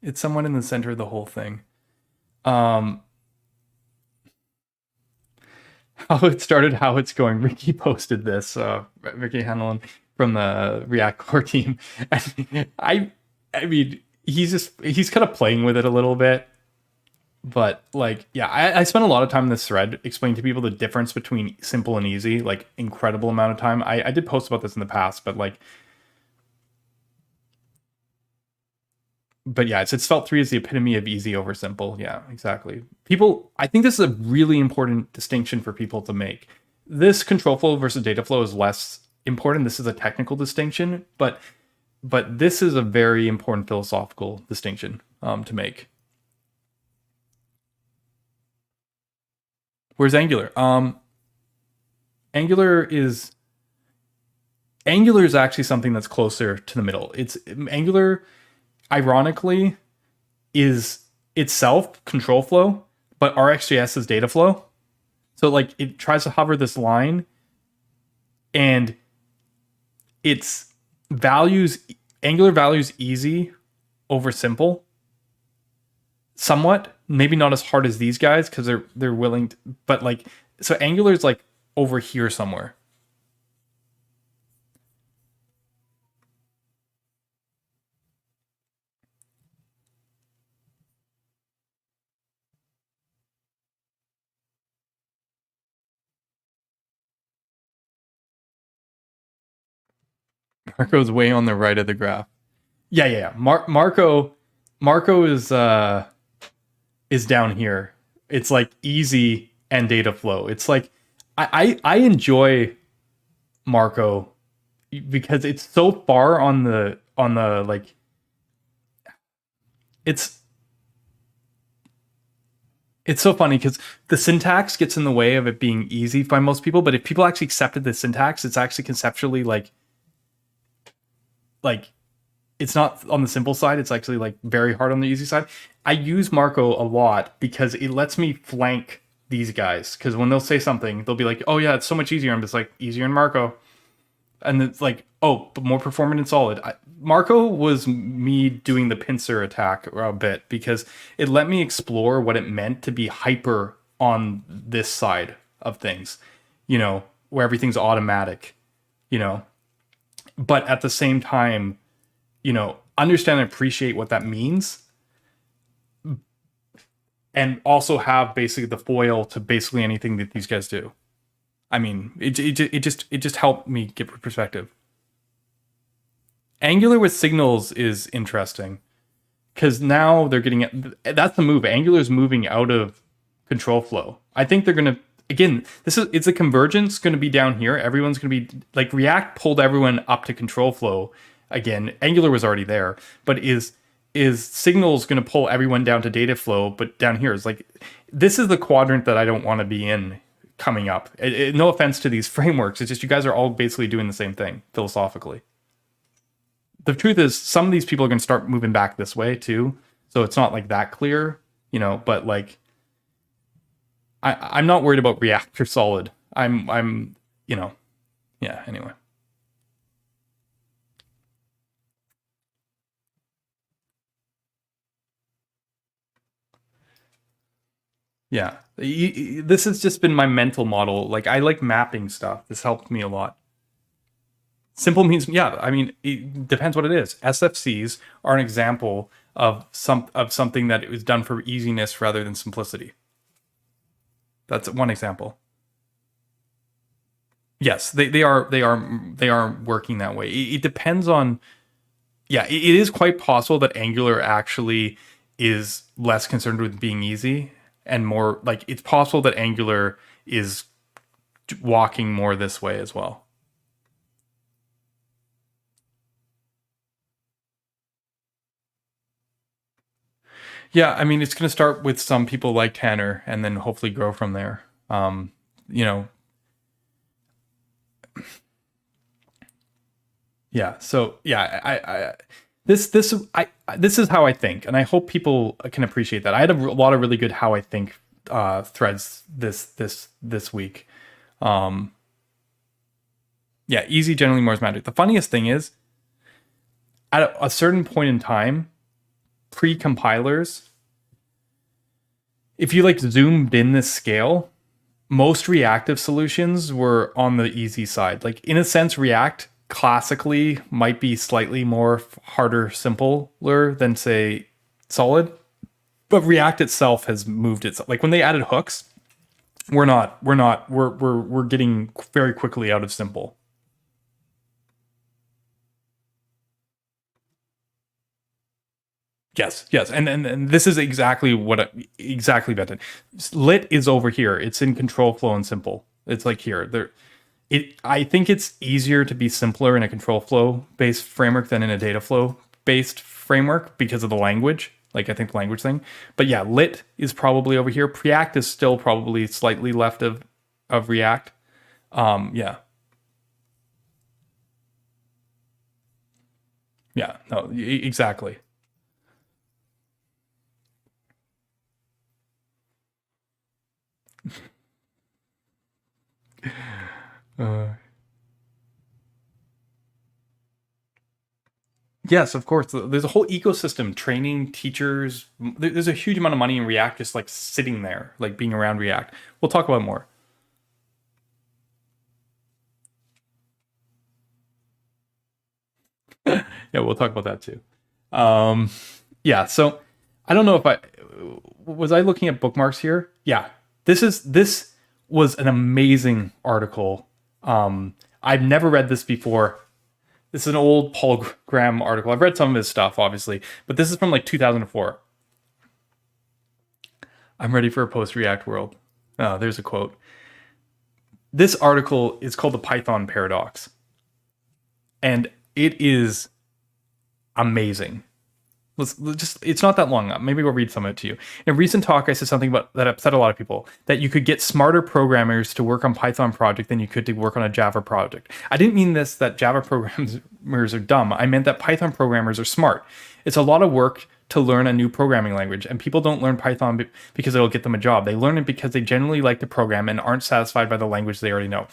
it's somewhat in the center of the whole thing. How it started, how it's going. Ricky posted this, Ricky Hanlon from the React core team. I mean, he's kind of playing with it a little bit. But like, yeah, I spent a lot of time in this thread explaining to people the difference between simple and easy, like incredible amount of time. I did post about this in the past, but yeah, it's Svelte 3 is the epitome of easy over simple. Yeah, exactly. I think this is a really important distinction for people to make. This control flow versus data flow is less important. This is a technical distinction, but this is a very important philosophical distinction to make. Where's Angular? Angular is actually something that's closer to the middle. It's Angular, ironically, is itself control flow, but RxJS is data flow. So like it tries to hover this line, and its Angular values easy over simple. Somewhat, maybe not as hard as these guys because they're willing to, but like, so Angular's like over here somewhere. Marco's way on the right of the graph. Yeah. Marco is down here. It's like easy and data flow. It's like I enjoy Marco because it's so far on the like it's so funny because the syntax gets in the way of it being easy by most people, but if people actually accepted the syntax, it's actually conceptually like it's not on the simple side. It's actually like very hard on the easy side. I use Marco a lot because it lets me flank these guys. Because when they'll say something, they'll be like, "Oh yeah, it's so much easier." I'm just like, "Easier in Marco," and it's like, "Oh, but more performant and solid." Marco was me doing the pincer attack a bit because it let me explore what it meant to be hyper on this side of things, where everything's automatic, but at the same time, understand and appreciate what that means, and also have basically the foil to basically anything that these guys do. I mean, it just helped me get perspective. Angular with signals is interesting because now they're getting that's the move. Angular's moving out of control flow. I think they're gonna again. It's a convergence going to be down here. Everyone's going to be like React pulled everyone up to control flow. Again, Angular was already there, but is signals going to pull everyone down to data flow? But down here is like, this is the quadrant that I don't want to be in coming up. No offense to these frameworks, it's just you guys are all basically doing the same thing philosophically. The truth is, some of these people are going to start moving back this way too, so it's not like that clear, but like I'm not worried about React or Solid. I'm yeah, anyway. Yeah, this has just been my mental model. Like, I like mapping stuff. This helped me a lot. Simple means, yeah, I mean, it depends what it is. SFCs are an example of something that is done for easiness rather than simplicity. That's one example. Yes, they are working that way. It depends on, yeah, it is quite possible that Angular actually is less concerned with being easy and more like, it's possible that Angular is walking more this way as well. Yeah, I mean, it's going to start with some people like Tanner and then hopefully grow from there. Yeah, so yeah, this is how I think, and I hope people can appreciate that. I had a lot of really good how I think threads this week. Yeah, easy generally more is magic. The funniest thing is, at a certain point in time, pre-compilers, if you like zoomed in this scale, most reactive solutions were on the easy side. Like, in a sense, React classically might be slightly more harder, simpler than, say, Solid, but React itself has moved itself. Like, when they added hooks, we're getting very quickly out of simple. Yes, and this is exactly exactly Benton. Lit is over here. It's in control flow and simple. It's like here. I think it's easier to be simpler in a control flow based framework than in a data flow based framework because of the language. Like, I think the language thing. But yeah, Lit is probably over here. Preact is still probably slightly left of React. Yeah. Yeah, no, exactly. Yes, of course. There's a whole ecosystem, training teachers. There's a huge amount of money in React just like sitting there, like being around React. We'll talk about more. Yeah, we'll talk about that too. Yeah, so I don't know if I was looking at bookmarks here. Yeah, this was an amazing article. I've never read this before. This is an old Paul Graham article. I've read some of his stuff, obviously, but this is from like 2004. I'm ready for a post-React world. Oh, there's a quote. This article is called The Python Paradox, and it is amazing. It's not that long. Maybe we'll read some of it to you. In a recent talk, I said something about that upset a lot of people, that you could get smarter programmers to work on Python project than you could to work on a Java project. I didn't mean this, that Java programmers are dumb. I meant that Python programmers are smart. It's a lot of work to learn a new programming language, and people don't learn Python because it'll get them a job. They learn it because they generally like to program and aren't satisfied by the language they already know.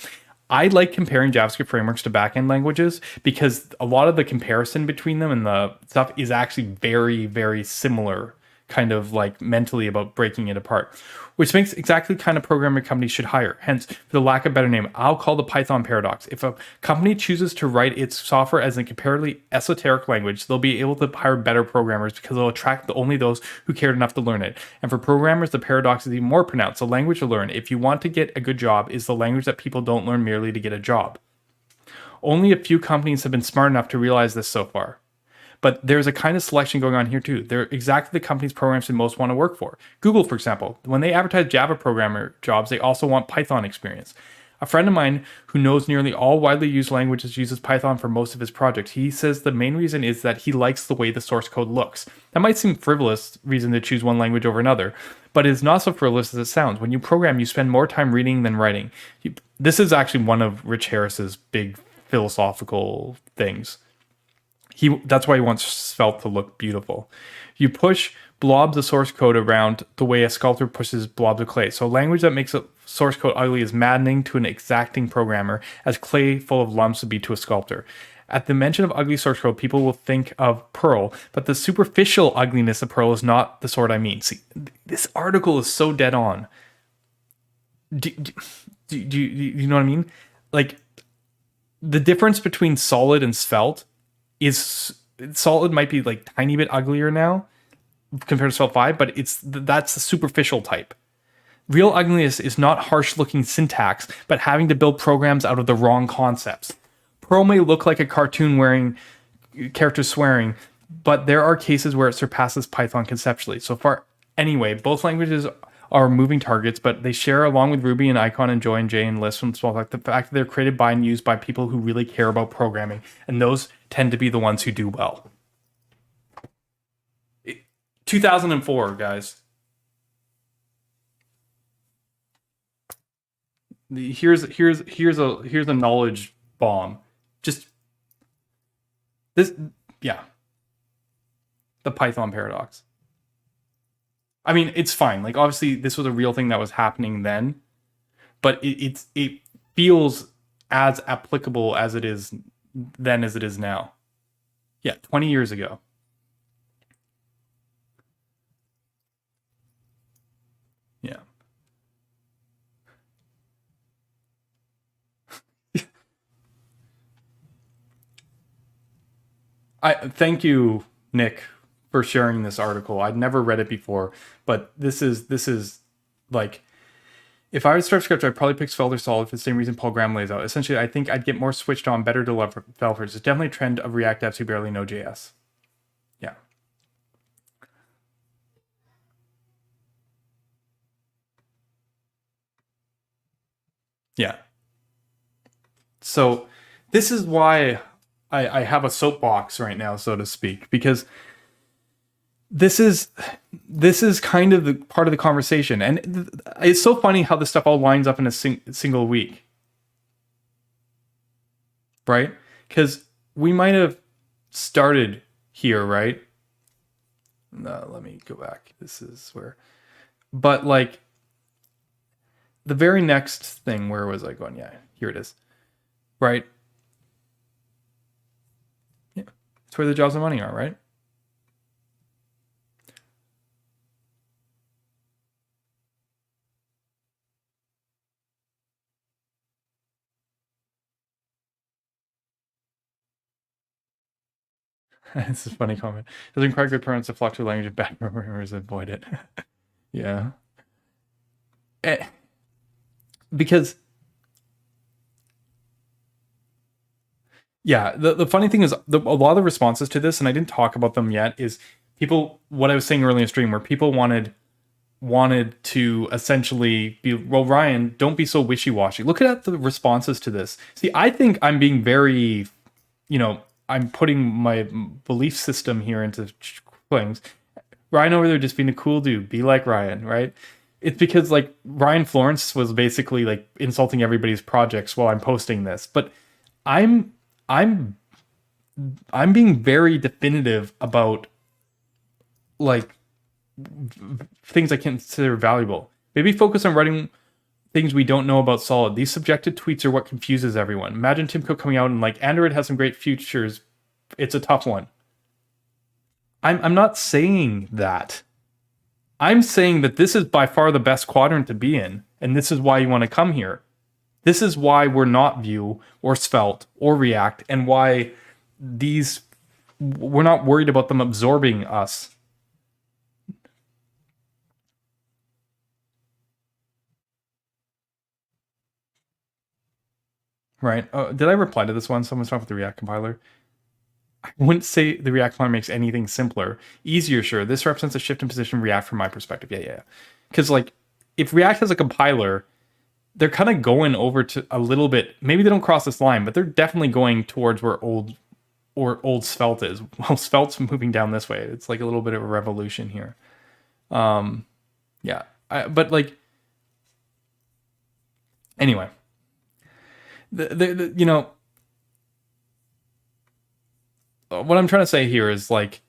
I like comparing JavaScript frameworks to backend languages because a lot of the comparison between them and the stuff is actually very, very similar, kind of like mentally about breaking it apart, which makes exactly the kind of programming companies should hire. Hence, for the lack of a better name, I'll call the Python paradox. If a company chooses to write its software as a comparatively esoteric language, they'll be able to hire better programmers because they'll attract only those who cared enough to learn it. And for programmers, the paradox is even more pronounced. The language to learn, if you want to get a good job, is the language that people don't learn merely to get a job. Only a few companies have been smart enough to realize this so far. But there's a kind of selection going on here too. They're exactly the companies programs they most want to work for. Google, for example, when they advertise Java programmer jobs, they also want Python experience. A friend of mine who knows nearly all widely used languages uses Python for most of his projects. He says the main reason is that he likes the way the source code looks. That might seem frivolous reason to choose one language over another, but it's not so frivolous as it sounds. When you program, you spend more time reading than writing. This is actually one of Rich Harris's big philosophical things. That's why he wants Svelte to look beautiful. You push blobs of source code around the way a sculptor pushes blobs of clay. So language that makes a source code ugly is maddening to an exacting programmer, as clay full of lumps would be to a sculptor. At the mention of ugly source code, people will think of Perl, but the superficial ugliness of Perl is not the sort I mean. See, this article is so dead on. Do you know what I mean? Like, the difference between solid and svelte is solid might be like tiny bit uglier now compared to Svelte 5, but that's the superficial type. Real ugliness is not harsh looking syntax, but having to build programs out of the wrong concepts. Perl may look like a cartoon wearing characters swearing, but there are cases where it surpasses Python conceptually. So far, anyway, both languages are moving targets, but they share, along with Ruby and Icon and Joy and J and Lisp and Smalltalk, the fact that they're created by and used by people who really care about programming, and those tend to be the ones who do well. 2004, guys. Here's a knowledge bomb. Just this, yeah. The Python paradox. I mean, it's fine. Like, obviously, this was a real thing that was happening then, but it feels as applicable as it is then as it is now. Yeah, 20 years ago. Yeah. I thank you, Nick, for sharing this article. I'd never read it before, but this is like, if I would start script, I'd probably pick Svelte or Solid for the same reason Paul Graham lays out. Essentially, I think I'd get more switched on, better developers. It's definitely a trend of React devs who barely know JS. Yeah. Yeah. So this is why I have a soapbox right now, so to speak, because this is kind of the part of the conversation, and it's so funny how this stuff all lines up in a single week, right? Because we might have started here, right? No, let me go back. This is where, but like the very next thing, where was I going? Yeah, here it is, right? Yeah, it's where the jobs and money are, right? It's a funny comment. Doesn't require good parents to flock to a language, bad programmers avoid it. Yeah. Because, yeah, the funny thing is, a lot of the responses to this, and I didn't talk about them yet, is people, what I was saying earlier in the stream, where people wanted to essentially be, well, Ryan, don't be so wishy-washy. Look at the responses to this. See, I think I'm being very, I'm putting my belief system here into things. Ryan over there just being a cool dude. Be like Ryan, right? It's because like Ryan Florence was basically like insulting everybody's projects while I'm posting this. But I'm being very definitive about like things I consider valuable. Maybe focus on writing things we don't know about Solid. These subjective tweets are what confuses everyone. Imagine Tim Cook coming out and like, Android has some great features. It's a tough one. I'm not saying that. I'm saying that this is by far the best quadrant to be in, and this is why you want to come here. This is why we're not Vue or Svelte or React, and why we're not worried about them absorbing us. Right. Did I reply to this one? Someone's talking about the React compiler. I wouldn't say the React compiler makes anything simpler. Easier, sure. This represents a shift in position of React from my perspective. Yeah. Because like, if React has a compiler, they're kind of going over to a little bit. Maybe they don't cross this line, but they're definitely going towards where old Svelte is. Well, Svelte's moving down this way. It's like a little bit of a revolution here. Yeah. Yeah. But like, anyway, you know, what I'm trying to say here is like,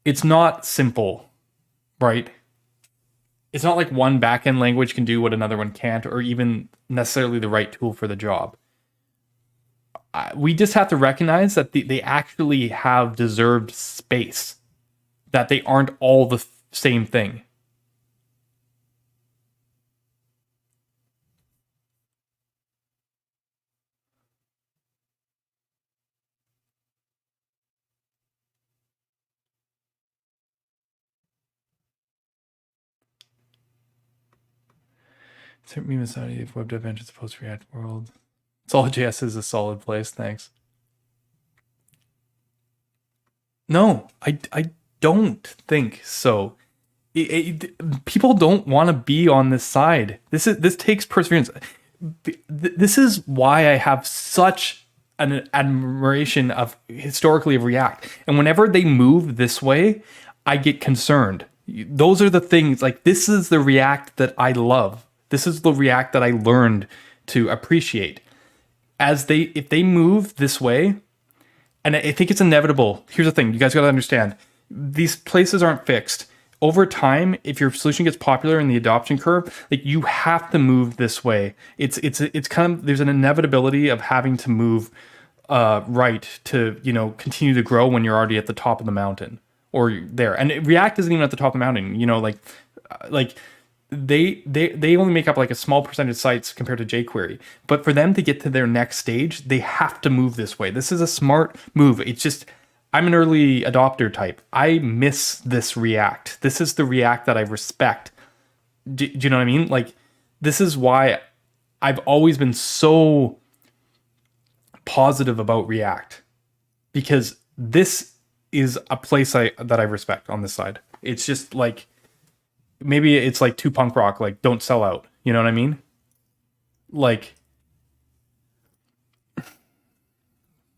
it's not simple, right? It's not like one backend language can do what another one can't, or even necessarily the right tool for the job. We just have to recognize that they actually have deserved space, that they aren't all the same thing. Sent me Masadi if web dev enters the post React world. Solid.js is a solid place, thanks. No, I don't think so. People don't want to be on this side. This takes perseverance. This is why I have such an admiration of historically of React. And whenever they move this way, I get concerned. Those are the things, like, this is the React that I love. This is the React that I learned to appreciate. If they move this way, and I think it's inevitable. Here's the thing, you guys got to understand. These places aren't fixed. Over time, if your solution gets popular in the adoption curve, like, you have to move this way. It's kind of, there's an inevitability of having to move right to, you know, continue to grow when you're already at the top of the mountain or there. And React isn't even at the top of the mountain, you know, like they only make up like a small percentage of sites compared to jQuery. But for them to get to their next stage, they have to move this way. This is a smart move. It's just, I'm an early adopter type. I miss this React. This is the React that I respect. Do you know what I mean? Like, this is why I've always been so positive about React, because this is a place that I respect on this side. It's just like, maybe it's like too punk rock, like, don't sell out. You know what I mean? Like,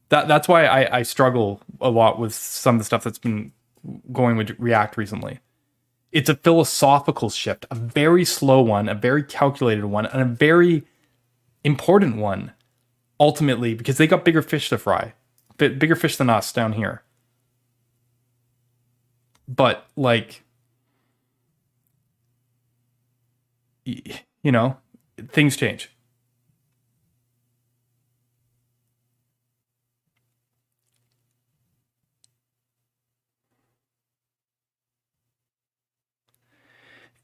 that's why I struggle a lot with some of the stuff that's been going with React recently. It's a philosophical shift, a very slow one, a very calculated one, and a very important one, ultimately, because they got bigger fish to fry. Bigger fish than us down here. But, like, you know, things change.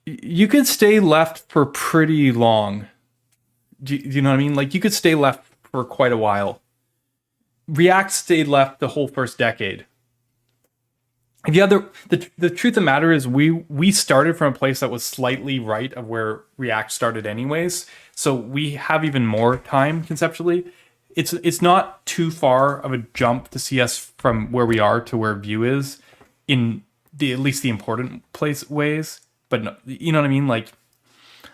You could stay left for pretty long. Do you know what I mean? Like, you could stay left for quite a while. React stayed left the whole first decade. The truth of the matter is we started from a place that was slightly right of where React started anyways. So we have even more time conceptually. It's not too far of a jump to see us from where we are to where Vue is in at least the important ways. But no, you know what I mean? Like,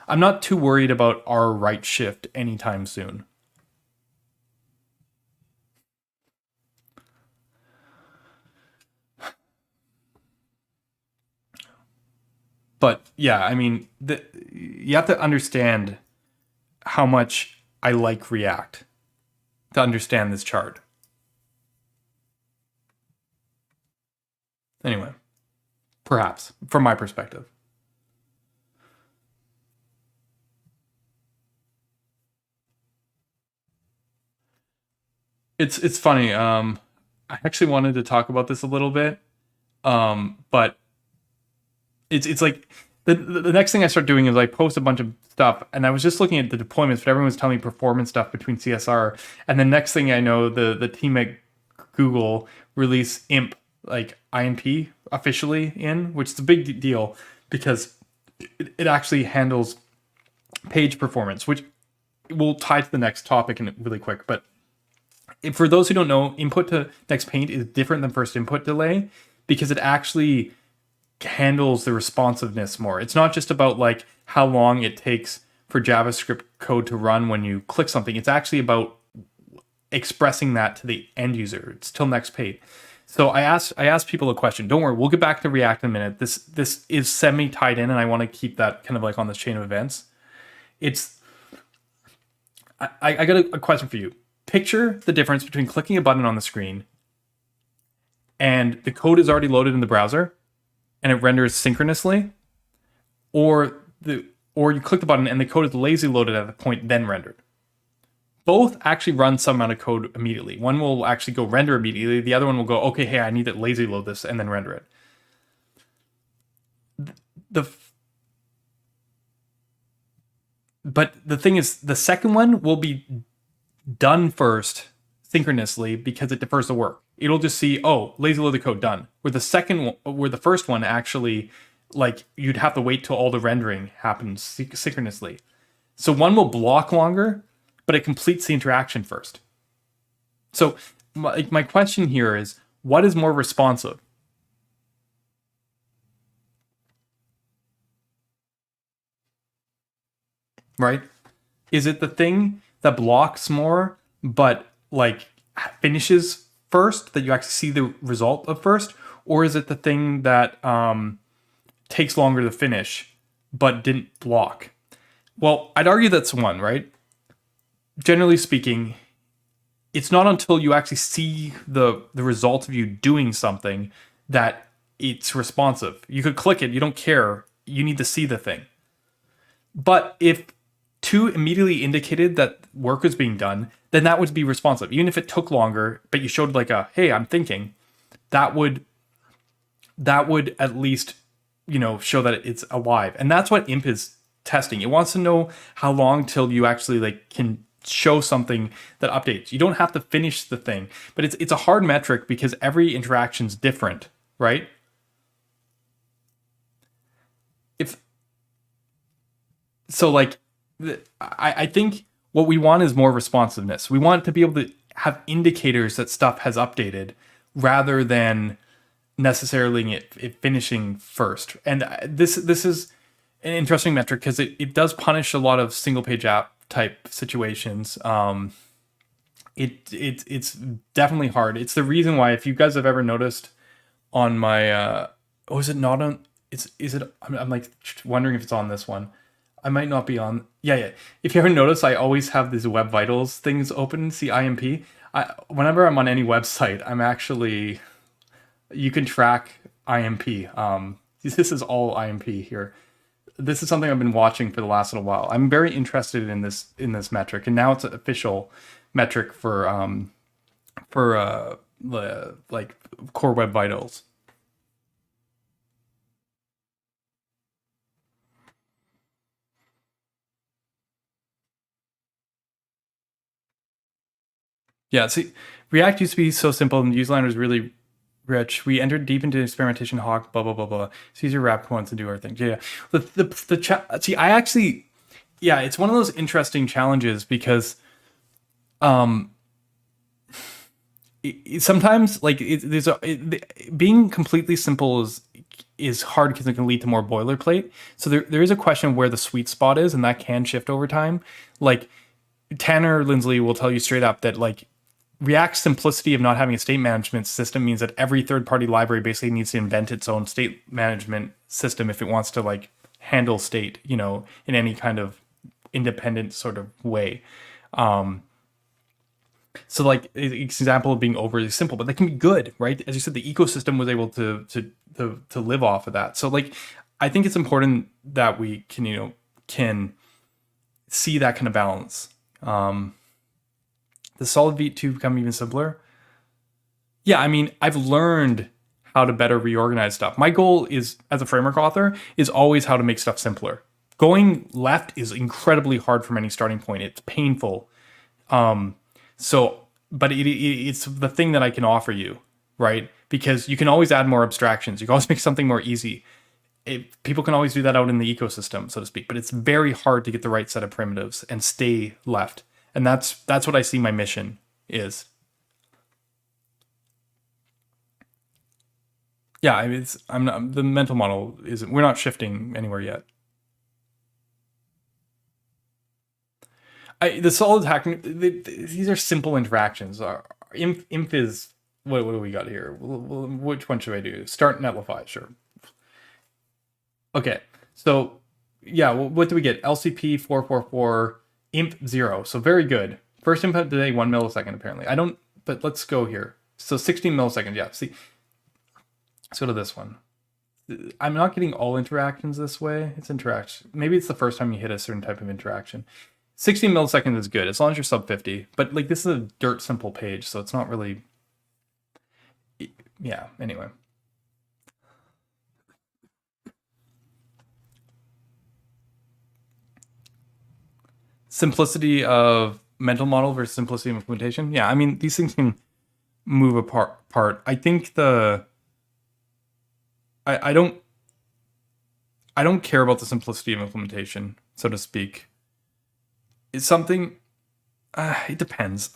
I'm not too worried about our right shift anytime soon. But yeah, I mean, you have to understand how much I like React to understand this chart. Anyway, perhaps from my perspective. It's funny. I actually wanted to talk about this a little bit, but it's like the next thing I start doing is I post a bunch of stuff, and I was just looking at the deployments, but everyone was telling me performance stuff between CSR, and the next thing I know, the team at Google release INP officially which is a big deal because it actually handles page performance, which will tie to the next topic in really quick, but. For those who don't know, input to next paint is different than first input delay because it actually handles the responsiveness more. It's not just about like how long it takes for JavaScript code to run when you click something. It's actually about expressing that to the end user. It's till next paint. So I asked people a question. Don't worry, we'll get back to React in a minute. This is semi tied in, and I want to keep that kind of like on this chain of events. I got a question for you. Picture the difference between clicking a button on the screen and the code is already loaded in the browser and it renders synchronously, or you click the button and the code is lazy loaded at the point then rendered. Both actually run some amount of code immediately. One will actually go render immediately. The other one will go, okay, hey, I need to lazy load this and then render it. But the thing is, the second one will be done first synchronously because it defers the work. It'll just see, oh, lazy load the code, done. Where the first one actually, like, you'd have to wait till all the rendering happens synchronously. So one will block longer, but it completes the interaction first. So my question here is, what is more responsive? Right? Is it the thing that blocks more, but like finishes first, that you actually see the result of first? Or is it the thing that takes longer to finish, but didn't block? Well, I'd argue that's one, right? Generally speaking, it's not until you actually see the result of you doing something that it's responsive. You could click it, you don't care, you need to see the thing. But if 2 immediately indicated that work was being done, then that would be responsive. Even if it took longer, but you showed like a, hey, I'm thinking, that would at least, show that it's alive. And that's what IMP is testing. It wants to know how long till you actually like can show something that updates. You don't have to finish the thing, but it's a hard metric because every interaction's different, right? I think what we want is more responsiveness. We want to be able to have indicators that stuff has updated rather than necessarily it finishing first. And this is an interesting metric because it does punish a lot of single page app type situations. It's definitely hard. It's the reason why, if you guys have ever noticed on my I'm like wondering if it's on this one. I might not be on. Yeah. If you ever notice, I always have these Web Vitals things open. See IMP. Whenever I'm on any website, I'm actually. You can track IMP. This is all IMP here. This is something I've been watching for the last little while. I'm very interested in this metric, and now it's an official metric for like core Web Vitals. Yeah, see, React used to be so simple and the user line was really rich. We entered deep into experimentation, hawk, blah, blah, blah, blah. It's easier wrap once to do our thing. Yeah. See, I actually, yeah, it's one of those interesting challenges because sometimes like being completely simple is hard because it can lead to more boilerplate. So there is a question of where the sweet spot is, and that can shift over time. Like Tanner Linsley will tell you straight up that like React's simplicity of not having a state management system means that every third-party library basically needs to invent its own state management system if it wants to like handle state, in any kind of independent sort of way. So like example of being overly simple, but that can be good, right? As you said, the ecosystem was able to live off of that. So like, I think it's important that we can see that kind of balance. The solid V2 become even simpler. Yeah, I mean, I've learned how to better reorganize stuff. My goal is, as a framework author, is always how to make stuff simpler. Going left is incredibly hard from any starting point. It's painful. But it's the thing that I can offer you, right? Because you can always add more abstractions. You can always make something more easy. People can always do that out in the ecosystem, so to speak. But it's very hard to get the right set of primitives and stay left. And that's what I see my mission is. Yeah, I mean, the mental model isn't. We're not shifting anywhere yet. The solid hacking. These are simple interactions. IMP is what do we got here? Which one should I do? Start Netlify, sure. Okay, so yeah, what do we get? LCP 444, imp 0. So very good. First input today, 1 millisecond apparently. I don't, but let's go here. So 16 milliseconds, yeah. See, let's go to this one. I'm not getting all interactions this way. It's interaction. Maybe it's the first time you hit a certain type of interaction. 16 milliseconds is good as long as you're sub 50. But like this is a dirt simple page, so it's not really. Yeah. Anyway. Simplicity of mental model versus simplicity of implementation. Yeah, I mean these things can move apart. I think I don't care about the simplicity of implementation, so to speak. It's something. It depends.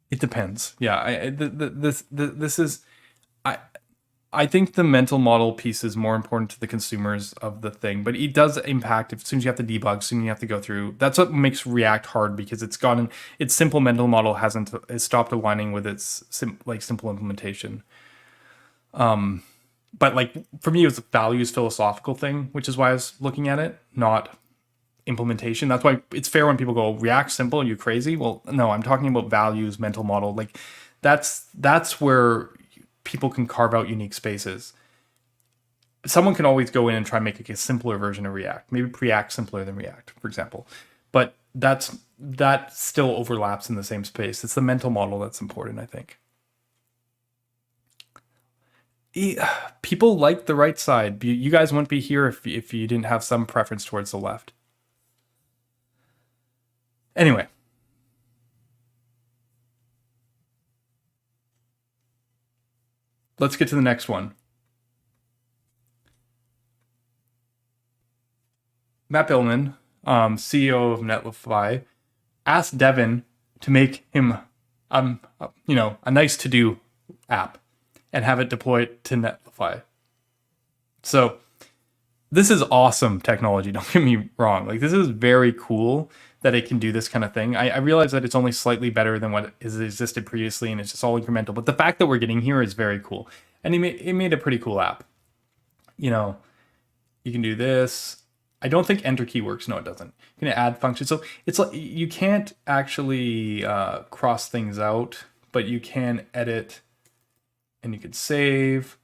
It depends. Yeah. This is. I think the mental model piece is more important to the consumers of the thing, but it does impact. As soon as you have to debug, as soon as you have to go through. That's what makes React hard because it's gotten its simple mental model has stopped aligning with its simple implementation. But like for me, it was a values philosophical thing, which is why I was looking at it, not implementation. That's why it's fair when people go React simple. Are you crazy? Well, no, I'm talking about values, mental model. Like that's where people can carve out unique spaces. Someone can always go in and try and make a simpler version of React, maybe Preact simpler than React, for example. But that still overlaps in the same space. It's the mental model that's important, I think. People like the right side. You guys wouldn't be here if you didn't have some preference towards the left. Anyway. Let's get to the next one. Matt Billman, CEO of Netlify, asked Devin to make him, a nice to-do app and have it deployed to Netlify. So this is awesome technology. Don't get me wrong. Like this is very cool that it can do this kind of thing. I realize that it's only slightly better than what has existed previously, and it's just all incremental. But the fact that we're getting here is very cool, and it made a pretty cool app. You can do this. I don't think enter key works. No, it doesn't. You can add functions. So it's like you can't actually cross things out, but you can edit, and you can save.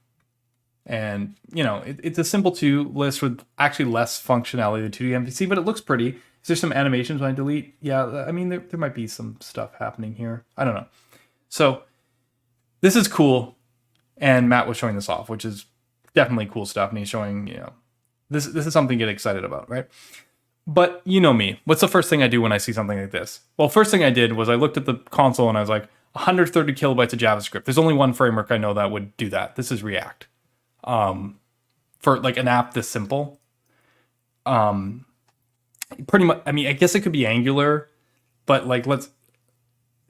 And it's a simple to list with actually less functionality than 2D MVC, but it looks pretty. Is there some animations when I delete? Yeah, I mean, there might be some stuff happening here. I don't know. So this is cool. And Matt was showing this off, which is definitely cool stuff. And he's showing, this is something to get excited about, right? But you know me. What's the first thing I do when I see something like this? Well, first thing I did was I looked at the console and I was like, 130 kilobytes of JavaScript. There's only one framework I know that would do that. This is React. For like an app this simple. Pretty much, I mean, I guess it could be Angular, but like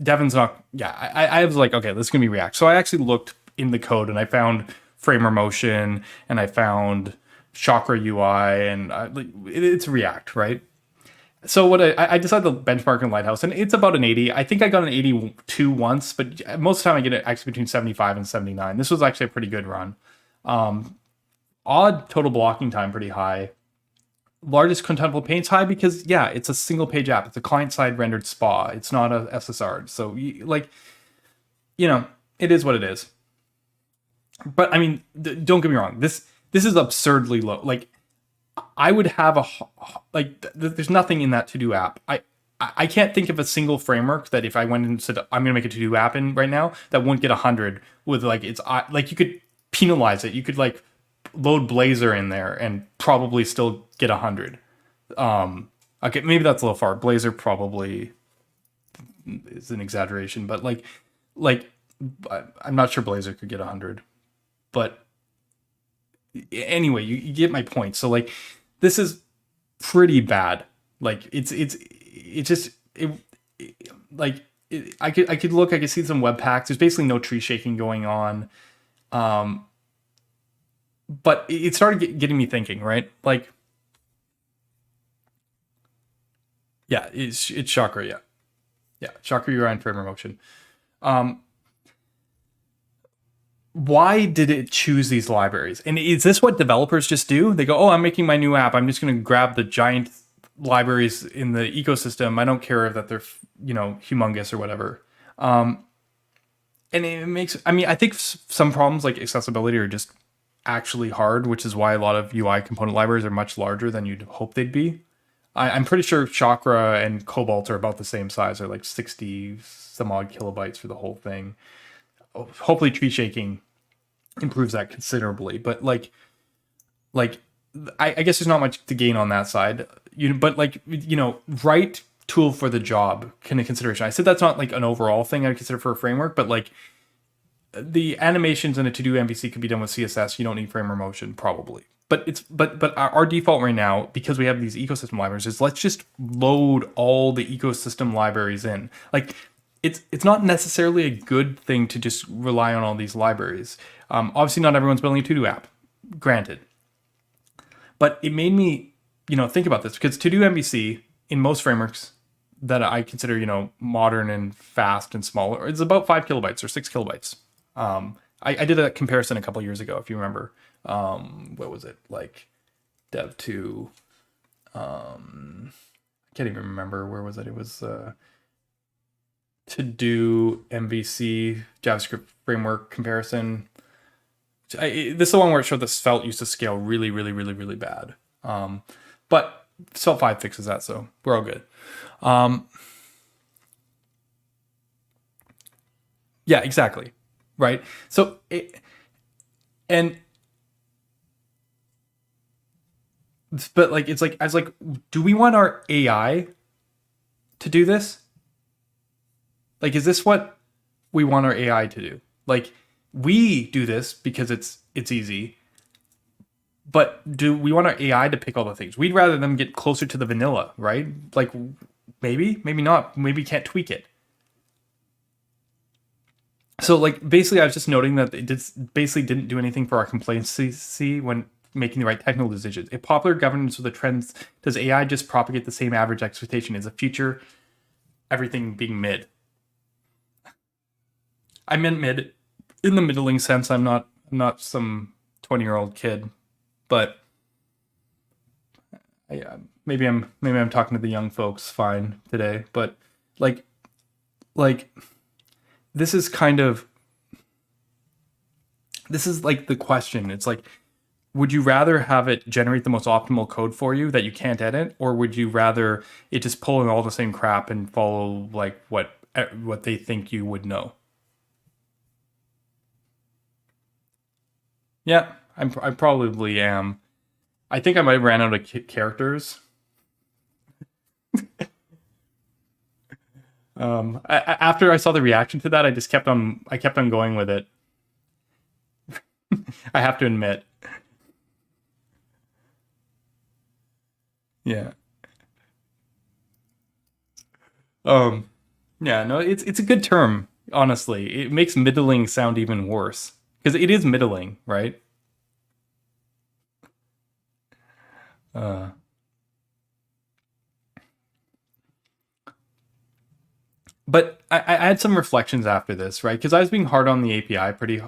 Devin's not, yeah, I was like, okay, this is gonna be React. So I actually looked in the code and I found Framer Motion and I found Chakra UI and it's React, right? So what I decided to benchmark in Lighthouse, and it's about an 80. I think I got an 82 once, but most of the time I get it actually between 75 and 79. This was actually a pretty good run. Odd total blocking time, pretty high. Largest contentful paint's high because, yeah, it's a single page app. It's a client-side rendered SPA. It's not a SSR. So, it is what it is. But, I mean, don't get me wrong. This is absurdly low. Like, I would have there's nothing in that to-do app. I can't think of a single framework that if I went and said, I'm going to make a to-do app in right now, that won't get 100 with, you could penalize it. You could, load Blazor in there and probably still get 100. Okay, maybe that's a little far. Blazor probably is an exaggeration, but I'm not sure Blazor could get 100. But anyway, you get my point. So this is pretty bad. I could look. I could see some Webpacks. There's basically no tree shaking going on. But it started getting me thinking, right? Yeah, it's Chakra. Yeah, yeah, Chakra UI and frame motion. Why did it choose these libraries? And is this what developers just do? They go, oh, I'm making my new app. I'm just going to grab the giant libraries in the ecosystem. I don't care that they're, humongous or whatever. And it makes, I think some problems like accessibility are just actually hard, which is why a lot of UI component libraries are much larger than you'd hope they'd be. I'm pretty sure Chakra and Cobalt are about the same size. They're like 60 some odd kilobytes for the whole thing. Hopefully tree shaking improves that considerably, but I guess there's not much to gain on that side. Right tool for the job kind of consideration. I said that's not like an overall thing I'd consider for a framework, but like the animations in a to-do MVC could be done with CSS. You don't need frame or motion probably. But our default right now, because we have these ecosystem libraries, is let's just load all the ecosystem libraries in. Like it's not necessarily a good thing to just rely on all these libraries. Obviously, not everyone's building a to-do app, granted. But it made me, think about this, because to-do MVC in most frameworks that I consider, modern and fast and smaller, it's about 5 kilobytes or 6 kilobytes. I did a comparison a couple years ago, if you remember. What was it? Like Dev 2. I can't even remember. Where was it? It was to do MVC JavaScript framework comparison. This is the one where it showed that Svelte used to scale really, really, really, really bad. But Svelte 5 fixes that, so we're all good. Yeah, exactly. Right. So but like, it's like, I was like, do we want our AI to do this? Like, is this what we want our AI to do? Like, we do this because it's easy, but do we want our AI to pick all the things? We'd rather them get closer to the vanilla, right? Like, maybe not. Maybe can't tweak it. So, like, basically, I was just noting that it basically didn't do anything for our complacency when making the right technical decisions. If popular governance with the trends, does AI just propagate the same average expectation? Is the future everything being mid? I meant mid in the middling sense. I'm not some 20-year-old kid, but maybe I'm talking to the young folks fine today. But like this is like the question. It's like, would you rather have it generate the most optimal code for you that you can't edit, or would you rather it just pull in all the same crap and follow like what they think you would know? Yeah, I probably am. I think I might have ran out of characters. After I saw the reaction to that, I kept on going with it. I have to admit. Yeah. Yeah, no, it's a good term, honestly. It makes middling sound even worse. Because it is middling, right? But I had some reflections after this, right? Because I was being hard on the AI pretty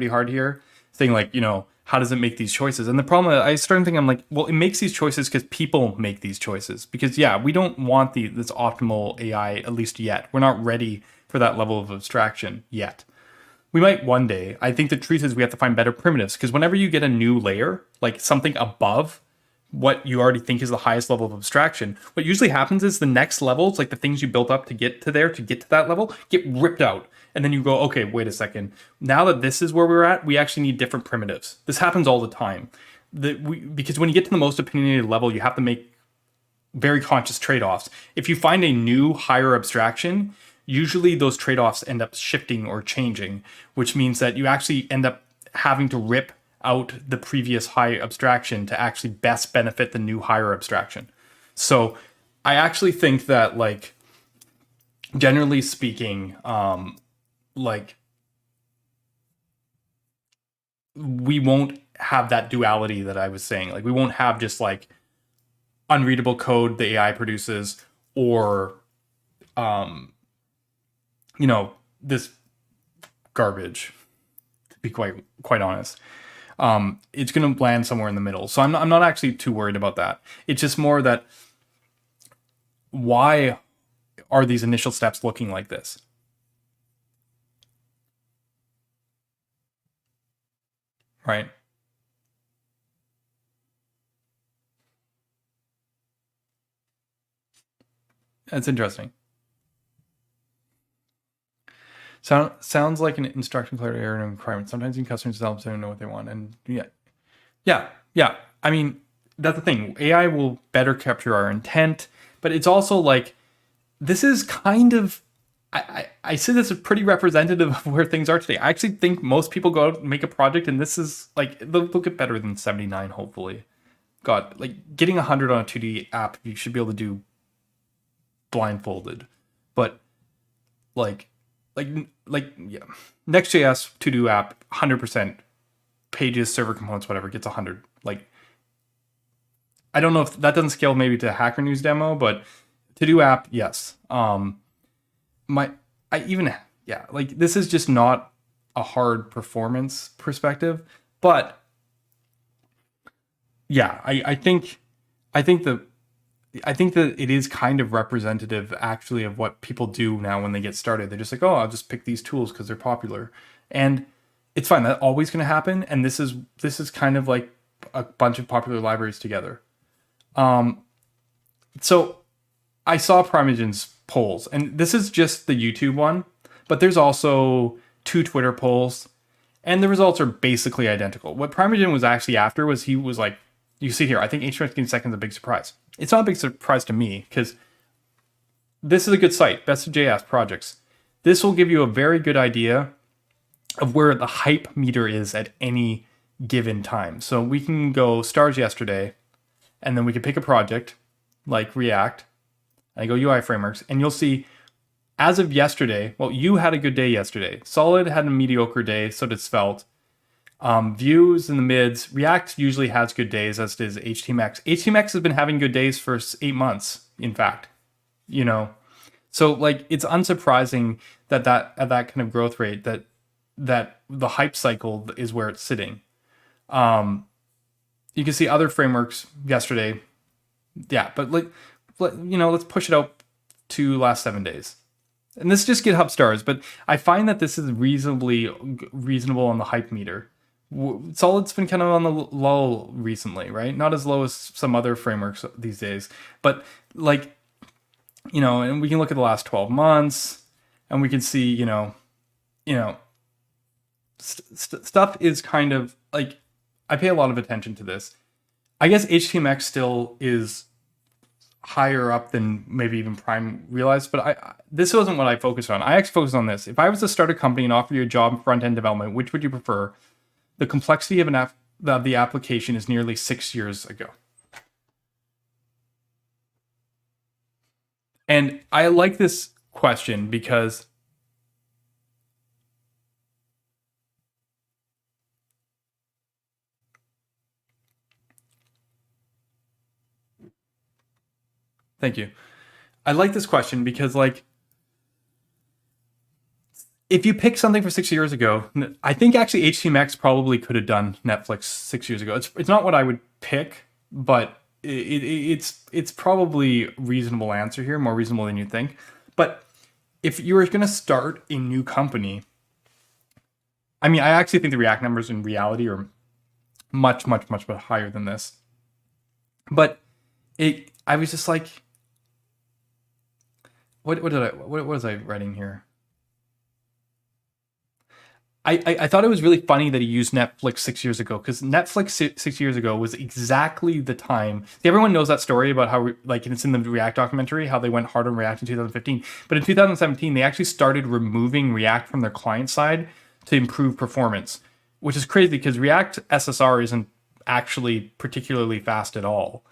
hard here, saying like, how does it make these choices? And the problem, I started thinking, I'm like, well, it makes these choices because people make these choices. Because yeah, we don't want this optimal AI, at least yet. We're not ready for that level of abstraction yet. We might one day. I think the truth is we have to find better primitives, because whenever you get a new layer, like something above what you already think is the highest level of abstraction, what usually happens is the next levels, like the things you built up to get to that level, get ripped out. And then you go, okay, wait a second. Now that this is where we're at, we actually need different primitives. This happens all the time. Because when you get to the most opinionated level, you have to make very conscious trade-offs. If you find a new higher abstraction, usually those trade-offs end up shifting or changing, which means that you actually end up having to rip out the previous high abstraction to actually best benefit the new higher abstraction. So I actually think that, like, generally speaking, like, we won't have that duality that I was saying. Like, we won't have just like unreadable code the AI produces, or this garbage, to be quite honest. It's going to land somewhere in the middle. So I'm not actually too worried about that. It's just more that, why are these initial steps looking like this? Right? That's interesting. Sounds like an instruction clarity error and requirement. Sometimes even customers themselves don't know what they want. And yeah. I mean, that's the thing. AI will better capture our intent, but it's also like, this is kind of, I see this as pretty representative of where things are today. I actually think most people go out and make a project, and this is like, they'll get better than 79, hopefully. God, like getting 100 on a 2D app, you should be able to do blindfolded. But like yeah, Next.js to-do app, 100%, pages, server components, whatever, gets 100. Like, I don't know if that doesn't scale maybe to Hacker News demo, but to-do app, yes. This is just not a hard performance perspective, but yeah, I think that it is kind of representative actually of what people do now when they get started. They're just like, oh, I'll just pick these tools because they're popular. And it's fine. That's always going to happen. And this is kind of like a bunch of popular libraries together. So I saw Primogen's polls, and this is just the YouTube one, but there's also 2 Twitter polls, and the results are basically identical. What Primogen was actually after was, he was like, you see here, I think HTML getting second is a big surprise. It's not a big surprise to me, because this is a good site, Best of JS projects. This will give you a very good idea of where the hype meter is at any given time. So we can go stars yesterday, and then we can pick a project like React, and I go UI frameworks, and you'll see as of yesterday, well, you had a good day yesterday. Solid had a mediocre day, so did Svelte. Views in the mids. React usually has good days, as does HTMX. HTMX has been having good days for 8 months, in fact. So like, it's unsurprising that at that kind of growth rate, that the hype cycle is where it's sitting. You can see other frameworks yesterday. Yeah, but let's push it out to last 7 days. And this is just GitHub stars, but I find that this is reasonable on the hype meter. Solid's been kind of on the lull recently, right? Not as low as some other frameworks these days, but and we can look at the last 12 months, and we can see, stuff is kind of like, I pay a lot of attention to this. I guess HTMX still is higher up than maybe even Prime realized, but this wasn't what I focused on. I actually focused on this. If I was to start a company and offer you a job in front-end development, which would you prefer? The complexity of the application is nearly 6 years ago. And I like this question because thank you. I like this question because, like, if you pick something for 6 years ago, I think actually HTMX probably could have done Netflix 6 years ago. It's not what I would pick, but it's probably a reasonable answer here, more reasonable than you think. But if you were going to start a new company, I mean, I actually think the React numbers in reality are much, much, much higher than this. But I was just like, what was I writing here? I thought it was really funny that he used Netflix 6 years ago, because Netflix 6 years ago was exactly the time. Everyone knows that story about how, like, it's in the React documentary, how they went hard on React in 2015. But in 2017, they actually started removing React from their client side to improve performance, which is crazy because React SSR isn't actually particularly fast at all.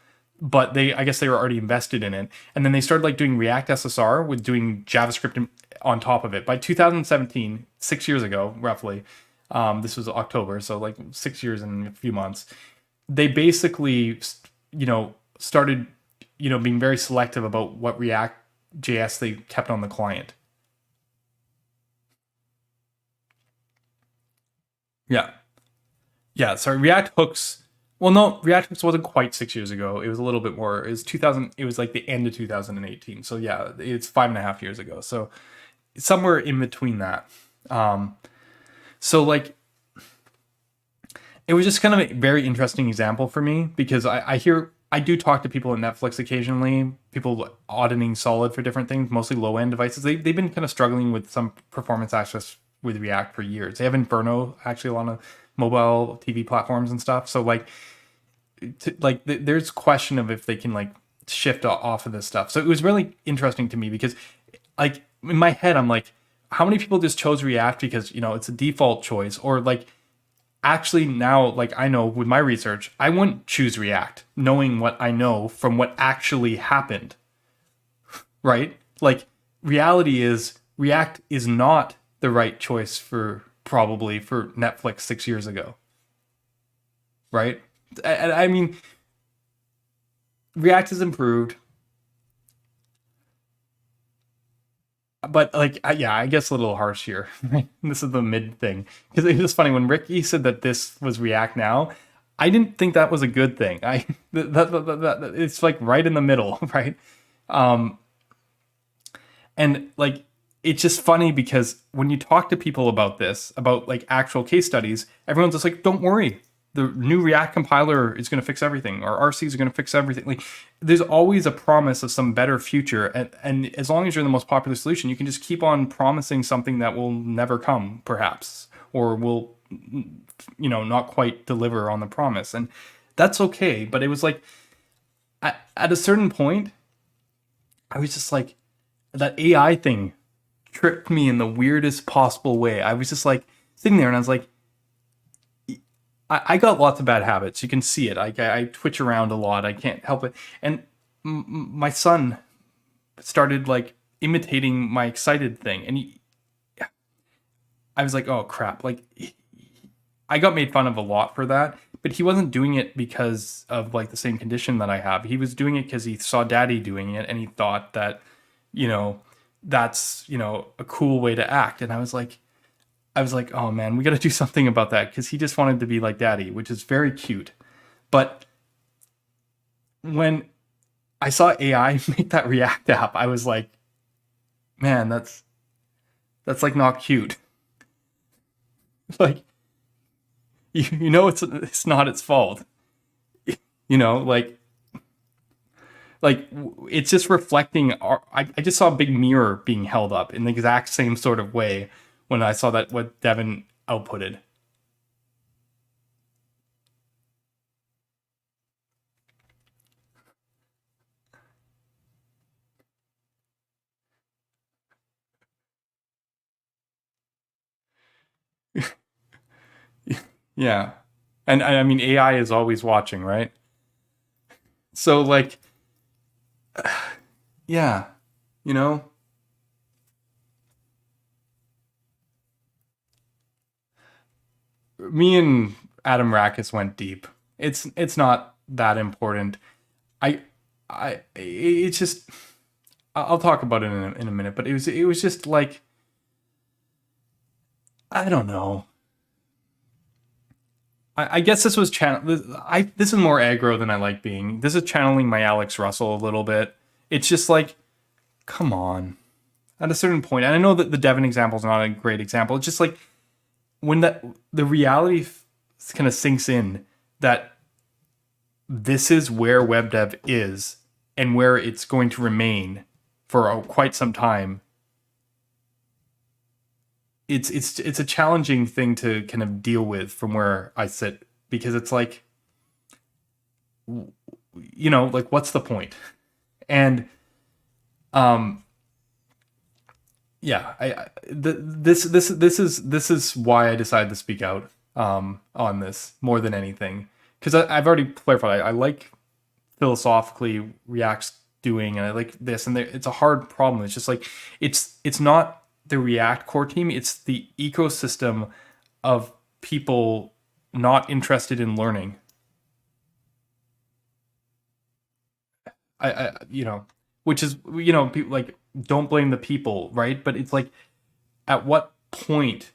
But I guess they were already invested in it. And then they started like doing React SSR with doing JavaScript on top of it. By 2017, 6 years ago, roughly, this was October, so like 6 years and a few months, they basically, started being very selective about what React JS they kept on the client. Yeah. Yeah, sorry, React hooks. Well, no, React hooks wasn't quite 6 years ago. It was a little bit more. It was 2000. It was like the end of 2018. So yeah, it's 5.5 years ago. So somewhere in between that. So like, it was just kind of a very interesting example for me because I do talk to people at Netflix occasionally, people auditing Solid for different things, mostly low end devices. They've been kind of struggling with some performance access with React for years. They have Inferno actually on a mobile TV platforms and stuff. So like, there's question of if they can like shift off of this stuff. So it was really interesting to me because like in my head, I'm like, how many people just chose React because, it's a default choice, or like, actually now, like I know with my research, I wouldn't choose React knowing what I know from what actually happened, right? Like reality is React is not the right choice probably for Netflix 6 years ago, right? I mean, React has improved, but like, I guess a little harsh here. This is the mid thing because it was funny when Ricky said that this was React now. I didn't think that was a good thing. It's like right in the middle, right? And like, it's just funny because when you talk to people about this, about like actual case studies, everyone's just like, don't worry. The new React compiler is going to fix everything, or RCs are going to fix everything. Like, there's always a promise of some better future. And as long as you're the most popular solution, you can just keep on promising something that will never come, perhaps, or will, not quite deliver on the promise. And that's okay. But it was like, at a certain point, I was just like, that AI thing tripped me in the weirdest possible way. I was just like sitting there and I was like, I got lots of bad habits. You can see it. I twitch around a lot. I can't help it. And my son started like imitating my excited thing. And I was like, oh crap. Like I got made fun of a lot for that, but he wasn't doing it because of like the same condition that I have. He was doing it because he saw daddy doing it and he thought that, that's, a cool way to act. And I was like, oh man, we got to do something about that because he just wanted to be like daddy, which is very cute. But when I saw AI make that React app, I was like, man, that's like not cute. Like, it's not its fault. Like it's just reflecting I just saw a big mirror being held up in the exact same sort of way when I saw that what Devin outputted. Yeah. And I mean, AI is always watching, right? So like, yeah, you know, me and Adam Rakis went deep. It's not that important. I it's just I'll talk about it in a minute, but it was just like I don't know. I guess this was this is more aggro than I like being. This is channeling my Alex Russell a little bit. It's just like, come on. At a certain point, and I know that the Devin example is not a great example. It's just like when the reality kind of sinks in that this is where web dev is and where it's going to remain for quite some time. It's a challenging thing to kind of deal with from where I sit, because it's like, like what's the point? And yeah, this is why I decided to speak out on this more than anything, because I've already clarified. I like philosophically React's doing, and I like this, and it's a hard problem. It's just like it's not the React core team, it's the ecosystem of people not interested in learning. which is, people like, don't blame the people, right? But it's like, at what point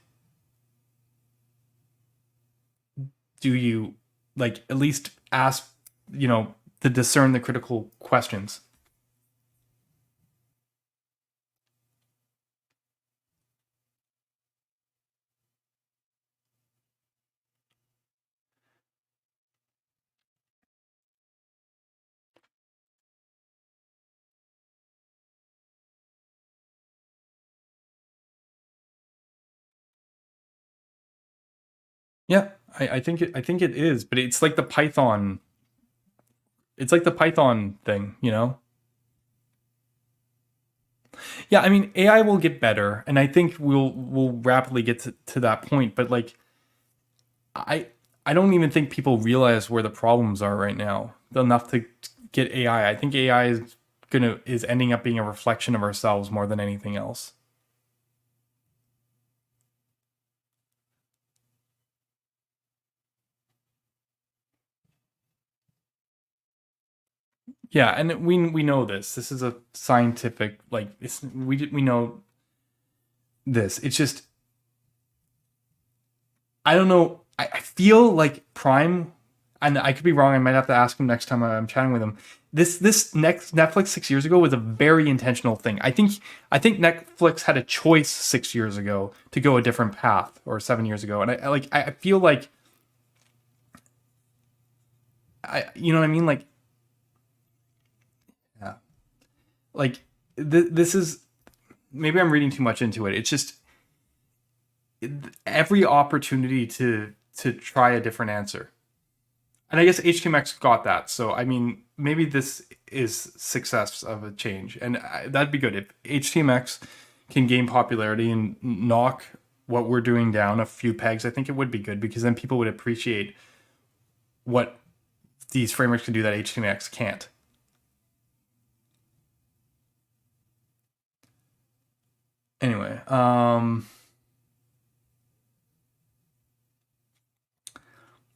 do you like at least ask, to discern the critical questions? Yeah, I think it is, but it's like the Python. It's like the Python thing, Yeah, I mean, AI will get better, and I think we'll rapidly get to that point. But like, I I don't even think people realize where the problems are right now enough to get AI. I think AI is ending up being a reflection of ourselves more than anything else. Yeah, and we know this. This is a scientific, like, we know this. It's just, I don't know. I feel like Prime, and I could be wrong. I might have to ask him next time I'm chatting with him. This next Netflix 6 years ago was a very intentional thing. I think Netflix had a choice 6 years ago to go a different path, or 7 years ago, and I feel like, you know what I mean? Like, yeah, like, this is, maybe I'm reading too much into it. It's just every opportunity to try a different answer. And I guess HTMX got that. So, I mean, maybe this is success of a change. And that'd be good. If HTMX can gain popularity and knock what we're doing down a few pegs, I think it would be good, because then people would appreciate what these frameworks can do that HTMX can't. Anyway,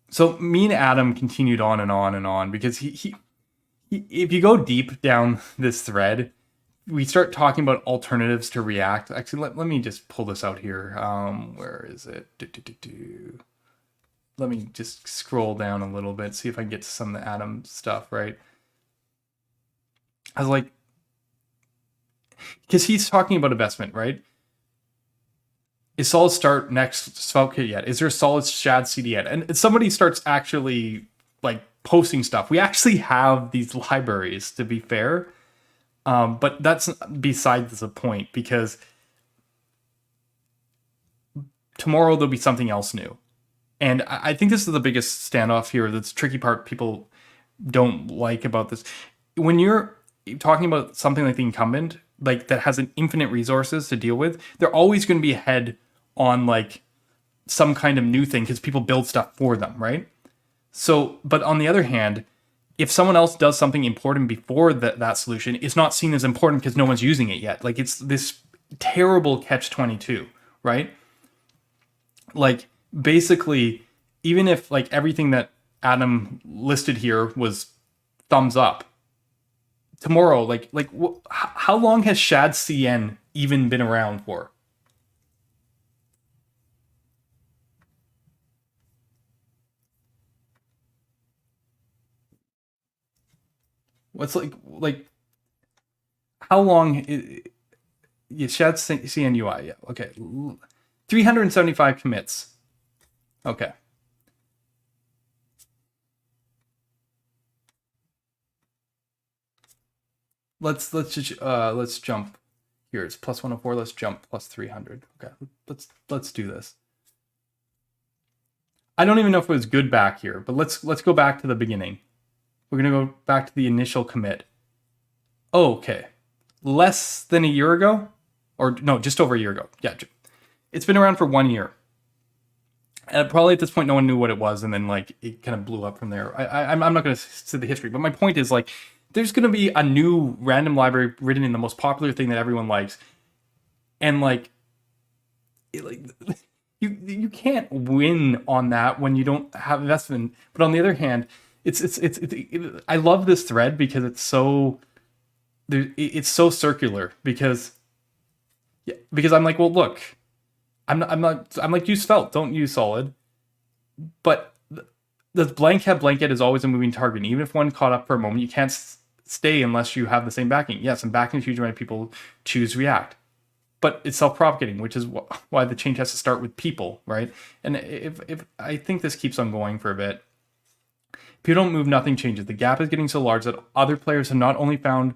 so me and Adam continued on and on and on, because he if you go deep down this thread, we start talking about alternatives to React. Actually, let me just pull this out here. Where is it? Let me just scroll down a little bit, see if I can get to some of the Adam stuff, right? I was like, because he's talking about investment, right? Is solid start next Svelte kit yet? Is there a solid shad CD yet? And somebody starts actually like posting stuff. We actually have these libraries, to be fair, but that's besides the point, because tomorrow there'll be something else new. And I think this is the biggest standoff here. That's the tricky part people don't like about this. When you're talking about something like the incumbent, like, that has an infinite resources to deal with, they're always going to be ahead on like some kind of new thing, because people build stuff for them, right? So, but on the other hand, if someone else does something important before that solution, it's not seen as important because no one's using it yet. Like, it's this terrible catch-22, right? Like, basically, even if like everything that Adam listed here was thumbs up, tomorrow, how long has shad CN even been around for? What's like how long yeah, shad CN UI, yeah, okay. 375 commits. Okay. Let's jump here. It's plus 104. Let's jump plus 300. Okay, let's do this. I don't even know if it was good back here, but let's go back to the beginning. We're gonna go back to the initial commit. Oh, okay, less than a year ago, or no, just over a year ago. Yeah, it's been around for 1 year. And probably at this point, no one knew what it was, and then like it kind of blew up from there. I'm not going to say the history, but my point is, like, there's going to be a new random library written in the most popular thing that everyone likes, and like you can't win on that when you don't have investment. But on the other hand, I love this thread because it's so circular because I'm like, well, look, I'm like, use Svelte, don't use solid. But the blanket is always a moving target. And even if one caught up for a moment, you can't stay unless you have the same backing. Yes, and backing is huge when people choose React. But it's self-propagating, which is why the change has to start with people, right? And if I think this keeps on going for a bit, if you don't move, nothing changes. The gap is getting so large that other players have not only found,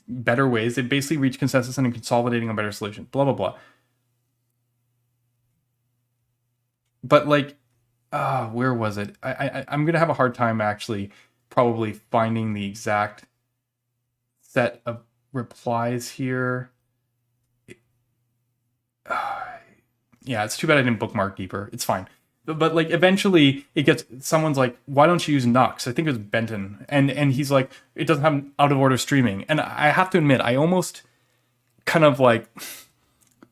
better ways, they basically reach consensus and consolidating a better solution. Blah blah blah. But like, where was it? I'm gonna have a hard time actually probably finding the exact set of replies here. Yeah, it's too bad I didn't bookmark deeper. It's fine. But like eventually it gets, someone's like, why don't you use Nux? I think it was Benton. And he's like, it doesn't have out of order streaming. And I have to admit, I almost kind of like,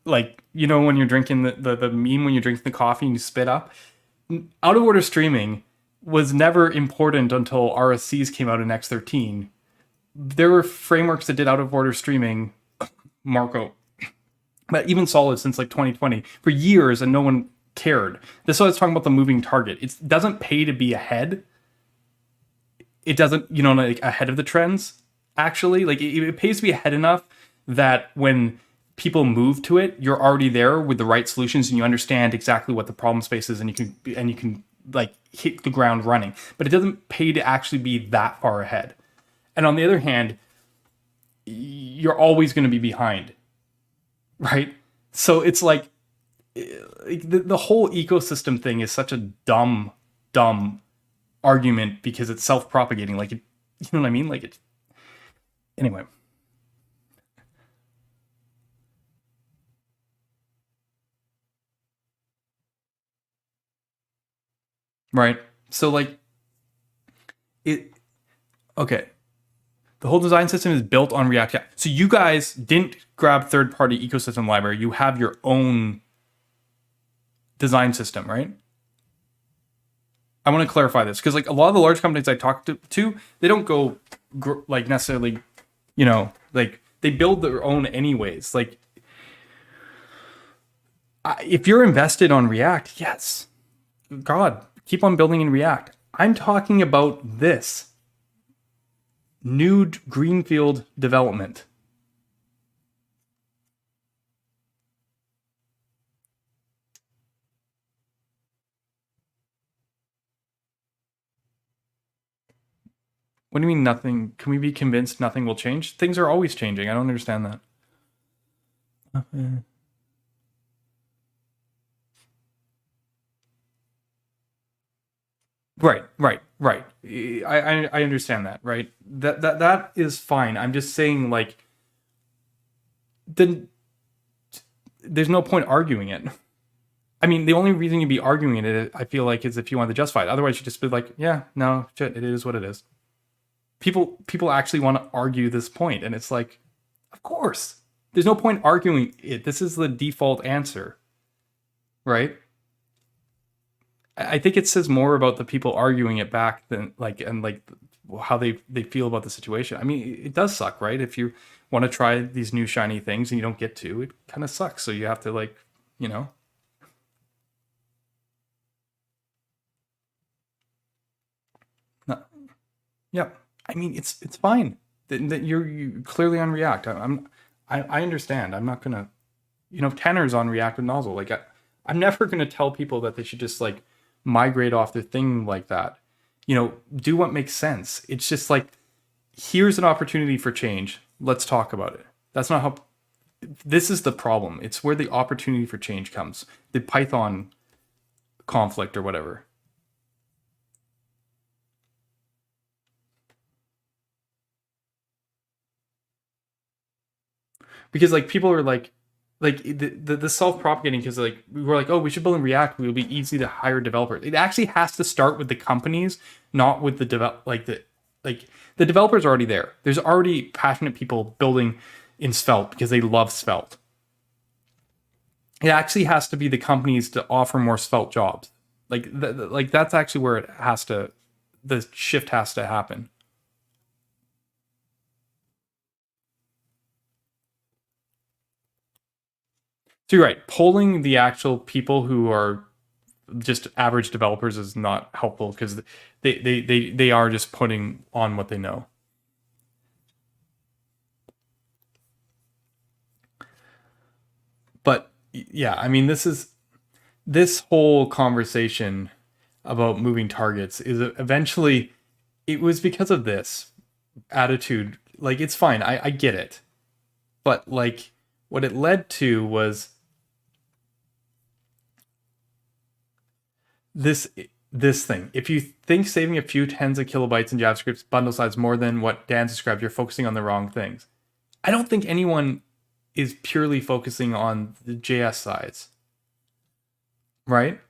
when you're drinking the meme when you're drinking the coffee and you spit up. Out of order streaming was never important until RSCs came out in X13. There were frameworks that did out of order streaming, Marco, but even solid since like 2020 for years, and no one cared. This is what I was talking about, the moving target. It doesn't pay to be ahead. It doesn't, like ahead of the trends. Actually, like it pays to be ahead enough that when people move to it, you're already there with the right solutions and you understand exactly what the problem space is, and you can like hit the ground running. But it doesn't pay to actually be that far ahead. And on the other hand, you're always going to be behind, right? So it's like the whole ecosystem thing is such a dumb argument because it's self-propagating. Like, you know what I mean? Like it. Anyway. Right. So like okay. The whole design system is built on React. Yeah. So you guys didn't grab third-party ecosystem library. You have your own design system, right? I want to clarify this because like a lot of the large companies I talk to they don't go like necessarily, like they build their own anyways. Like if you're invested on React, yes, God, keep on building in React. I'm talking about this new greenfield development. What do you mean nothing? Can we be convinced nothing will change? Things are always changing. I don't understand that. Right. I understand that, right? That is fine. I'm just saying, like, then there's no point arguing it. I mean, the only reason you'd be arguing it, I feel like, is if you want to justify it. Otherwise, you just be like, yeah, no, shit, it is what it is. People actually want to argue this point, and it's like, of course, there's no point arguing it. This is the default answer, right? I think it says more about the people arguing it back than how they feel about the situation. I mean, it does suck, right? If you want to try these new shiny things and you don't get to, it kind of sucks. So you have to No. Yeah. I mean, it's fine that you're clearly on React. I understand. I'm not gonna, Tanner's on React with Nozzle. Like I'm never gonna tell people that they should just like migrate off their thing like that. Do what makes sense. It's just like, here's an opportunity for change. Let's talk about it. That's not how. This is the problem. It's where the opportunity for change comes. The Python conflict or whatever. Because like people are like the self-propagating, because like we were like, oh, we should build in React, it will be easy to hire developers. It actually has to start with the companies, not with the the developers are already there. There's already passionate people building in Svelte because they love Svelte. It actually has to be the companies to offer more Svelte jobs. Like that's actually where it has to the shift has to happen. So you're right. Polling the actual people who are just average developers is not helpful because they are just putting on what they know. But yeah, I mean, this whole conversation about moving targets is eventually, it was because of this attitude. Like, it's fine. I get it. But like what it led to was this thing. If you think saving a few tens of kilobytes in JavaScript's bundle size more than what Dan described, you're focusing on the wrong things. I don't think anyone is purely focusing on the JS size, right?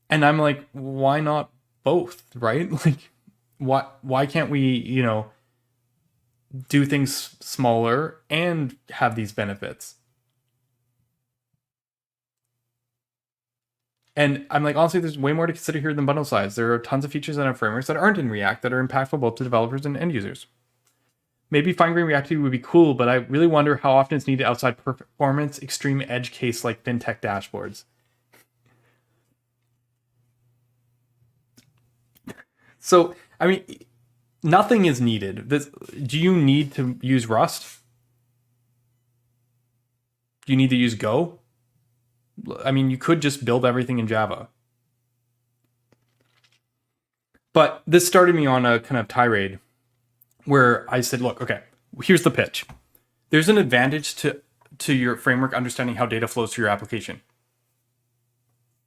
And I'm like, why not both, right? Like, why can't we, you know, do things smaller and have these benefits? And I'm like, honestly, there's way more to consider here than bundle size. There are tons of features in our frameworks that aren't in React that are impactful both to developers and end users. Maybe fine-grained reactivity would be cool, but I really wonder how often it's needed outside performance, extreme edge case like fintech dashboards. So, I mean, nothing is needed. Do you need to use Rust? Do you need to use Go? I mean, you could just build everything in Java. But this started me on a kind of tirade where I said, look, okay, here's the pitch. There's an advantage to your framework understanding how data flows through your application.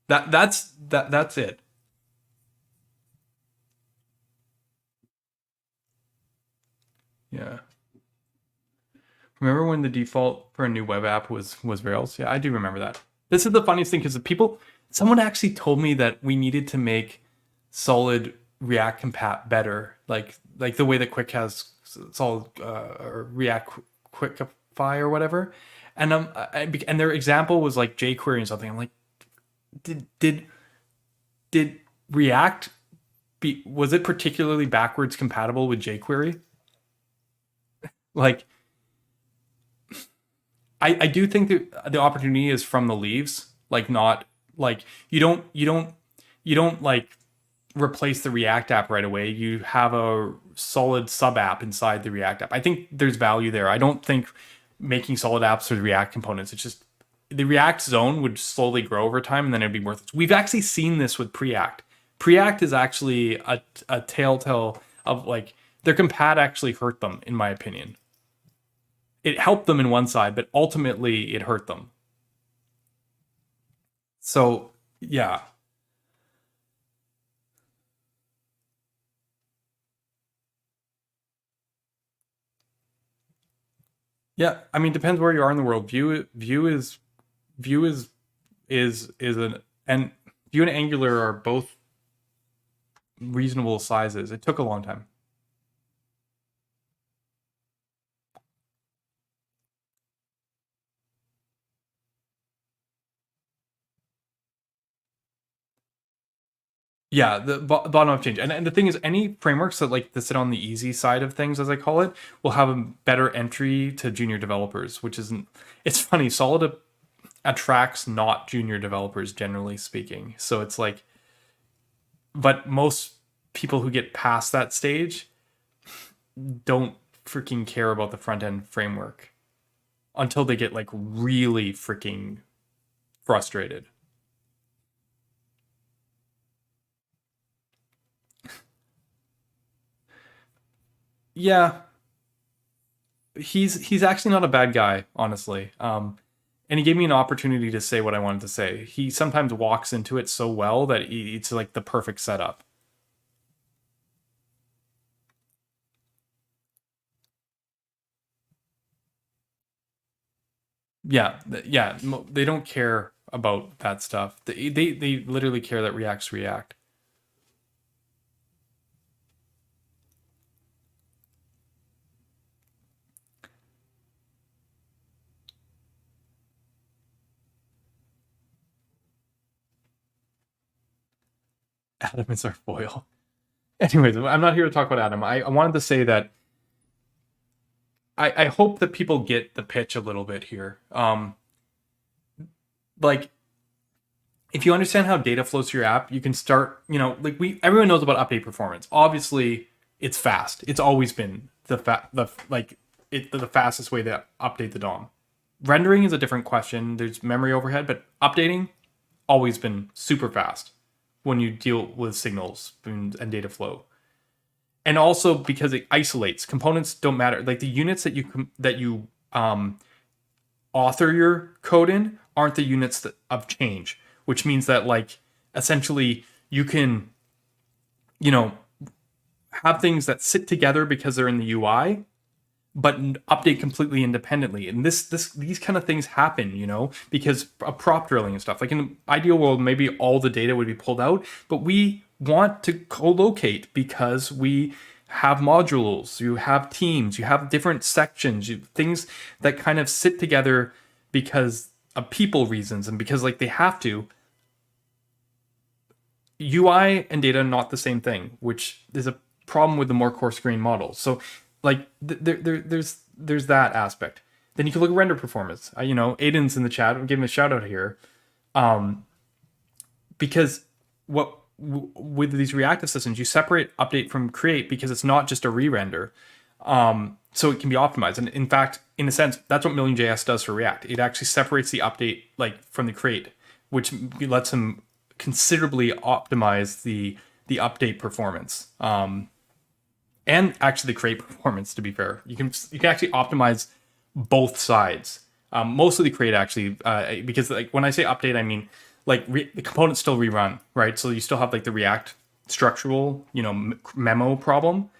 That's it. Yeah. Remember when the default for a new web app was Rails? Yeah, I do remember that. This is the funniest thing because someone actually told me that we needed to make solid React compat better, like the way that Quick has solid or React Quickify or whatever. And and their example was like jQuery and something. I'm like, did React was it particularly backwards compatible with jQuery? Like, I do think that the opportunity is from the leaves, like not like you don't like replace the React app right away. You have a solid sub app inside the React app. I think there's value there. I don't think making solid apps with React components, it's just the React zone would slowly grow over time and then it'd be worthless. We've actually seen this with Preact. Preact is actually a telltale of like their compat actually hurt them, in my opinion. It helped them in one side, but ultimately it hurt them. So, yeah. Yeah, I mean, depends where you are in the world. Vue is an and Vue and Angular are both reasonable sizes. It took a long time. Yeah, the bottom up change. And the thing is, any frameworks that sit on the easy side of things, as I call it, will have a better entry to junior developers, which isn't. It's funny. Solid attracts not junior developers, generally speaking. So it's like, but most people who get past that stage don't freaking care about the front end framework until they get like really freaking frustrated. Yeah, he's actually not a bad guy, honestly. And he gave me an opportunity to say what I wanted to say. He sometimes walks into it so well that it's like the perfect setup. Yeah, they don't care about that stuff. They literally care that Reacts react. Adam is our foil. anyways, I'm not here to talk about Atom. I wanted to say that I hope that people get the pitch a little bit here. Like, if you understand how data flows through your app, you can start, like everyone knows about update performance. Obviously, it's fast. It's always been the fastest way to update the DOM. Rendering is a different question. There's memory overhead, but updating always been super fast when you deal with signals and data flow. And also because it isolates, components don't matter. Like the units that you author your code in aren't the units of change, which means that like essentially you can, have things that sit together because they're in the UI, but update completely independently. And these kind of things happen, because of prop drilling and stuff. Like in an ideal world, maybe all the data would be pulled out, but we want to co-locate because we have modules, you have teams, you have different sections, things that kind of sit together because of people reasons and because like they have to. UI and data are not the same thing, which is a problem with the more coarse grained models. So like there's that aspect. Then you can look at render performance. Aiden's in the chat. I'm giving a shout out here, because with these reactive systems, you separate update from create because it's not just a re-render. So it can be optimized. And in fact, in a sense, that's what Million.js does for React. It actually separates the update like from the create, which lets them considerably optimize the update performance. And actually the create performance, to be fair. You can actually optimize both sides. Mostly the create actually, because like when I say update, I mean like the components still rerun, right? So you still have like the React structural, memo problem,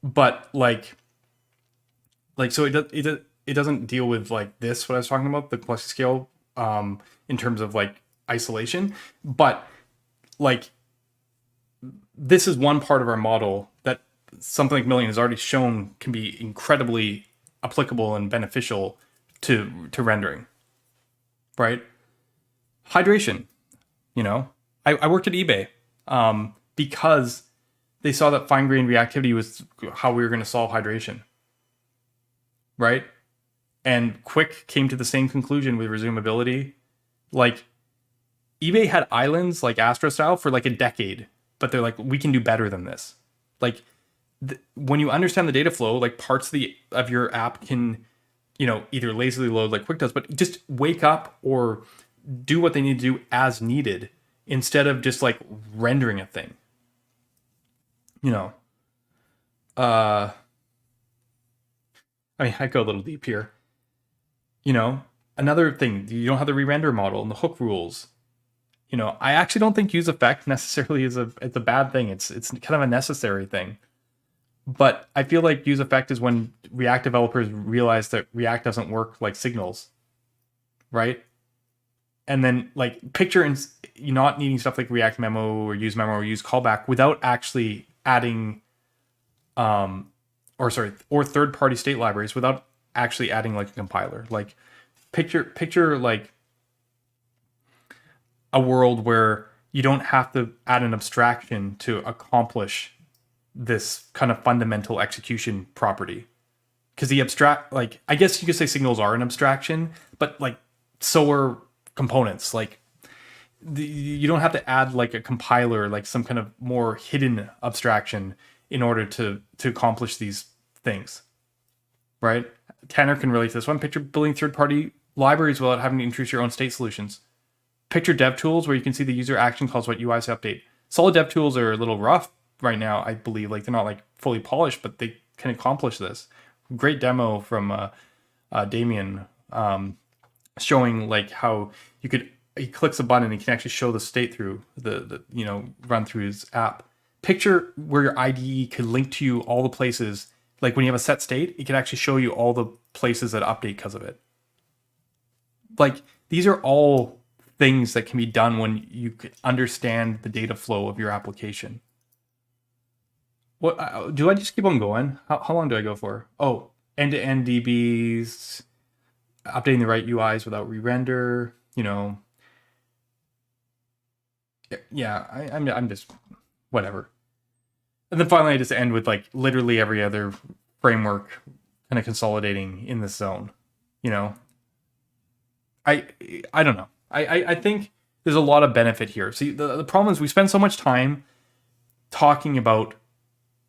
but so it doesn't deal with like this, what I was talking about, the complexity scale, in terms of like isolation, but like this is one part of our model that something like Million has already shown can be incredibly applicable and beneficial to rendering, right? Hydration, I worked at eBay because they saw that fine-grained reactivity was how we were going to solve hydration, right? And Quick came to the same conclusion with resumability. Like eBay had islands like Astro style for like a decade, but they're like, we can do better than this. Like when you understand the data flow, like parts of your app can, either lazily load like Quick does, but just wake up or do what they need to do as needed instead of just like rendering a thing. I mean, I go a little deep here. Another thing, you don't have the re-render model and the hook rules. I actually don't think use effect necessarily it's a bad thing. It's kind of a necessary thing. But I feel like use effect is when React developers realize that React doesn't work like signals, right? And then like picture you not needing stuff like React memo or use callback without actually adding, or third-party state libraries without actually adding like a compiler. Like picture like a world where you don't have to add an abstraction to accomplish this kind of fundamental execution property. Because the abstract, like, I guess you could say signals are an abstraction, but like so are components. Like you don't have to add like a compiler, like some kind of more hidden abstraction in order to accomplish these things, right? Tanner can relate to this one. Picture building third-party libraries without having to introduce your own state solutions. Picture dev tools where you can see the user action calls what UIs update. Solid dev tools are a little rough right now, I believe. Like they're not like fully polished, but they can accomplish this. Great demo from Damien, showing like how he clicks a button and he can actually show the state through the run through his app. Picture where your IDE could link to you all the places. Like when you have a set state, it can actually show you all the places that update because of it. Like these are all things that can be done when you understand the data flow of your application. What do I just keep on going? How long do I go for? Oh, end-to-end DBs, updating the right UIs without re-render. Yeah, I'm just whatever. And then finally, I just end with like literally every other framework kind of consolidating in this zone. You know, I don't know. I think there's a lot of benefit here. See, the problem is we spend so much time talking about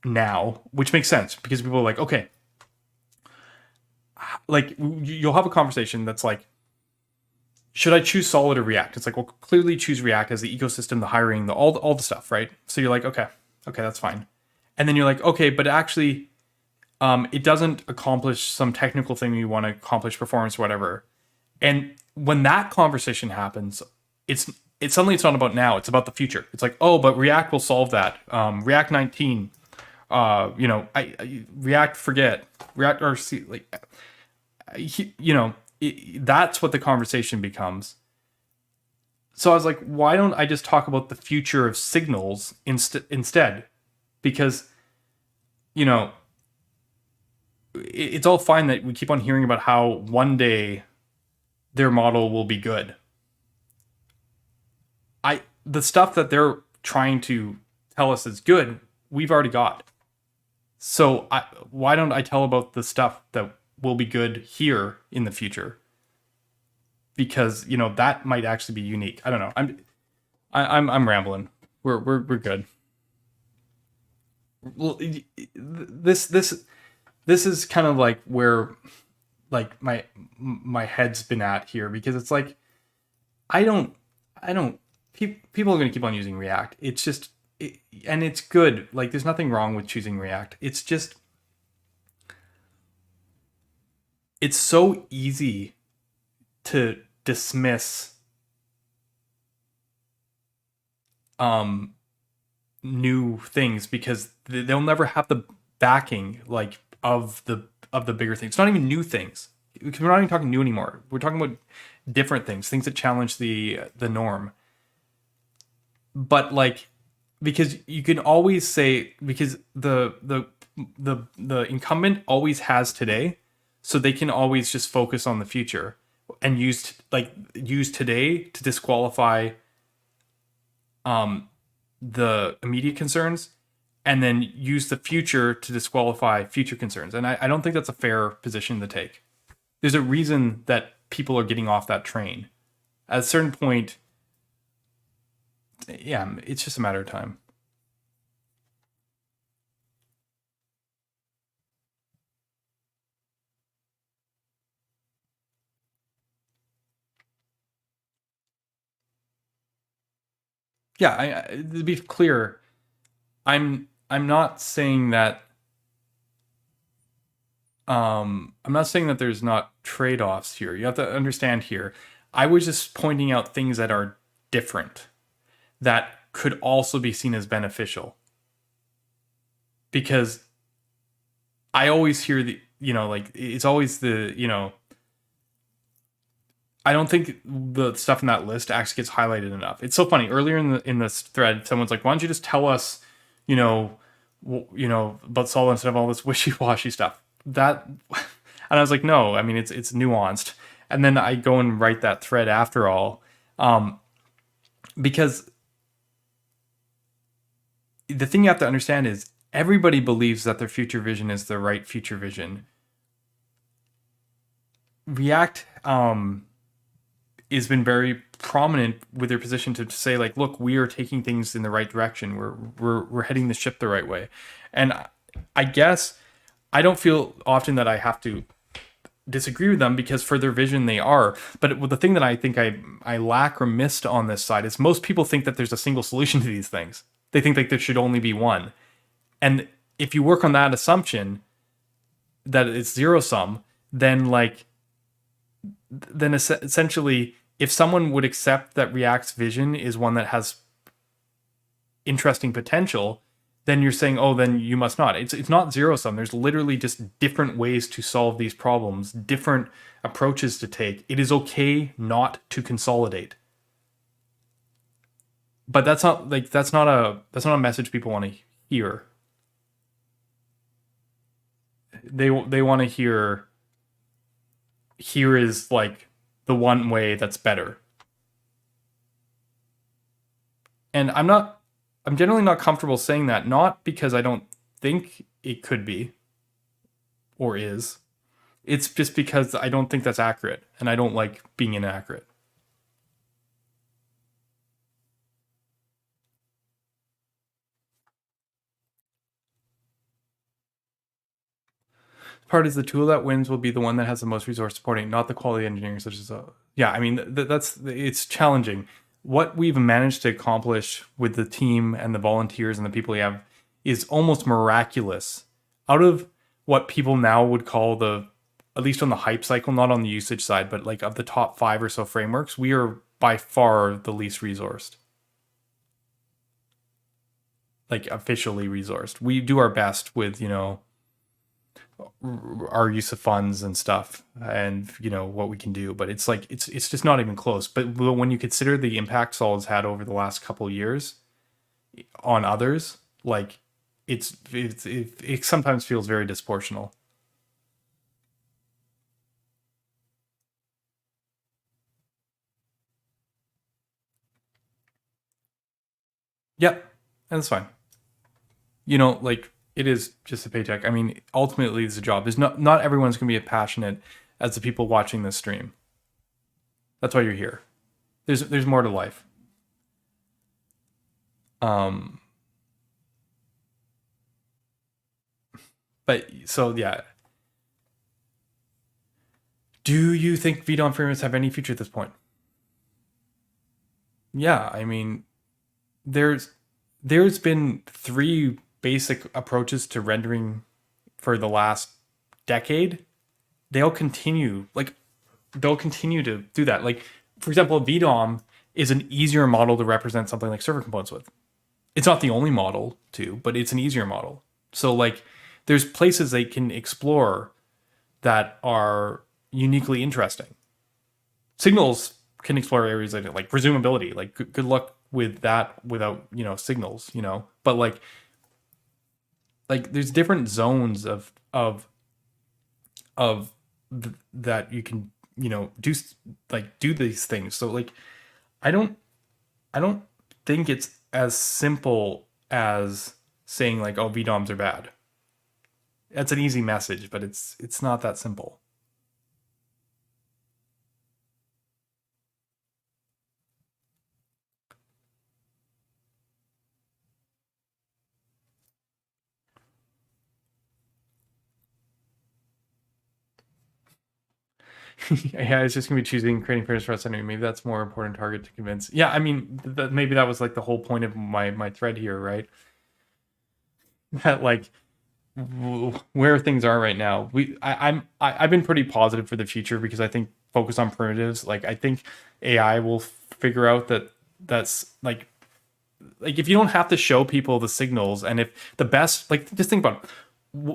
now, which makes sense because people are like, okay, like you'll have a conversation that's like, should I choose Solid or React? It's like, well, clearly choose React as the ecosystem, the hiring, all the stuff, right? So you're like, okay, that's fine. And then you're like, okay, but actually, it doesn't accomplish some technical thing you want to accomplish, performance, whatever. And when that conversation happens, it's suddenly it's not about now, it's about the future. It's like, oh, but React will solve that. React 19, React forget, React RC, like, that's what the conversation becomes. So I was like, why don't I just talk about the future of signals instead? Because, it's all fine that we keep on hearing about how one day their model will be good. The stuff that they're trying to tell us is good, we've already got. So why don't I tell about the stuff that will be good here in the future? Because that might actually be unique. I don't know. I'm rambling. We're good. Well, this is kind of like where like my head's been at here, because it's like I don't people are going to keep on using React. It's just and it's good. Like there's nothing wrong with choosing React. It's just it's so easy to dismiss new things because they'll never have the backing like of the bigger things. It's not even new things, because we're not even talking new anymore. We're talking about different things that challenge the norm. But like, because you can always say, because the incumbent always has today, so they can always just focus on the future and use today to disqualify the immediate concerns, and then use the future to disqualify future concerns. And I don't think that's a fair position to take. There's a reason that people are getting off that train. At a certain point, yeah, it's just a matter of time. Yeah, to be clear, I'm not saying that I'm not saying that there's not trade-offs here. You have to understand here. I was just pointing out things that are different that could also be seen as beneficial. Because I always hear it's always I don't think the stuff in that list actually gets highlighted enough. It's so funny. Earlier in this thread, someone's like, "Why don't you just tell us, about Solid instead of all this wishy-washy stuff?" And I was like, "No, I mean it's nuanced." And then I go and write that thread after all, because the thing you have to understand is everybody believes that their future vision is the right future vision. React has been very prominent with their position to say, like, look, we are taking things in the right direction. We're heading the ship the right way. And I guess I don't feel often that I have to disagree with them, because for their vision they are. But the thing that I think I lack or missed on this side is most people think that there's a single solution to these things. They think like there should only be one. And if you work on that assumption that it's zero sum, then essentially, if someone would accept that React's vision is one that has interesting potential, then you're saying, oh, then you must not. It's not zero sum. There's literally just different ways to solve these problems, different approaches to take. It is okay not to consolidate. But that's not a message people want to hear. They want to hear, here is like the one way that's better. And I'm not I'm generally not comfortable saying that, not because I don't think it could be or is. It's just because I don't think that's accurate, and I don't like being inaccurate. Part is the tool that wins will be the one that has the most resource supporting, not the quality engineering, such as yeah. I mean, it's challenging. What we've managed to accomplish with the team and the volunteers and the people we have is almost miraculous. Out of what people now would call at least on the hype cycle, not on the usage side, but like of the top 5 or so frameworks, we are by far the least resourced. Like officially resourced. We do our best with, our use of funds and stuff and what we can do, but it's like it's just not even close. But when you consider the impact Solid's had over the last couple of years on others, like it sometimes feels very disproportional. Yep, and that's fine. Like it is just a paycheck. I mean, ultimately, it's a job. There's not everyone's going to be as passionate as the people watching this stream. That's why you're here. There's more to life. But so yeah. Do you think VDOM frameworks have any future at this point? Yeah, I mean, there's been 3 basic approaches to rendering for the last decade. They'll continue to do that. Like, for example, VDOM is an easier model to represent something like server components with. It's not the only model too, but it's an easier model. So like there's places they can explore that are uniquely interesting. Signals can explore areas like presumability. Like good luck with that without signals. But like there's different zones of that you can do these things. So like I don't think it's as simple as saying like, oh, VDOMs are bad. That's an easy message, but it's not that simple. Yeah, it's just gonna be choosing creating pairs for us anyway. Maybe that's more important target to convince. Yeah, I mean, maybe that was like the whole point of my thread here, right? That like where things are right now. I've been pretty positive for the future because I think focus on primitives. Like I think AI will figure out that's like if you don't have to show people the signals, and if the best, like just think about it,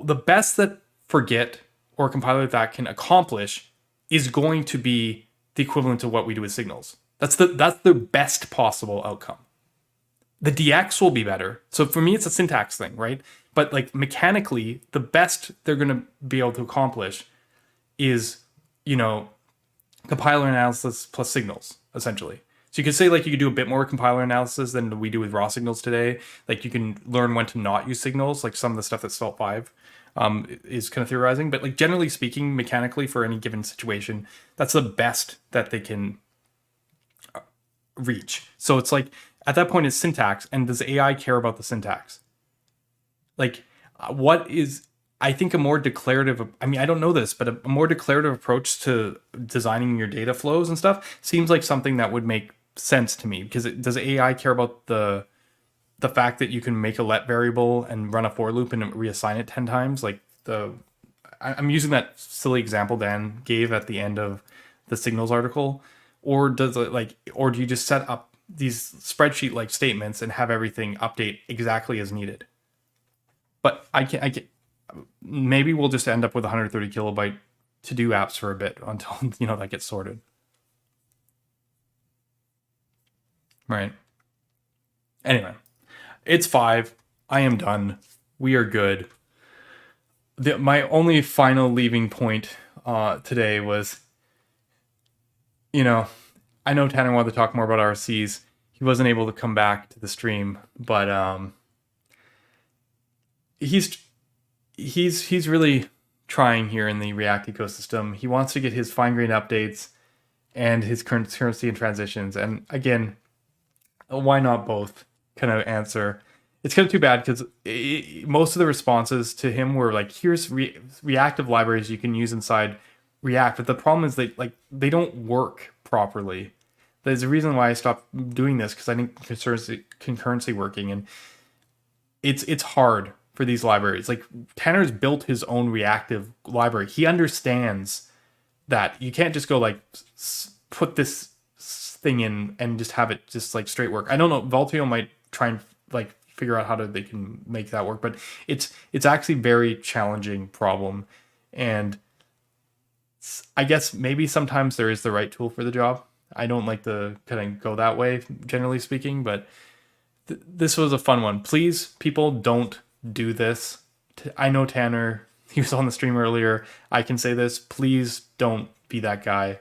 the best that Forget or a compiler that can accomplish is going to be the equivalent to what we do with signals. That's the best possible outcome. The DX will be better. So for me, it's a syntax thing, right? But like mechanically, the best they're going to be able to accomplish is, compiler analysis plus signals, essentially. So you could say like you could do a bit more compiler analysis than we do with raw signals today. Like you can learn when to not use signals, like some of the stuff that Svelte 5 is kind of theorizing. But like generally speaking, mechanically for any given situation, that's the best that they can reach. So it's like at that point it's syntax, and does AI care about the syntax? Like what is, I think a more declarative, I mean, I don't know this, but a more declarative approach to designing your data flows and stuff seems like something that would make sense to me, because does AI care about the fact that you can make a let variable and run a for loop and reassign it 10 times? Like I'm using that silly example Dan gave at the end of the signals article, or does it or do you just set up these spreadsheet like statements and have everything update exactly as needed? But I can maybe we'll just end up with 130 kilobyte to do apps for a bit until that gets sorted. Right. Anyway, it's 5. I am done. We are good. My only final leaving point today was, I know Tanner wanted to talk more about RCs. he wasn't able to come back to the stream, but he's really trying here in the React ecosystem. He wants to get his fine-grained updates and his currency and transitions. And again, why not both kind of answer? It's kind of too bad because most of the responses to him were like, here's reactive libraries you can use inside React. But the problem is they don't work properly. There's a reason why I stopped doing this, because I think concurrency working, and it's hard for these libraries. Like, Tanner's built his own reactive library. He understands that you can't just go like put this thing in and just have it just like straight work. I don't know. Valtio might try and like figure out how they can make that work, but it's actually very challenging problem. And I guess maybe sometimes there is the right tool for the job. I don't like to kind of go that way, generally speaking, but this was a fun one. Please, people, don't do this. I know Tanner, he was on the stream earlier. I can say this. Please don't be that guy.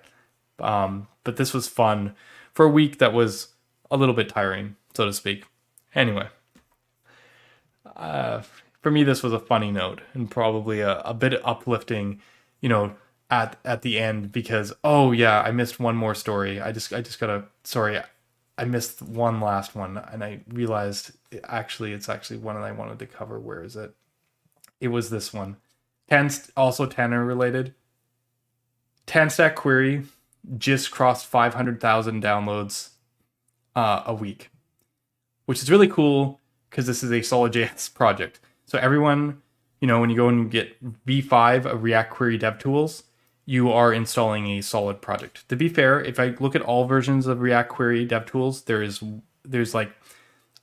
But this was fun for a week that was a little bit tiring, so to speak. Anyway, for me, this was a funny note and probably a bit uplifting, at the end, because, oh yeah, I missed one more story. I just gotta, sorry, I missed one last one, and I realized it's actually one that I wanted to cover. Where is it? It was this one. Also Tanner related. Tanstack query just crossed 500,000 downloads a week, which is really cool because this is a solid.js project. So everyone, when you go and get V5 of React Query DevTools, you are installing a solid project. To be fair, if I look at all versions of React Query DevTools, there's like,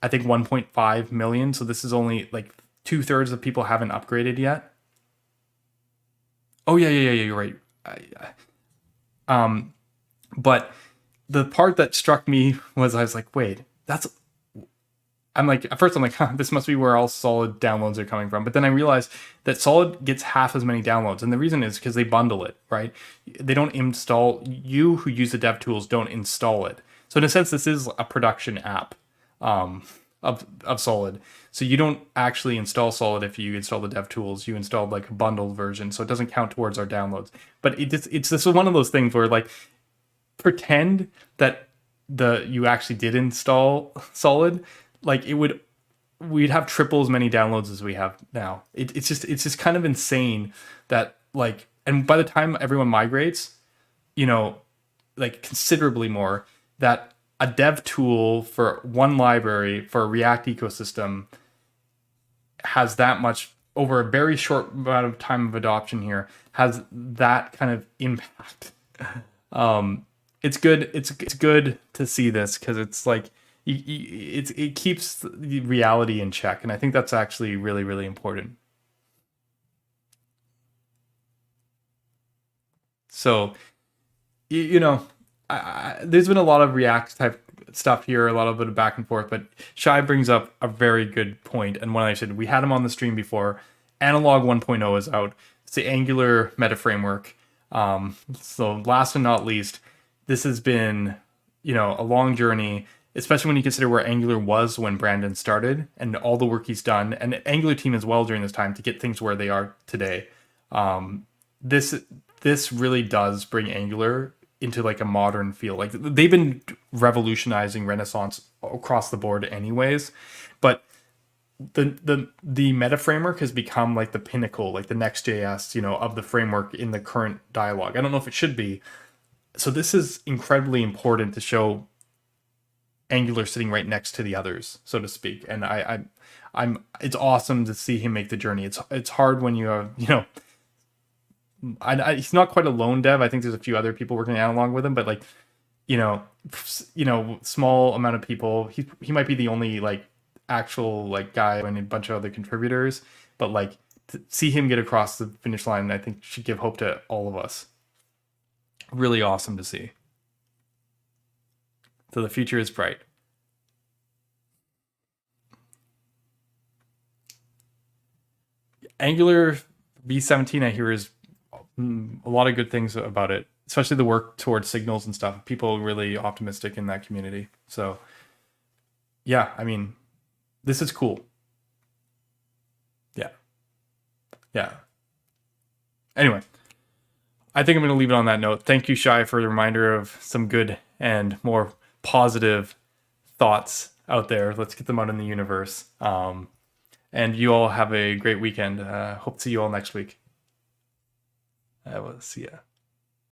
I think 1.5 million. So this is only like 2/3 of people haven't upgraded yet. Oh yeah, you're right. But the part that struck me was, I was like, wait, at first I'm like, this must be where all solid downloads are coming from. But then I realized that solid gets half as many downloads. And the reason is because they bundle it, right? They don't install, you who use the dev tools don't install it. So in a sense, this is a production app of Solid. So you don't actually install Solid if you install the dev tools. You installed like a bundled version. So it doesn't count towards our downloads. But this is one of those things where like, pretend that you actually did install Solid, like we'd have triple as many downloads as we have now. It's just kind of insane that like, and by the time everyone migrates, like considerably more, that a dev tool for one library for a React ecosystem has that much, over a very short amount of time of adoption here, has that kind of impact. It's good. It's good to see this, because it's like it keeps the reality in check, and I think that's actually really, really important. So, there's been a lot of React type stuff here, a lot of bit back and forth, but Shai brings up a very good point, and one I said, we had him on the stream before. Analog 1.0 is out. It's the Angular meta framework. So last and not least, this has been, a long journey, especially when you consider where Angular was when Brandon started and all the work he's done, and the Angular team as well during this time to get things where they are today. This really does bring Angular into like a modern feel. Like, they've been revolutionizing Renaissance across the board anyways, but the meta framework has become like the pinnacle, like the next JS, of the framework in the current dialogue. I don't know if it should be. So this is incredibly important to show Angular sitting right next to the others, so to speak. And it's awesome to see him make the journey. It's hard when you have, he's not quite a lone dev. I think there's a few other people working analog with him, but like, small amount of people. He might be the only like actual like guy and a bunch of other contributors, but like to see him get across the finish line, I think should give hope to all of us. Really awesome to see. So the future is bright. Angular V17, I hear, is a lot of good things about it, especially the work towards signals and stuff. People are really optimistic in that community. So yeah, I mean, this is cool. Yeah. Yeah. Anyway, I think I'm going to leave it on that note. Thank you, Shai, for the reminder of some good and more positive thoughts out there. Let's get them out in the universe. And you all have a great weekend. Hope to see you all next week. I will see ya.